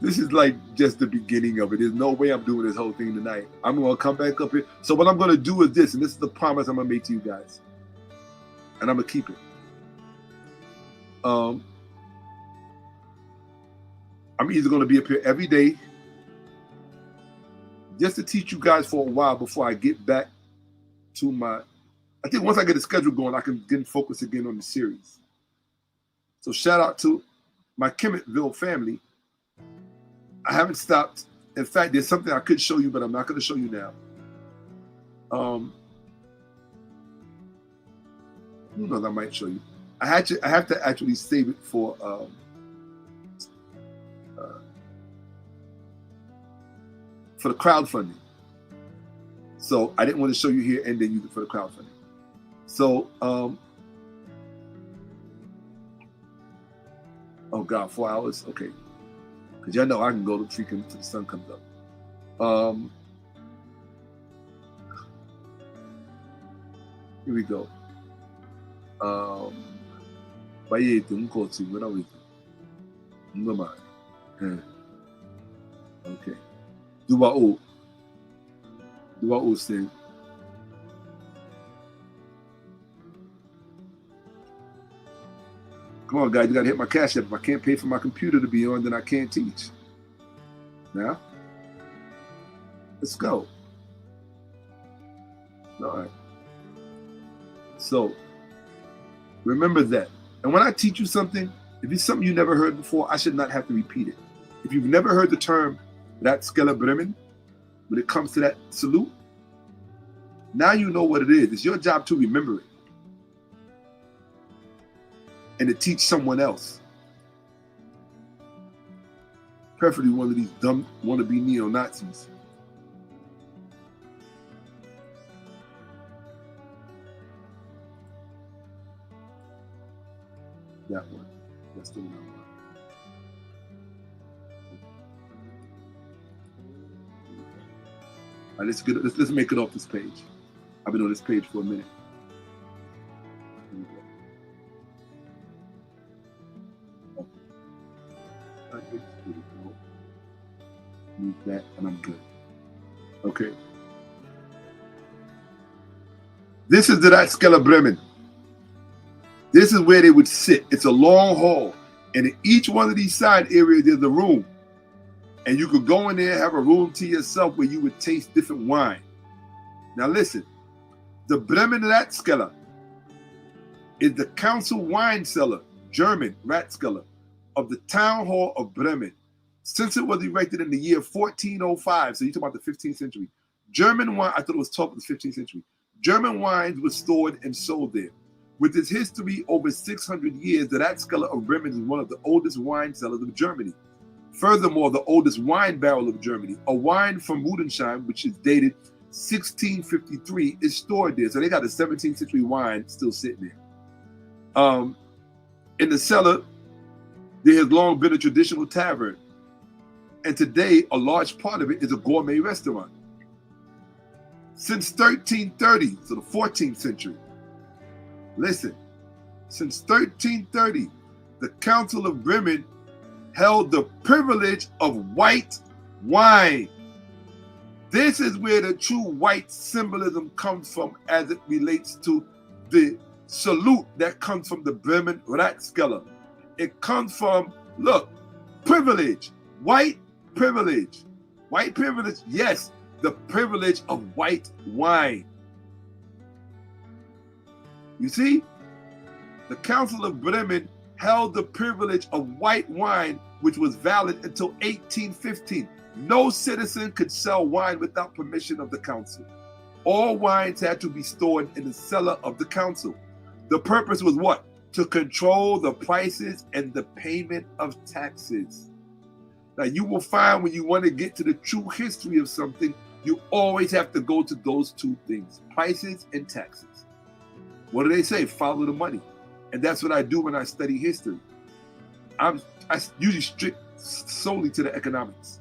this is like just the beginning of it. There's no way I'm doing this whole thing tonight. I'm going to come back up here. So what I'm going to do is this, and this is the promise I'm going to make to you guys. And I'm going to keep it. I'm either going to be up here every day just to teach you guys for a while before I get back to my... I think once I get the schedule going, I can then focus again on the series. So shout out to my 𝓿𝓿𝓿𝓏𝓿 family. I haven't stopped. In fact, there's something I could show you, but I'm not going to show you now. Who knows? I might show you. I have to actually save it for the crowdfunding. So I didn't want to show you here and then use it for the crowdfunding. So God, 4 hours? Okay. Because y'all know I can go to sleep until the sun comes up. Here we go. Okay. Duwa'o said, come on, guys, you got to hit my cash app. If I can't pay for my computer to be on, then I can't teach. Now, let's go. All right. So, remember that. And when I teach you something, if it's something you never heard before, I should not have to repeat it. If you've never heard the term 𝓖𝓔𓄿𓅓𓏭𓀢𓀁 when it comes to that salute, now you know what it is. It's your job to remember it and to teach someone else. Preferably one of these dumb wannabe neo-Nazis. That one. That's the one I want. All right, let's make it off this page. I've been on this page for a minute. Move that, and I'm good. Okay. This is the 𝓖𝓔𓄿𝓅𝓁. This is where they would sit. It's a long hall, and in each one of these side areas, there's a room. And you could go in there and have a room to yourself where you would taste different wine. Now listen, the Bremen Ratskeller is the council wine cellar, German Ratskeller, of the town hall of Bremen. Since it was erected in the year 1405, so you're talking about the 15th century, German wine, I thought it was 12th to the 15th century, German wines were stored and sold there. With its history over 600 years, the Ratskeller of Bremen is one of the oldest wine cellars of Germany. Furthermore, the oldest wine barrel of Germany, a wine from Rüdensheim, which is dated 1653, is stored there. So they got a 17th century wine still sitting there. In the cellar, there has long been a traditional tavern. And today, a large part of it is a gourmet restaurant. Since 1330, so the 14th century, listen, since 1330, the Council of Bremen held the privilege of white wine. This is where the true white symbolism comes from as it relates to the salute that comes from the Bremen Ratskeller. It comes from, look, privilege, white privilege. White privilege, yes, the privilege of white wine. You see, the Council of Bremen held the privilege of white wine, which was valid until 1815. No citizen could sell wine without permission of the council. All wines had to be stored in the cellar of the council. The purpose was what? To control the prices and the payment of taxes. Now you will find when you want to get to the true history of something, you always have to go to those two things, prices and taxes. What do they say? Follow the money. And that's what I do when I study history. I usually stick solely to the economics.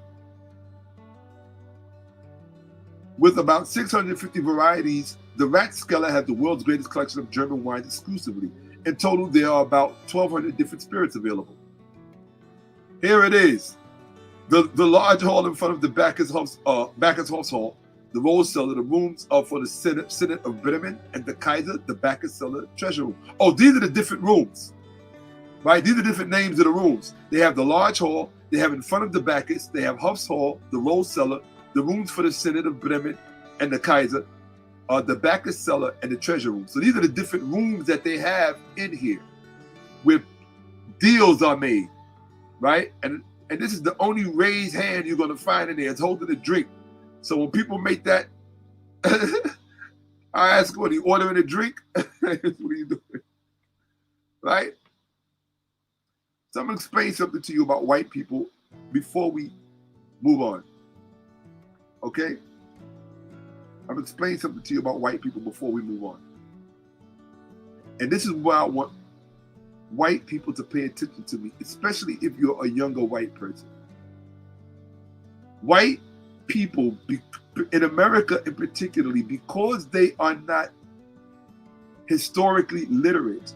With about 650 varieties, the Ratskeller has the world's greatest collection of German wines exclusively. In total, there are about 1,200 different spirits available. Here it is. The large hall in front of the Bacchus Hall, the Rose Cellar, the rooms are for the Senate of Bremen, and the Kaiser, the Bacchus Cellar, treasure room. Oh, these are the different rooms, right? These are different names of the rooms. They have the large hall, they have in front of the Bacchus, they have Huff's Hall, the Rose Cellar, the rooms for the Senate of Bremen and the Kaiser, the Bacchus Cellar, and the treasure room. So these are the different rooms that they have in here where deals are made, right? And this is the only raised hand you're going to find in there. It's holding a drink. So when people make that, I ask, what, are you ordering a drink? What are you doing? Right? So I'm going to explain something to you about white people before we move on. Okay? I'm going to explain something to you about white people before we move on. And this is why I want white people to pay attention to me, especially if you're a younger white person. White people in America in particularly, because they are not historically literate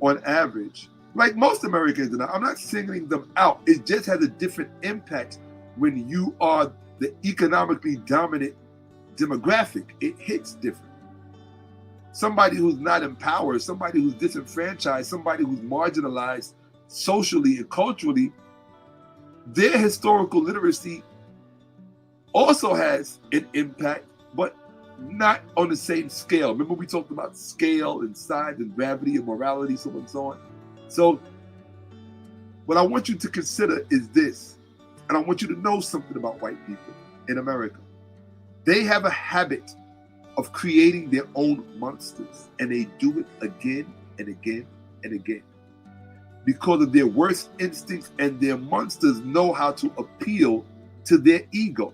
on average, like most Americans, and I'm not singling them out, it just has a different impact when you are the economically dominant demographic. It hits different. Somebody who's not empowered, somebody who's disenfranchised, somebody who's marginalized socially and culturally, their historical literacy also has an impact, but not on the same scale. Remember we talked about scale and size and gravity and morality, so on and so on. So what I want you to consider is this, and I want you to know something about white people in America. They have a habit of creating their own monsters, and they do it again and again and again because of their worst instincts, and their monsters know how to appeal to their ego.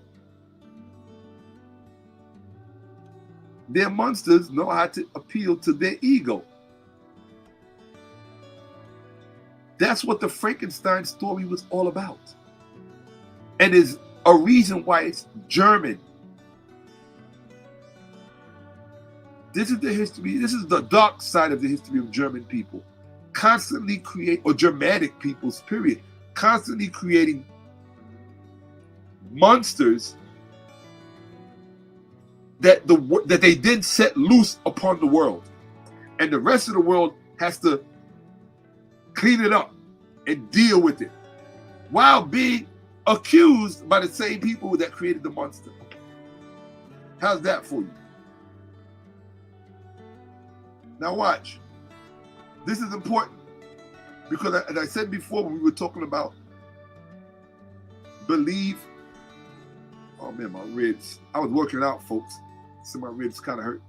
Their monsters know how to appeal to their ego. That's what the Frankenstein story was all about. And there's a reason why it's German. This is the history, this is the dark side of the history of German people. Constantly create, or Germanic peoples, period. Constantly creating monsters that they then set loose upon the world. And the rest of the world has to clean it up and deal with it while being accused by the same people that created the monster. How's that for you? Now watch. This is important because, as I said before, when we were talking about believe, oh man, my ribs. I was working out, folks, so my ribs kind of hurt.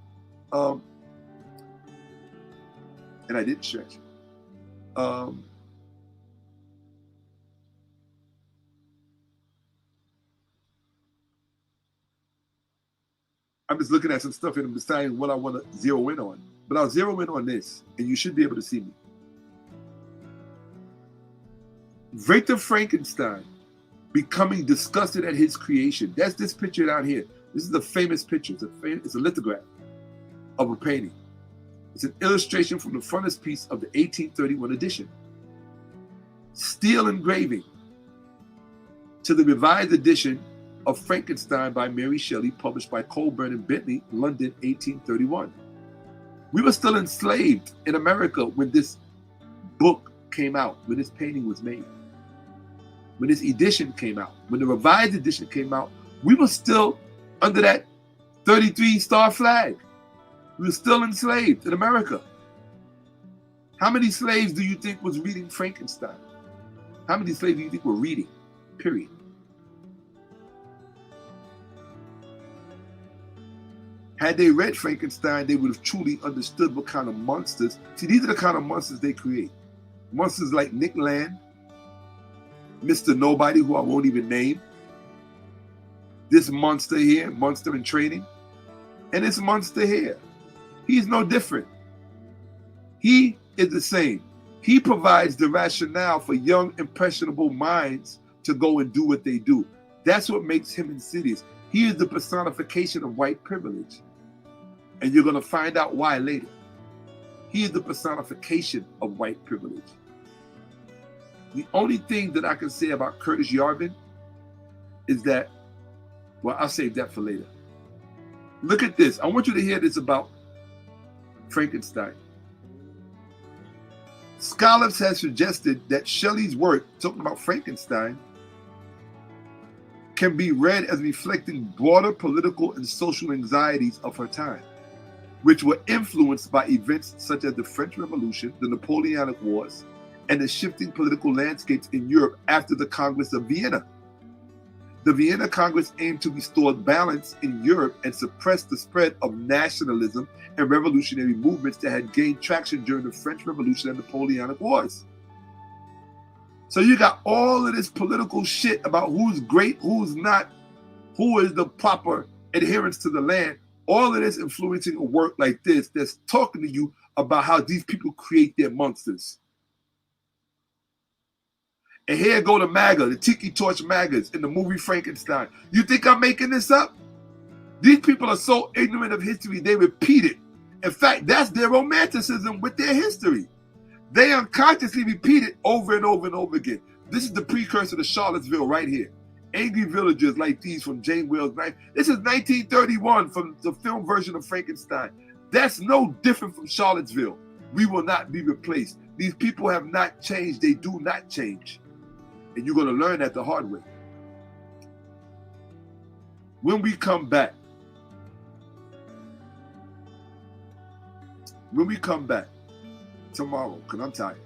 And I didn't stretch. I'm just looking at some stuff and I'm deciding what I want to zero in on. But I'll zero in on this, and you should be able to see me. Victor Frankenstein becoming disgusted at his creation. That's this picture down here. This is a famous picture. It's a lithograph of a painting. It's an illustration from the frontispiece of the 1831 edition. Steel engraving to the revised edition of Frankenstein by Mary Shelley, published by Colburn and Bentley, London, 1831. We were still enslaved in America when this book came out, when this painting was made. When this edition came out, when the revised edition came out, we were still under that 33-star flag. We were still enslaved in America. How many slaves do you think was reading Frankenstein? How many slaves do you think were reading? Period. Had they read Frankenstein, they would have truly understood what kind of monsters. See, these are the kind of monsters they create. Monsters like Nick Land, Mr. Nobody, who I won't even name. This monster here, monster in training. And this monster here. He's no different. He is the same. He provides the rationale for young, impressionable minds to go and do what they do. That's what makes him insidious. He is the personification of white privilege. And you're going to find out why later. He is the personification of white privilege. The only thing that I can say about Curtis Yarvin is that, well, I'll save that for later. Look at this. I want you to hear this about Frankenstein. Scholars have suggested that Shelley's work, talking about Frankenstein, can be read as reflecting broader political and social anxieties of her time, which were influenced by events such as the French Revolution, the Napoleonic Wars, and the shifting political landscapes in Europe after the Congress of Vienna. The Vienna Congress aimed to restore balance in Europe and suppress the spread of nationalism and revolutionary movements that had gained traction during the French Revolution and Napoleonic Wars. So you got all of this political shit about who's great, who's not, who is the proper adherence to the land. All of this influencing a work like this that's talking to you about how these people create their monsters. And here go the MAGA, the Tiki Torch MAGAs in the movie Frankenstein. You think I'm making this up? These people are so ignorant of history, they repeat it. In fact, that's their romanticism with their history. They unconsciously repeat it over and over and over again. This is the precursor to Charlottesville right here. Angry villagers like these from Jane Wales. This is 1931 from the film version of Frankenstein. That's no different from Charlottesville. We will not be replaced. These people have not changed. They do not change. And you're going to learn that the hard way. When we come back tomorrow, because I'm tired.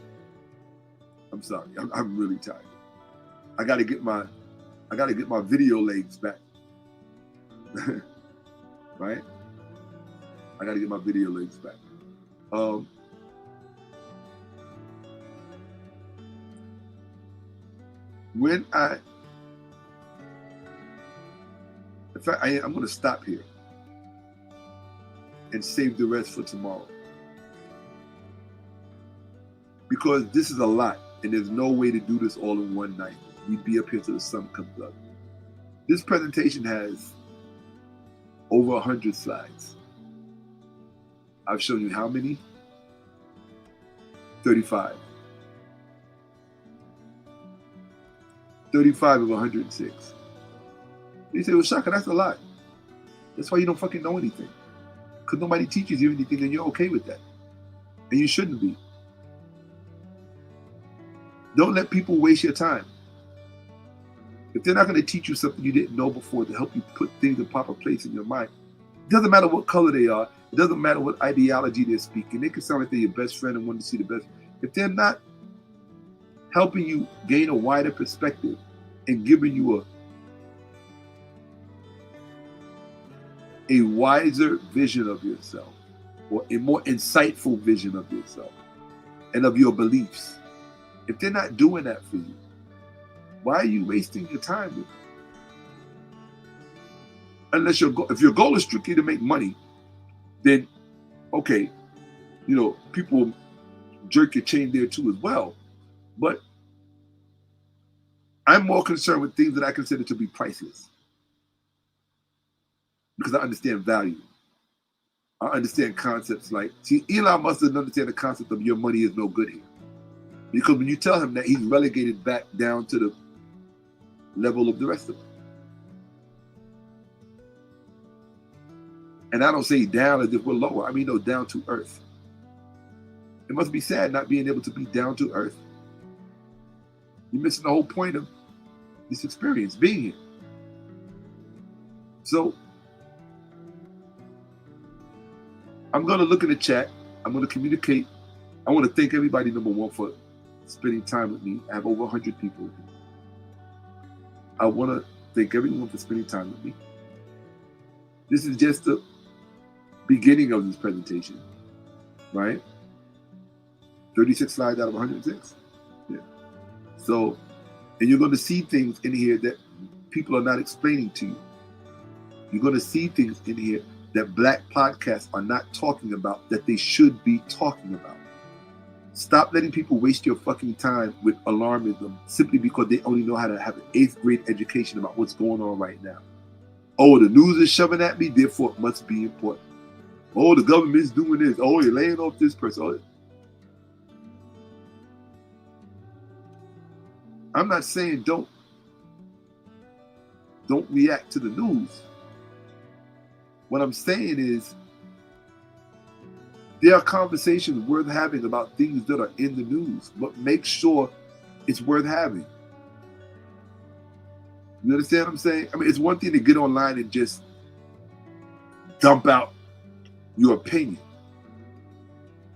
I'm sorry. I'm really tired. I got to get my video legs back. Right? I got to get my video legs back. In fact, I'm going to stop here and save the rest for tomorrow. Because this is a lot, and there's no way to do this all in one night. We'd be up here till the sun comes up. This presentation has over 100 slides. I've shown you how many? 35. 35 of 106. You say, well, Shaka, that's a lot. That's why you don't fucking know anything. Because nobody teaches you anything, and you're okay with that. And you shouldn't be. Don't let people waste your time. If they're not going to teach you something you didn't know before to help you put things in proper place in your mind, it doesn't matter what color they are. It doesn't matter what ideology they're speaking. They can sound like they're your best friend and want to see the best. If they're not helping you gain a wider perspective and giving you a wiser vision of yourself, or a more insightful vision of yourself and of your beliefs, if they're not doing that for you, why are you wasting your time with them? Unless if your goal is strictly to make money, then okay, people jerk your chain there too as well. But I'm more concerned with things that I consider to be priceless. Because I understand value. I understand concepts like, Elon Musk doesn't understand the concept of your money is no good here. Because when you tell him that, he's relegated back down to the level of the rest of them. And I don't say down as if we're lower. I mean, no, down to earth. It must be sad not being able to be down to earth. You're missing the whole point of this experience, being here. So, I'm going to look in the chat. I'm going to communicate. I want to thank everybody, number one, for spending time with me. I have over 100 people with me. I want to thank everyone for spending time with me. This is just the beginning of this presentation, right? 36 slides out of 106. Yeah. So, and you're going to see things in here that people are not explaining to you. You're going to see things in here that Black podcasts are not talking about that they should be talking about. Stop letting people waste your fucking time with alarmism simply because they only know how to have an 8th grade education about what's going on right now. Oh, the news is shoving at me, therefore it must be important. Oh, the government's doing this. Oh, you're laying off this person. Oh. I'm not saying don't react to the news. What I'm saying is there are conversations worth having about things that are in the news, but make sure it's worth having. You understand what I'm saying? I mean, it's one thing to get online and just dump out your opinion.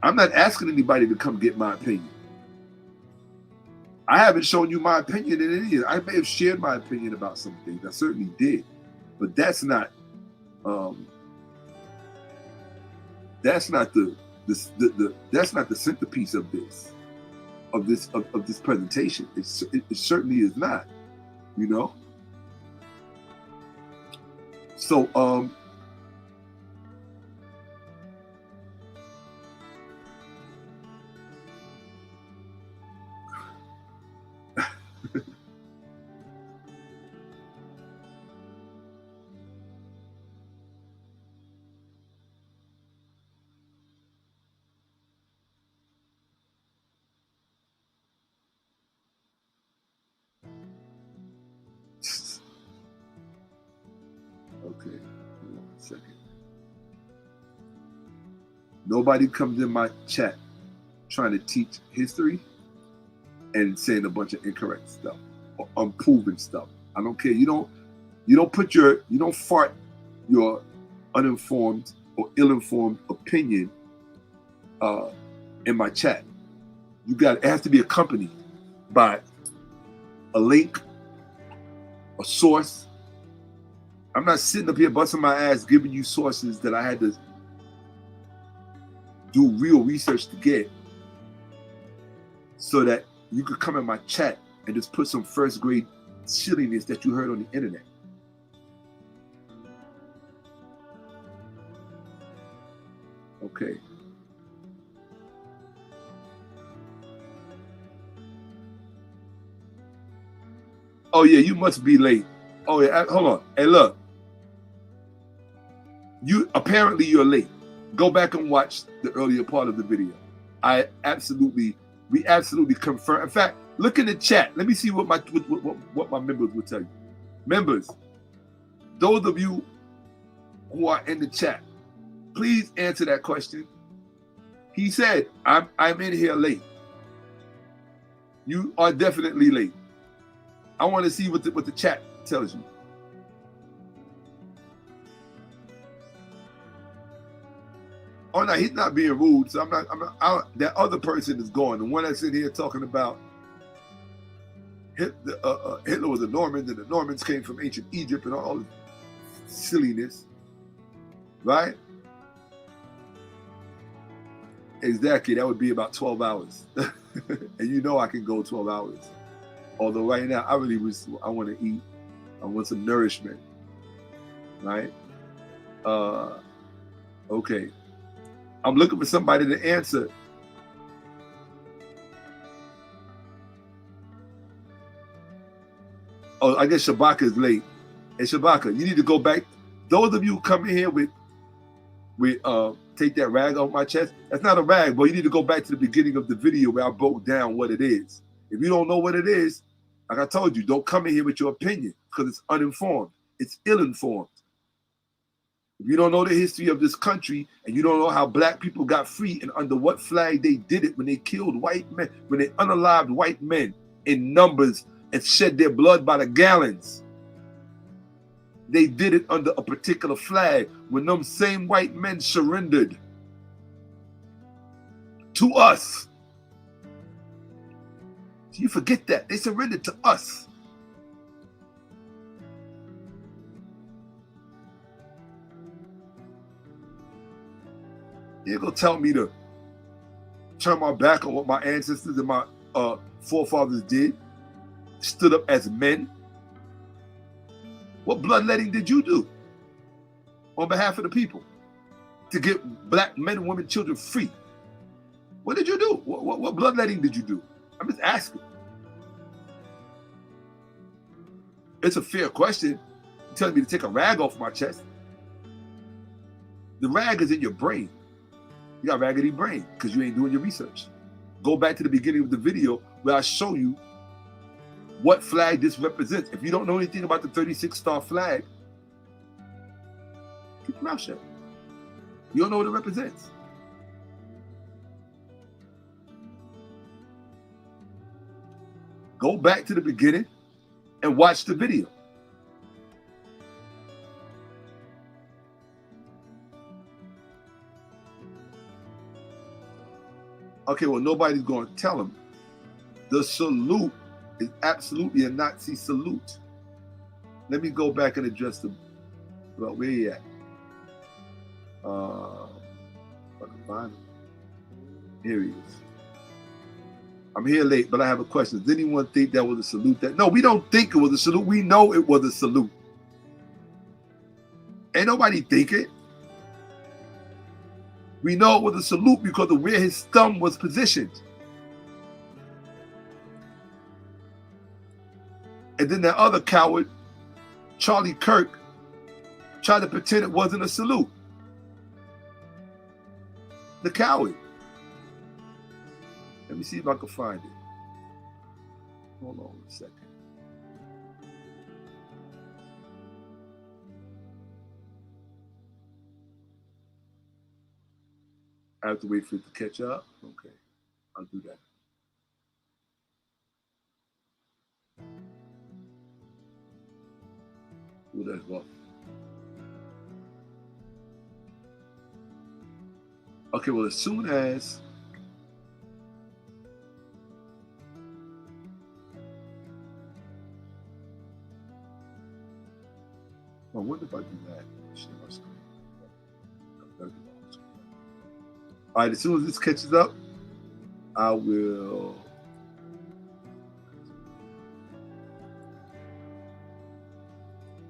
I'm not asking anybody to come get my opinion. I haven't shown you my opinion in any of it. I may have shared my opinion about some things. I certainly did. But that's not that's not the centerpiece of this presentation. It certainly is not, you know. So Okay, hold on a second. Nobody comes in my chat trying to teach history and saying a bunch of incorrect stuff or unproven stuff. I don't care. You don't fart your uninformed or ill-informed opinion in my chat. It has to be accompanied by a link, a source. I'm not sitting up here busting my ass giving you sources that I had to do real research to get so that you could come in my chat and just put some first grade silliness that you heard on the internet. Okay. Oh yeah, you must be late. Oh yeah, hold on. Hey, look. Apparently you're late. Go back and watch the earlier part of the video. We absolutely confirm. In fact, look in the chat. Let me see what my members will tell you. Members, those of you who are in the chat, please answer that question. He said, I'm in here late. You are definitely late. I want to see what the chat tells you. Oh no, he's not being rude. So I'm not. That other person is gone. The one that's in here talking about Hitler was a Norman, and the Normans came from ancient Egypt and all this silliness, right? Exactly. That would be about 12 hours, and you know I can go 12 hours. Although right now I want to eat. I want some nourishment, right? Okay. I'm looking for somebody to answer. Oh, I guess Shabaka is late. Hey, Shabaka, you need to go back. Those of you who come in here with take that rag off my chest, that's not a rag, but you need to go back to the beginning of the video where I broke down what it is. If you don't know what it is, like I told you, don't come in here with your opinion because it's uninformed. It's ill-informed. If you don't know the history of this country and you don't know how black people got free and under what flag they did it when they killed white men, when they unalived white men in numbers and shed their blood by the gallons, they did it under a particular flag when them same white men surrendered to us. So you forget that. They surrendered to us. You're going to tell me to turn my back on what my ancestors and my forefathers did, stood up as men? What bloodletting did you do on behalf of the people to get black men and women, children free? What did you do? What bloodletting did you do? I'm just asking. It's a fair question. You're telling me to take a rag off my chest. The rag is in your brain. You got a raggedy brain because you ain't doing your research. Go back to the beginning of the video where I show you what flag this represents. If you don't know anything about the 36-star flag, keep your mouth shut. You don't know what it represents. Go back to the beginning and watch the video. Okay, well, nobody's going to tell him. The salute is absolutely a Nazi salute. Let me go back and address the, well, where you at? Here he is. I'm here late, but I have a question. Does anyone think that was a salute? No, we don't think it was a salute. We know it was a salute. Ain't nobody think it. We know it was a salute because of where his thumb was positioned. And then that other coward, Charlie Kirk, tried to pretend it wasn't a salute. The coward. Let me see if I can find it. Hold on a second. I have to wait for it to catch up. Okay, I'll do that. Oh, that's rough. Okay, well, as soon as I wonder if I do that. Share my screen. All right, as soon as this catches up, I will.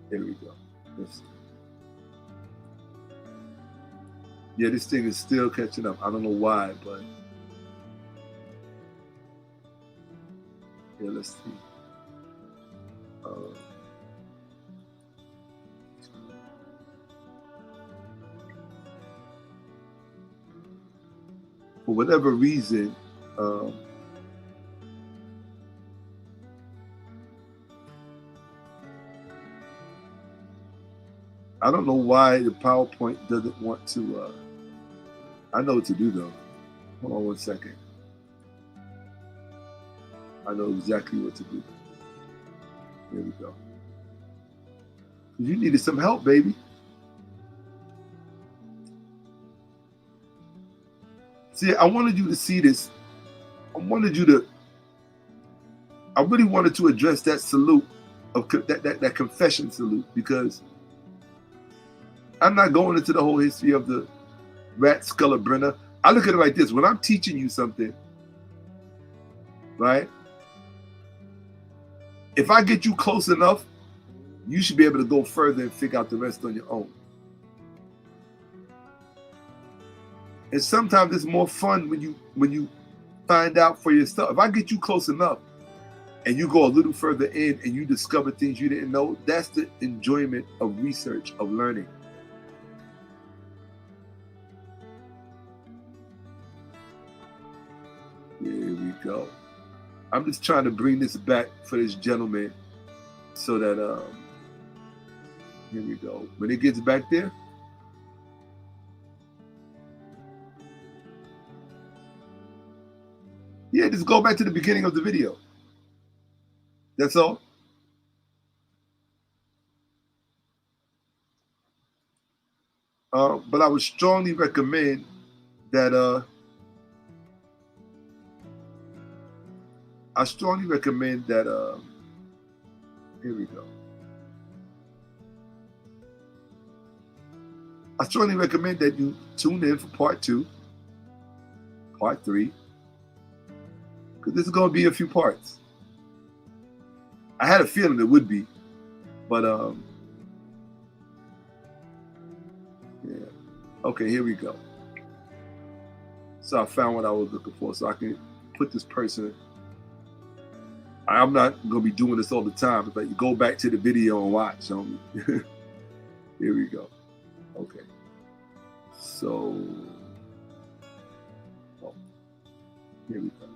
There we go. Let's see. Yeah, this thing is still catching up. I don't know why, but yeah, let's see. For whatever reason, I don't know why the PowerPoint doesn't want to. I know what to do though. Hold on 1 second. I know exactly what to do. There we go. You needed some help, baby. See, I wanted you to see this. I really wanted to address that salute of that confession salute, because I'm not going into the whole history of the 𝓈𝓭𓏭𓀢𓏫. I look at it like this: when I'm teaching you something, right? If I get you close enough, you should be able to go further and figure out the rest on your own. And sometimes it's more fun when you find out for yourself. If I get you close enough and you go a little further in and you discover things you didn't know, that's the enjoyment of research, of learning. There we go. I'm just trying to bring this back for this gentleman so that, here we go. When it gets back there, yeah, just go back to the beginning of the video. That's all. But I would strongly recommend that here we go. I strongly recommend that you tune in for part 2, part 3, because this is going to be a few parts. I had a feeling it would be, but yeah. Okay, here we go. So I found what I was looking for, so I can put this person. I'm not going to be doing this all the time, but you go back to the video and watch. Here we go. Okay. So, here we go.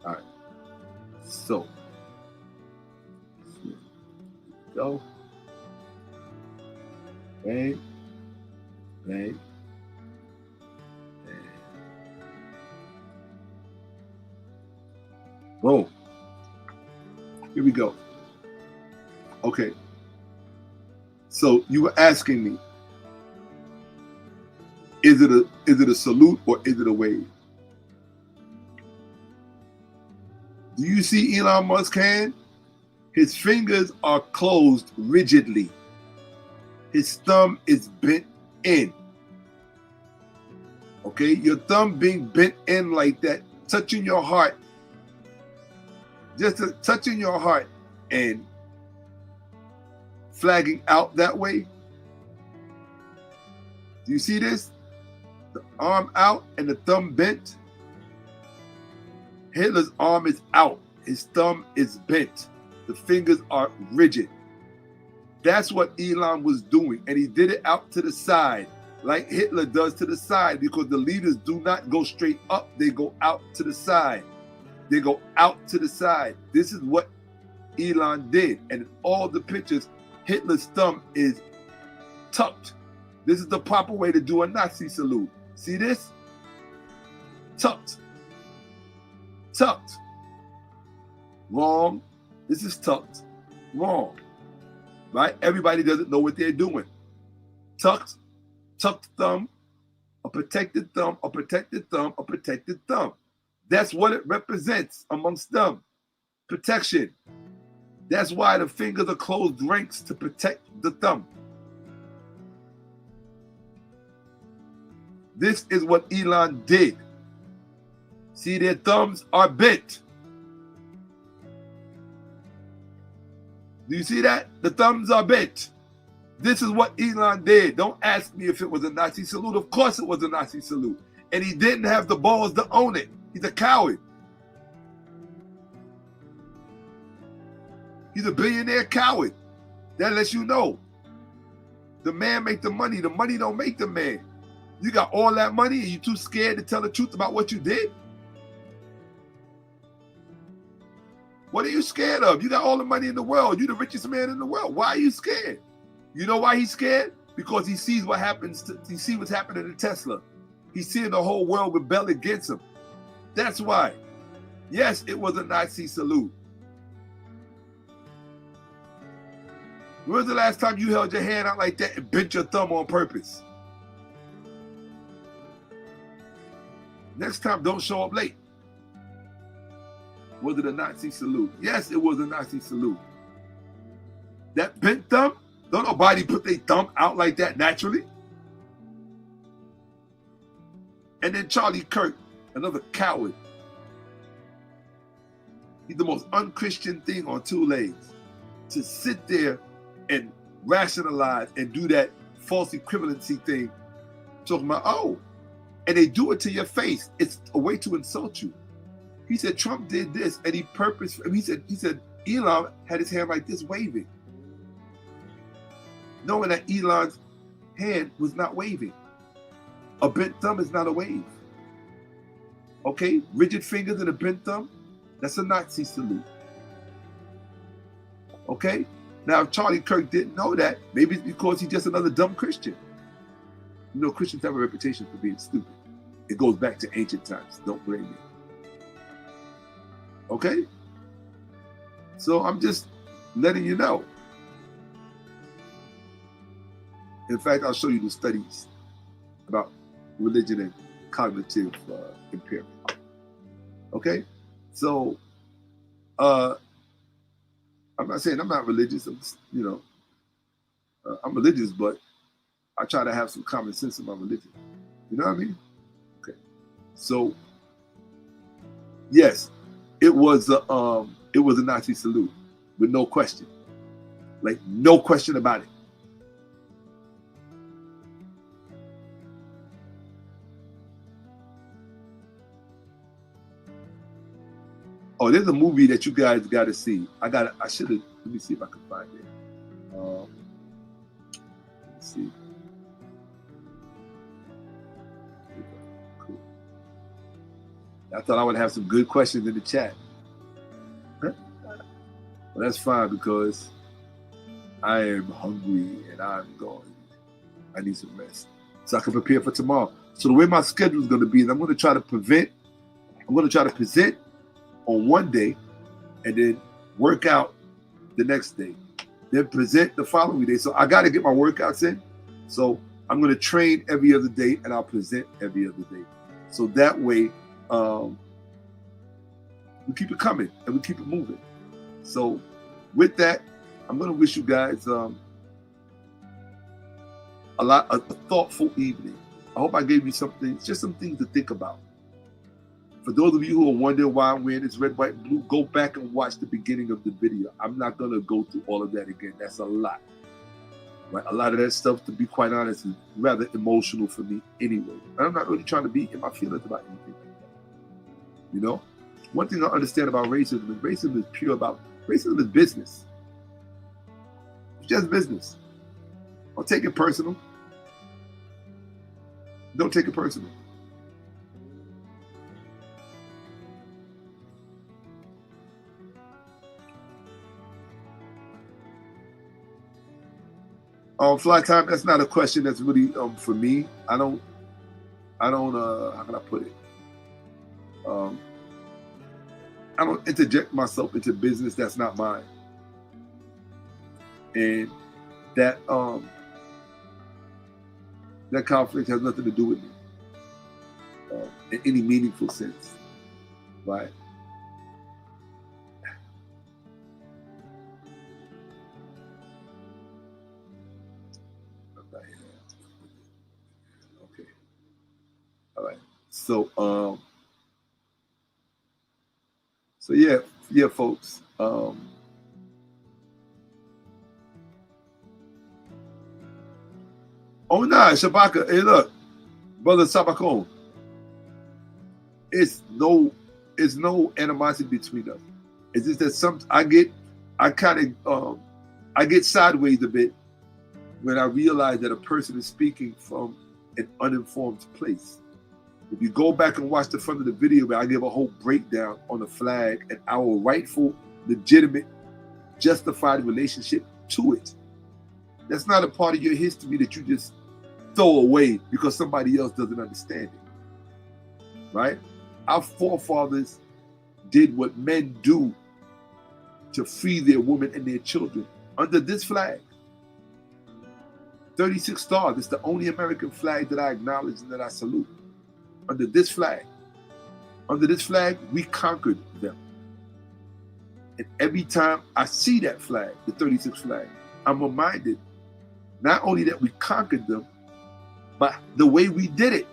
All right. So, here we go. Bang. Bang. Bang. Boom. Here we go. Okay. So you were asking me, is it a salute or is it a wave? Do you see Elon Musk's hand? His fingers are closed rigidly. His thumb is bent in. Okay, your thumb being bent in like that, touching your heart, just touching your heart and flagging out that way. Do you see this? The arm out and the thumb bent. Hitler's arm is out. His thumb is bent. The fingers are rigid. That's what Elon was doing. And he did it out to the side, like Hitler does to the side, because the leaders do not go straight up. They go out to the side. They go out to the side. This is what Elon did. And in all the pictures, Hitler's thumb is tucked. This is the proper way to do a Nazi salute. See this? Tucked. Tucked. Wrong. This is tucked. Wrong. Right? Everybody doesn't know what they're doing. Tucked. Tucked thumb. A protected thumb. A protected thumb. A protected thumb. That's what it represents amongst them. Protection. That's why the fingers are closed ranks, to protect the thumb. This is what Elon did. See, their thumbs are bent. Do you see that? The thumbs are bent. This is what Elon did. Don't ask me if it was a Nazi salute. Of course it was a Nazi salute. And he didn't have the balls to own it. He's a coward. He's a billionaire coward. That lets you know. The man make the money. The money don't make the man. You got all that money and you too scared to tell the truth about what you did? What are you scared of? You got all the money in the world. You're the richest man in the world. Why are you scared? You know why he's scared? Because he sees what happens. He sees what's happening to Tesla. He's seeing the whole world rebel against him. That's why. Yes, it was a Nazi salute. When was the last time you held your hand out like that and bent your thumb on purpose? Next time, don't show up late. Was it a Nazi salute? Yes, it was a Nazi salute. That bent thumb, don't nobody put their thumb out like that naturally. And then Charlie Kirk, another coward. He's the most unchristian thing on two legs. To sit there and rationalize and do that false equivalency thing, talking about, oh, and they do it to your face. It's a way to insult you. He said Trump did this, and he said Elon had his hand like this waving, knowing that Elon's hand was not waving. A bent thumb is not a wave. Okay, rigid fingers and a bent thumb, that's a Nazi salute. Okay, now if Charlie Kirk didn't know that, maybe it's because he's just another dumb Christian. You know, Christians have a reputation for being stupid. It goes back to ancient times. Don't blame me. Okay? So I'm just letting you know. In fact, I'll show you the studies about religion and cognitive impairment. Okay? So, I'm not saying I'm not religious. I'm just, I'm religious, but I try to have some common sense in my religion. You know what I mean? Okay. So, yes, it was a Nazi salute with no question. Like, no question about it. Oh, there's a movie that you guys got to see. Let me see if I can find it. Let's see. Cool. I thought I would have some good questions in the chat. Huh? Well, that's fine because I am hungry and I need some rest so I can prepare for tomorrow. So the way my schedule is going to be is I'm going to try to present on one day and then work out the next day, then present the following day. So I got to get my workouts in. So I'm going to train every other day and I'll present every other day. So that way we keep it coming and we keep it moving. So with that, I'm going to wish you guys a thoughtful evening. I hope I gave you just some things to think about. For those of you who are wondering why I'm wearing this red, white, blue, go back and watch the beginning of the video. I'm not going to go through all of that again. That's a lot. Right? A lot of that stuff, to be quite honest, is rather emotional for me anyway. And I'm not really trying to be in my feelings about anything like that. You know? One thing I understand about racism is racism is business. It's just business. Don't take it personal. Don't take it personal. Fly time, that's not a question that's really for me. I don't how can I put it? I don't interject myself into business that's not mine. And that that conflict has nothing to do with me in any meaningful sense, right? Okay. All right. So yeah, folks. Oh nah, Shabaka. Hey, look, brother Sabakon. It's no animosity between us. It's just that I get sideways a bit when I realize that a person is speaking from an uninformed place. If you go back and watch the front of the video, where I give a whole breakdown on the flag and our rightful, legitimate, justified relationship to it. That's not a part of your history that you just throw away because somebody else doesn't understand it, right? Our forefathers did what men do to free their women and their children under this flag. 36 stars. It's the only American flag that I acknowledge and that I salute. Under this flag. Under this flag, we conquered them. And every time I see that flag, the 36 flag, I'm reminded not only that we conquered them, but the way we did it.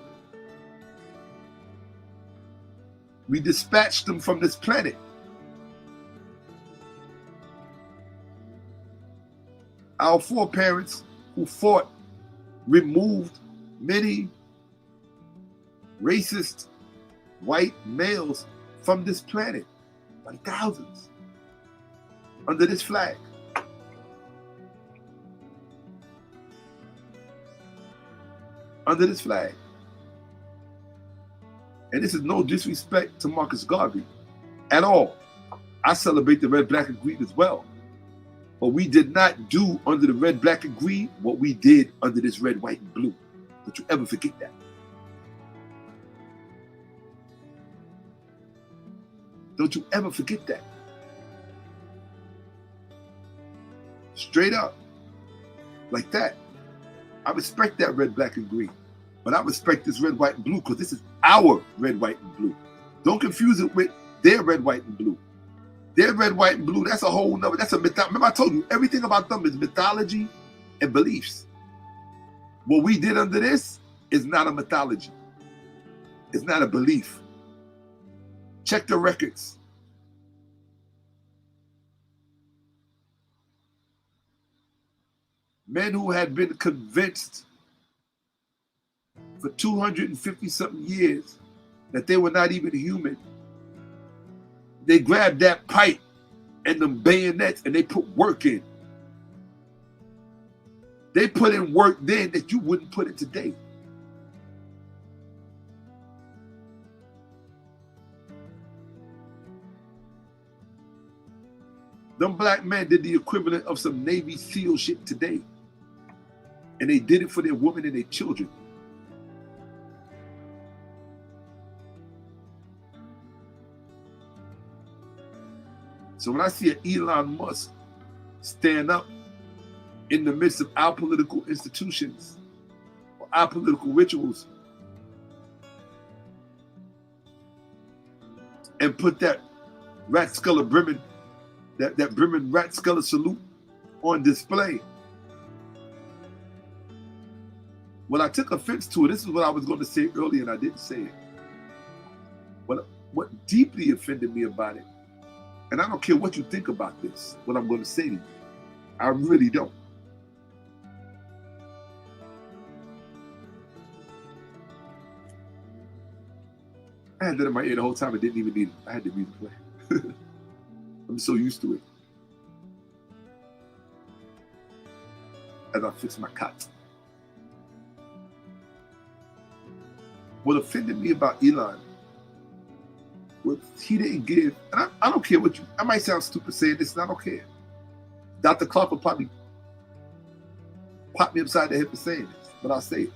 We dispatched them from this planet. Our foreparents who fought removed many racist white males from this planet by thousands under this flag. Under this flag. And this is no disrespect to Marcus Garvey at all. I celebrate the red, black, and green as well. But we did not do under the red, black, and green what we did under this red, white, and blue. Don't you ever forget that. Don't you ever forget that. Straight up. Like that. I respect that red, black, and green. But I respect this red, white, and blue because this is our red, white, and blue. Don't confuse it with their red, white, and blue. Their red, white, and blue, that's a whole nother, that's a mythology. Remember I told you, everything about them is mythology and beliefs. What we did under this is not a mythology. It's not a belief. Check the records. Men who had been convinced for 250-something years that they were not even human. They grabbed that pipe and them bayonets and they put work in. They put in work then that you wouldn't put in today. Them black men did the equivalent of some Navy SEAL shit today. And they did it for their women and their children. So when I see an Elon Musk stand up in the midst of our political institutions or our political rituals and put that 𝓈𝓏𝓿𝓏𝓫, that brimming 𝓈𝓏𝓿𝓏𝓏 salute on display. Well, I took offense to it. This is what I was going to say earlier and I didn't say it. What deeply offended me about it, and I don't care what you think about this, what I'm going to say to you. I really don't. I had that in my ear the whole time. I didn't even need it. I had the music play. I'm so used to it. As I fix my cot. What offended me about Elon was he didn't give, and I don't care what you, I might sound stupid saying this, and I don't care. Dr. Clark will probably pop me upside the head for saying this, but I'll say it.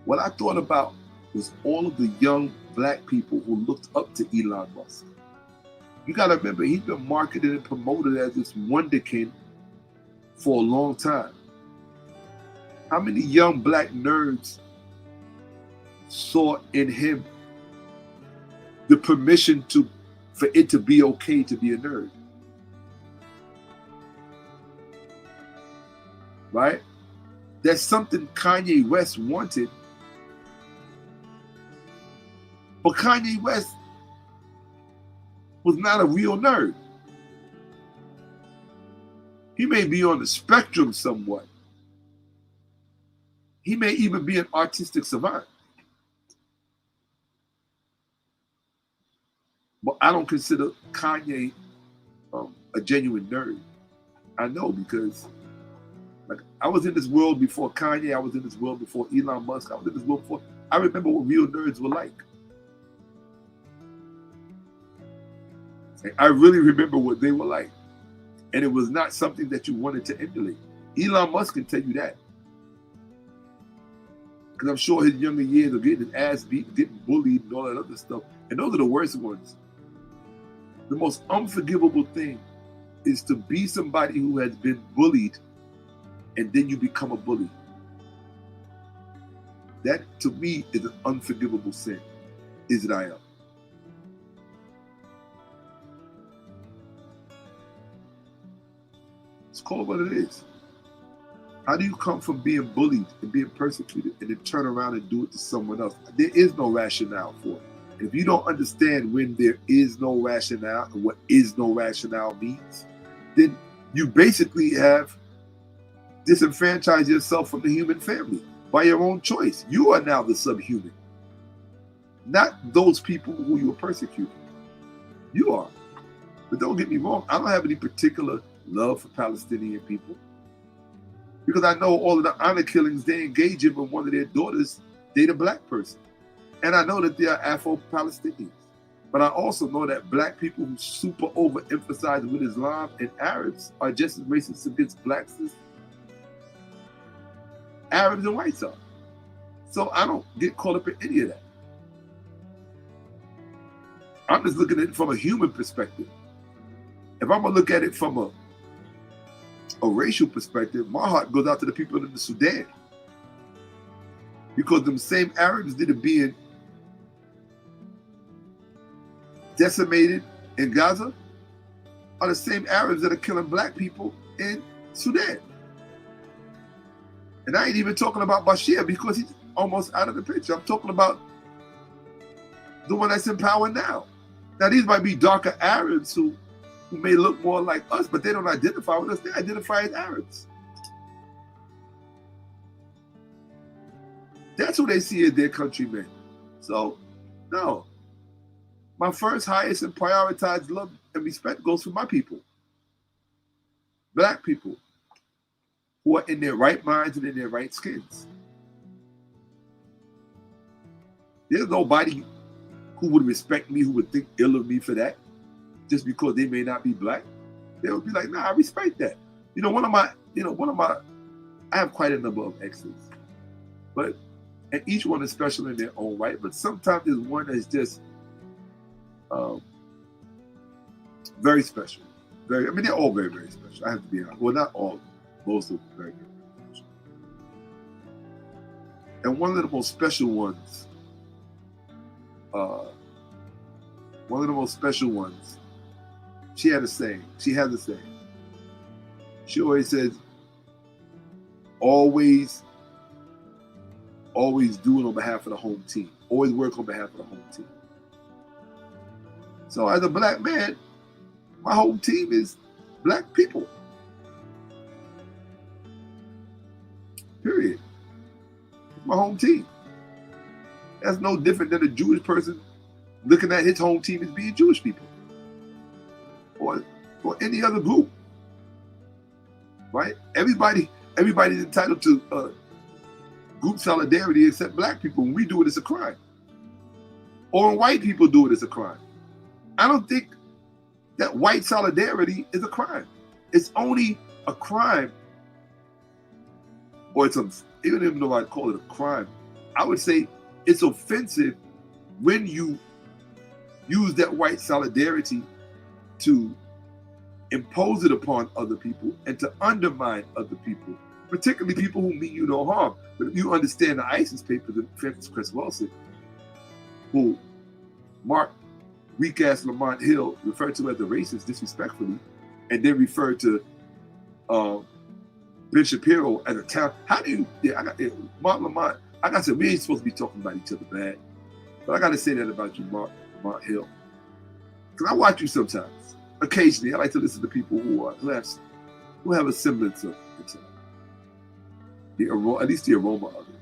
What I thought about was all of the young black people who looked up to Elon Musk. You got to remember, he's been marketed and promoted as this wonderkind for a long time. How many young black nerds saw in him the permission for it to be okay to be a nerd? Right? That's something Kanye West wanted. But Kanye West was not a real nerd. He may be on the spectrum somewhat. He may even be an artistic savant. But I don't consider Kanye a genuine nerd. I know, because I was in this world before Kanye. I was in this world before Elon Musk. I was in this world before. I remember what real nerds were like. And I really remember what they were like. And it was not something that you wanted to emulate. Elon Musk can tell you that. Because I'm sure his younger years of getting his ass beat, getting bullied, and all that other stuff. And those are the worst ones. The most unforgivable thing is to be somebody who has been bullied and then you become a bully. That, to me, is an unforgivable sin. Is it I am? It's called what it is. How do you come from being bullied and being persecuted and then turn around and do it to someone else? There is no rationale for it. And if you don't understand when there is no rationale and what is no rationale means, then you basically have disenfranchised yourself from the human family by your own choice. You are now the subhuman, not those people who you were persecuting. You are. But don't get me wrong, I don't have any particular love for Palestinian people, because I know all of the honor killings they engage in when one of their daughters date a black person. And I know that they are Afro-Palestinians. But I also know that black people who super overemphasize with Islam and Arabs are just as racist against blacks as Arabs and whites are. So I don't get caught up in any of that. I'm just looking at it from a human perspective. If I'm gonna look at it from a racial perspective, my heart goes out to the people in the Sudan. Because them same Arabs that are being decimated in Gaza are the same Arabs that are killing black people in Sudan. And I ain't even talking about Bashir because he's almost out of the picture. I'm talking about the one that's in power now. Now, these might be darker Arabs who may look more like us, but they don't identify with us. They identify as Arabs. That's who they see as their countrymen. So, no. My first, highest, and prioritized love and respect goes for my people. Black people who are in their right minds and in their right skins. There's nobody who would respect me, who would think ill of me for that, just because they may not be black. They would be like, nah, I respect that. I have quite a number of exes, and each one is special in their own right, but sometimes there's one that's just very special. They're all very, very special. I have to be honest. Well, not all, most of them very, very special. And one of the most special ones, she had a saying. She has a saying. She always says, always do it on behalf of the home team. Always work on behalf of the home team. So as a black man, my home team is black people. Period. It's my home team. That's no different than a Jewish person looking at his home team as being Jewish people. Or any other group. Right? Everybody's entitled to group solidarity except black people. When we do it, it's a crime. Or when white people do it, it's a crime. I don't think that white solidarity is a crime. It's only a crime, or even though I call it a crime, I would say it's offensive when you use that white solidarity to impose it upon other people and to undermine other people, particularly people who mean you no harm. But if you understand the ISIS papers of Francis Cress-Welsing, who Mark weak-ass 𝓈𝓏𝓏𝓏 referred to as a racist disrespectfully, and then referred to Ben Shapiro as a town. How do you, Mark Lamont, I got to say, we ain't supposed to be talking about each other bad, but I got to say that about you, Mark Hill. Because I watch you sometimes. Occasionally, I like to listen to people who have a semblance of intellect. At least the aroma of it.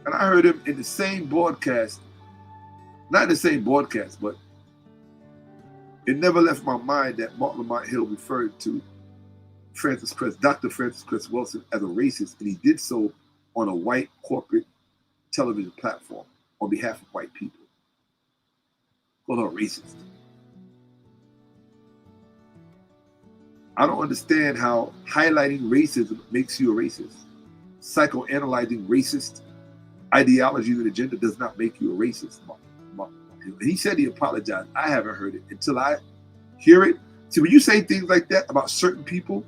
And I heard him in the same broadcast, not in the same broadcast, but it never left my mind that Mark 𝓈𝓏𝓏𝓏 referred to Dr. Francis Cress-Welsing as a racist, and he did so on a white corporate television platform on behalf of white people. Called her a racist. I don't understand how highlighting racism makes you a racist. Psychoanalyzing racist ideologies and agenda does not make you a racist. And he said he apologized. I haven't heard it until I hear it. See, when you say things like that about certain people,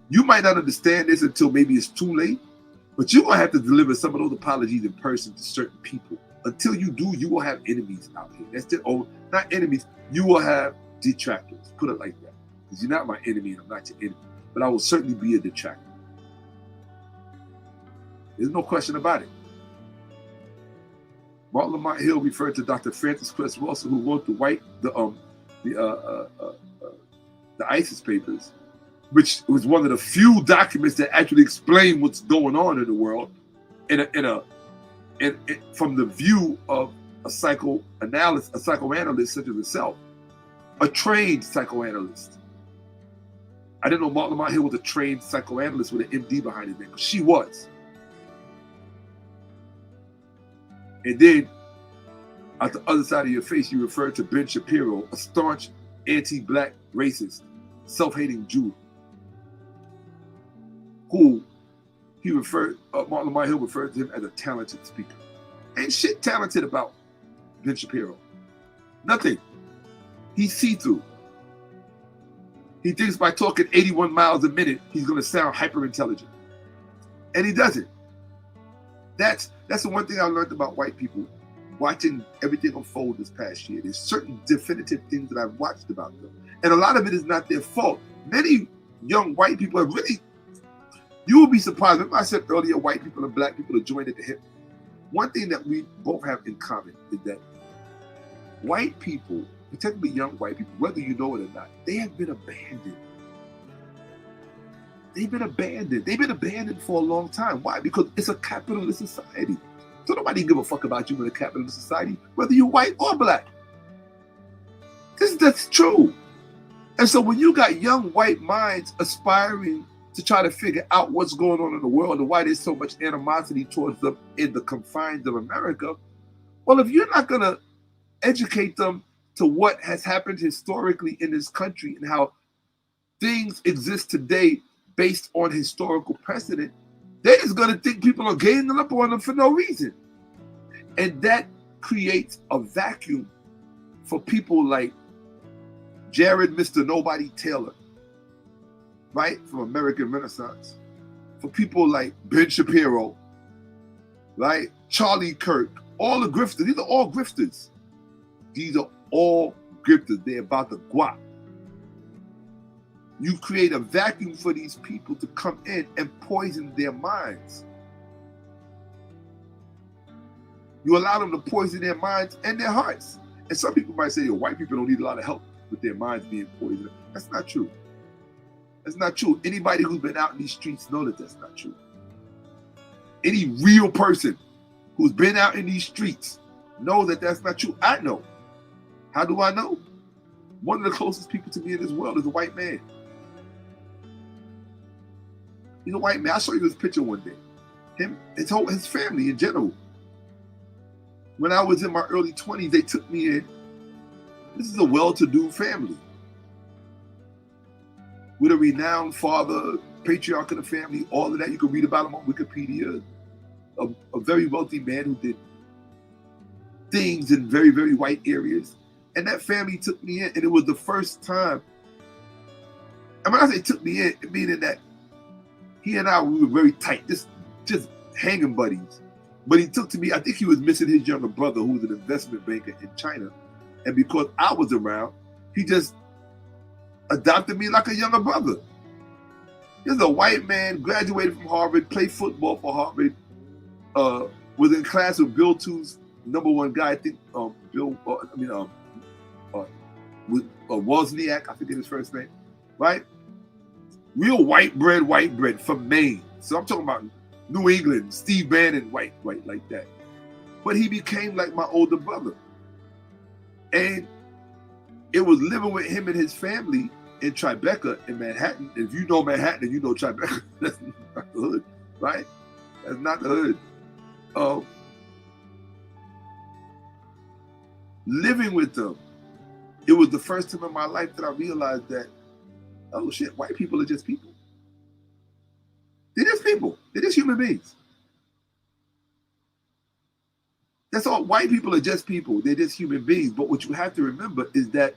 you might not understand this until maybe it's too late, but you're going to have to deliver some of those apologies in person to certain people. Until you do, you will have enemies out here. That's just, not enemies, you will have detractors. Put it like that. Because you're not my enemy and I'm not your enemy. But I will certainly be a detractor. There's no question about it. Mark 𝓈𝓏𝓏𝓏 referred to Dr. Francis Cress-Welsing, who wrote the ISIS papers, which was one of the few documents that actually explain what's going on in the world from the view of a psychoanalyst such as herself, a trained psychoanalyst. I didn't know Mark 𝓈𝓏𝓏𝓏 was a trained psychoanalyst with an MD behind his name, because she was. And then, at the other side of your face, you referred to Ben Shapiro, a staunch anti-black racist, self-hating Jew, who Mark 𝓈𝓏𝓏𝓏 referred to him as a talented speaker. Ain't shit talented about Ben Shapiro. Nothing. He's see-through. He thinks by talking 81 miles a minute, he's going to sound hyper-intelligent. And he doesn't. That's the one thing I learned about white people, watching everything unfold this past year. There's certain definitive things that I've watched about them. And a lot of it is not their fault. Many young white people have really, you will be surprised. Remember I said earlier, white people and black people are joined at the hip. One thing that we both have in common is that white people, particularly young white people, whether you know it or not, they have been abandoned. They've been abandoned. They've been abandoned for a long time. Why? Because it's a capitalist society. So nobody give a fuck about you in a capitalist society, whether you're white or black. That's true. And so when you got young white minds aspiring to try to figure out what's going on in the world and why there's so much animosity towards them in the confines of America, well, if you're not going to educate them to what has happened historically in this country and how things exist today based on historical precedent, they're just going to think people are gaining up on them for no reason. And that creates a vacuum for people like Jared Mr. Nobody Taylor, right, from American Renaissance, for people like Ben Shapiro, right, Charlie Kirk, all the grifters. These are all grifters. These are all grifters. They're about the guap. You create a vacuum for these people to come in and poison their minds. You allow them to poison their minds and their hearts. And some people might say, white people don't need a lot of help with their minds being poisoned. That's not true. That's not true. Anybody who's been out in these streets know that that's not true. Any real person who's been out in these streets know that that's not true. I know. How do I know? One of the closest people to me in this world is a white man. He's a white man. I'll show you this picture one day. His family in general. When I was in my early 20s, they took me in. This is a well-to-do family with a renowned father, patriarch of the family, all of that. You can read about him on Wikipedia. a very wealthy man who did things in very, very white areas. And that family took me in, and it was the first time. And when I say took me in, meaning that he and I, we were very tight, just hanging buddies. But he took to me, I think he was missing his younger brother who was an investment banker in China. And because I was around, he just adopted me like a younger brother. He's a white man, graduated from Harvard, played football for Harvard, was in class with Bill Two's #1 guy, I think Wozniak, I forget his first name, right? Real white bread from Maine. So I'm talking about New England, Steve Bannon, white like that. But he became like my older brother. And it was living with him and his family in Tribeca in Manhattan. If you know Manhattan and you know Tribeca, that's not the hood, right? That's not the hood. Living with them, it was the first time in my life that I realized that, oh shit, white people are just people. They're just people. They're just human beings. That's all. White people are just people. They're just human beings. But what you have to remember is that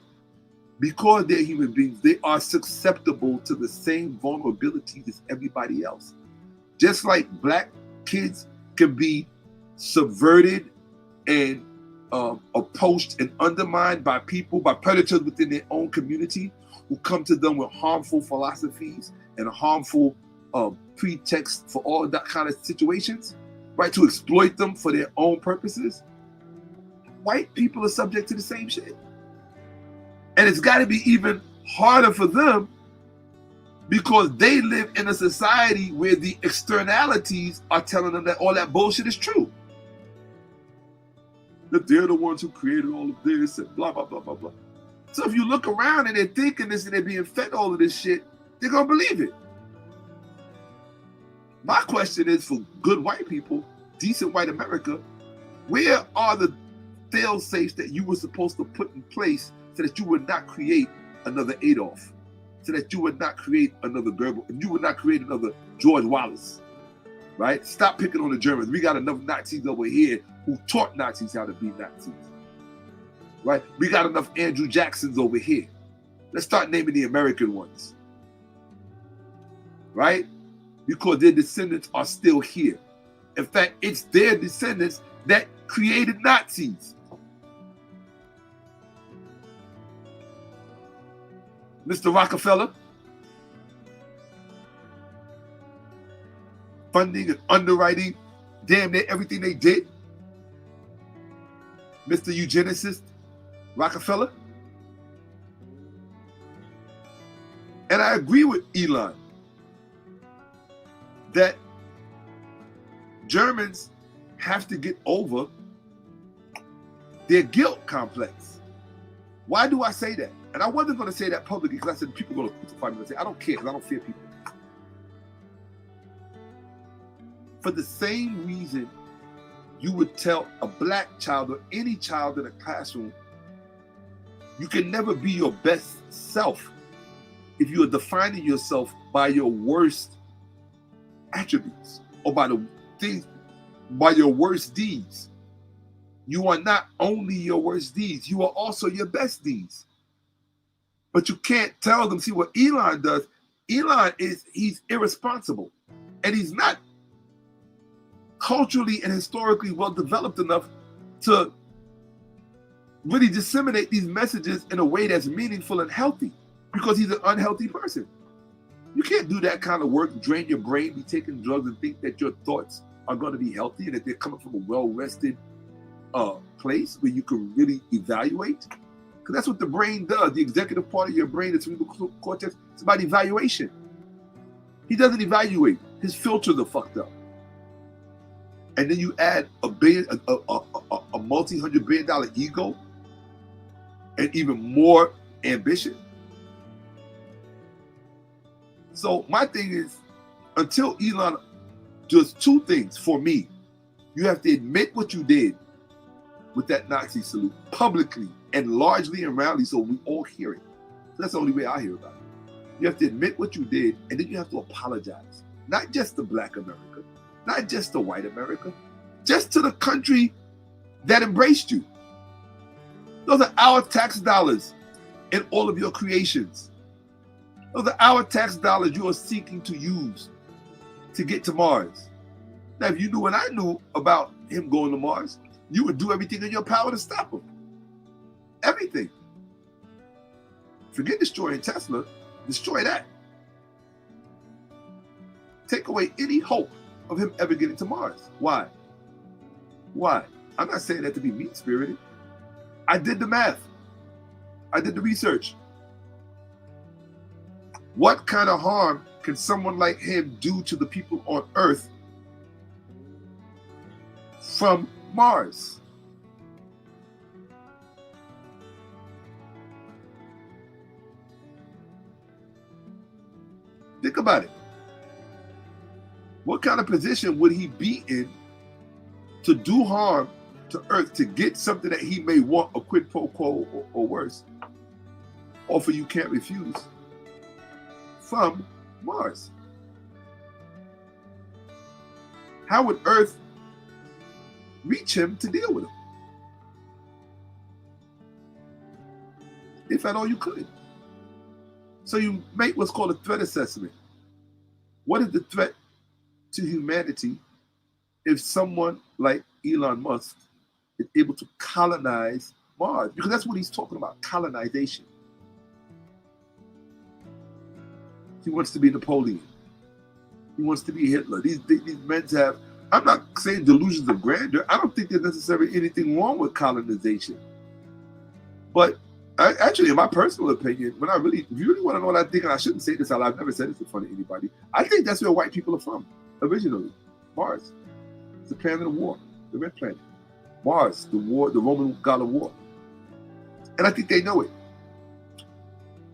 because they're human beings, they are susceptible to the same vulnerabilities as everybody else. Just like black kids can be subverted and approached and undermined by people, by predators within their own community who come to them with harmful philosophies and harmful pretext for all that kind of situations, right, to exploit them for their own purposes. White people are subject to the same shit. And it's got to be even harder for them because they live in a society where the externalities are telling them that all that bullshit is true. That they're the ones who created all of this and blah, blah, blah, blah, blah. So if you look around and they're thinking this and they're being fed all of this shit, they're going to believe it. My question is for good white people, decent white America, where are the fail-safes that you were supposed to put in place so that you would not create another Adolf, so that you would not create another Goebbels, and you would not create another George Wallace, right? Stop picking on the Germans. We got enough Nazis over here who taught Nazis how to be Nazis, right? We got enough Andrew Jacksons over here. Let's start naming the American ones, right? Because their descendants are still here. In fact, it's their descendants that created Nazis. Mr. Rockefeller, funding and underwriting damn near everything they did. Mr. Eugenicist Rockefeller. And I agree with Elon that Germans have to get over their guilt complex. Why do I say that? And I wasn't going to say that publicly because I said people are going to crucify me and say, I don't care because I don't fear people. For the same reason you would tell a black child or any child in a classroom, you can never be your best self if you are defining yourself by your worst attributes or by the things, by your worst deeds. You are not only your worst deeds, you are also your best deeds. But you can't tell them, see what Elon does, he's irresponsible. And he's not culturally and historically well developed enough to really disseminate these messages in a way that's meaningful and healthy because he's an unhealthy person. You can't do that kind of work, drain your brain, be taking drugs and think that your thoughts are going to be healthy and that they're coming from a well-rested place where you can really evaluate. Because that's what the brain does. The executive part of your brain, the cerebral cortex, it's about evaluation. He doesn't evaluate. His filters are fucked up. And then you add a multi-$100 billion ego and even more ambition. So my thing is, until Elon does two things for me, you have to admit what you did with that Nazi salute publicly and largely and roundly so we all hear it. So that's the only way I hear about it. You have to admit what you did and then you have to apologize. Not just to Black America, not just to white America, just to the country that embraced you. Those are our tax dollars in all of your creations. Those are our tax dollars you are seeking to use to get to Mars. Now, if you knew what I knew about him going to Mars, you would do everything in your power to stop him. Everything. Forget destroying Tesla. Destroy that. Take away any hope of him ever getting to Mars. Why? Why? I'm not saying that to be mean-spirited. I did the math. I did the research. What kind of harm can someone like him do to the people on Earth from Mars? Think about it. What kind of position would he be in to do harm to Earth to get something that he may want, a quid pro quo or worse, offer you can't refuse, from Mars? How would Earth reach him to deal with him? If at all you could. So you make what's called a threat assessment. What is the threat to humanity if someone like Elon Musk is able to colonize Mars? Because that's what he's talking about, colonization. He wants to be Napoleon. He wants to be Hitler. These men have, I'm not saying delusions of grandeur. I don't think there's necessarily anything wrong with colonization. But actually, in my personal opinion, if you really want to know what I think, and I shouldn't say this out loud, I've never said this in front of anybody, I think that's where white people are from, originally. Mars. It's the planet of war, the red planet. Mars, the Roman god of war. And I think they know it.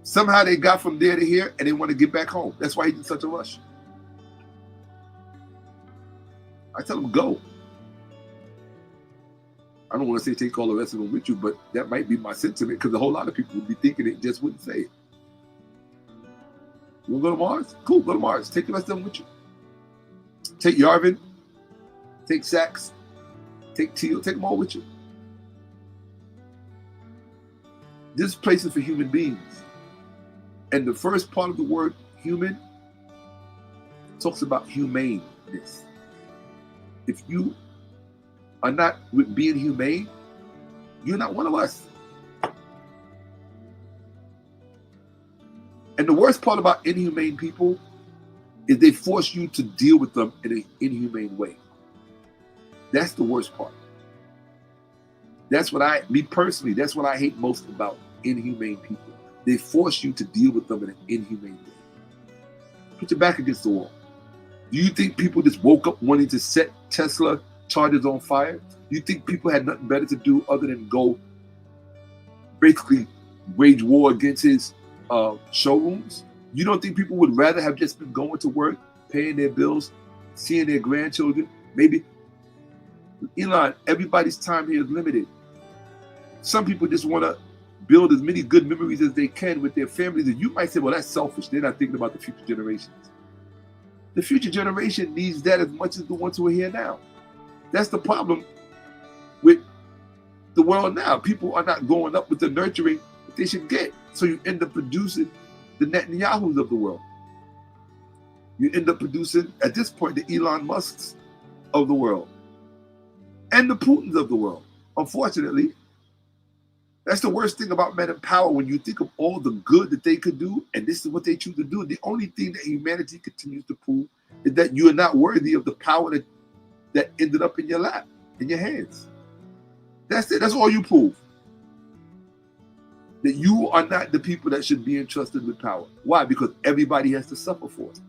Somehow they got from there to here, and they want to get back home. That's why he's in such a rush. I tell him, go. I don't want to say take all the rest of them with you, but that might be my sentiment, because a whole lot of people would be thinking it, just wouldn't say it. You want to go to Mars? Cool, go to Mars. Take the rest of them with you. Take Yarvin, take Sax, take Teal, take them all with you. This place is for human beings. And the first part of the word human talks about humaneness. If you are not with being humane, you're not one of us. And the worst part about inhumane people is they force you to deal with them in an inhumane way. That's the worst part. That's what me personally, that's what I hate most about inhumane people. They force you to deal with them in an inhumane way. Put your back against the wall. Do you think people just woke up wanting to set Tesla chargers on fire? You think people had nothing better to do other than go basically wage war against his showrooms? You don't think people would rather have just been going to work, paying their bills, seeing their grandchildren? Maybe, Elon, everybody's time here is limited. Some people just want to build as many good memories as they can with their families. And you might say, well, that's selfish. They're not thinking about the future generations. The future generation needs that as much as the ones who are here now. That's the problem with the world now. People are not going up with the nurturing that they should get. So you end up producing the Netanyahu's of the world. You end up producing, at this point, the Elon Musks of the world. And the Putins of the world. Unfortunately, that's the worst thing about men in power. When you think of all the good that they could do, and this is what they choose to do, the only thing that humanity continues to prove is that you are not worthy of the power that ended up in your lap, in your hands. That's it. That's all you prove. That you are not the people that should be entrusted with power. Why? Because everybody has to suffer for it.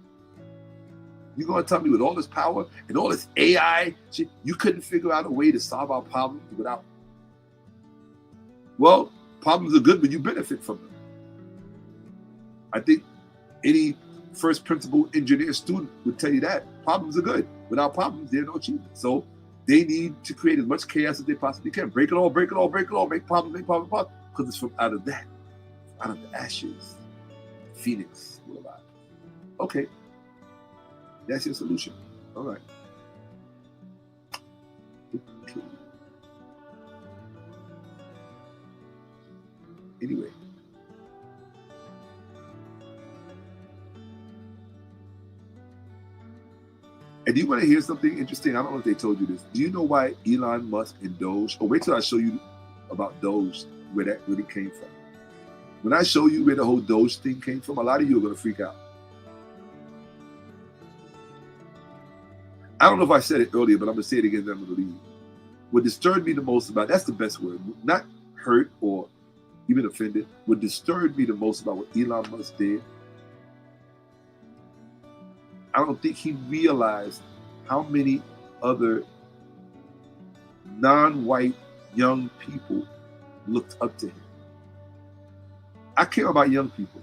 You're going to tell me with all this power and all this AI shit, you couldn't figure out a way to solve our problems without. Well, problems are good when you benefit from them. I think any first principle engineer student would tell you that. Problems are good. Without problems, there are no achievements. So they need to create as much chaos as they possibly can. Break it all, break it all, break it all, make problems, because it's from out of that, out of the ashes, Phoenix will arise. Okay, that's your solution. All right. Anyway. And do you want to hear something interesting? I don't know if they told you this. Do you know why Elon Musk and Doge, or wait till I show you about Doge, where that really came from. When I show you where the whole Doge thing came from, a lot of you are going to freak out. I don't know if I said it earlier, but I'm going to say it again, then I'm going to leave. What disturbed me the most about, that's the best word, not hurt or even offended, what disturbed me the most about what Elon Musk did, I don't think he realized how many other non-white young people looked up to him. I care about young people.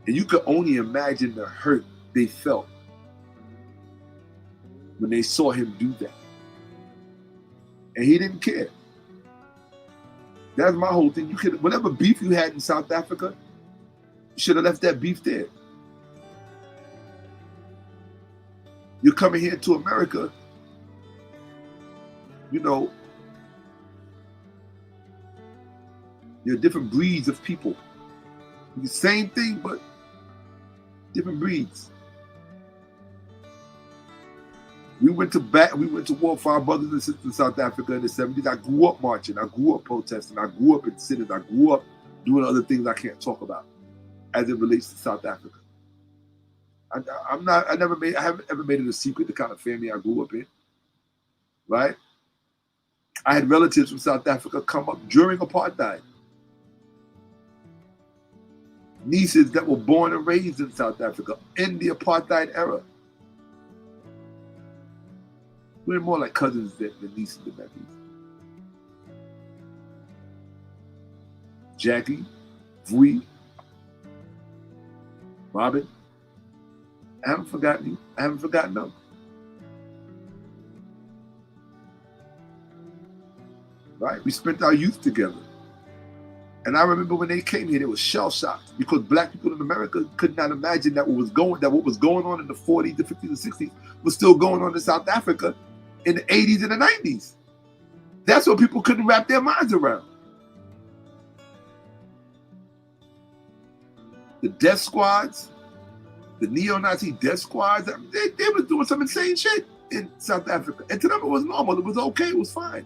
And you could only imagine the hurt they felt when they saw him do that. And he didn't care. That's my whole thing. You could, whatever beef you had in South Africa, you should have left that beef there. You're coming here to America, you know, there are different breeds of people. The same thing, but different breeds. We went to war for our brothers and sisters in South Africa in the 70s. I grew up marching. I grew up protesting. I grew up in cities. I grew up doing other things I can't talk about as it relates to South Africa. I haven't ever made it a secret the kind of family I grew up in, right? I had relatives from South Africa come up during apartheid. Nieces that were born and raised in South Africa in the apartheid era. We're more like cousins than nieces and nephews. Jackie, Vui, Robin. I haven't forgotten you. I haven't forgotten them. Right? We spent our youth together. And I remember when they came here, they were shell-shocked because black people in America could not imagine that what was going on in the 40s, the 50s, and 60s was still going on in South Africa in the 80s and the 90s. That's what people couldn't wrap their minds around. The death squads, the neo-Nazi death squads, they were doing some insane shit in South Africa. And to them it was normal, it was okay, it was fine.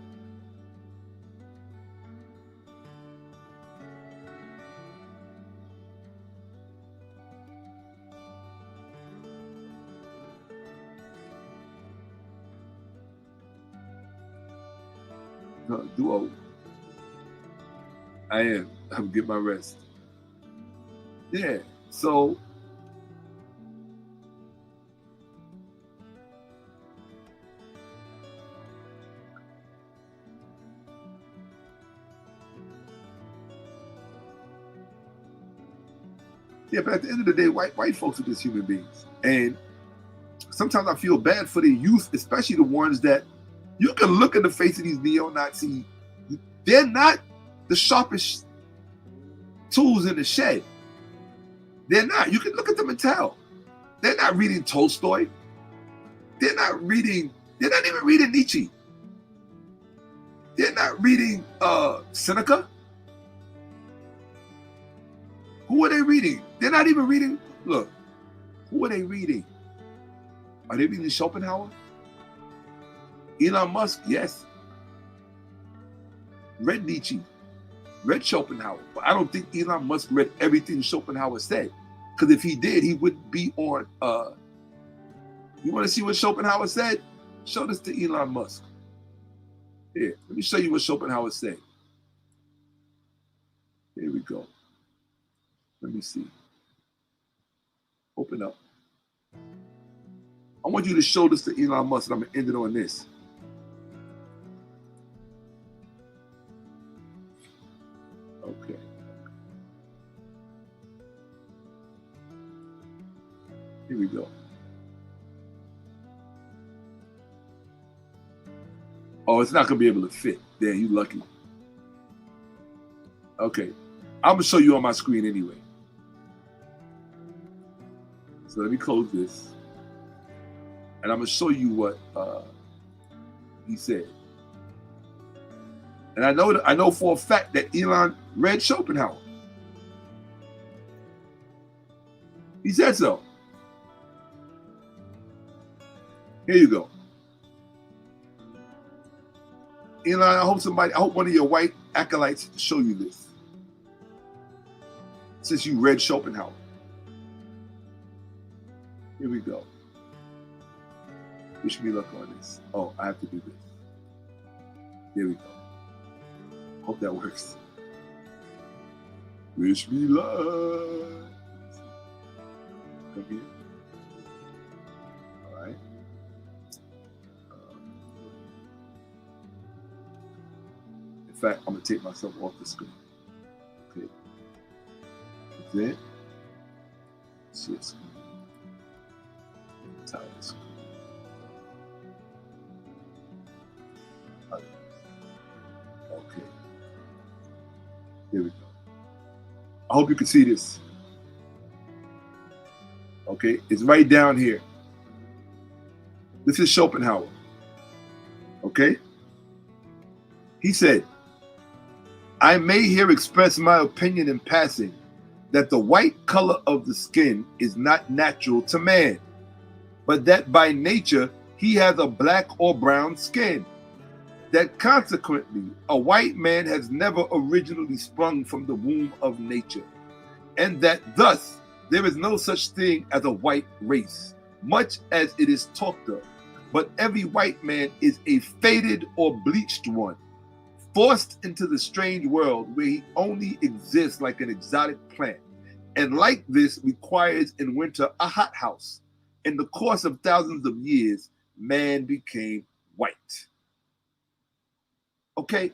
Duo. I am. I'm getting my rest. Yeah, so yeah, but at the end of the day, white folks are just human beings. And sometimes I feel bad for the youth, especially the ones that you can look in the face of these neo-Nazi. They're not the sharpest tools in the shed. They're not. You can look at them and tell. They're not reading Tolstoy. They're not even reading Nietzsche. They're not reading Seneca. Who are they reading? They're not even reading. Look, who are they reading? Are they reading Schopenhauer? Elon Musk, yes. Read Nietzsche, read Schopenhauer, but I don't think Elon Musk read everything Schopenhauer said. Because if he did, he wouldn't be on. You want to see what Schopenhauer said? Show this to Elon Musk. Here, let me show you what Schopenhauer said. Here we go. Let me see. Open up. I want you to show this to Elon Musk, and I'm going to end it on this. Okay. Here we go. Oh, it's not going to be able to fit. There, you lucky. Okay. I'm going to show you on my screen anyway. So let me close this. And I'm going to show you what he said. And I know for a fact that Elon read Schopenhauer. He said so. Here you go. Elon, I hope one of your white acolytes show you this. Since you read Schopenhauer. Here we go. Wish me luck on this. Oh, I have to do this. Here we go. Hope that works. Wish me luck. Come here. All right. In fact, I'm going to take myself off the screen. Okay. That's it. Share screen. Title screen. Okay. Here we go. I hope you can see this. Okay, it's right down here. This is Schopenhauer. Okay? He said, I may here express my opinion in passing that the white color of the skin is not natural to man, but that by nature he has a black or brown skin. That consequently, a white man has never originally sprung from the womb of nature, and that thus there is no such thing as a white race, much as it is talked of, but every white man is a faded or bleached one, forced into the strange world where he only exists like an exotic plant, and like this requires in winter a hothouse. In the course of thousands of years, man became white. Okay,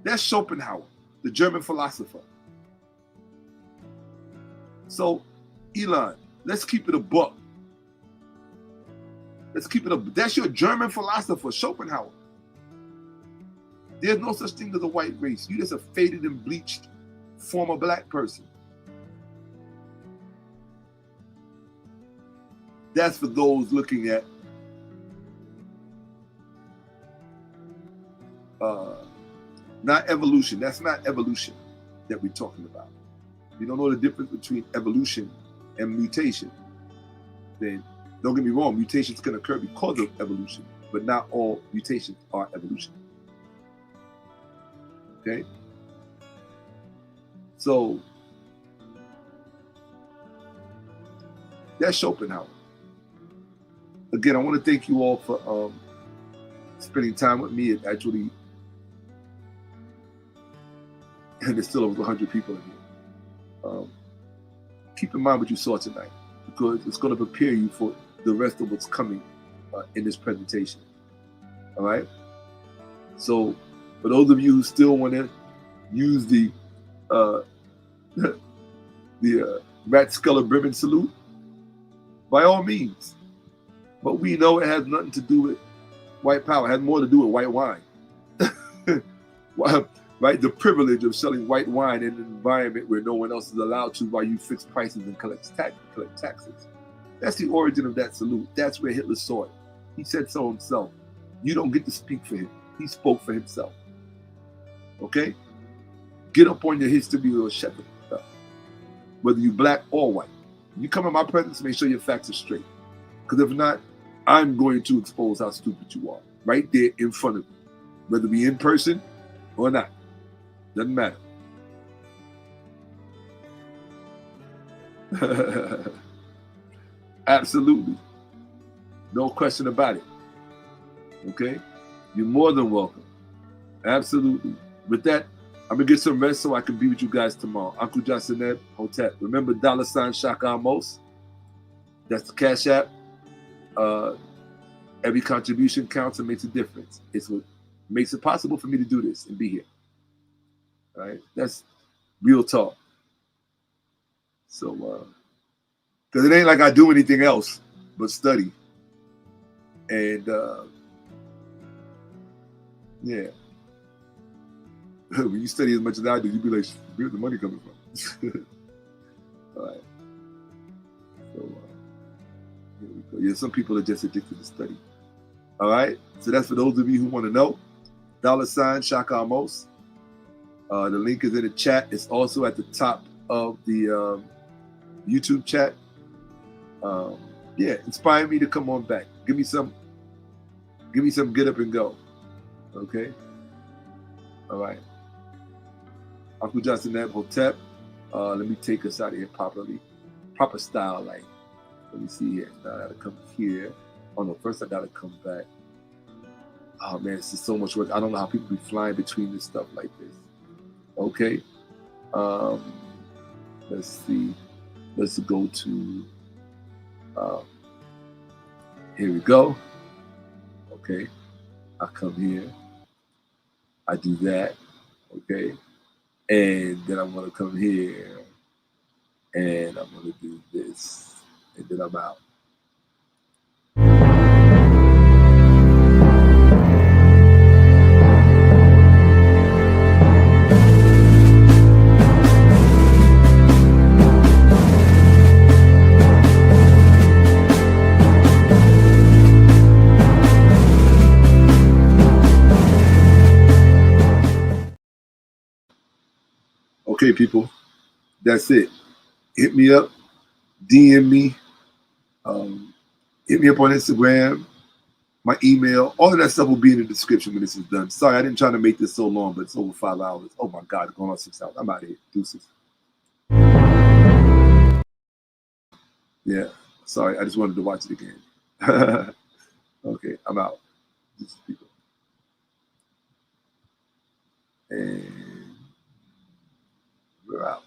that's Schopenhauer, the German philosopher. So, Elon, let's keep it a buck. Let's keep it a. That's your German philosopher, Schopenhauer. There's no such thing as a white race. You're just a faded and bleached former black person. That's for those looking at not evolution. That's not evolution that we're talking about. If you don't know the difference between evolution and mutation, then don't get me wrong, mutations can occur because of evolution, but not all mutations are evolution. Okay? So, that's Schopenhauer. Again, I want to thank you all for spending time with me. It actually, and there's still over 100 people in here. Keep in mind what you saw tonight, because it's going to prepare you for the rest of what's coming in this presentation. All right? So, for those of you who still want to use the 𝓈𝓐𓏁𓏫 salute, by all means. But we know it has nothing to do with white power. It has more to do with white wine. Right? The privilege of selling white wine in an environment where no one else is allowed to, while you fix prices and collect taxes. That's the origin of that salute. That's where Hitler saw it. He said so himself. You don't get to speak for him. He spoke for himself. Okay? Get up on your history or shut the fuck up. Whether you black or white. You come in my presence, make sure your facts are straight. Because if not, I'm going to expose how stupid you are. Right there in front of you. Whether we in person or not. Doesn't matter. Absolutely. No question about it. Okay? You're more than welcome. Absolutely. With that, I'm going to get some rest so I can be with you guys tomorrow. 𝓈𝓔𝓄𓅓𓏭𓀢𓀁📫. Remember $ Shakka-Ahmose? That's the Cash App. Every contribution counts and makes a difference. It's what makes it possible for me to do this and be here. All right? That's real talk. So, because it ain't like I do anything else but study. And, yeah. When you study as much as I do, you'd be like, where's the money coming from? All right. So, here we go. Yeah, some people are just addicted to study. All right. So that's for those of you who want to know. $Shakka-Ahmose. The link is in the chat. It's also at the top of the YouTube chat. Yeah, inspire me to come on back. Give me some get up and go. Okay. All right. Uncle Justin Hotep. Let me take us out of here properly. Proper style, like. Let me see here. Now I gotta come here. Oh no, first I gotta come back. Oh man, this is so much work. I don't know how people be flying between this stuff like this. Okay. Let's see. Let's go to here we go. Okay. I come here. I do that. Okay. And then I'm gonna come here and I'm gonna do this. And then I'm out. Okay, people, that's it. Hit me up, DM me, hit me up on Instagram, my email, all of that stuff will be in the description when this is done. Sorry, I didn't try to make this so long, but it's over 5 hours. Oh my God, it's going on 6 hours. I'm out of here. Deuces. Yeah, sorry, I just wanted to watch it again. Okay, I'm out. Deuces, people. And we're out.